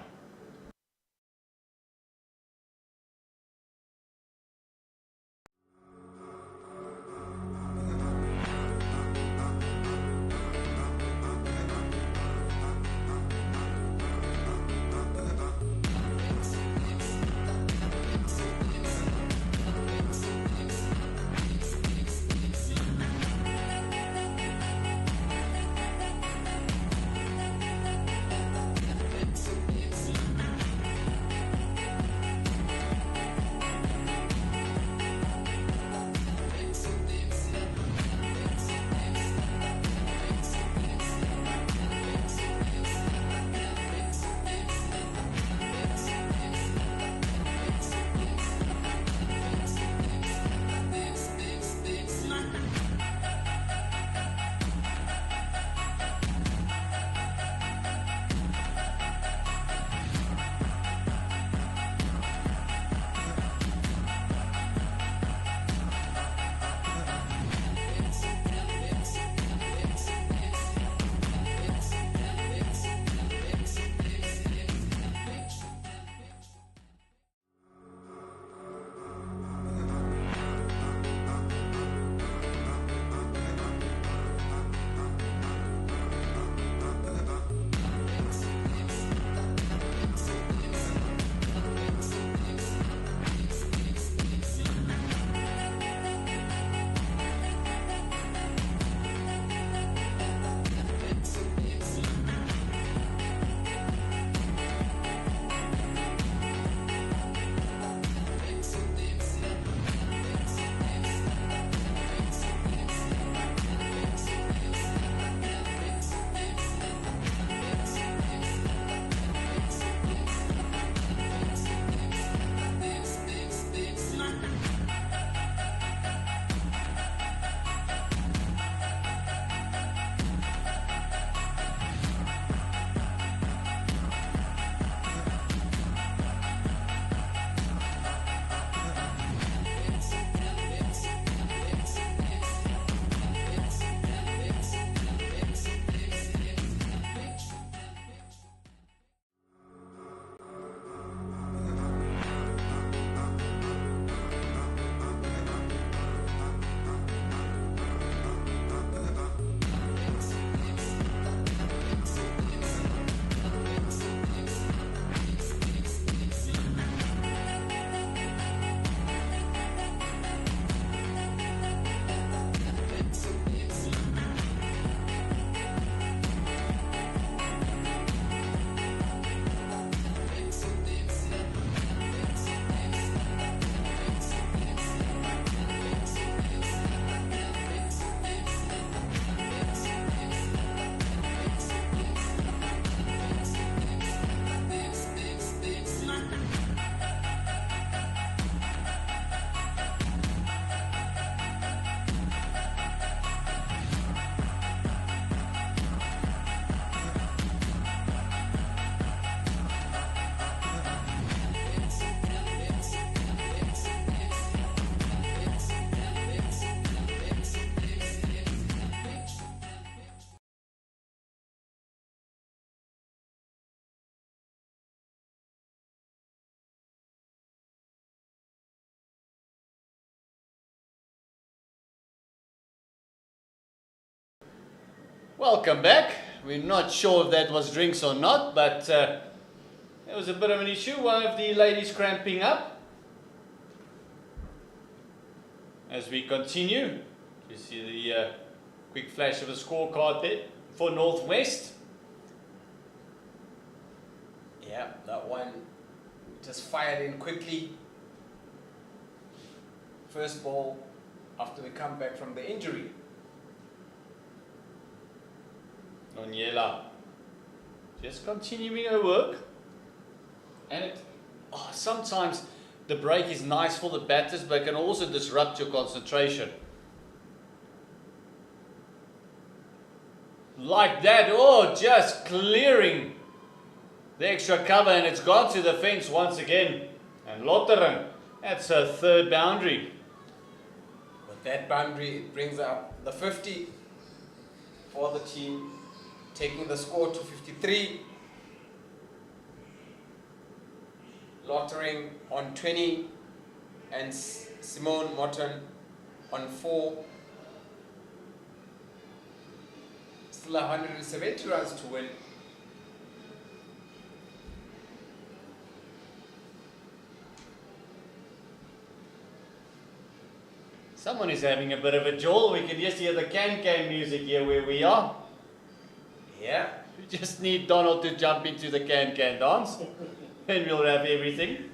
B: Welcome back. We're not sure if that was drinks or not, but there was a bit of an issue. One of the ladies cramping up. As we continue, you see the quick flash of a scorecard there for Northwest.
C: Yeah, that one just fired in quickly. First ball after we come back from the injury.
B: Onyela just continuing her work, and sometimes the break is nice for the batters, but it can also disrupt your concentration. Like that, just clearing the extra cover, and it's gone to the fence once again. And Lotteren, that's her third boundary.
C: With that boundary, it brings up the 50 for the team, taking the score to 53. Lottering on 20 and Simone Morton on 4. Still 170 runs to win.
B: Someone is having a bit of a jaw. We can just hear the can music here where we are.
C: Yeah.
B: We just need Donald to jump into the can dance, and we'll have everything.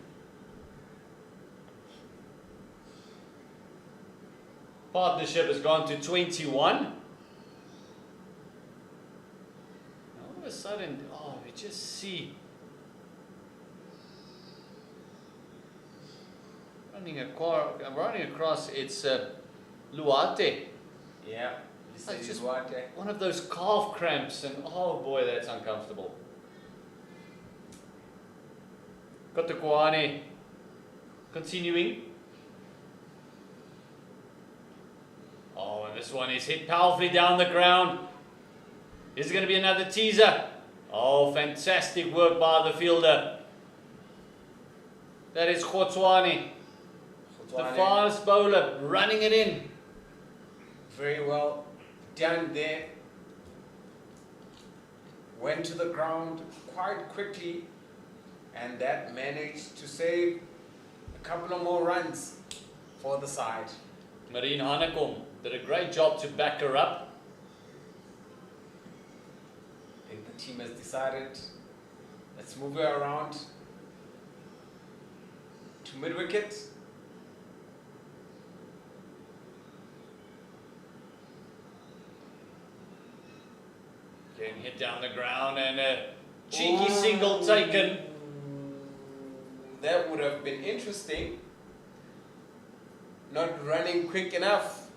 B: Partnership has gone to 21. All of a sudden, we just see running across. It's Luate.
C: Yeah.
B: It's just one of those calf cramps, and oh boy, that's uncomfortable. Kotokoane continuing. And this one is hit powerfully down the ground. Is it going to be another teaser? Fantastic work by the fielder. That is Khotswane. The fast bowler running it in.
C: Very well done there. Went to the ground quite quickly, and that managed to save a couple of more runs for the side.
B: Marine Hanekom did a great job to back her up.
C: I think the team has decided, let's move her around to mid-wicket.
B: Getting hit down the ground, and a cheeky single taken.
C: That would have been interesting. Not running quick enough.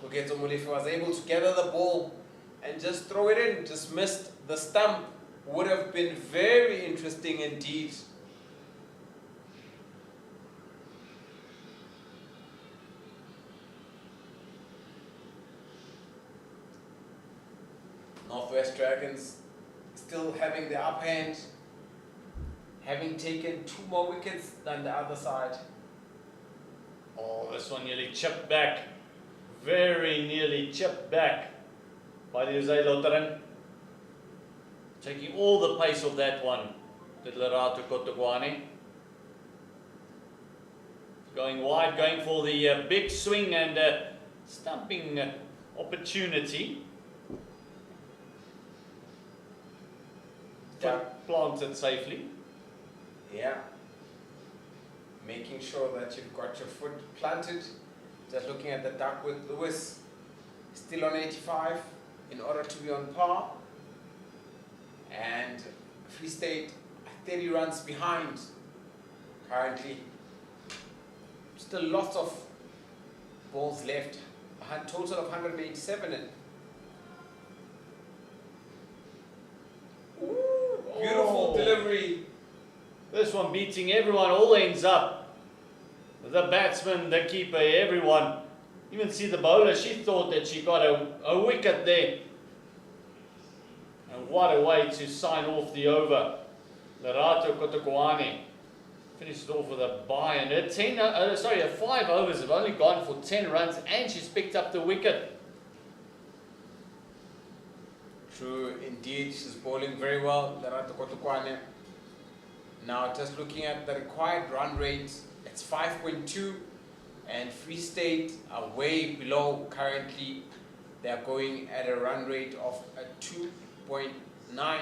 C: Koketo Mulefe was able to gather the ball and just throw it in. Just missed the stump. Would have been very interesting indeed. Northwest Dragons still having the upper hand, having taken 2 more wickets than the other side.
B: This one nearly chipped back. Very nearly chipped back by the Jose Lotteren. Taking all the pace of that one, did Lerato Kotokoane. Going wide, going for the big swing and stumping opportunity. But planted safely.
C: Yeah. Making sure that you've got your foot planted. Just looking at the duck with Lewis. Still on 85 in order to be on par. And Free State 30 runs behind currently. Still lots of balls left. A total of 187. Beautiful delivery.
B: This one beating everyone, all ends up. The batsman, the keeper, everyone. Even see the bowler, she thought that she got a wicket there. And what a way to sign off the over. Lerato Kotokoane finished off with a bye, and her 5 overs have only gone for 10 runs, and she's picked up the wicket.
C: True, indeed, she's bowling very well. Lerato Kotukwane. Now, just looking at the required run rate, it's 5.2, and Free State are way below currently. They are going at a run rate of 2.9.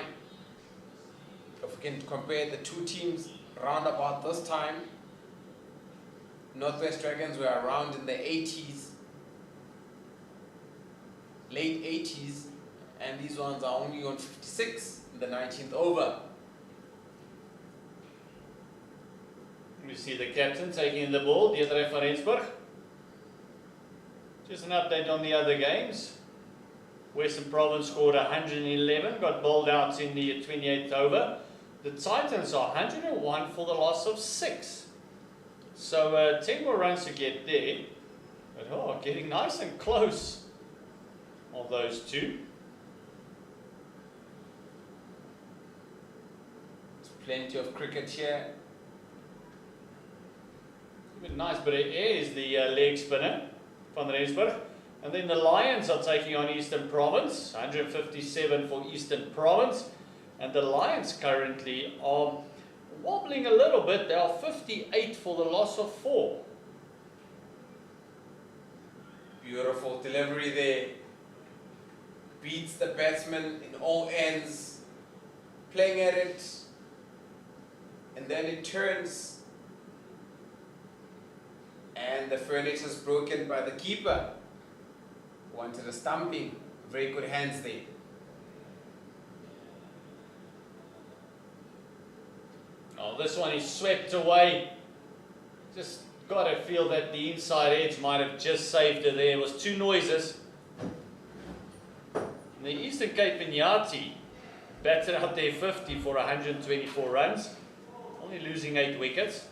C: If we can compare the two teams around about this time, Northwest Dragons were around in the 80s, late 80s, and these ones are only on 56 in the 19th over.
B: We see the captain taking the ball, Dieter van Rensburg. Just an update on the other games. Western Province scored 111, got bowled out in the 28th over. The Titans are 101 for the loss of 6. So 10 more runs to get there. But getting nice and close on those two.
C: There's plenty of cricket here.
B: Even nice bit of air is the leg spinner, Van Rensburg. And then the Lions are taking on Eastern Province, 157 for Eastern Province. And the Lions currently are wobbling a little bit. They are 58 for the loss of 4.
C: Beautiful delivery there. Beats the batsman in all ends. Playing at it. And then it turns. And the furniture is broken by the keeper. Wanted a stumping. Very good hands there.
B: Oh, this one is swept away. Just got to feel that the inside edge might have just saved her there. It was 2 noises. And the Eastern Cape Inyati batted out there 50 for 124 runs. Only losing 8 wickets.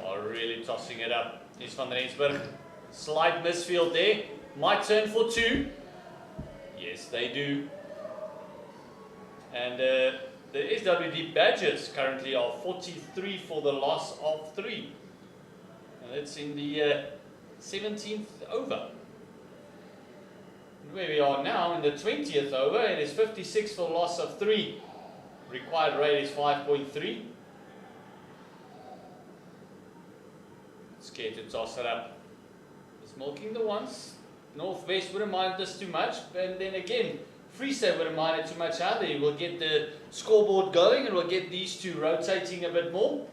B: Oh, really tossing it up. Is Van Rensburg. Slight misfield there. Might turn for 2. Yes, they do. And the SWD Badgers currently are 43 for the loss of 3. And that's in the 17th over. And where we are now in the 20th over, it is 56 for the loss of 3. Required rate is 5.3. Scared to toss it up. Just milking the ones. Northwest wouldn't mind this too much, and then again, Free State wouldn't mind it too much either. We'll get the scoreboard going and we'll get these two rotating a bit more.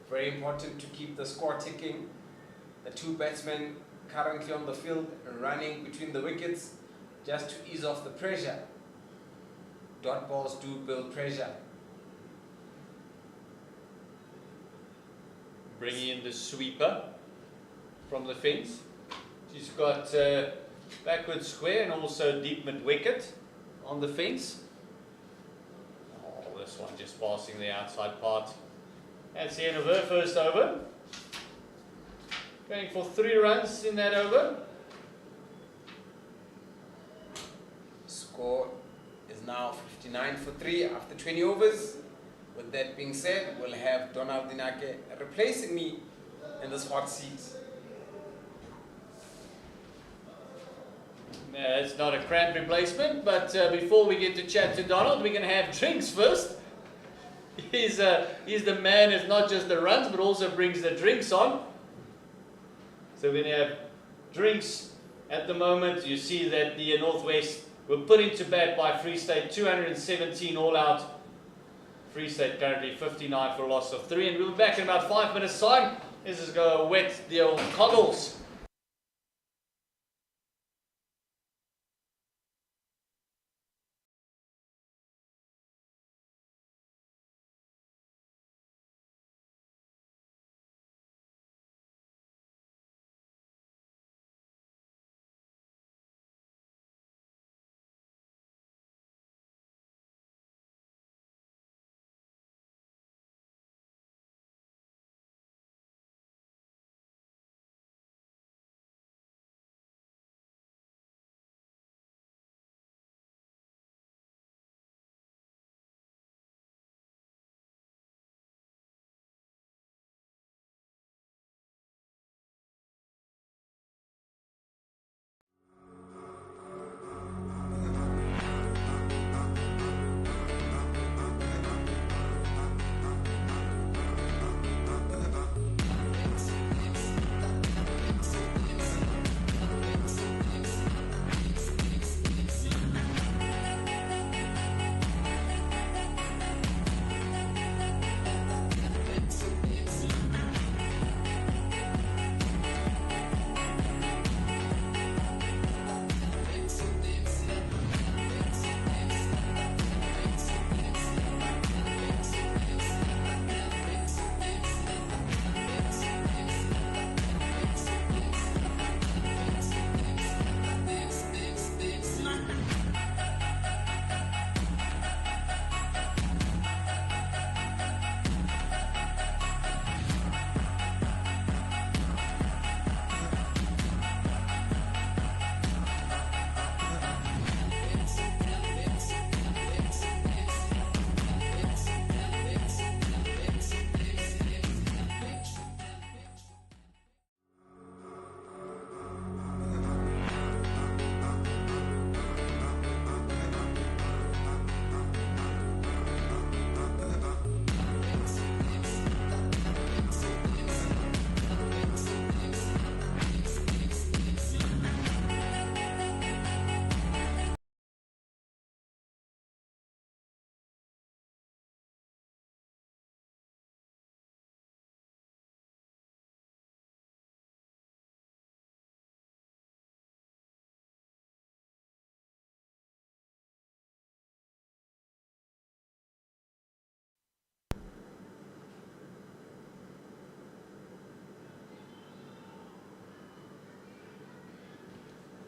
C: Very important to keep the score ticking. The 2 batsmen currently on the field running between the wickets just to ease off the pressure. Dot balls do build pressure.
B: Bringing in the sweeper from the fence. She's got backward square and also deep mid wicket on the fence. Oh, this one just passing the outside part. That's the end of her first over. Going for 3 runs in that over.
C: Score is now 59 for 3 after 20 overs. With that being said, we'll have Donald Dinake replacing me in this hot seat.
B: It's not a cramp replacement, but before we get to chat to Donald, we're going to have drinks first. He's the man who's not just the runs, but also brings the drinks on. So we're going to have drinks at the moment. You see that the Northwest were put into bat by Free State, 217 all out. Free State currently 59 for a loss of 3, and we'll be back in about 5 minutes' time. This is going to wet the old coggles.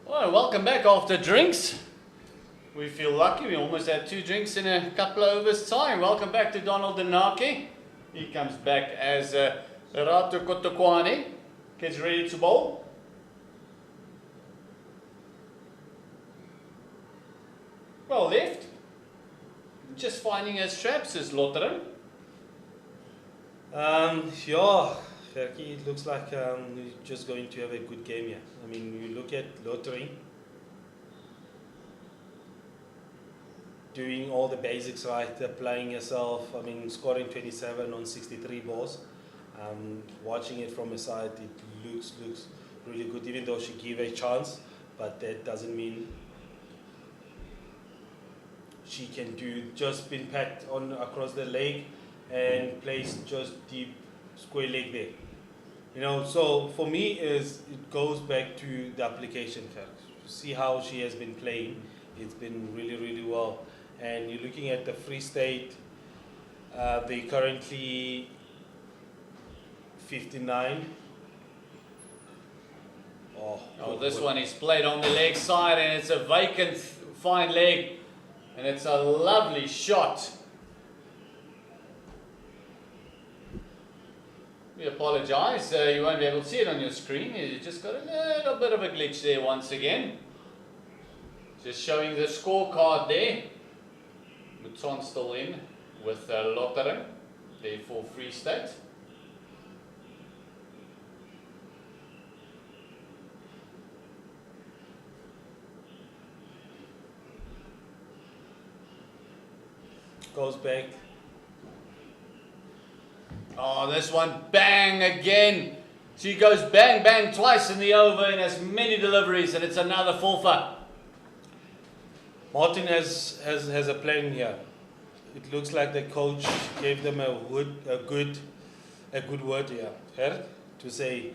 B: Well, welcome back after drinks. We feel lucky. We almost had 2 drinks in a couple of overs time. Welcome back to Donald Denaki. He comes back as Ratu Kotokwane. Gets ready to bowl. Well left. Just finding his traps is Lotteren.
D: Yeah, Ferkie, it looks like we're just going to have a good game here. I mean, you look at Lottery doing all the basics right, applying yourself, I mean, scoring 27 on 63 balls. Watching it from a side, it looks really good, even though she gave a chance, but that doesn't mean she can do. Just been packed on across the leg and placed just deep square leg there. You know, so for me it goes back to the application fact. See how she has been playing. It's been really well. And you're looking at the Free State, they currently 59.
B: Oh, this one is played on the leg side and it's a vacant fine leg. And it's a lovely shot. We apologize, you won't be able to see it on your screen. You just got a little bit of a glitch there once again. Just showing the scorecard there. Mouton still in with Lotteren, there for Free State.
D: Goes back.
B: Oh, this one, bang again. She goes bang, bang twice in the over and has many deliveries, and it's another forfer.
D: Martin has a plan here. It looks like the coach gave them a good word here, her, to say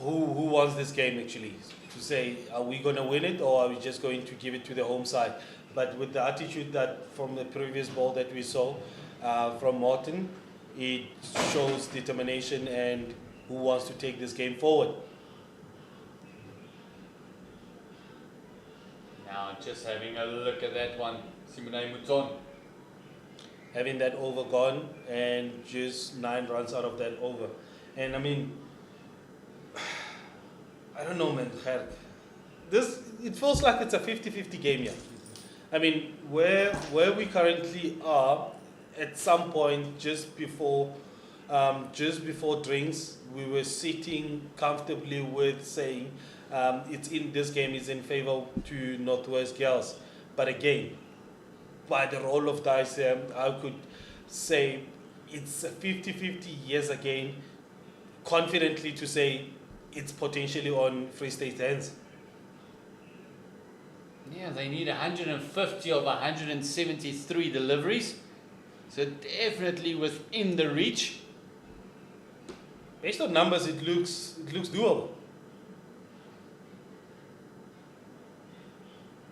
D: who wants this game actually. To say, are we going to win it or are we just going to give it to the home side? But with the attitude that from the previous ball that we saw from Martin, it shows determination and who wants to take this game forward.
B: Now just having a look at that one, Simone Mouton.
D: Having that over gone and just 9 runs out of that over. And I mean, I don't know, man. It feels like it's a 50-50 game here. I mean, where we currently are, at some point just before drinks, we were sitting comfortably with saying this game is in favor to Northwest Girls. But again, by the roll of dice, I could say it's a 50-50 yes again, confidently to say it's potentially on Free State hands.
B: Yeah, they need 150 of 173 deliveries. So definitely within the reach.
D: Based on numbers, it looks doable.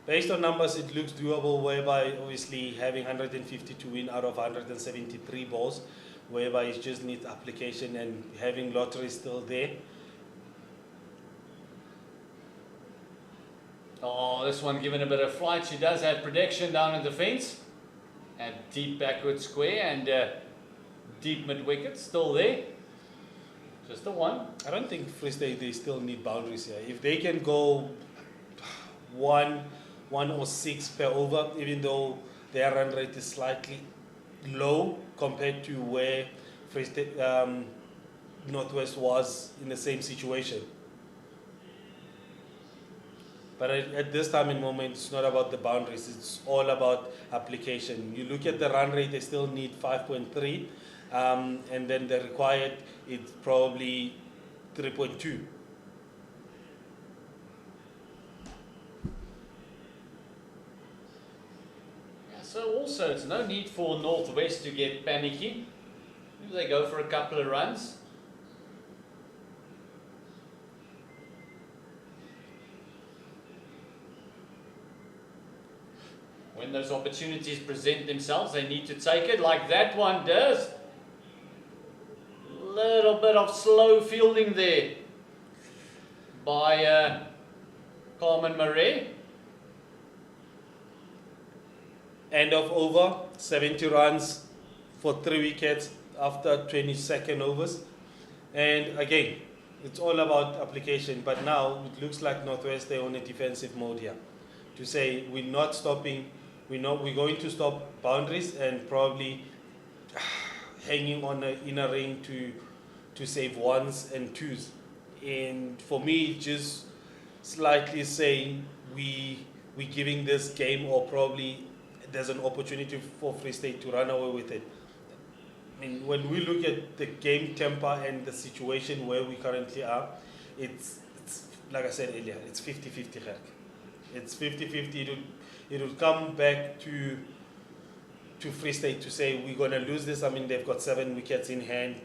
D: Based on numbers, it looks doable, whereby obviously having 150 to win out of 173 balls, whereby it just needs application and having Lottery still there.
B: Oh, this one given a bit of flight. She does have protection down in the fence. And deep backward square and deep mid wicket still there. Just the one.
D: I don't think Free State, they still need boundaries here. If they can go 1 or 6 per over, even though their run rate is slightly low compared to where Free State, Northwest was in the same situation. But at this time and moment, it's not about the boundaries. It's all about application. You look at the run rate, they still need 5.3. And then the required, it's probably 3.2.
B: Yeah, so also, it's no need for Northwest to get panicky. They go for a couple of runs. When those opportunities present themselves, they need to take it like that one does. Little bit of slow fielding there by Carmen Murray.
D: End of over, 70 runs for 3 wickets after 22nd overs. And again, it's all about application. But now it looks like Northwest, they're on a defensive mode here. To say we're not stopping, we're going to stop boundaries and probably hanging on the inner ring to save ones and twos. And for me, just slightly saying we're giving this game, or probably there's an opportunity for Free State to run away with it. I mean, when we look at the game tempo and the situation where we currently are, it's like I said earlier, it's 50-50. It's 50-50. It will come back to Free State to say we're going to lose this. I mean, they've got 7 wickets in hand,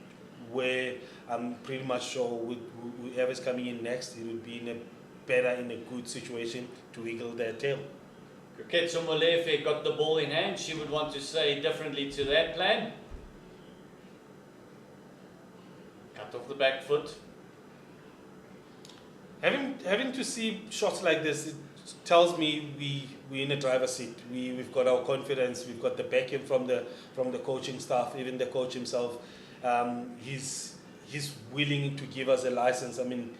D: where I'm pretty much sure with whoever's coming in next, it will be in a good situation to wiggle their tail.
B: Ketso Molefe got the ball in hand. She would want to say differently to that plan. Cut off the back foot.
D: Having to see shots like this, it tells me we're in a driver's seat. We've got our confidence. We've got the backing from the coaching staff, even the coach himself. He's willing to give us a license. I mean,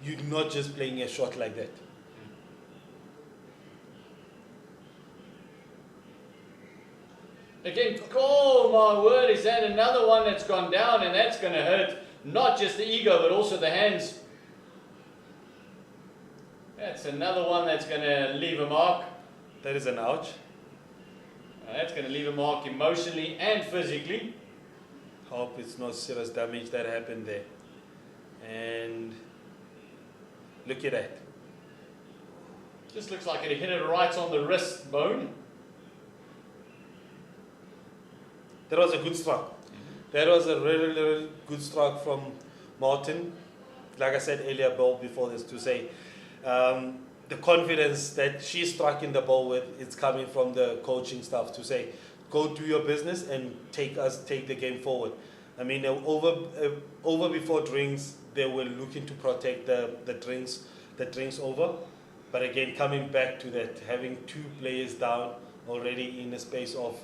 D: you're not just playing a shot like that.
B: Again, oh my word, is that another one that's gone down, and that's going to hurt not just the ego but also the hands. That's another one that's going to leave a mark.
D: That is an ouch.
B: That's going to leave a mark emotionally and physically.
D: Hope it's not serious damage that happened there. And look at that.
B: Just looks like it hit it right on the wrist bone.
D: That was a good strike. That was a really, really good strike from Martin. Like I said earlier, ball before this, to say the confidence that she struck in the ball with, it's coming from the coaching staff to say, go do your business and take the game forward. I mean, over before drinks, they were looking to protect the drinks over. But again, coming back to that, having 2 players down already in a space of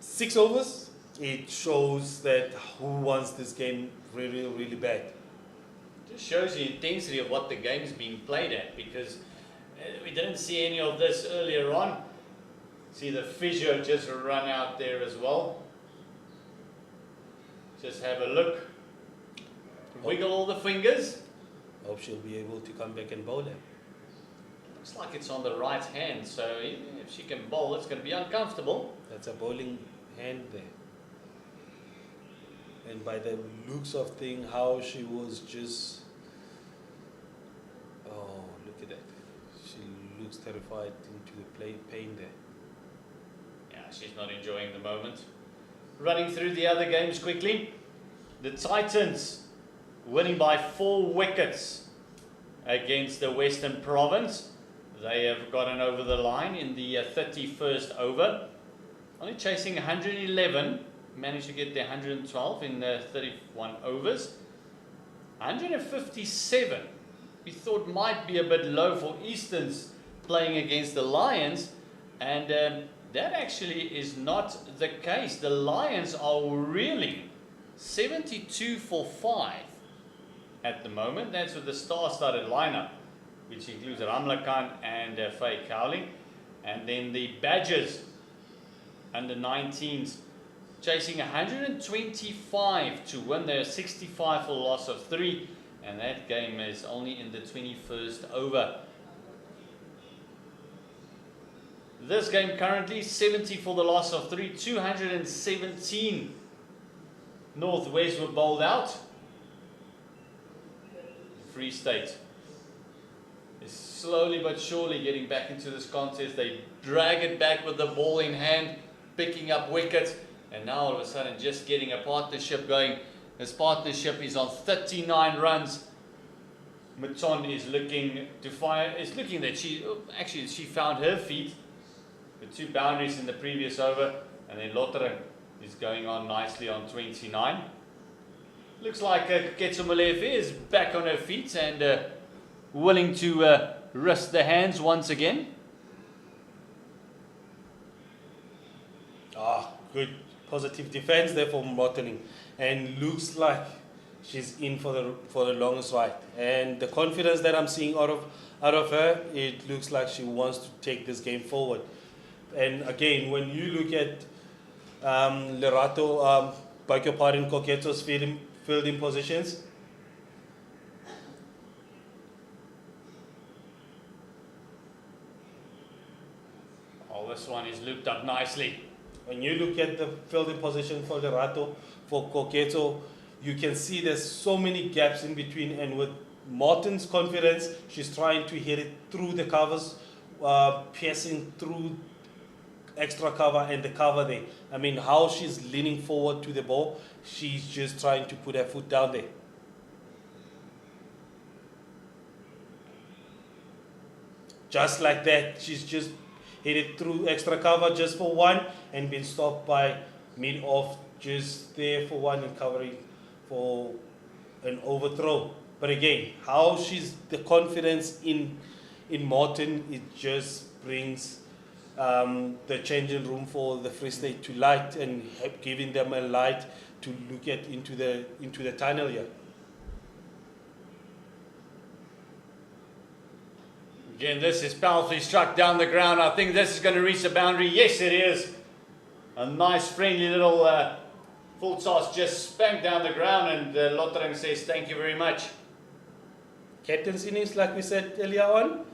D: 6 overs, it shows that who wants this game really, really bad.
B: Just shows the intensity of what the game's being played at, because we didn't see any of this earlier on. See the physio just run out there as well. Just have a look. Wiggle all the fingers.
D: Hope she'll be able to come back and bowl it.
B: Looks like it's on the right hand, so even if she can bowl, it's going to be uncomfortable.
D: That's a bowling hand there. And by the looks of things, how she was just... Oh, look at that. She looks terrified into the pain there.
B: Yeah, she's not enjoying the moment. Running through the other games quickly. The Titans winning by 4 wickets against the Western Province. They have gotten over the line in the 31st over. Only chasing 111. Managed to get their 112 in 31 overs. 157 we thought might be a bit low for Easterns playing against the Lions, and that actually is not the case. The Lions are reeling 72 for 5 at the moment. That's with the star-studded lineup, which includes Ramla Khan and Faye Cowling. And then the Badgers under 19s chasing 125 to win. They're 65 for a loss of 3, and that game is only in the 21st over. This game currently 70 for the loss of 3, 217 Northwest were bowled out. Free State is slowly but surely getting back into this contest. They drag it back with the ball in hand, picking up wickets, and now all of a sudden just getting a partnership going. This partnership is on 39 runs. Maton is looking to fire, is looking that she found her feet with 2 boundaries in the previous over, and then Lottering is going on nicely on 29. Looks like Ketso Molefe is back on her feet, and willing to risk the hands once again.
D: Good positive defense there for Mortening, and looks like she's in for the longest ride. And the confidence that I'm seeing out of her, it looks like she wants to take this game forward. And again, when you look at Lerato, beg your pardon, Coqueto's fielding positions.
B: Oh, this one is looped up nicely.
D: When you look at the fielding position for Lerato, for Coqueto, you can see there's so many gaps in between, and with Martin's confidence, she's trying to hit it through the covers, piercing through extra cover and the cover there. I mean, how she's leaning forward to the ball, she's just trying to put her foot down there. Just like that, she's just hit it through extra cover just for one and been stopped by mid-off just there for one and covering for an overthrow. But again, how she's the confidence in Martin, it just brings the changing room for the Free State to light and giving them a light to look at into the tunnel here.
B: Again, this is powerfully struck down the ground. I think this is going to reach the boundary. Yes, it is. A nice, friendly little full toss just spanked down the ground, and Lotterang says thank you very much.
D: Captain's innings, like we said earlier on,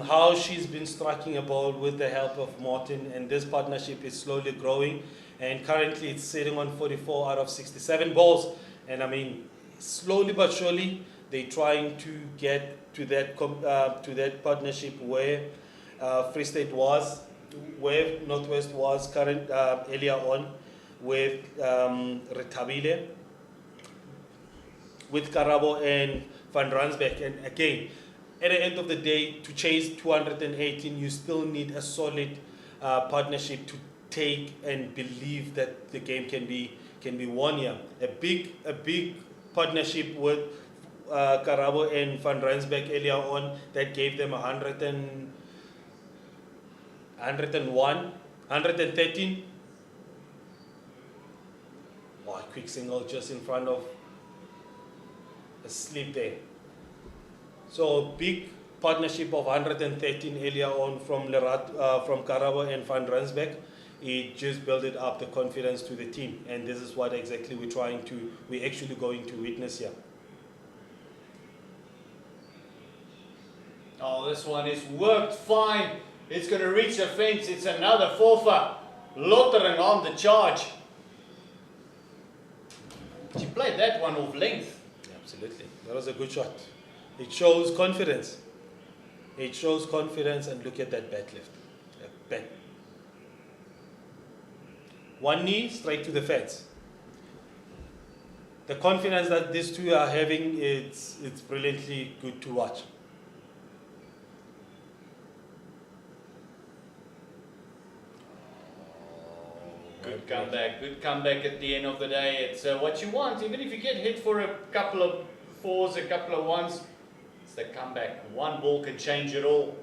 D: how she's been striking a ball with the help of Martin, and this partnership is slowly growing, and currently it's sitting on 44 out of 67 balls. And I mean, slowly but surely, they're trying to get to that partnership where Free State was, where Northwest was earlier on with Retabile, with Karabo and Van Ransbeck. And again, at the end of the day, to chase 218, you still need a solid partnership to take and believe that the game can be won here. A big partnership with Karabo and Van Ransbeck earlier on that gave them 101, 113. Oh, a quick single just in front of a slip there. So big partnership of 113 earlier on from Karabo and Van Ransbeck. It just built it up the confidence to the team, and this is what exactly we're actually going to witness here.
B: Oh, this one is worked fine. It's going to reach the fence. It's another forfer. Lotterang on the charge. She played that one off length.
D: Absolutely. That was a good shot. It shows confidence. It shows confidence, and look at that bat lift. Bat. One knee straight to the fence. The confidence that these two are having, it's brilliantly good to watch.
B: Good comeback at the end of the day. It's what you want. Even if you get hit for a couple of fours, a couple of ones, it's the comeback. One ball can change it all.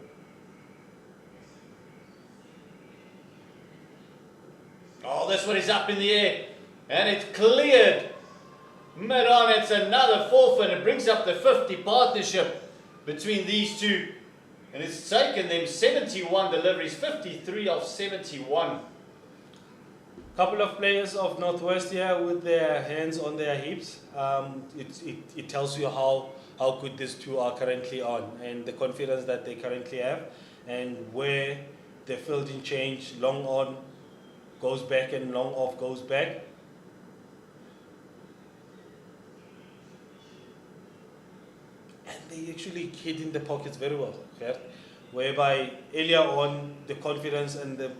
B: Oh, this one is up in the air, and it's cleared. Mid on, it's another forfeit. It brings up the 50 partnership between these two, and it's taken them 71 deliveries, 53 of 71.
D: Couple of players of Northwest here with their hands on their hips. It tells you how good these two are currently on, and the confidence that they currently have, and where the fielding change, long on goes back and long off goes back. And they actually hit in the pockets very well, okay? Whereby earlier on the confidence and the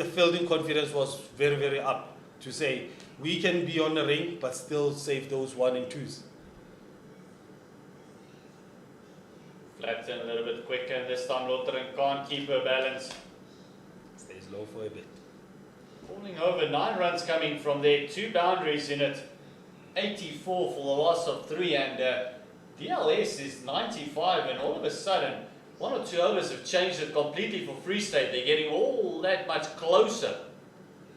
D: fielding confidence was very, very up to say we can be on the ring but still save those 1 and 2s.
B: Flatten a little bit quicker, and this time Lotterang can't keep her balance.
D: Stays low for a bit.
B: Falling over, 9 runs coming from there, 2 boundaries in it. 84 for the loss of 3, and DLS is 95, and all of a sudden, 1 or 2 overs have changed it completely for Free State. They're getting all that much closer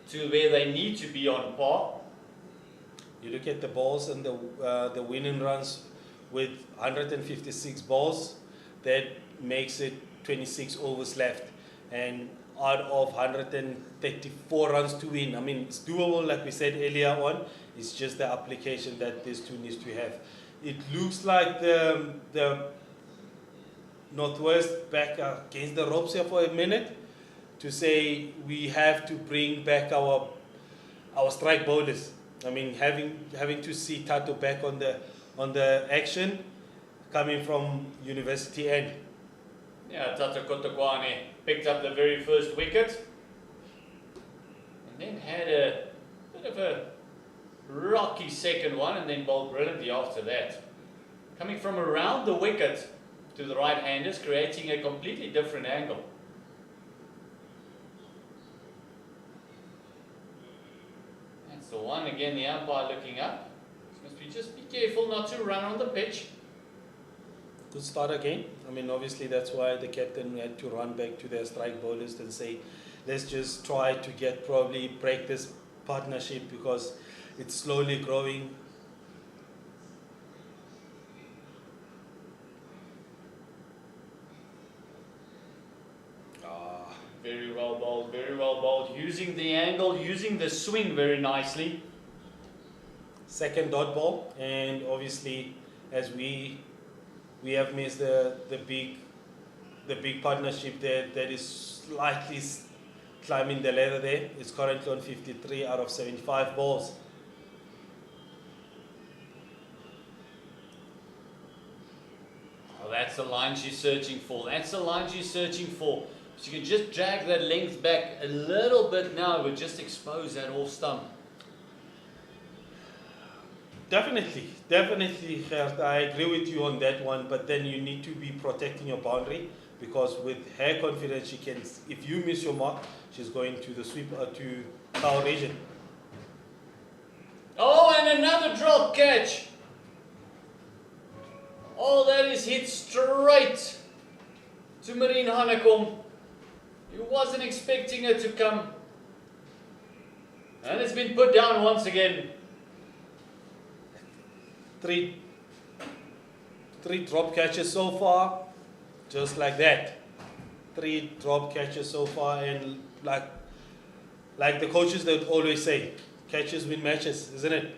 B: to where they need to be on par.
D: You look at the balls and the winning runs with 156 balls, that makes it 26 overs left. And out of 134 runs to win, I mean, it's doable, like we said earlier on. It's just the application that this two needs to have. It looks like the Northwest back against the ropes here for a minute to say we have to bring back our strike bowlers. I mean, having to see Tato back on the action coming from University end.
B: Yeah, Tato Kotokwane picked up the very first wicket and then had a bit of a rocky second one and then bowled brilliantly after that. Coming from around the wicket to the right-handers, creating a completely different angle. That's the one. Again, the umpire looking up. Just be careful not to run on the pitch.
D: Good start again. I mean, obviously that's why the captain had to run back to their strike bowlers and say, let's just try to probably break this partnership because it's slowly growing.
B: Very well bowled, very well bowled. Using the angle, using the swing very nicely.
D: Second dot ball, and obviously as we have missed the big partnership there that is slightly climbing the ladder there. It's currently on 53 out of 75 balls.
B: Oh, that's the line she's searching for. That's the line she's searching for. So you can just drag that length back a little bit now. It would just expose that off stump.
D: Definitely, Gert, I agree with you on that one, but then you need to be protecting your boundary because with her confidence, she can, if you miss your mark, she's going to the sweep to foul region.
B: Oh, and another drop catch. Oh, that is hit straight to Marine Hanekom. He wasn't expecting it to come. And it's been put down once again.
D: Three drop catches so far, just like that. 3 drop catches so far, and like the coaches that always say, catches win matches, isn't it?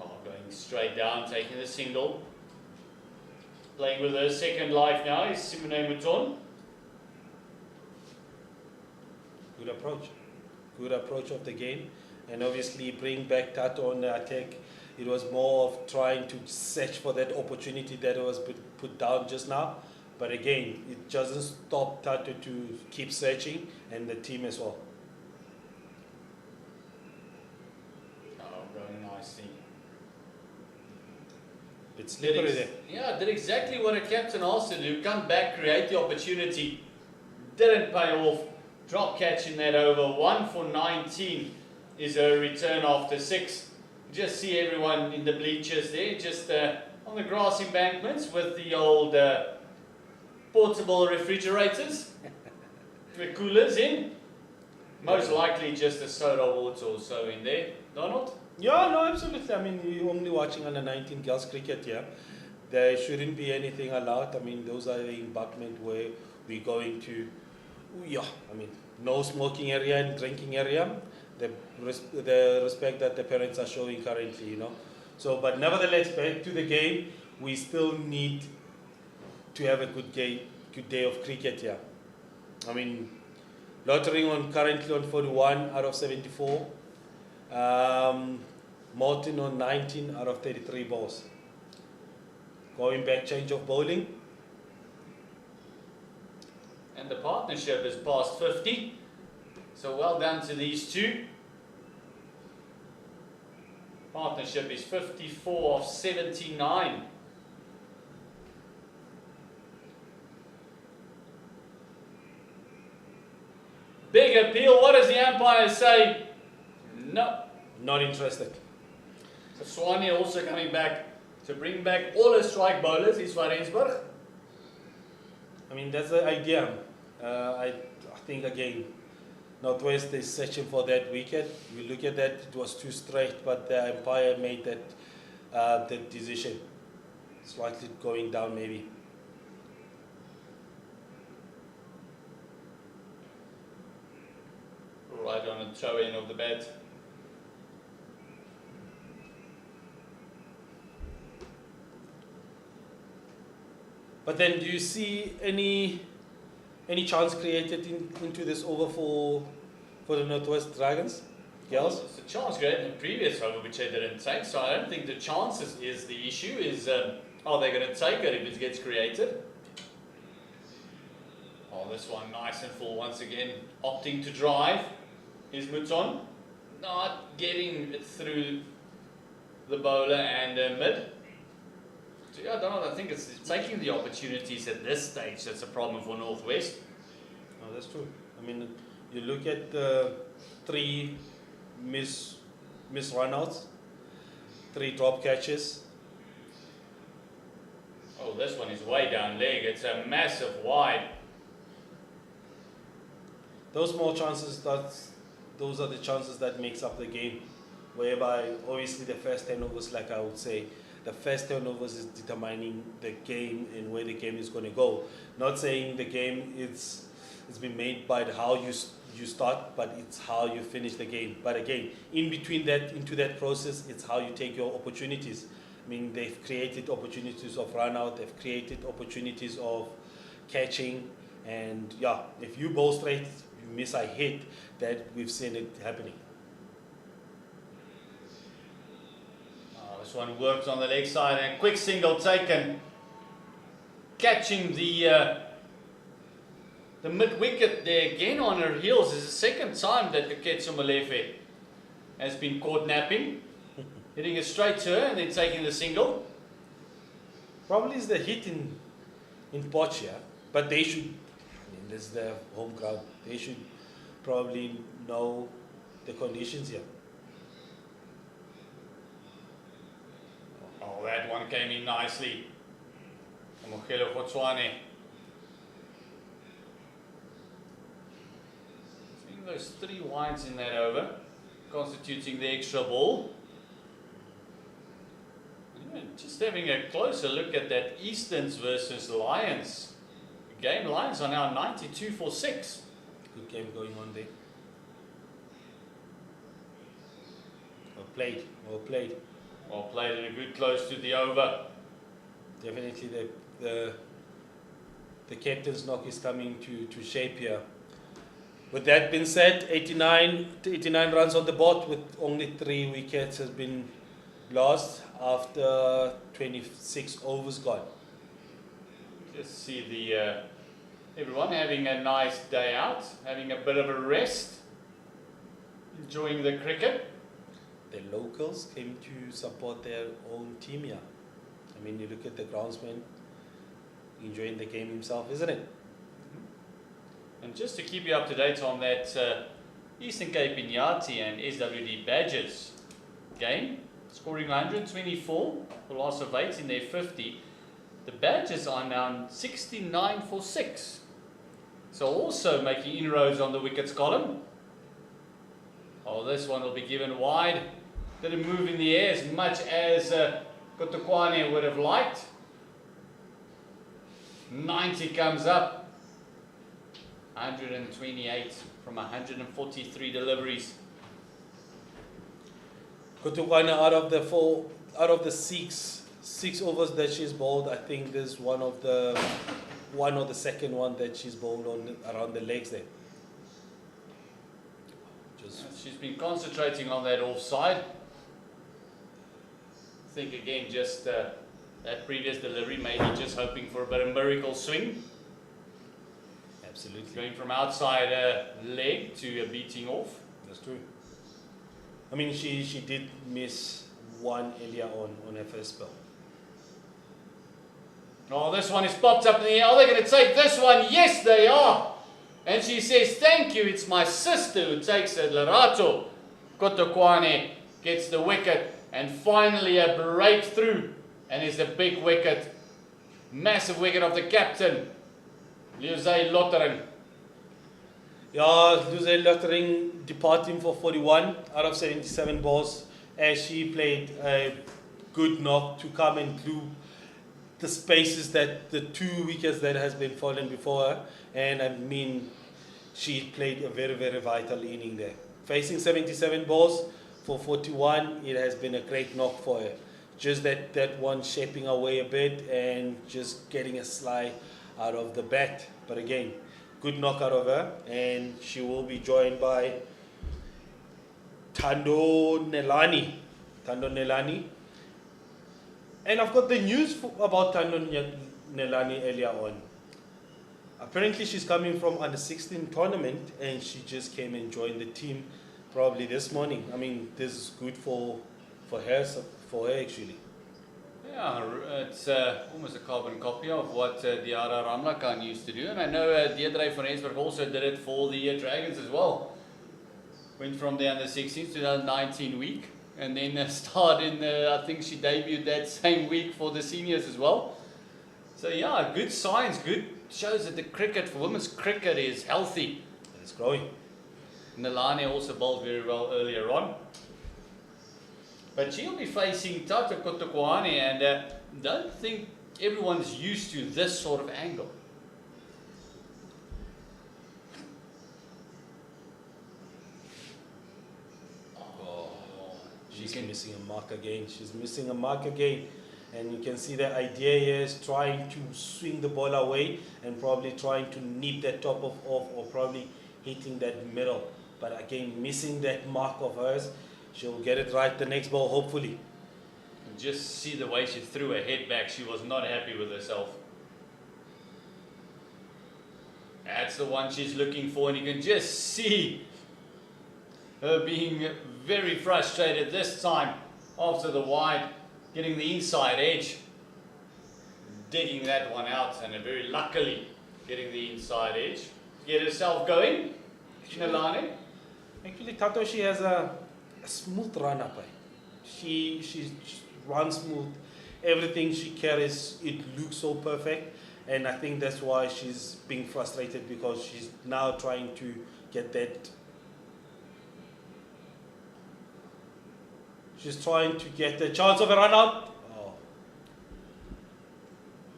B: Oh, going straight down, taking the single. Playing with her second life now is Simone Mouton.
D: Good approach of the game, and obviously bring back Tato on the attack. It was more of trying to search for that opportunity that was put down just now. But again, it doesn't stop Tato to keep searching, and the team as well.
B: Oh, going nicely.
D: It's slippery there.
B: Yeah, did exactly what a captain asked her to do. Come back, create the opportunity. Didn't pay off. Drop catch in that over. 1 for 19 is her return after 6. Just see everyone in the bleachers there, just on the grass embankments with the old portable refrigerators with coolers in. Most likely just a soda water or so in there. Donald?
D: Yeah, no, absolutely. I mean, we're only watching under 19 girls cricket here. There shouldn't be anything allowed. I mean, those are the embankment where we're going to, yeah, I mean, no smoking area and drinking area. The respect that the parents are showing currently, you know. So, but nevertheless, back to the game, we still need to have a good day of cricket here. I mean, lottering on currently on 41 out of 74. Martin on 19 out of 33 balls. Going back, change of bowling.
B: And the partnership is past 50. So well done to these two. Partnership is 54 of 79. Big appeal. What does the umpire say? No.
D: Not interested.
B: Swane also coming back to bring back all her strike bowlers is van Rensburg.
D: I mean, that's the idea. I think again, Northwest is searching for that wicket. We look at that, it was too straight, but the umpire made that decision. Slightly going down maybe.
B: Right on the toe end of the bat.
D: But then, do you see any chance created into this over for the Northwest Dragons, girls?
B: It's a chance created in the previous over which they didn't take, so I don't think the chances is the issue. Is are they going to take it if it gets created? Oh, this one nice and full once again, opting to drive. Is Mouton not getting it through the bowler and mid? So yeah, I don't know. I think it's taking the opportunities at this stage that's a problem for Northwest.
D: Oh, that's true. I mean, you look at the 3 miss runouts, 3 drop catches.
B: Oh, this one is way down leg. It's a massive wide.
D: Those more chances, those are the chances that makes up the game. Whereby, obviously, the first turnovers, like I would say, the first turnovers is determining the game and where the game is going to go. Not saying the game it's been made by how you start, but it's how you finish the game. But again, in between that, into that process, it's how you take your opportunities. I mean, they've created opportunities of run out, they've created opportunities of catching, and yeah, if you bowl straight, you miss a hit, that we've seen it happening.
B: This one works on the leg side and quick single taken, catching the mid wicket there again on her heels. Is the second time that Keketso Molefe has been caught napping, hitting it straight to her and then taking the single.
D: Probably is the hit in Potch, yeah? But they should, I mean, this is their home ground, they should probably know the conditions here.
B: Oh, that one came in nicely. Mogelo Gotswane. Seeing those 3 wides in that over, constituting the extra ball. Just having a closer look at that Easterns versus Lions. The game, Lions are now 92 for 6.
D: Good game going on there. Well played, well played.
B: Well played and a good close to the over.
D: Definitely the captain's knock is coming to shape here. With that being said, 89 runs on the board with only 3 wickets has been lost after 26 overs gone.
B: Just see the everyone having a nice day out, having a bit of a rest, enjoying the cricket.
D: The locals came to support their own team here. I mean, you look at the groundsman enjoying the game himself, isn't it?
B: And just to keep you up to date on that Eastern Cape Inyati and SWD Badgers game, scoring 124 for loss of 8 in their 50. The Badgers are now 69 for 6. So also making inroads on the wickets column. Oh, this one will be given wide. Didn't move in the air as much as Kotokwane would have liked. 90 comes up. 128 from 143 deliveries.
D: Kotokwane, out of the six overs that she's bowled, I think there's one or the second one that she's bowled on around the legs there.
B: She's been concentrating on that offside. I think again just that previous delivery, maybe just hoping for a bit of miracle swing.
D: Absolutely.
B: Going from outside leg to a beating off.
D: That's true. I mean, she did miss one earlier on her first spell.
B: Oh, this one is popped up in the air. Are they going to take this one? Yes, they are. And she says, thank you, it's my sister who takes it. Lerato Kotokwane gets the wicket. And finally a breakthrough. And it's a big wicket. Massive wicket of the captain, Liuzay Lottering.
D: Yeah, Luze Lottering departing for 41 out of 77 balls as she played a good knock to come and glue the spaces that the 2 wickets that has been fallen before her. And I mean, she played a very, very vital inning there. Facing 77 balls for 41, it has been a great knock for her. Just that one shaping away a bit and just getting a slide out of the bat. But again, good knock out of her, and she will be joined by Thando Nelani. And I've got the news about Thando Nelani earlier on. Apparently she's coming from under 16 tournament and she just came and joined the team probably this morning. I mean, this is good for her actually.
B: Yeah, it's almost a carbon copy of what Diara Ramlakan used to do. And I know Deirdre van Rensburg also did it for the Dragons as well. Went from the under 16s to the 19 week. And then starred in, I think she debuted that same week for the seniors as well. So yeah, good signs, good shows that the cricket, for women's cricket, is healthy.
D: It's growing.
B: Nalani also bowled very well earlier on. But she'll be facing Tata Kotokoane, and don't think everyone's used to this sort of angle.
D: Oh, she's missing a mark again. She's missing a mark again. And you can see the idea here is trying to swing the ball away and probably trying to nip that top off or probably hitting that middle. But again, missing that mark of hers. She'll get it right the next ball, hopefully.
B: Just see the way she threw her head back. She was not happy with herself. That's the one she's looking for, and you can just see her being very frustrated this time after the wide, getting the inside edge, digging that one out, and very luckily getting the inside edge. Get herself going, Nalani.
D: Actually, Tato, she has a smooth run up. She runs smooth. Everything she carries, it looks so perfect. And I think that's why she's being frustrated, because she's now trying to get that. She's trying to get the chance of a run out. Oh.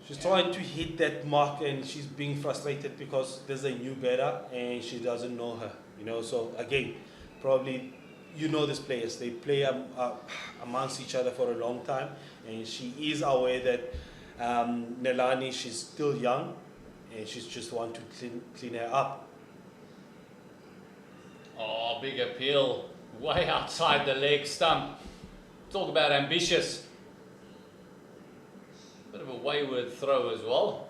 D: She's trying to hit that mark, and she's being frustrated because there's a new batter and she doesn't know her. You know, so again, probably you know these players. They play amongst each other for a long time, and she is aware that Nelani, she's still young, and she's just want to clean her up.
B: Oh, big appeal, way outside the leg stump. Talk about ambitious. Bit of a wayward throw as well.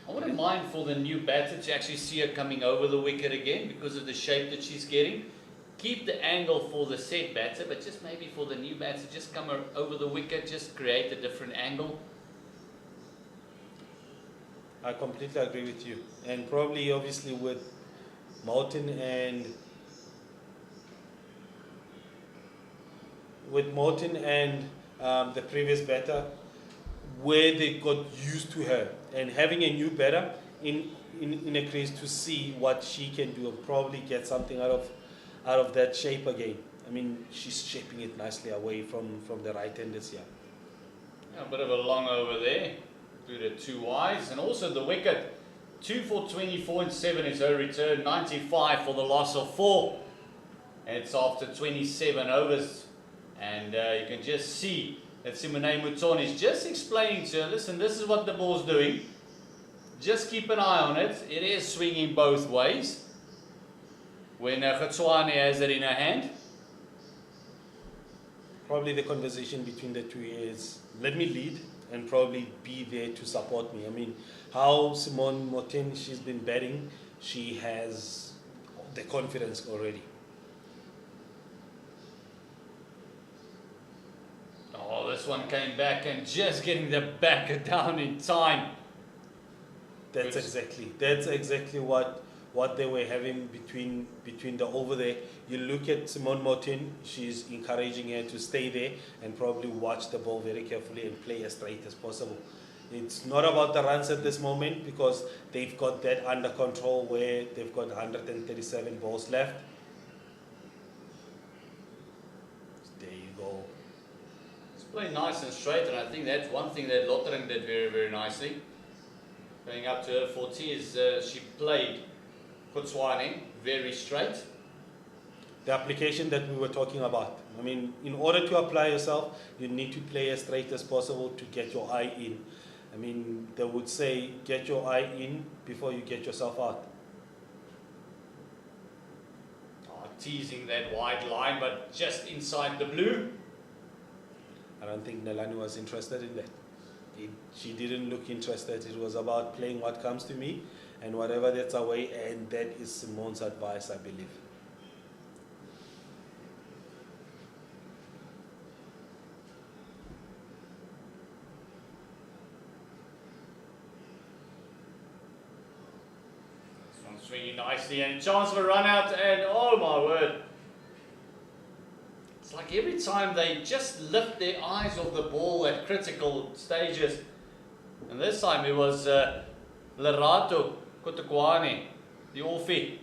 B: I wouldn't mind for the new batter to actually see her coming over the wicket again because of the shape that she's getting. Keep the angle for the set batter, but just maybe for the new batter, just come over the wicket, just create a different angle.
D: I completely agree with you. And probably, obviously, with Moulton and the previous batter, where they got used to her, and having a new batter in a crease to see what she can do and probably get something out of that shape again. I mean, she's shaping it nicely away from the right-handers here.
B: Yeah, a bit of a long over there through the two wides, and also the wicket. 2 for 24 and 7 is her return. 95 for the loss of 4. And it's after 27 overs. And you can just see that Simone Mouton is just explaining to her, listen, this is what the ball's doing. Just keep an eye on it. It is swinging both ways. When Khatsuane has it in her hand.
D: Probably the conversation between the two is, let me lead and probably be there to support me. I mean, how Simone Mouton, she's been batting, she has the confidence already.
B: Oh, this one came back and just getting the backer down in time.
D: That's exactly what what they were having between the over there. You look at Simone Martin, she's encouraging her to stay there and probably watch the ball very carefully and play as straight as possible. It's not about the runs at this moment because they've got that under control where they've got 137 balls left. There you go.
B: It's playing nice and straight, and I think that's one thing that Lottering did very, very nicely. Going up to her 40 is she played Potchefstroom very straight.
D: The application that we were talking about. I mean, in order to apply yourself, you need to play as straight as possible to get your eye in. I mean, they would say, get your eye in before you get yourself out.
B: Oh, teasing that wide line, but just inside the blue.
D: I don't think Nelani was interested in that. She didn't look interested. It was about playing what comes to me and whatever that's away, and that is Simone's advice, I believe.
B: This one's swinging nicely, and chance for a run out, and oh my word. It's like every time they just lift their eyes off the ball at critical stages. And this time it was Lerato Kotukwane, the Orphe,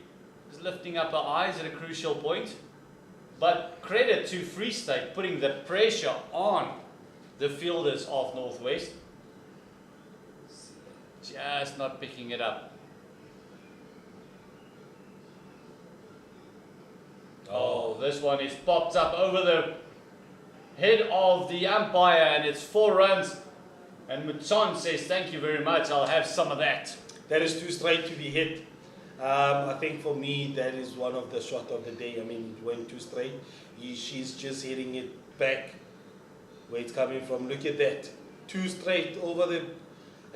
B: was lifting up her eyes at a crucial point. But credit to Free State putting the pressure on the fielders of Northwest. Just not picking it up. Oh, this one is popped up over the head of the umpire, and it's 4 runs. And Mutson says, thank you very much, I'll have some of that.
D: That is too straight to be hit. I think for me, that is one of the shots of the day. I mean, it went too straight. She's just hitting it back where it's coming from. Look at that. Too straight over the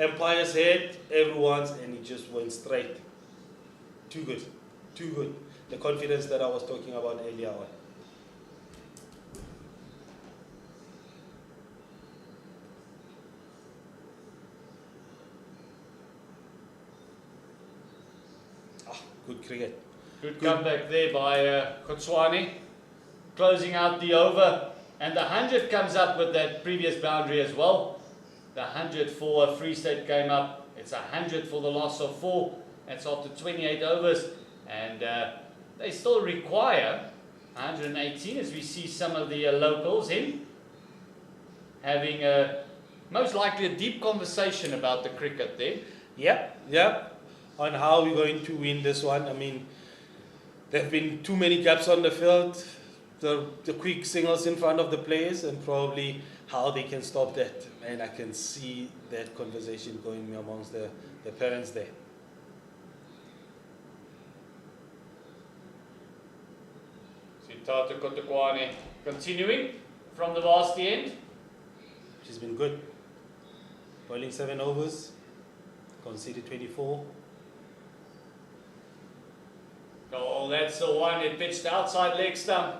D: umpire's head, everyone's, and it just went straight. Too good. Too good. The confidence that I was talking about earlier on. Good cricket.
B: Good comeback there by Kotswane. Closing out the over. And the 100 comes up with that previous boundary as well. The 100 for Free State came up. It's 100 for the loss of 4. That's after 28 overs. And they still require 118, as we see some of the locals in having most likely a deep conversation about the cricket there.
D: Yep. On how we're going to win this one. I mean, there have been too many gaps on the field, the quick singles in front of the players, and probably how they can stop that. And I can see that conversation going amongst the parents there.
B: Tata Kotukwane continuing from the varsity end.
D: She's been good. Bowling 7 overs, conceded 24.
B: Oh, that's the one. It pitched outside leg stump.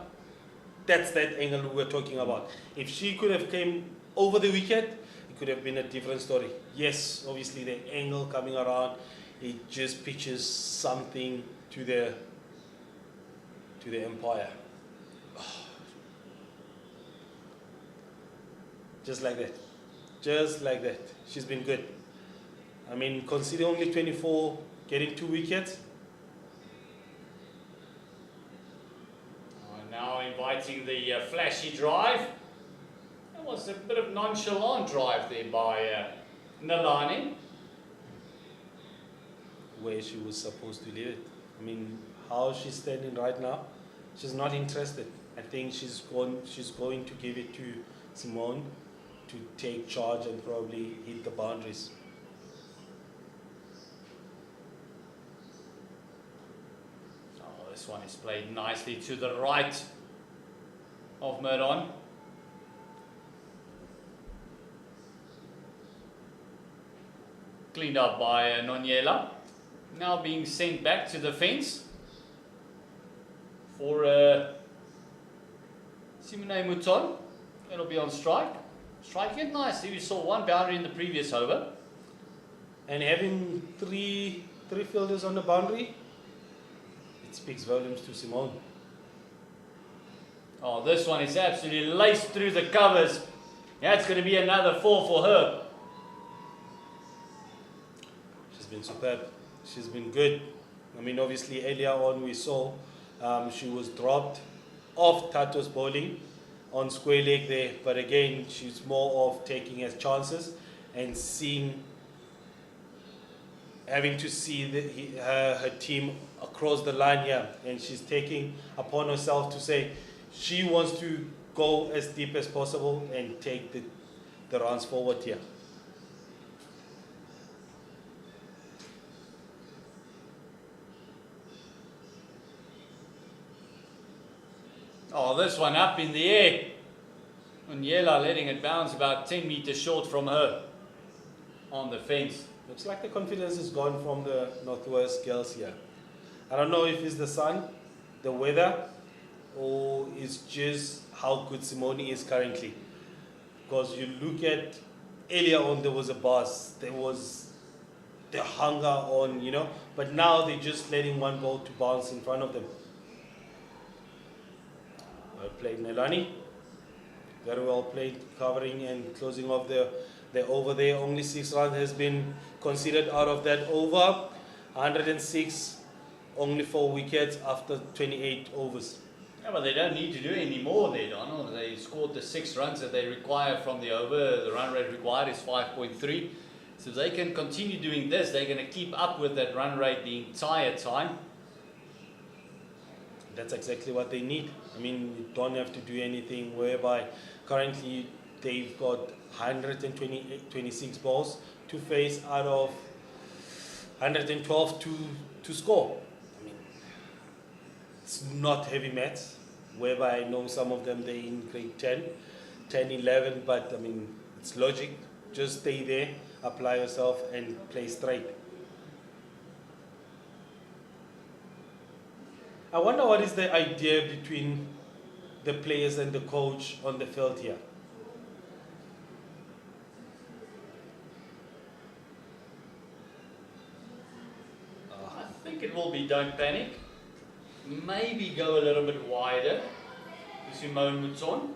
D: That's that angle we were talking about. If she could have came over the wicket, it could have been a different story. Yes, obviously the angle coming around, it just pitches something to the umpire. Just like that. Just like that. She's been good. I mean, considering only 24, getting 2 wickets.
B: Now inviting the flashy drive. That was a bit of nonchalant drive there by Nalani.
D: Where she was supposed to leave it. I mean, how she's standing right now, she's not interested. I think she's going to give it to Simone to take charge and probably hit the boundaries.
B: Oh, this one is played nicely to the right of Murdon. Cleaned up by Nonyela. Now being sent back to the fence for Simone Mouton. It'll be on strike. Striking it nicely. We saw 1 boundary in the previous over.
D: And having three fielders on the boundary, it speaks volumes to Simone.
B: Oh, this one is absolutely laced through the covers. That's going to be another 4 for her.
D: She's been superb. She's been good. I mean, obviously, earlier on we saw she was dropped off Tato's bowling on square leg there. But again, she's more of taking as chances and having to see her team across the line here. And she's taking upon herself to say she wants to go as deep as possible and take the runs forward here.
B: Oh, this one up in the air. Unyela letting it bounce about 10 meters short from her on the fence.
D: Looks like the confidence is gone from the Northwest girls here. I don't know if it's the sun, the weather, or it's just how good Simone is currently. Because you look at, earlier on there was a buzz, there was the hunger on, but now they're just letting one ball to bounce in front of them. Well played, Nelani. Very well played, covering and closing off the over there. Only 6 runs has been conceded out of that over. 106, only 4 wickets after 28 overs.
B: Yeah, but they don't need to do any more there, Donald. They scored the 6 runs that they require from the over. The run rate required is 5.3. So if they can continue doing this, they're going to keep up with that run rate the entire time.
D: That's exactly what they need. I mean, you don't have to do anything whereby currently they've got 126 balls to face out of 112 to score. I mean, it's not heavy maths, whereby I know some of them they're in grade 10, 11, but I mean, it's logic. Just stay there, apply yourself and play straight. I wonder what is the idea between the players and the coach on the field here.
B: I think it will be don't panic. Maybe go a little bit wider. Simone Mouton.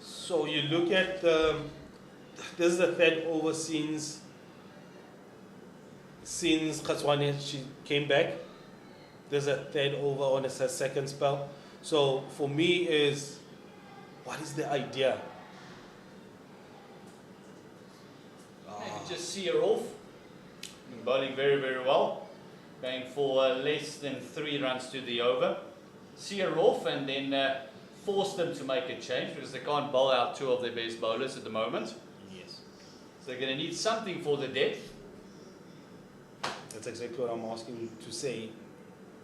D: So you look at this is the 3rd over since Khatswane she came back. There's a 3rd over on a 2nd spell. So for me is, what is the idea?
B: Maybe just see her off. Bowling very, very well. Going for less than 3 runs to the over. See her off and then force them to make a change because they can't bowl out 2 of their best bowlers at the moment.
D: Yes.
B: So they're going to need something for the depth.
D: That's exactly what I'm asking to say.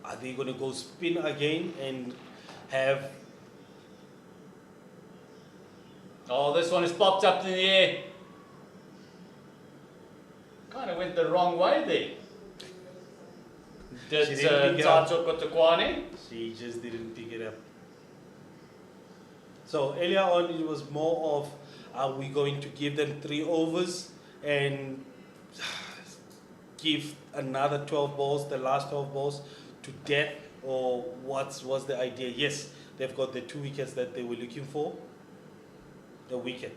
D: Are they going to go spin again and have...
B: Oh, this one is popped up in the air. Kind of went the wrong way there. Did Tato Kotukwane?
D: She just didn't pick it up. So earlier on it was more of, are we going to give them 3 overs and give another 12 balls, the last 12 balls, to death, or what's the idea? Yes, they've got the 2 wickets that they were looking for. The wicket.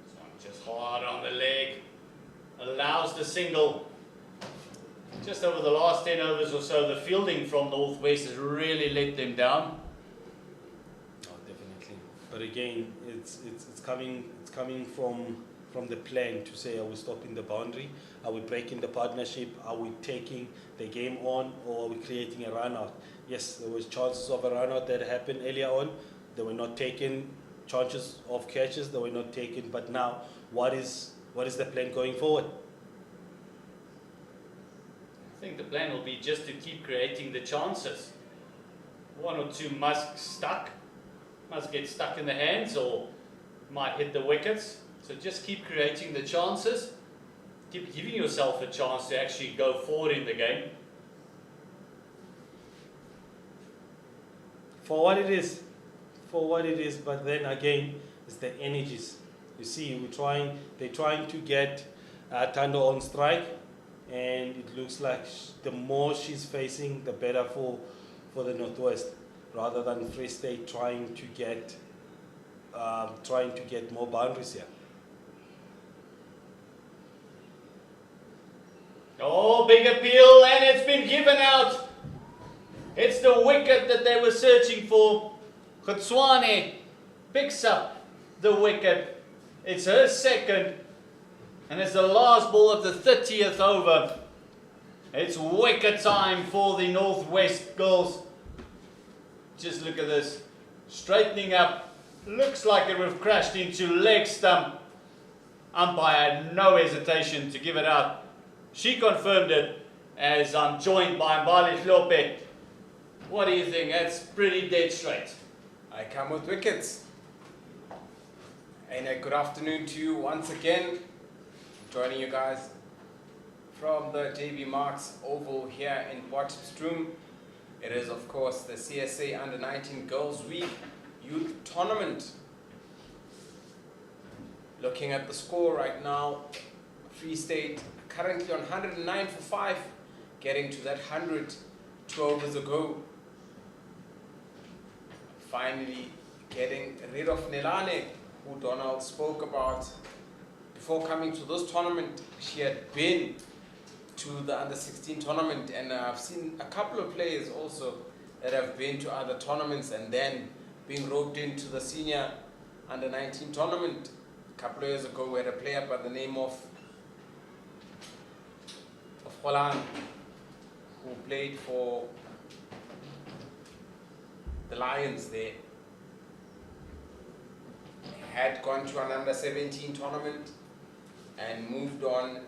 B: This one just hard on the leg. Allows the single. Just over the last 10 overs or so, the fielding from Northwest has really let them down.
D: Oh, definitely. But again, it's coming from the plan to say, are we stopping the boundary? Are we breaking the partnership? Are we taking the game on, or are we creating a run out? Yes, there was chances of a run out that happened earlier on. They were not taken. Chances of catches that were not taken. But now, what is the plan going forward?
B: I think the plan will be just to keep creating the chances. 1 or 2 must get stuck in the hands or might hit the wickets. So just keep creating the chances. Keep giving yourself a chance to actually go forward in the game.
D: For what it is, but then again, it's the energies. You see, they're trying to get Tando on strike, and it looks like the more she's facing, the better for the Northwest, rather than Free State trying to get more boundaries here.
B: Oh, big appeal, and it's been given out. It's the wicket that they were searching for. Khutswane picks up the wicket. It's her second, and it's the last ball of the 30th over. It's wicket time for the Northwest girls. Just look at this. Straightening up. Looks like it would have crashed into leg stump. Umpire had no hesitation to give it out. She confirmed it as I'm joined by Mbali Hlope. What do you think? That's pretty dead straight.
C: I come with wickets. And a good afternoon to you once again. Joining you guys from the JB Marks Oval here in Potchefstroom. It is, of course, the CSA Under-19 Girls Week Youth Tournament. Looking at the score right now, Free State currently on 109 for 5, getting to that 100 2 overs ago. Finally getting rid of Nelane, who Donald spoke about. Before coming to this tournament, she had been to the Under-16 tournament, and I've seen a couple of players also that have been to other tournaments and then being roped into the senior Under-19 tournament. A couple of years ago, we had a player by the name of Holland, who played for the Lions there. Had gone to an Under-17 tournament and moved on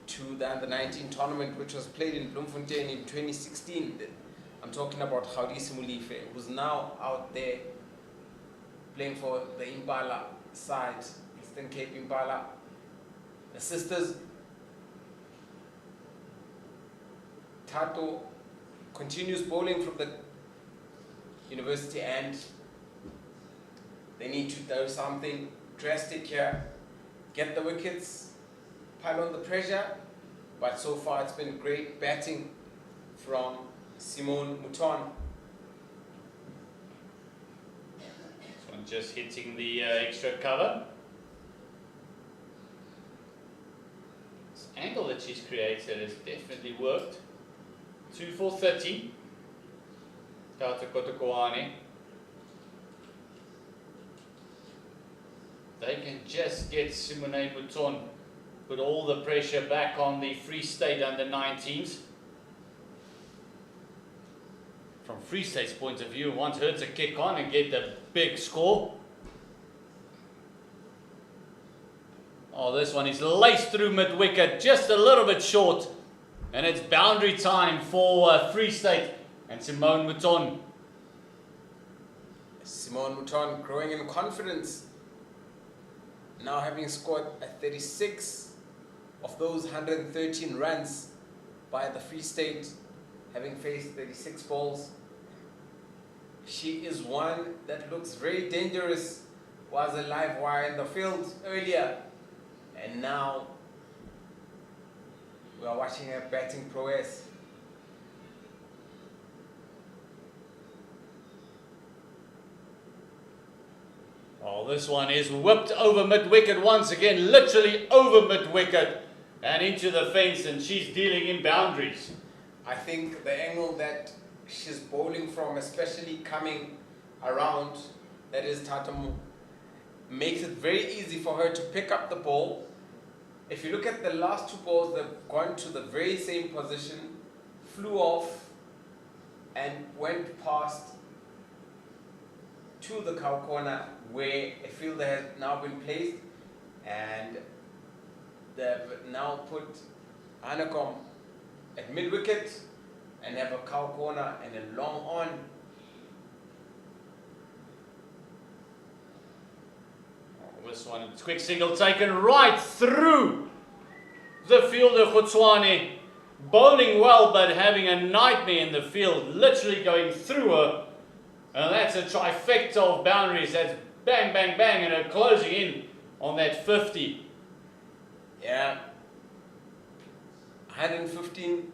C: to the Under-19 tournament, which was played in Bloemfontein in 2016. I'm talking about Gaudisi Molefe, who's now out there playing for the Impala side, Eastern Cape Impala. The sisters, Tato, continues bowling from the university end. They need to do something drastic here, get the wickets, pile on the pressure, but so far it's been great batting from Simone Mouton.
B: This one just hitting the extra cover. This angle that she's created has definitely worked. 2 for 30. Tata Kotokoane. They can just get Simone Mouton, put all the pressure back on the Free State Under-19s. From Free State's point of view, want her to kick on and get the big score. Oh, this one is laced through mid-wicket, just a little bit short. And it's boundary time for Free State and Simone Mouton.
C: Simone Mouton growing in confidence. Now having scored a 36 of those 113 runs by the Free State, having faced 36 balls. She is one that looks very dangerous, was a live wire in the field earlier, and now we are watching her batting prowess.
B: Oh, this one is whipped over mid-wicket once again, literally over mid-wicket and into the fence, and she's dealing in boundaries.
C: I think the angle that she's bowling from, especially coming around, that is Tatamu, makes it very easy for her to pick up the ball. If you look at the last two balls, they've gone to the very same position, flew off and went past to the cow corner where a fielder has now been placed, and they've now put Anakom at mid-wicket and have a cow corner and a long on.
B: Oh, this one, quick single taken right through the fielder Khutswane. Bowling well, but having a nightmare in the field, literally going through her. And that's a trifecta of boundaries. That's bang, bang, bang, and her closing in on that 50.
C: Yeah. 115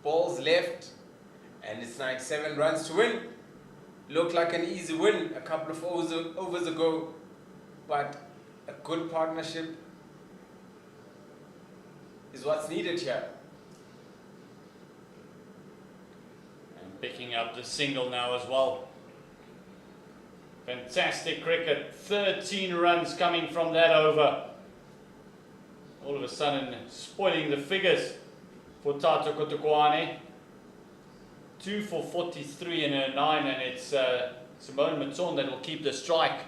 C: balls left, and it's 97 runs to win. Looked like an easy win a couple of overs ago, but a good partnership is what's needed here.
B: And picking up the single now as well. Fantastic cricket. 13 runs coming from that over. All of a sudden spoiling the figures for Tato Kotukwane. 2 for 43 in her 9, and it's Simone Maton that will keep the strike.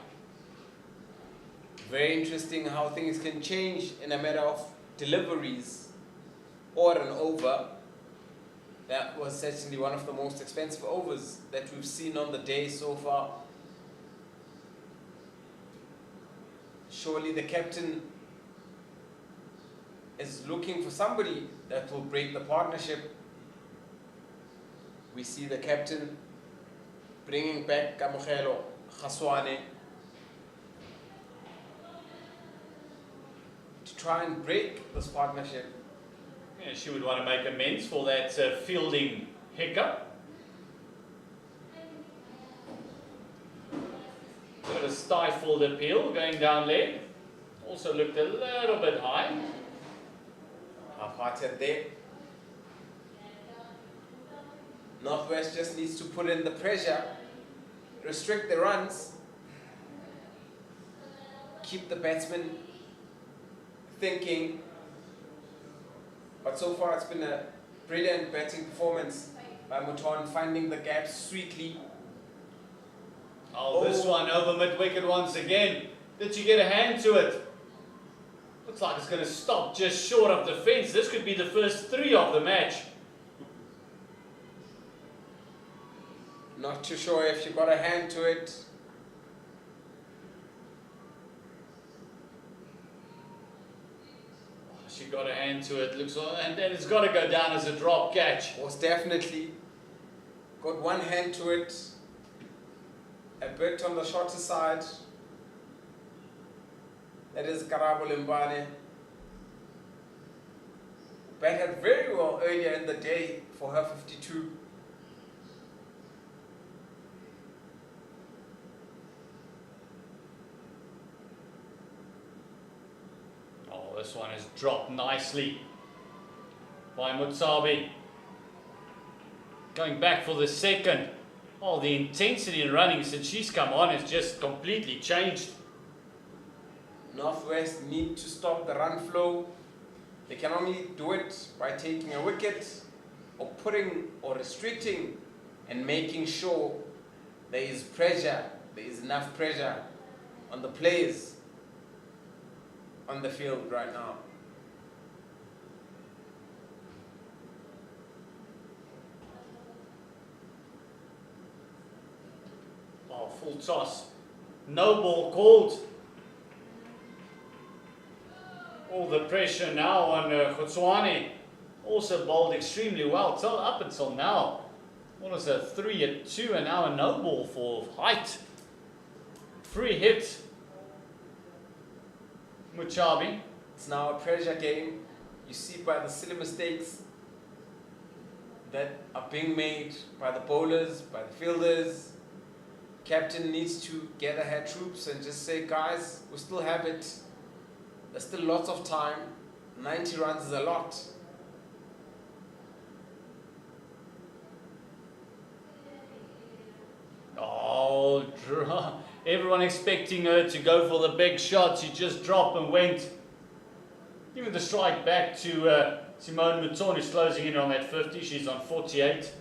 C: Very interesting how things can change in a matter of deliveries or an over. That was certainly one of the most expensive overs that we've seen on the day so far. Surely the captain is looking for somebody that will break the partnership. We see the captain bringing back Kamogelo Khaswane to try and break this partnership.
B: Yeah, she would want to make amends for that fielding hiccup. Got a stifled appeal going down leg. Also looked a little bit high.
C: Half-hearted there. Northwest just needs to put in the pressure, restrict the runs, keep the batsmen thinking. But so far it's been a brilliant batting performance by Muton, finding the gaps sweetly.
B: Oh, this one over mid-wicket once again. Did you get a hand to it? Looks like it's going to stop just short of the fence. This could be the first 3 of the match.
C: Not too sure if she got a hand to it.
B: She got a hand to it, looks like, and then it's got to go down as a drop catch.
C: Was definitely got one hand to it. A bit on the shorter side. That is Karabo Limbane. Batted very well earlier in the day for her 52.
B: Oh, this one is dropped nicely by Mutsabi. Going back for the second. Oh, the intensity in running since she's come on has just completely changed.
C: Northwest need to stop the run flow. They can only do it by taking a wicket or putting or restricting and making sure there is pressure, there is enough pressure on the players on the field right now.
B: Oh, full toss. No ball called. All the pressure now on Khotswane. Also bowled extremely well up until now. What was a 3 at 2 and now a no ball for height. Free hit. Muchabi.
C: It's now a pressure game. You see by the silly mistakes that are being made by the bowlers, by the fielders. Captain needs to gather her troops and just say, guys, we still have it. There's still lots of time. 90 runs is a lot.
B: Oh, everyone expecting her to go for the big shot. She just dropped and went. Giving the strike back to Simone Mouton, who's closing in on that 50. She's on 48.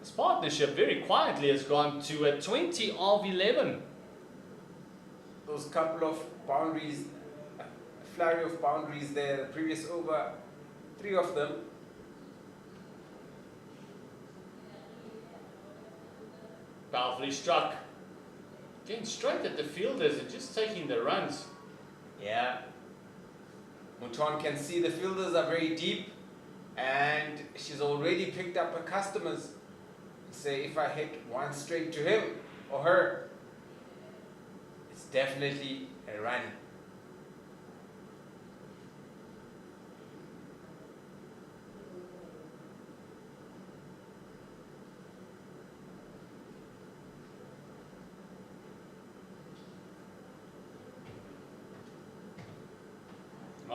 B: This partnership very quietly has gone to a 20 of 11.
C: Those couple of boundaries, a flurry of boundaries there, the previous over, 3 of them.
B: Powerfully struck. Getting straight at the fielders and just taking the runs.
C: Yeah. Mouton can see the fielders are very deep and she's already picked up her customers. Say if I hit one straight to him or her, it's definitely a run.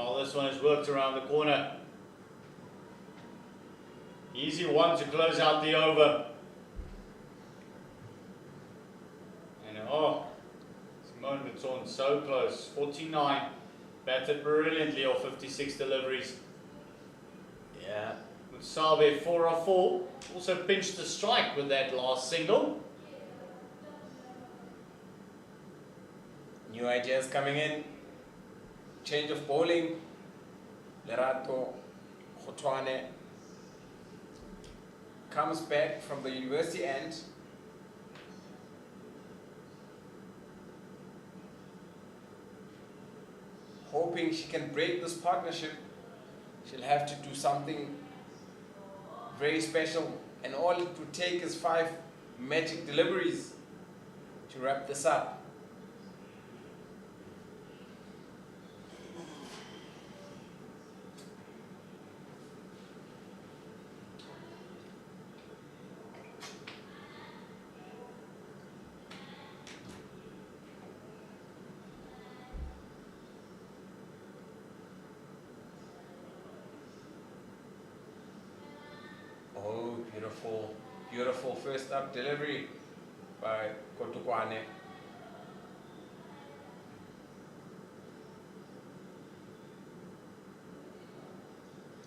B: Oh, this one has worked around the corner. Easy one to close out the over. And oh, Simone Maton so close. 49. Batted brilliantly off 56 deliveries.
C: Yeah.
B: Mutsabe 4 of 4. Also pinched the strike with that last single.
C: New ideas coming in. Change of bowling. Lerato Khotwane comes back from the university end. Hoping she can break this partnership. She'll have to do something very special, and all it would take is 5 magic deliveries to wrap this up. Oh, beautiful, beautiful first up delivery by Kotukwane.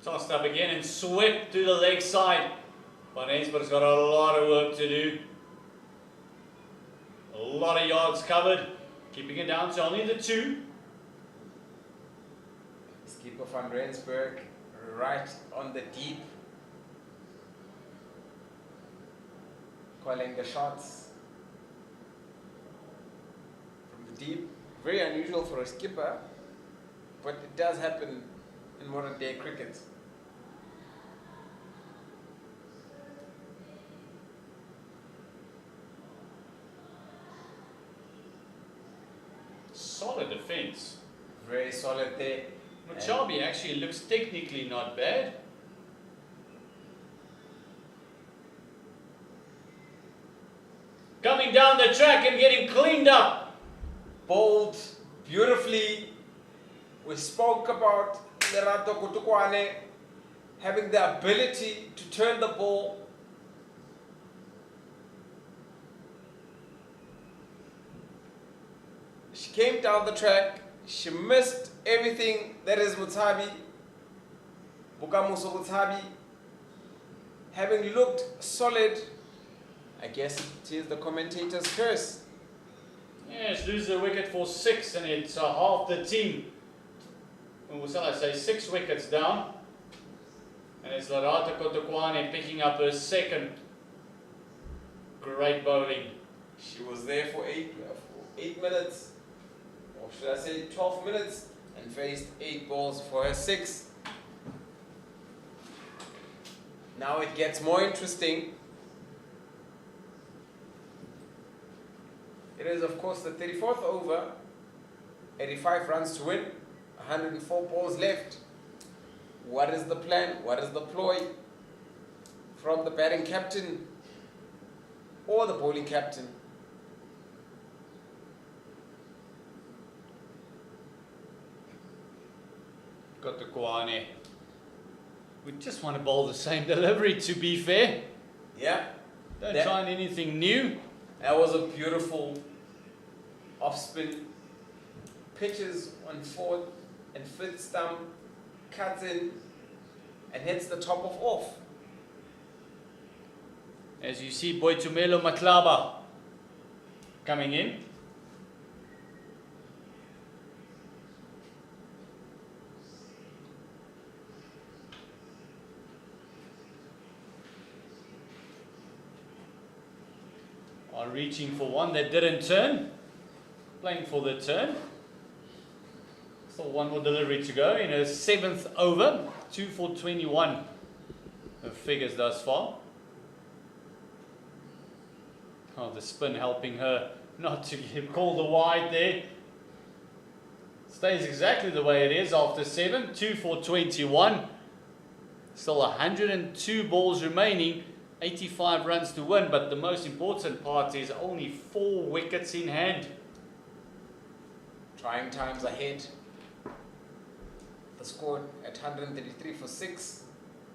B: Tossed up again and swept to the leg side. Van Rensburg's got a lot of work to do. A lot of yards covered. Keeping it down to only the 2.
C: Skipper van Rensburg right on the deep. Calling the shots from the deep. Very unusual for a skipper, but it does happen in modern day cricket.
B: Solid defense.
C: Very solid there.
B: Muchabi actually looks technically not bad. Coming down the track and getting cleaned up.
C: Bowled beautifully. We spoke about Lerato Kotukwane having the ability to turn the ball. She came down the track. She missed everything that is Mutabi. Bukamuso Mutabi. Having looked solid, I guess it is the commentator's curse.
B: Yes, lose the wicket for 6 and it's half the team. Or shall I say 6 wickets down. And it's Lerato Kotukwane picking up her second. Great bowling.
C: She was there for 8 minutes, or should I say 12 minutes, and faced 8 balls for her 6. Now it gets more interesting. It is of course the 34th over, 85 runs to win, 104 balls left. What is the plan? What is the ploy from the batting captain or the bowling captain?
B: Kotukwane. We just want to bowl the same delivery, to be fair.
C: Yeah,
B: Don't try anything new.
C: that was a beautiful off spin. Pitches on 4th and 5th stump, cuts in and hits the top of off.
B: As you see, Boitumelo Matlaba coming in. Are reaching for one that didn't turn. Playing for the turn. Still one more delivery to go in her 7th over. 2 for 21. Her figures thus far. Oh, the spin helping her not to get called a wide there. Stays exactly the way it is after 7. 2 for 21. Still 102 balls remaining. 85 runs to win, but the most important part is only 4 wickets in hand.
C: Trying times ahead. the score at 133 for 6.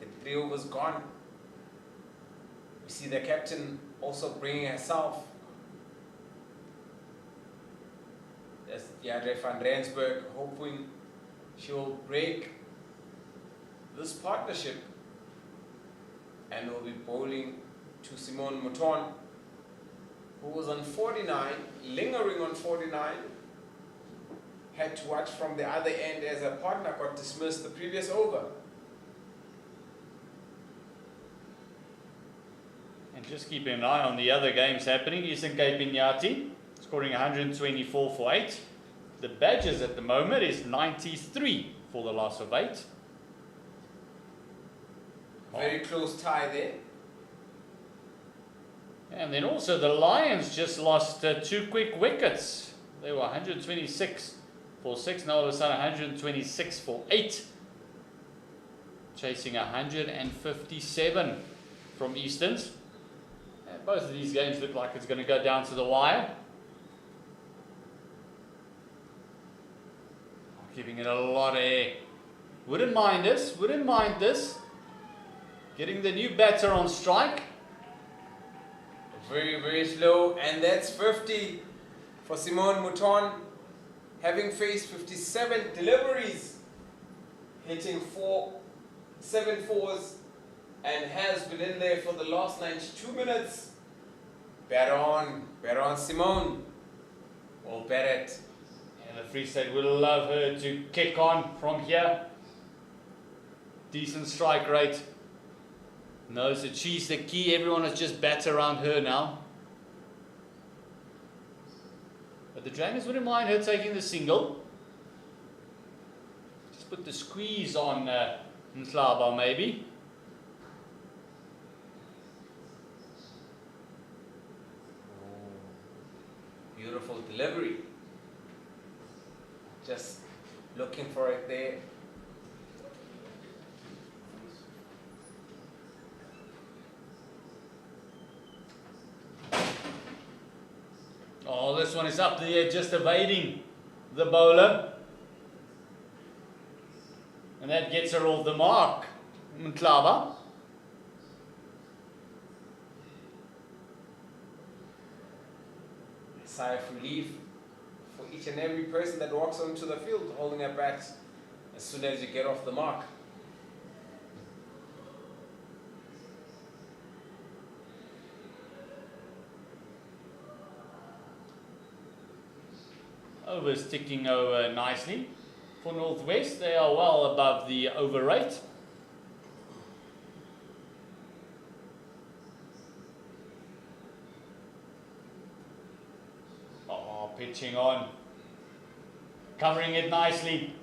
C: The 3 overs gone. We see the captain also bringing herself. That's Jadre van Rensburg, hoping she will break this partnership and will be bowling to Simone Mouton, who was on 49, lingering on 49. Had to watch from the other end as her partner got dismissed the previous over.
B: And just keeping an eye on the other games happening. Eastern Cape Inyati scoring 124 for 8. The Badgers at the moment is 93 for the loss of 8.
C: Very close tie there.
B: And then also the Lions just lost 2 quick wickets. They were 126 for 6, now all of a sudden 126 for 8. Chasing 157 from Easterns. And both of these games look like it's going to go down to the wire. Giving it a lot of air. Wouldn't mind this. Getting the new batter on strike.
C: Very, very slow, and that's 50 for Simone Mouton, having faced 57 deliveries, hitting 7 fours, and has been in there for the last 92 minutes. Bat on Simone. Well batted.
B: And the Free State would love her to kick on from here. Decent strike rate. Knows that she's the key. Everyone has just bat around her now. But the Dragons wouldn't mind her taking the single. Just put the squeeze on Nhlaba maybe.
C: Beautiful delivery. Just looking for it there.
B: Oh, this one is up there, just evading the bowler. And that gets her off the mark. Nhlaba.
C: Sigh of relief for each and every person that walks onto the field holding a bat as soon as you get off the mark.
B: Overs ticking over nicely. For Northwest, they are well above the over rate. Oh, pitching on. Covering it nicely.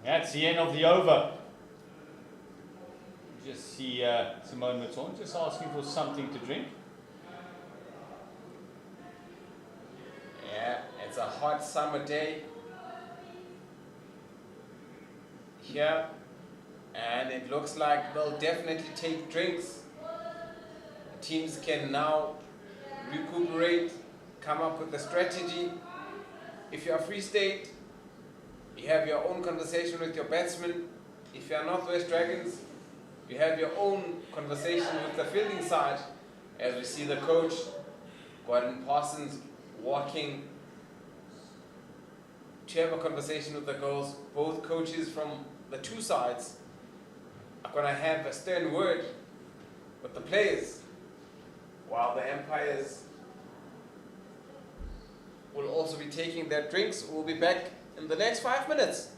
B: That's the end of the over. Just see Simone Mouton just asking for something to drink.
C: Yeah, it's a hot summer day here, and it looks like they'll definitely take drinks. The teams can now recuperate, come up with a strategy. If you're Free State, you have your own conversation with your batsmen. If you're Northwest Dragons, you have your own conversation with the fielding side. As we see the coach, Gordon Parsons, walking to have a conversation with the girls. Both coaches from the two sides are going to have a stern word with the players, while the umpires will also be taking their drinks. We'll be back in the next 5 minutes.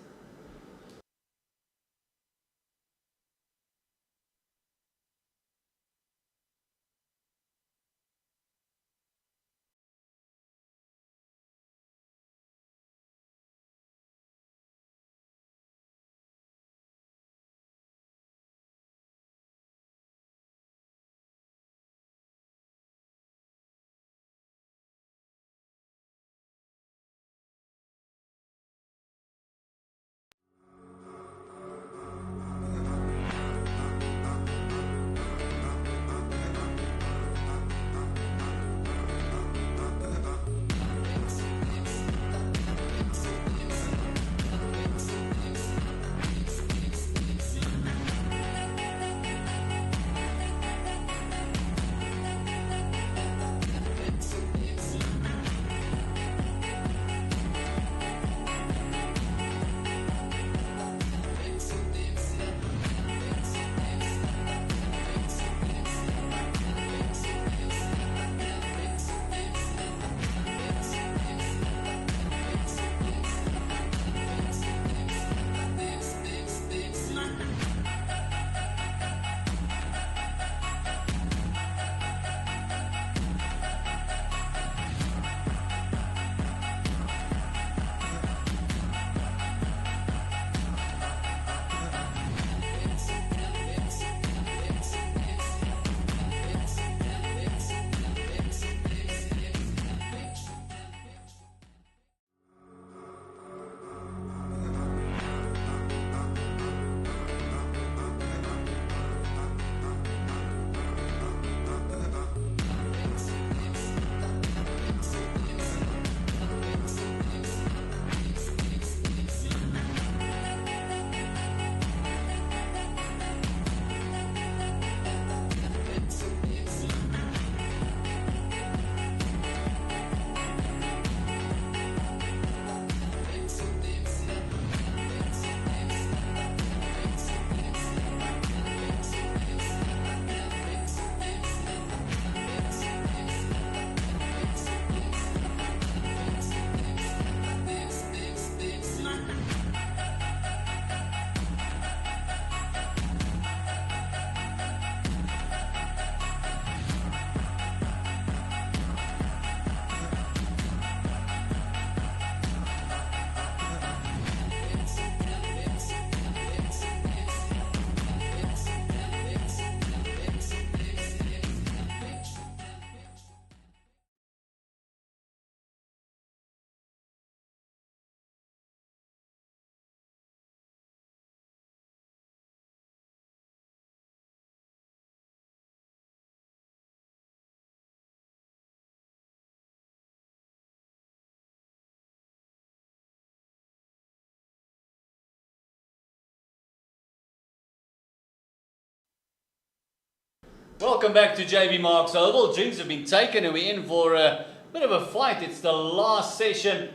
B: Welcome back to JB Marks Oval. Drinks have been taken and we're in for a bit of a fight. It's the last session.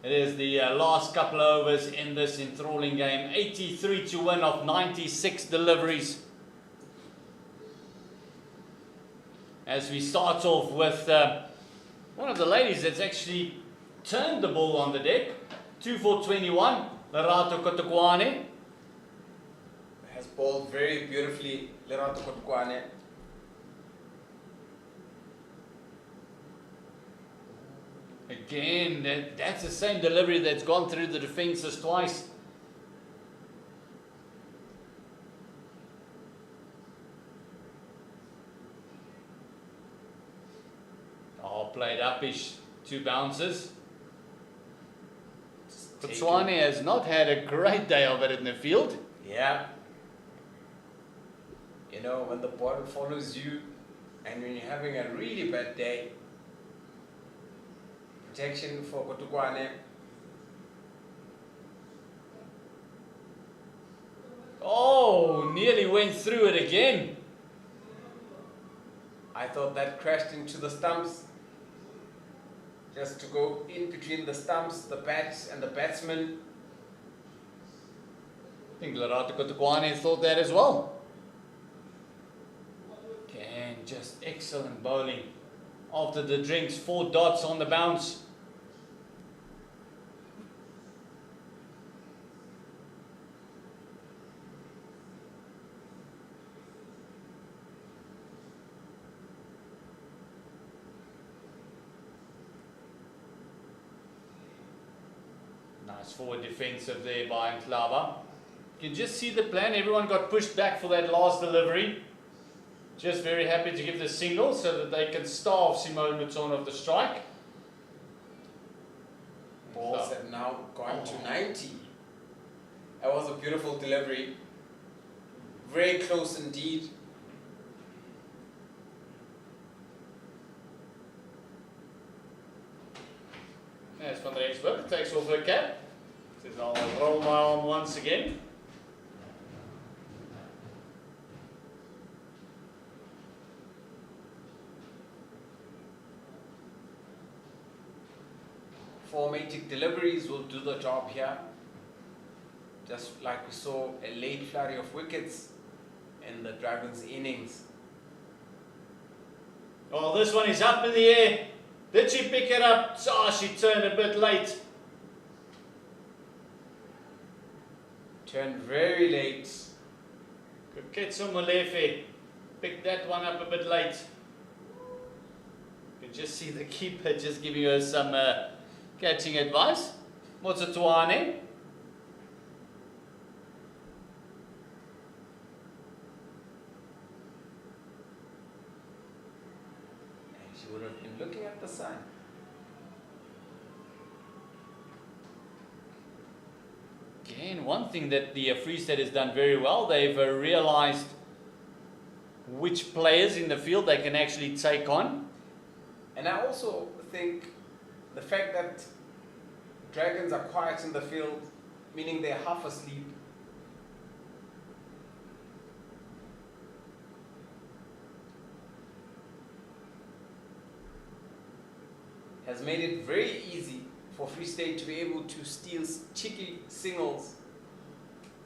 B: It is the last couple of overs in this enthralling game. 83 to win of 96 deliveries. As we start off with one of the ladies that's actually turned the ball on the deck. 2 for 21, Lerato Kotukwane.
C: Has bowled very beautifully, Lerato Kotukwane.
B: Again, that's the same delivery that's gone through the defences twice. Oh, played upish, 2 bounces. Kotukwane has not had a great day of it in the field.
C: Yeah. You know, when the ball follows you and when you're having a really bad day, protection for Kotukwane.
B: Oh, nearly went through it again.
C: I thought that crashed into the stumps. Just to go in between the stumps, the bats and the batsman.
B: I think Lerato Kotukwane thought that as well. Again, just excellent bowling. After the drinks, 4 dots on the bounce. Nice forward defensive there by Nklaba. You can just see the plan. Everyone got pushed back for that last delivery. Just very happy to give the single so that they can starve Simone Mouton of the strike.
C: Balls have now gone to 90. That was a beautiful delivery. Very close indeed.
B: As Van Rensburg takes off her cap. Says, I'll roll my arm once again.
C: Formatic deliveries will do the job here. Just like we saw a late flurry of wickets in the Dragons innings.
B: Oh, this one is up in the air. Did she pick it up? Oh, she turned a bit late.
C: Turned very late.
B: Kuketso Molefe picked that one up a bit late. You can just see the keeper just giving her some catching advice. Motsatwane.
C: She would have been looking at the sun.
B: Again, one thing that the Free State has done very well, they've realized which players in the field they can actually take on.
C: And I also think the fact that Dragons are quiet in the field, meaning they're half asleep, has made it very easy for Free State to be able to steal cheeky singles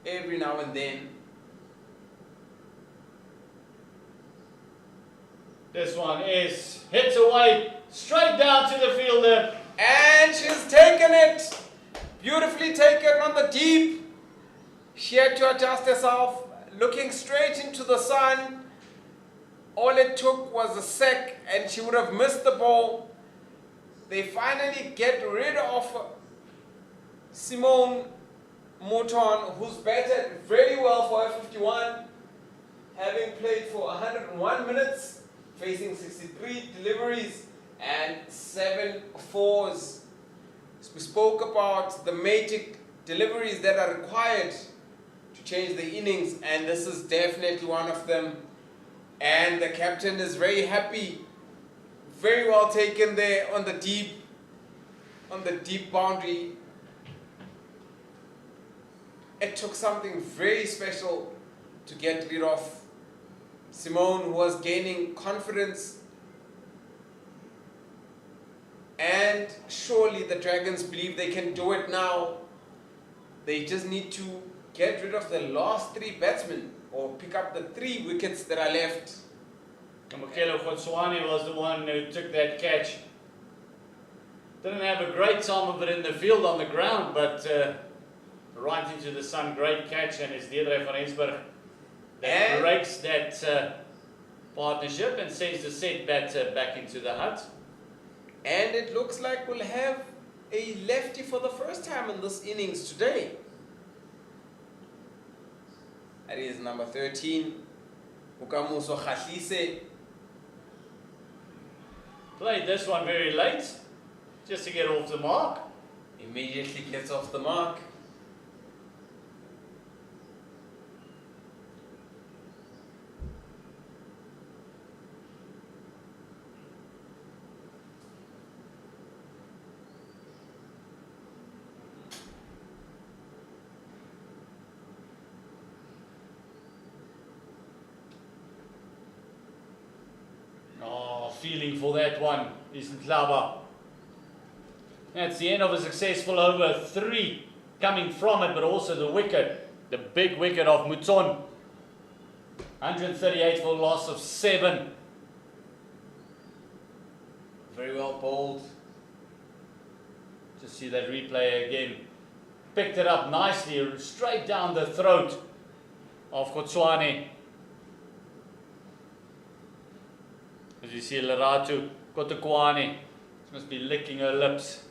C: every now and then.
B: This one is hits away straight down to the fielder.
C: And she's taken it! Beautifully taken on the deep. She had to adjust herself, looking straight into the sun. All it took was a sec and she would have missed the ball. They finally get rid of Simone Mouton, who's batted very well for her 51, having played for 101 minutes, facing 63 deliveries and 7 fours. We spoke about the magic deliveries that are required to change the innings, and this is definitely one of them. And the captain is very happy. Very well taken there on the deep boundary. It took something very special to get rid of Simone, who was gaining confidence. And surely the Dragons believe they can do it now. They just need to get rid of the last 3 batsmen or pick up the 3 wickets that are left.
B: Mokelo Khotswane was the one who took that catch. Didn't have a great time of it in the field on the ground, but right into the sun, great catch, and it's Deirdre van Rensburg that breaks that partnership and sends the set batter back into the hut.
C: And it looks like we'll have a lefty for the first time in this innings today. That is number 13, Ukamuso Khahlise.
B: Played this one very late, just to get off the mark.
C: Immediately gets off the mark.
B: Feeling for that one is Ntlaba. That's the end of a successful over 3 coming from it, but also the wicket, the big wicket of Mouton. 138 for a loss of 7.
C: Very well bowled.
B: Just see that replay again. Picked it up nicely, straight down the throat of Khotswane. As you see, Leratu Kotukwane must be licking her lips,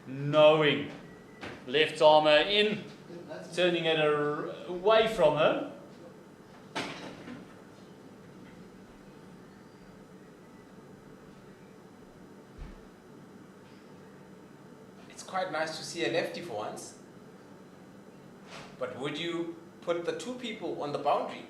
B: knowing left armour in, turning it away from her.
C: It's quite nice to see a lefty for once. But would you put the 2 people on the boundary?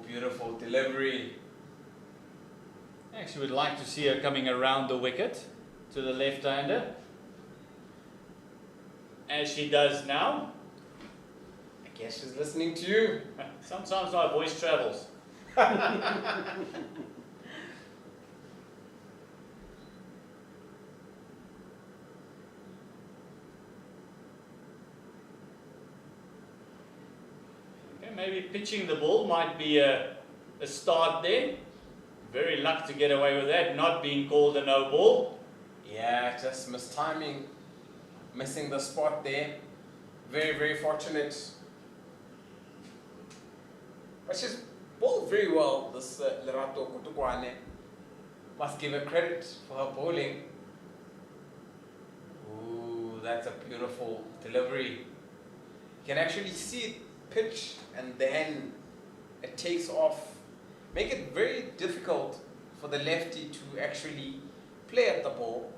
C: Beautiful delivery.
B: Actually would like to see her coming around the wicket to the left-hander, as she does now.
C: I guess she's listening to you.
B: Sometimes my voice travels. Maybe pitching the ball might be a start there. Very lucky to get away with that, not being called a no ball.
C: Yeah, just mistiming, missing the spot there. Very, very fortunate. But she's bowled very well, this Lerato Kotukwane. Must give her credit for her bowling. Ooh, that's a beautiful delivery. You can actually see it pitch and then it takes off. Make it very difficult for the lefty to actually play at the ball.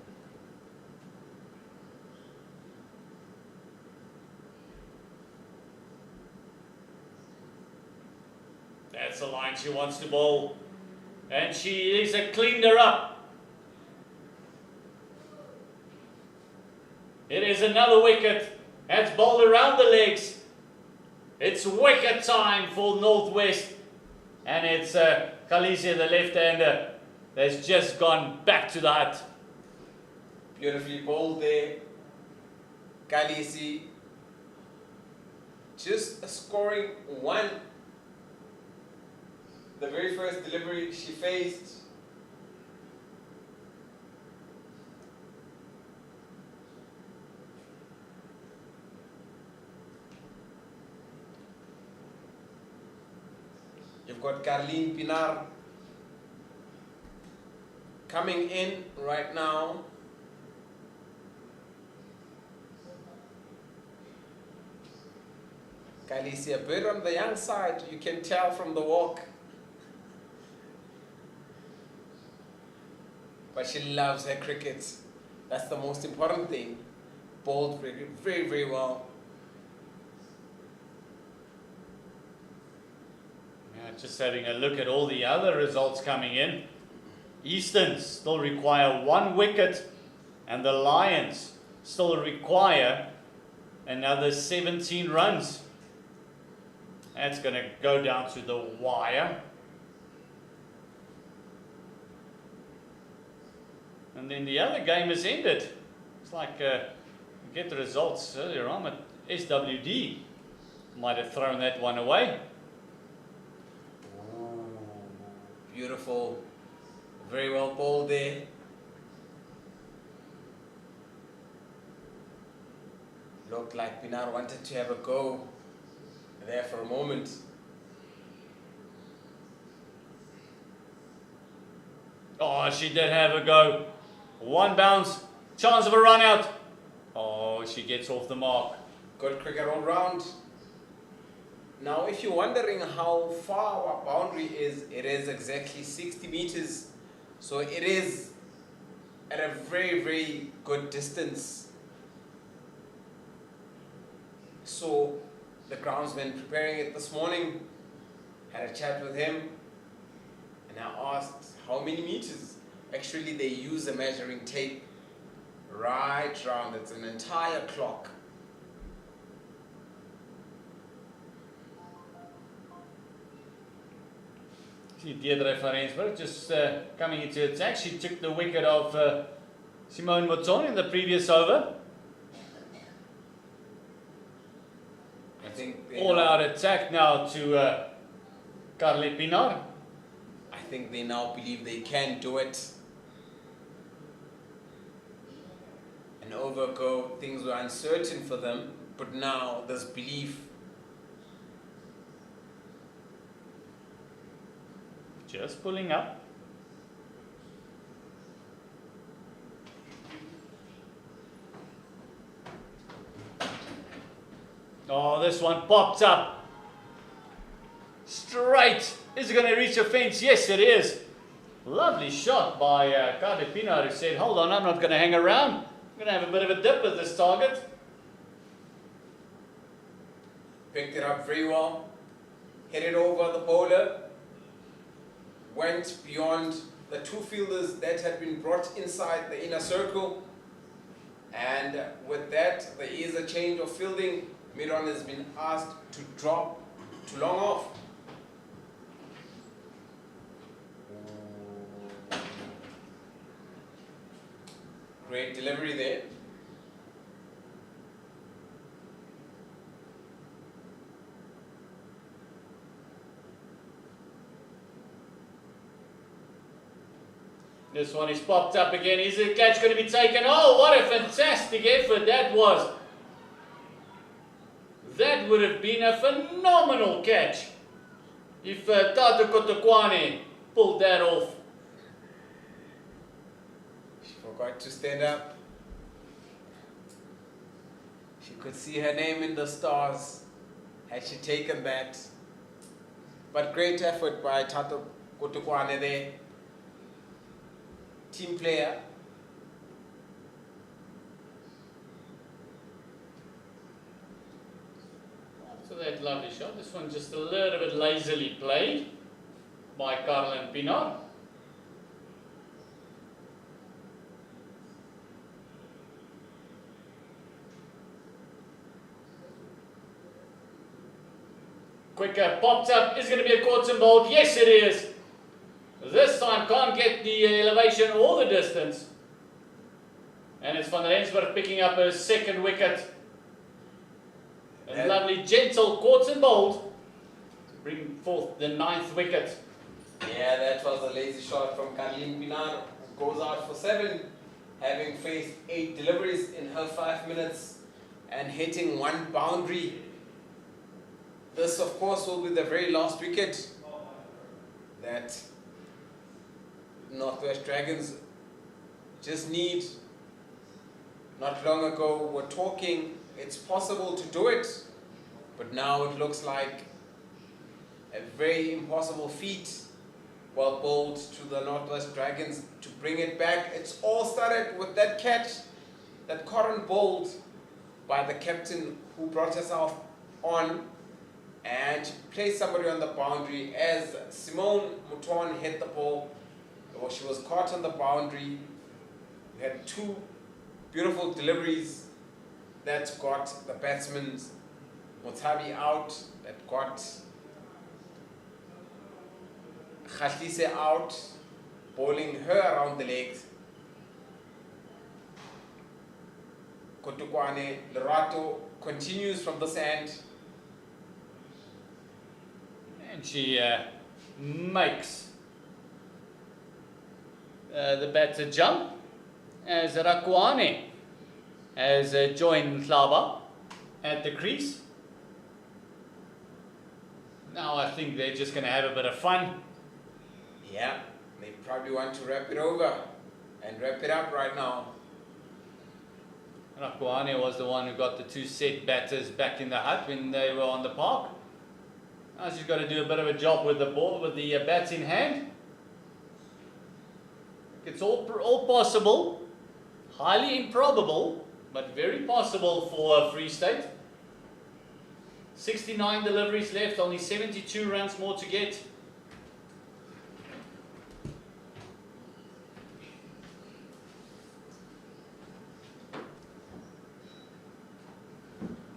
B: That's the line she wants to bowl. And she is cleaned her up. It is another wicket. That's bowled around the legs. It's wicket time for Northwest. And it's Khalisi, the left-hander, that's just gone back to the hut.
C: Beautifully bowled there. Khalisi just scoring 1. The very first delivery she faced. You've got Carlene Pinar coming in right now. Khalisi a bit on the young side, you can tell from the walk. But she loves her cricket. That's the most important thing. Bowled very, very, very well.
B: Just having a look at all the other results coming in. Eastern still require 1 wicket And the Lions still require another 17 runs. That's going to go down to the wire. And then the other game is ended. It's like you get the results earlier on, but SWD might have thrown that one away.
C: Ooh, beautiful. Very well bowled there. Looked like Pinar wanted to have a go there for a moment.
B: Oh, she did have a go. One bounce, chance of a run out. Oh, she gets off the mark.
C: Good cricket all round. Now, if you're wondering how far our boundary is, it is exactly 60 meters. So it is at a very, very good distance. So the groundsman preparing it this morning, had a chat with him, and I asked how many meters. Actually, they use a measuring tape right round. It's an entire clock.
B: See Deirdre van Rensburg just coming into attack. She took the wicket of Simone Mouton in the previous over.
C: I think
B: All out attack now to Carly Pinar.
C: I think they now believe they can do it. An over go, things were uncertain for them, but now there's belief.
B: Just pulling up. Oh, this one popped up. Straight. Is it going to reach a fence? Yes, it is. Lovely shot by Carly Pinar, who said, hold on, I'm not going to hang around. I'm going to have a bit of a dip with this target.
C: Picked it up very well. Hit it over the bowler. Went beyond the two fielders that had been brought inside the inner circle. And with that, there is a change of fielding. Miron has been asked to drop to long off. Great delivery there.
B: This one is popped up again. Is the catch going to be taken? Oh, what a fantastic effort that was. That would have been a phenomenal catch if Tata Kotokwane pulled that off.
C: She forgot to stand up. She could see her name in the stars had she taken that. But great effort by Tata Kotokwane there. Team player.
B: So that lovely shot. This one just a little bit lazily played by Caroline Pinar. Quicker popped up. Is going to be a quartz and bolt. Yes, it is. This time can't get the elevation or the distance. And it's Van Rensburg picking up her second wicket. A lovely gentle quartz and bolt to bring forth the 9th wicket.
C: Yeah, that was a lazy shot from Caroline Pinar, who goes out for 7, having faced 8 deliveries in her 5 minutes and hitting 1 boundary. This, of course, will be the very last wicket that Northwest Dragons just need. Not long ago, we're talking, it's possible to do it, but now it looks like a very impossible feat. Well bowled to the Northwest Dragons to bring it back. It's all started with that catch that Corin bowled by the captain who brought us on, and she placed somebody on the boundary as Simone Mouton hit the ball. Well, she was caught on the boundary. We had 2 Beautiful deliveries that got the batsman Motabi out, that got Khatlise out, bowling her around the legs. Kotukwane Lerato continues from this end.
B: And she makes the batter jump as Rakwane has joined Mhlaba at the crease. Now I think they're just going to have a bit of fun.
C: Yeah, they probably want to wrap it over and wrap it up right now.
B: Rakwane was the one who got the 2 set batters back in the hut when they were on the park. Now she's got to do a bit of a job with the ball, with the bats in hand. It's all possible, highly improbable, but very possible for Free State. 69 deliveries left, only 72 runs more to get.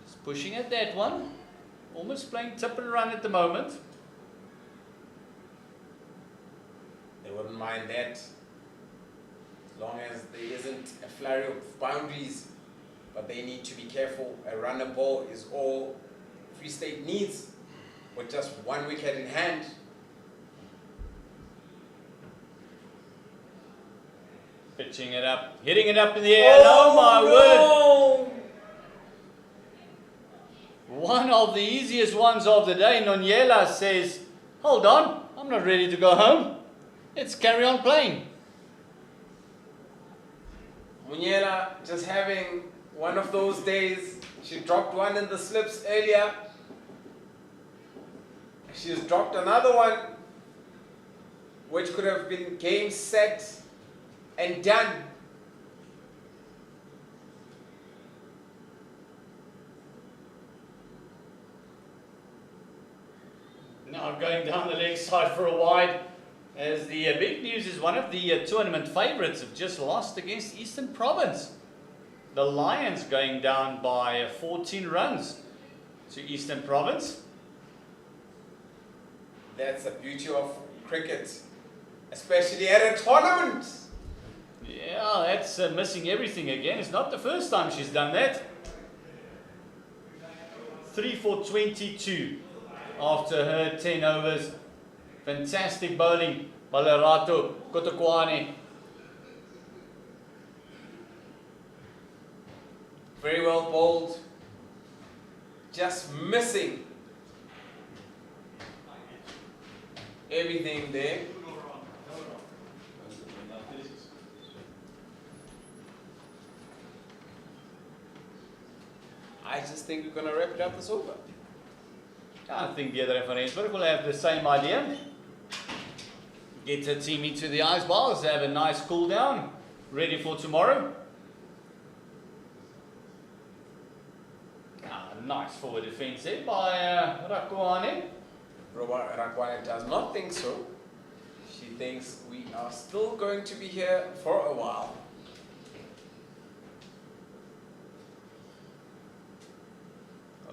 B: Just pushing at that one, almost playing tip and run at the moment.
C: They wouldn't mind that, as long as there isn't a flurry of boundaries, but they need to be careful. A runner ball is all Free State needs, with just 1 wicket in hand.
B: Pitching it up, hitting it up in the air. Oh my word! One of the easiest ones of the day. Nonyela says, hold on, I'm not ready to go home. Let's carry on playing.
C: Munyela just having one of those days. She dropped one in the slips earlier. She's dropped another one, which could have been game, set, and done.
B: Now going down the leg side for a wide, as the big news is one of the tournament favourites have just lost against Eastern Province. The Lions going down by 14 runs to Eastern Province.
C: That's the beauty of cricket, especially at a tournament.
B: Yeah, that's missing everything again. It's not the first time she's done that. 3 for 22 after her 10 overs. Fantastic bowling by Lerato Kotukwane.
C: Very well bowled. Just missing everything there. I just think we're going to wrap it up this over.
B: I think the other Van Rensburg will have the same idea. Get her team into the ice bars, have a nice cool down, ready for tomorrow. Nice forward defence there by Rakwane.
C: Rakwane does not think so. She thinks we are still going to be here for a while.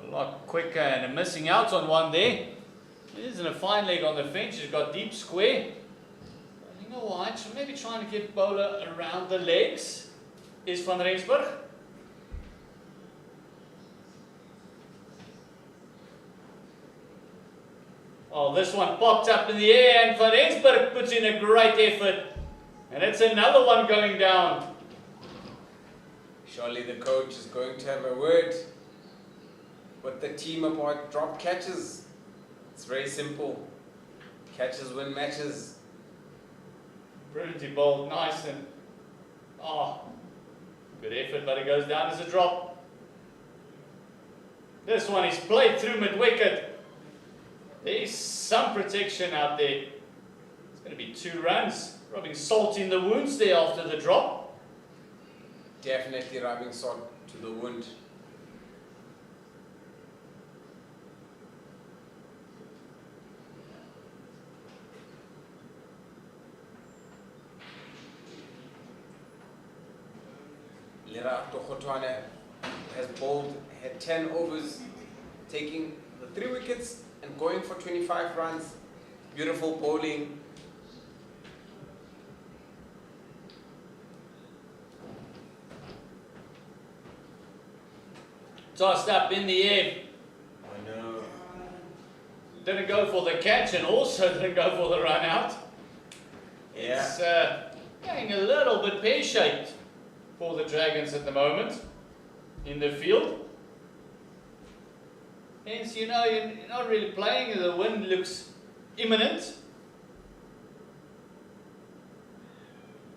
B: A lot quicker and missing out on one there. It isn't a fine leg on the fence. She's got deep square. You know what? So maybe trying to get bowler around the legs is Van Rensburg. Oh, this one popped up in the air and Van Rensburg puts in a great effort. And it's another one going down.
C: Surely the coach is going to have a word with the team about drop catches. It's very simple. Catches win matches.
B: Brilliantly bowled, nice and good effort, but it goes down as a drop. This one is played through mid-wicket. There's some protection out there. It's going to be 2 runs. Rubbing salt in the wounds there after the drop.
C: Definitely rubbing salt to the wound. Lera Tokhotwane has bowled, had 10 overs, taking the 3 wickets and going for 25 runs. Beautiful bowling.
B: Tossed up in the air.
C: I know.
B: Didn't go for the catch and also didn't go for the run out.
C: Yeah.
B: It's getting a little bit pear-shaped for the Dragons at the moment in the field. Hence, you know, you're not really playing. The wind looks imminent.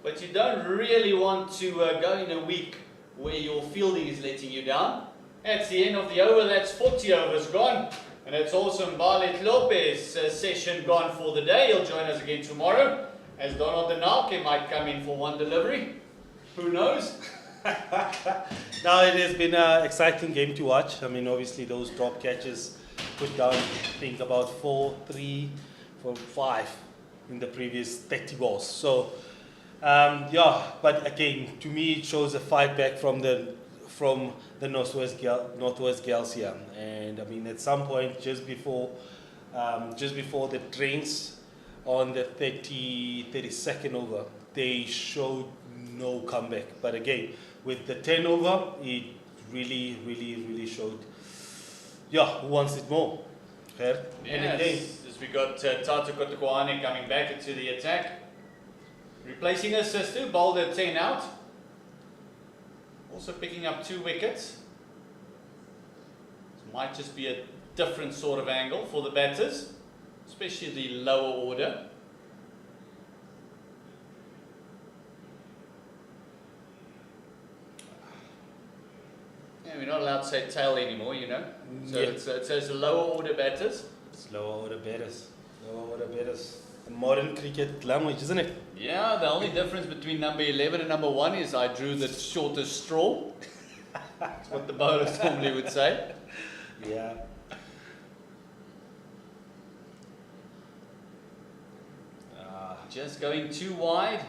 B: But you don't really want to go in a week where your fielding is letting you down. That's the end of the over. That's 40 overs gone. And it's also Mbalet Lopez's session gone for the day. He'll join us again tomorrow. As Donald Denarke might come in for one delivery. Who knows?
D: Now it has been an exciting game to watch. I mean, obviously those drop catches put down, I think, about 4, 3, 4, 5 in the previous 30 balls. So, yeah, but again, to me it shows a fight back from the Northwest Girls here. And I mean, at some point just before the trains on the 32nd over, they showed no comeback. But again, with the 10 over, it really showed, yeah, who wants it more? Fair? And again,
B: As we got Tata Kotukwane coming back into the attack. Replacing his sister, bowled at 10 out. Also picking up 2 wickets. This might just be a different sort of angle for the batters, especially the lower order. Yeah, we're not allowed to say tail anymore, you know. So
D: Yeah.
B: it's the lower order batters.
D: it's lower order batters. Lower order batters. A modern cricket language, isn't it?
B: Yeah, the only difference between number 11 and number 1 is I drew the shortest straw. That's what the bowlers normally would say.
D: Yeah.
B: Just going too wide,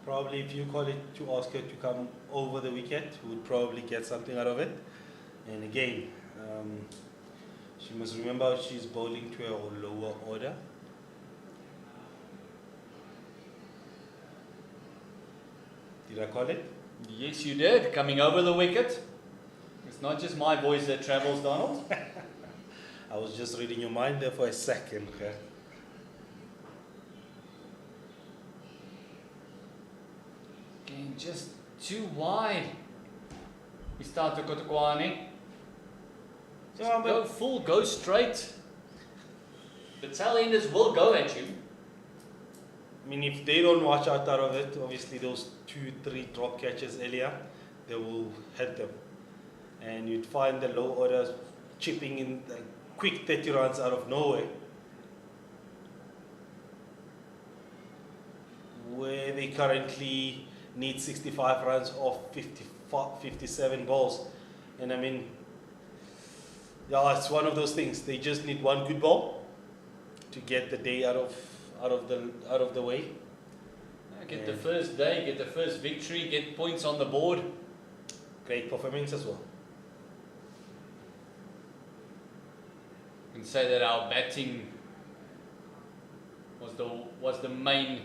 D: Probably if you call it to ask her to come over the wicket, we would probably get something out of it. And again, she must remember she's bowling to a lower order. Did I call it?
B: Yes, you did. Coming over the wicket. It's not just my voice that travels, Donald.
D: I was just reading your mind there for a second. Okay?
B: Again, just too wide. We start to Kotukwane.
D: Yeah,
B: Go full, go straight. The tail enders will go at you.
D: I mean, if they don't watch out of it, obviously those 2, 3 drop catches earlier, they will hit them. And you'd find the low orders chipping in like quick 30 runs out of nowhere. Where they currently need 65 runs off 57 balls. And I mean, yeah, it's one of those things. They just need one good ball to get the day out of the way.
B: Get the first day, get the first victory, get points on the board.
D: Great performance as well.
B: You can say that our batting was the main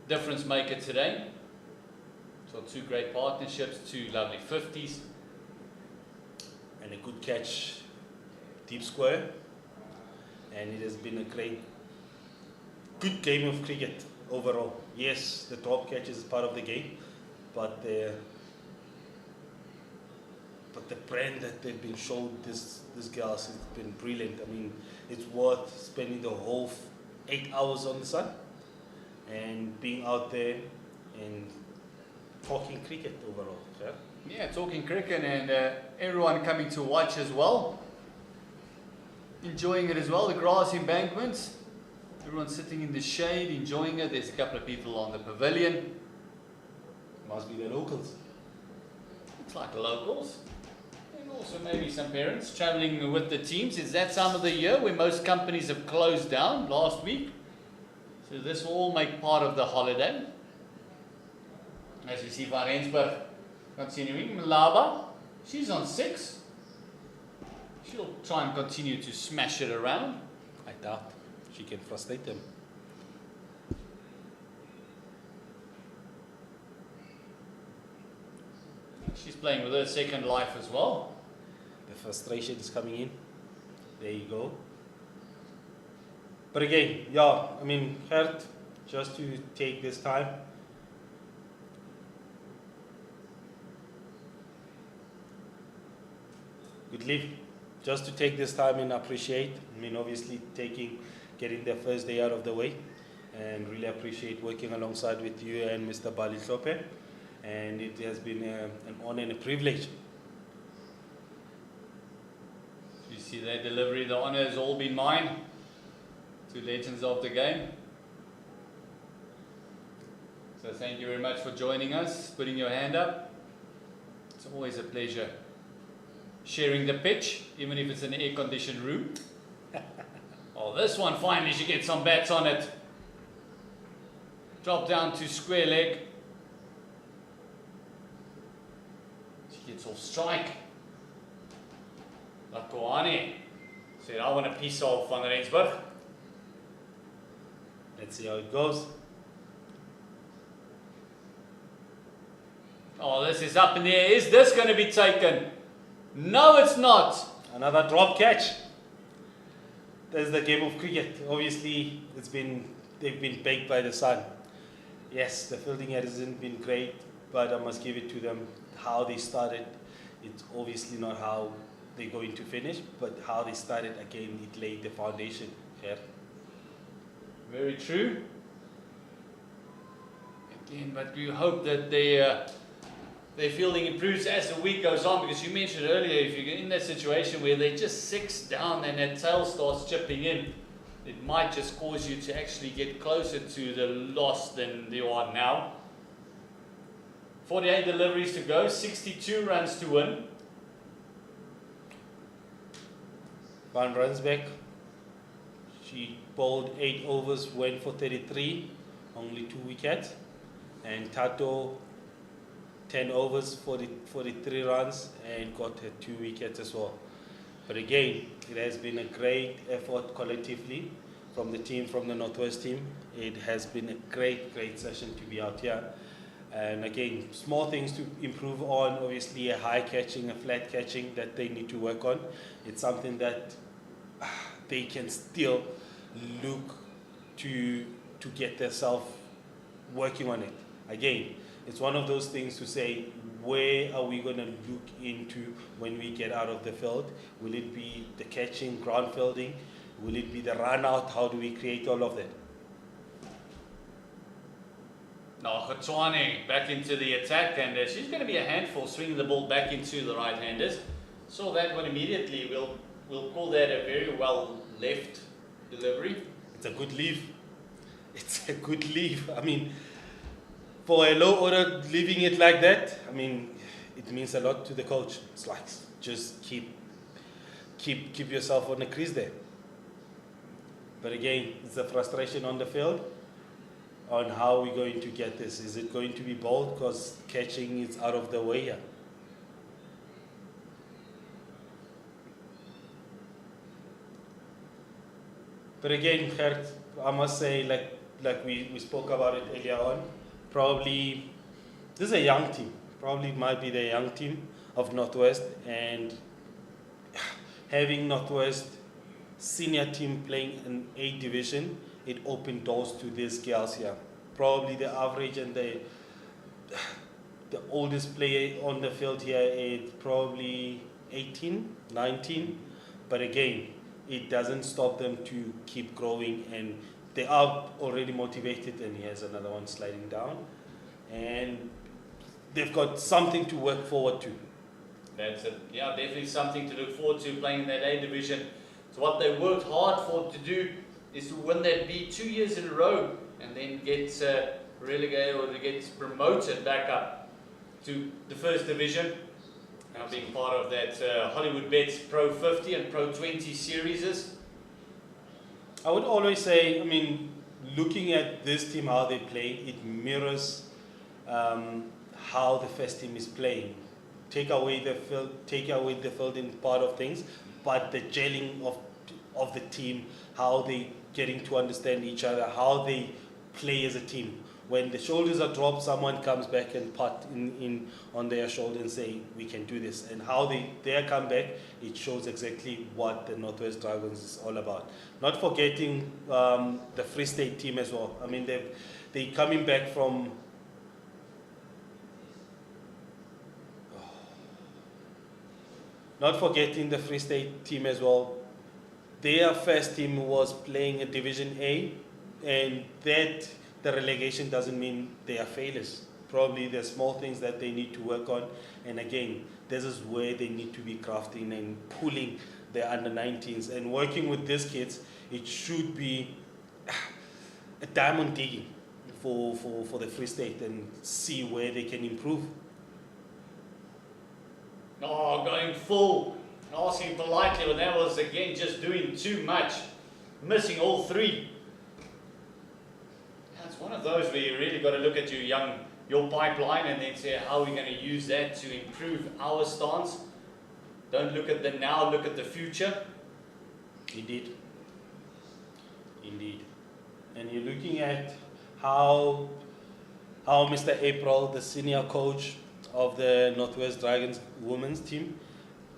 B: difference maker today. So 2 great partnerships, 2 lovely 50s.
D: And a good catch, deep square. And it has been a good game of cricket overall. Yes, the drop catch is part of the game, but the brand that they've been shown this girls has been brilliant. I mean, it's worth spending the whole 8 hours on the sun and being out there and talking cricket overall. Yeah?
B: Yeah, talking cricket and everyone coming to watch as well. Enjoying it as well, the grass embankments. Everyone's sitting in the shade, enjoying it. There's a couple of people on the pavilion.
D: Must be the locals.
B: Looks like locals. And also maybe some parents traveling with the teams. It's that time of the year where most companies have closed down last week. So this will all make part of the holiday. As you see, Van Rensburg continuing. Malaba, she's on 6. She'll try and continue to smash it around.
D: I doubt she can frustrate them.
B: She's playing with her second life as well.
D: The frustration is coming in. There you go. But again, yeah, I mean, Gert, just to take this time. Good leave. Just to take this time and appreciate. I mean, obviously getting their first day out of the way, and really appreciate working alongside with you and Mr. Balisope. And it has been an honor and a privilege.
B: You see that delivery, the honor has all been mine. Two legends of the game. So thank you very much for joining us, putting your hand up. It's always a pleasure sharing the pitch, even if it's an air-conditioned room. Oh, this one finally she gets some bats on it. Drop down to square leg. She gets off strike. Lakoane said, I want a piece of Van Rensburg.
D: Let's see how it goes.
B: Oh, this is up in the air. Is this going to be taken? No, it's not.
D: Another drop catch. There's the game of cricket. Obviously, they've been baked by the sun. Yes, the fielding hasn't been great, but I must give it to them. How they started, it's obviously not how they're going to finish, but how they started, again, it laid the foundation here.
B: Very true. Again, but we hope that their fielding improves as the week goes on, because you mentioned earlier, if you're in that situation where they're just 6 down and that tail starts chipping in, it might just cause you to actually get closer to the loss than you are now. 48 deliveries to go, 62 runs to win.
D: Van Rensburg, she bowled 8 overs, went for 33, only 2 wickets. And Tato, 10 overs, 43 runs, and got her 2 wickets as well. But again, it has been a great effort collectively from the team, from the Northwest team. It has been a great session to be out here. And again, small things to improve on, obviously a high catching, a flat catching that they need to work on. It's something that they can still look to get themselves working on it. Again, it's one of those things to say, where are we going to look into when we get out of the field? Will it be the catching, ground fielding? Will it be the run out? How do we create all of that?
B: Now, Khotwane back into the attack, and she's going to be a handful, swinging the ball back into the right-handers. Saw that one immediately. We'll call that a very well left delivery.
D: It's a good leave. It's a good leave. I mean, for a low order leaving it like that, I mean, it means a lot to the coach. It's like, just keep yourself on the crease there. But again, it's the frustration on the field on how we're going to get this. Is it going to be bold because catching is out of the way here? But again, Gert, I must say, like we spoke about it earlier on, probably this is a young team. Probably might be the young team of Northwest, and having Northwest senior team playing in A division, it opened doors to these girls here. Probably the average and the oldest player on the field here is probably 18, 19. But again, it doesn't stop them to keep growing, and they are already motivated. And here's another one sliding down. And they've got something to work forward to.
B: That's it. Yeah, definitely something to look forward to, playing in that A division. So what they worked hard for to do is to win that B 2 years in a row, and then get relegated or to get promoted back up to the first division. Now being part of that Hollywood Bets Pro 50 and Pro 20 series.
D: I would always say, I mean, looking at this team, how they play, it mirrors how the first team is playing. Take away the fielding part of things, but the gelling of the team, how they getting to understand each other, how they play as a team. When the shoulders are dropped, someone comes back and pat in on their shoulder and say, we can do this. And how their comeback, it shows exactly what the Northwest Dragons is all about. Not forgetting the Free State team as well. I mean, they coming back from not forgetting the Free State team as well. Their first team was playing a Division A, and that the relegation doesn't mean they are failures. Probably there's small things that they need to work on, and again, this is where they need to be crafting and pulling their under-19s and working with these kids. It should be a diamond digging for the Free State and see where they can improve.
B: Oh, going full, asking politely, but that was again just doing too much, missing all three. It's one of those where you really got to look at your pipeline and then say, how are we going to use that to improve our stance? Don't look at the now, look at the future.
D: Indeed. And you're looking at how Mr. April, the senior coach of the Northwest Dragons women's team,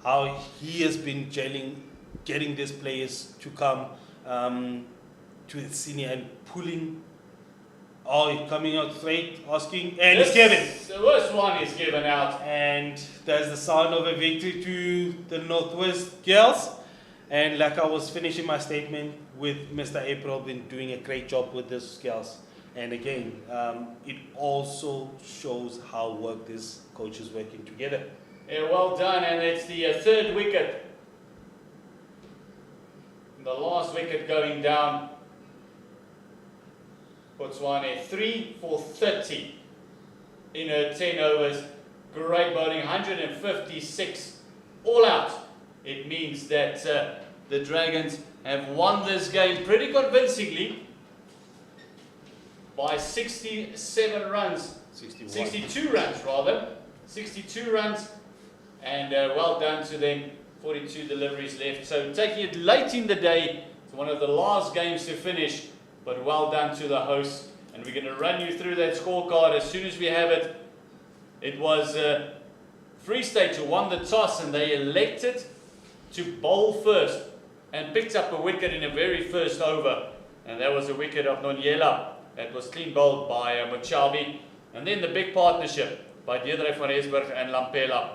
D: how he has been gelling, getting these players to come to the senior and pulling. Oh, coming out straight, asking, and it's given.
B: The worst one is given out.
D: And there's the sound of a victory to the Northwest girls. And like I was finishing my statement with Mr. April, been doing a great job with these girls. And again, it also shows how work this coach is working together.
B: Yeah, well done, and it's the third wicket. The last wicket going down. Botswana 3 for 30 in her 10 overs. Great bowling, 156 all out. It means that the Dragons have won this game pretty convincingly by 67 runs. 62 runs rather. 62 runs, and well done to them. 42 deliveries left. So taking it late in the day, it's one of the last games to finish. But well done to the hosts, and we're going to run you through that scorecard as soon as we have it. It was Free State who won the toss, and they elected to bowl first and picked up a wicket in the very first over, and that was a wicket of Nonyela that was clean bowled by Mochabi, and then the big partnership by Deirdre van Rensburg and Lapane,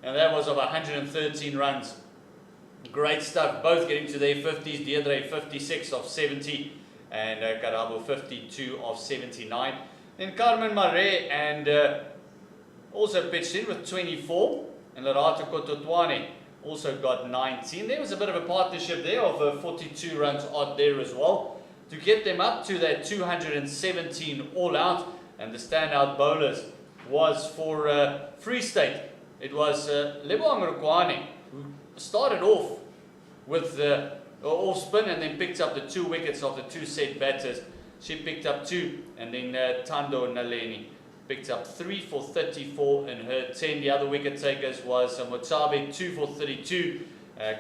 B: and that was of 113 runs. Great stuff, both getting to their 50s. Deirdre 56 of 70 and Karabo 52 of 79. Then Carmen Marais and also pitched in with 24, and Lerato Kototwane also got 19. There was a bit of a partnership there of 42 runs odd there as well to get them up to that 217 all out. And the standout bowlers was for Free State. It was Lebohang Rukwane, who started off with the off spin and then picked up the 2 wickets of the 2 set batters. She picked up 2, and then Tando Naleni picked up 3 for 34 in her 10. The other wicket takers was Motsabe 2 for 32,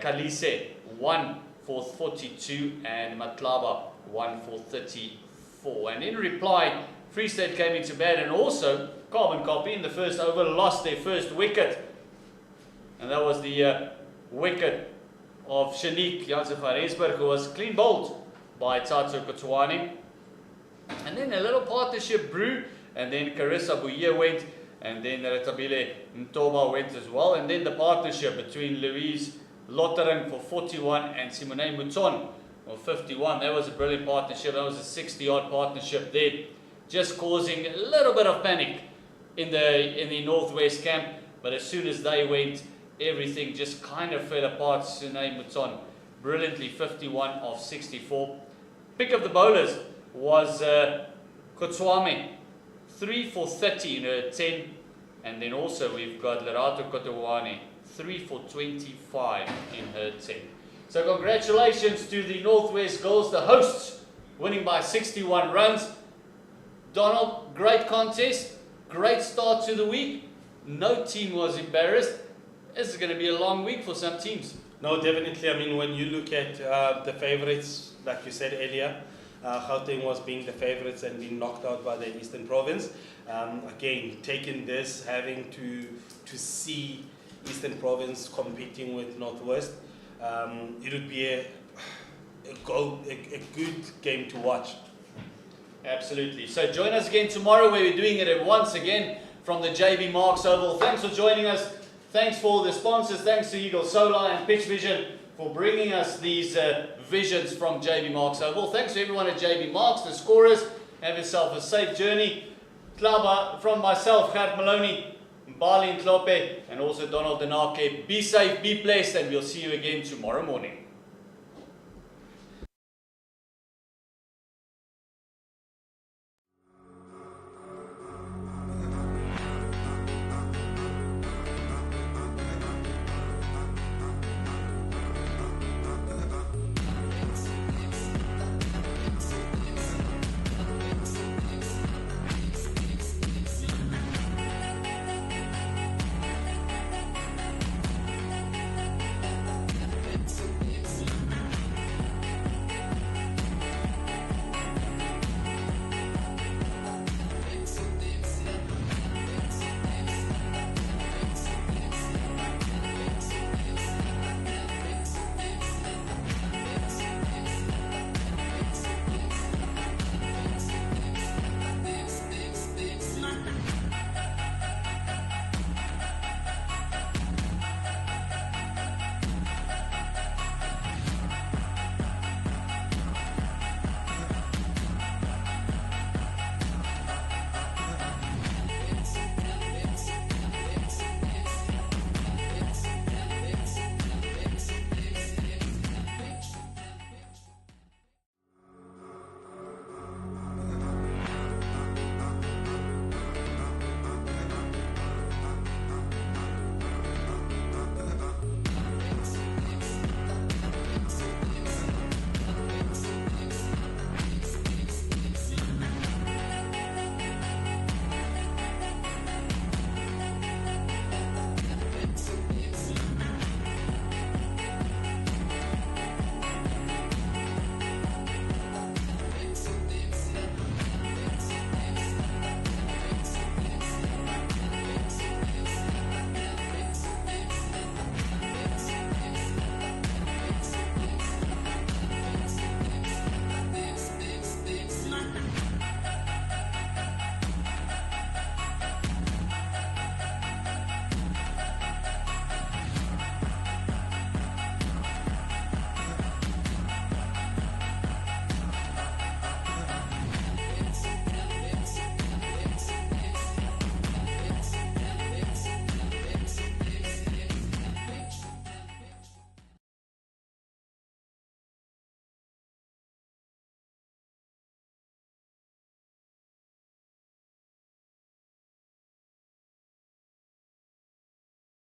B: Kalise 1 for 42, and Matlaba 1 for 34. And in reply, Free State came into bat, and also Carbon Copy in the first over lost their first wicket, and that was the wicket of Shanique Janssen van Rensburg, who was clean bowled by Tato Kotwane. And then a little partnership brew, and then Carissa Bouye went, and then Retabile Ntoba went as well, and then the partnership between Louise Lottering for 41 and Simone Mouton for 51. That was a brilliant partnership. That was a 60-yard partnership there, just causing a little bit of panic in the Northwest camp. But as soon as they went, everything just kind of fell apart. Simone Mouton brilliantly 51 of 64. Pick of the bowlers was Kotswame 3 for 30 in her 10, and then also we've got Lerato Kotowane 3 for 25 in her 10. So congratulations to the Northwest Girls, the hosts, winning by 61 runs. Donald, great contest, great start to the week. No team was embarrassed. This is going to be a long week for some teams.
D: No, definitely. I mean, when you look at the favourites, like you said earlier, Gauteng was being the favourites and being knocked out by the Eastern Province. Again, taking this, having to see Eastern Province competing with Northwest, it would be a good game to watch.
B: Absolutely. So join us again tomorrow where we're doing it once again from the JB Marks Oval. Thanks for joining us. Thanks for all the sponsors. Thanks to Eagle Solar and Pitch Vision for bringing us these visions from JB Marks Oval. Thanks to everyone at JB Marks, the scorers. Have yourself a safe journey. Klaba, from myself, Gert Maloney, Mbali Nklope, and also Donald Denake. Be safe, be blessed, and we'll see you again tomorrow morning.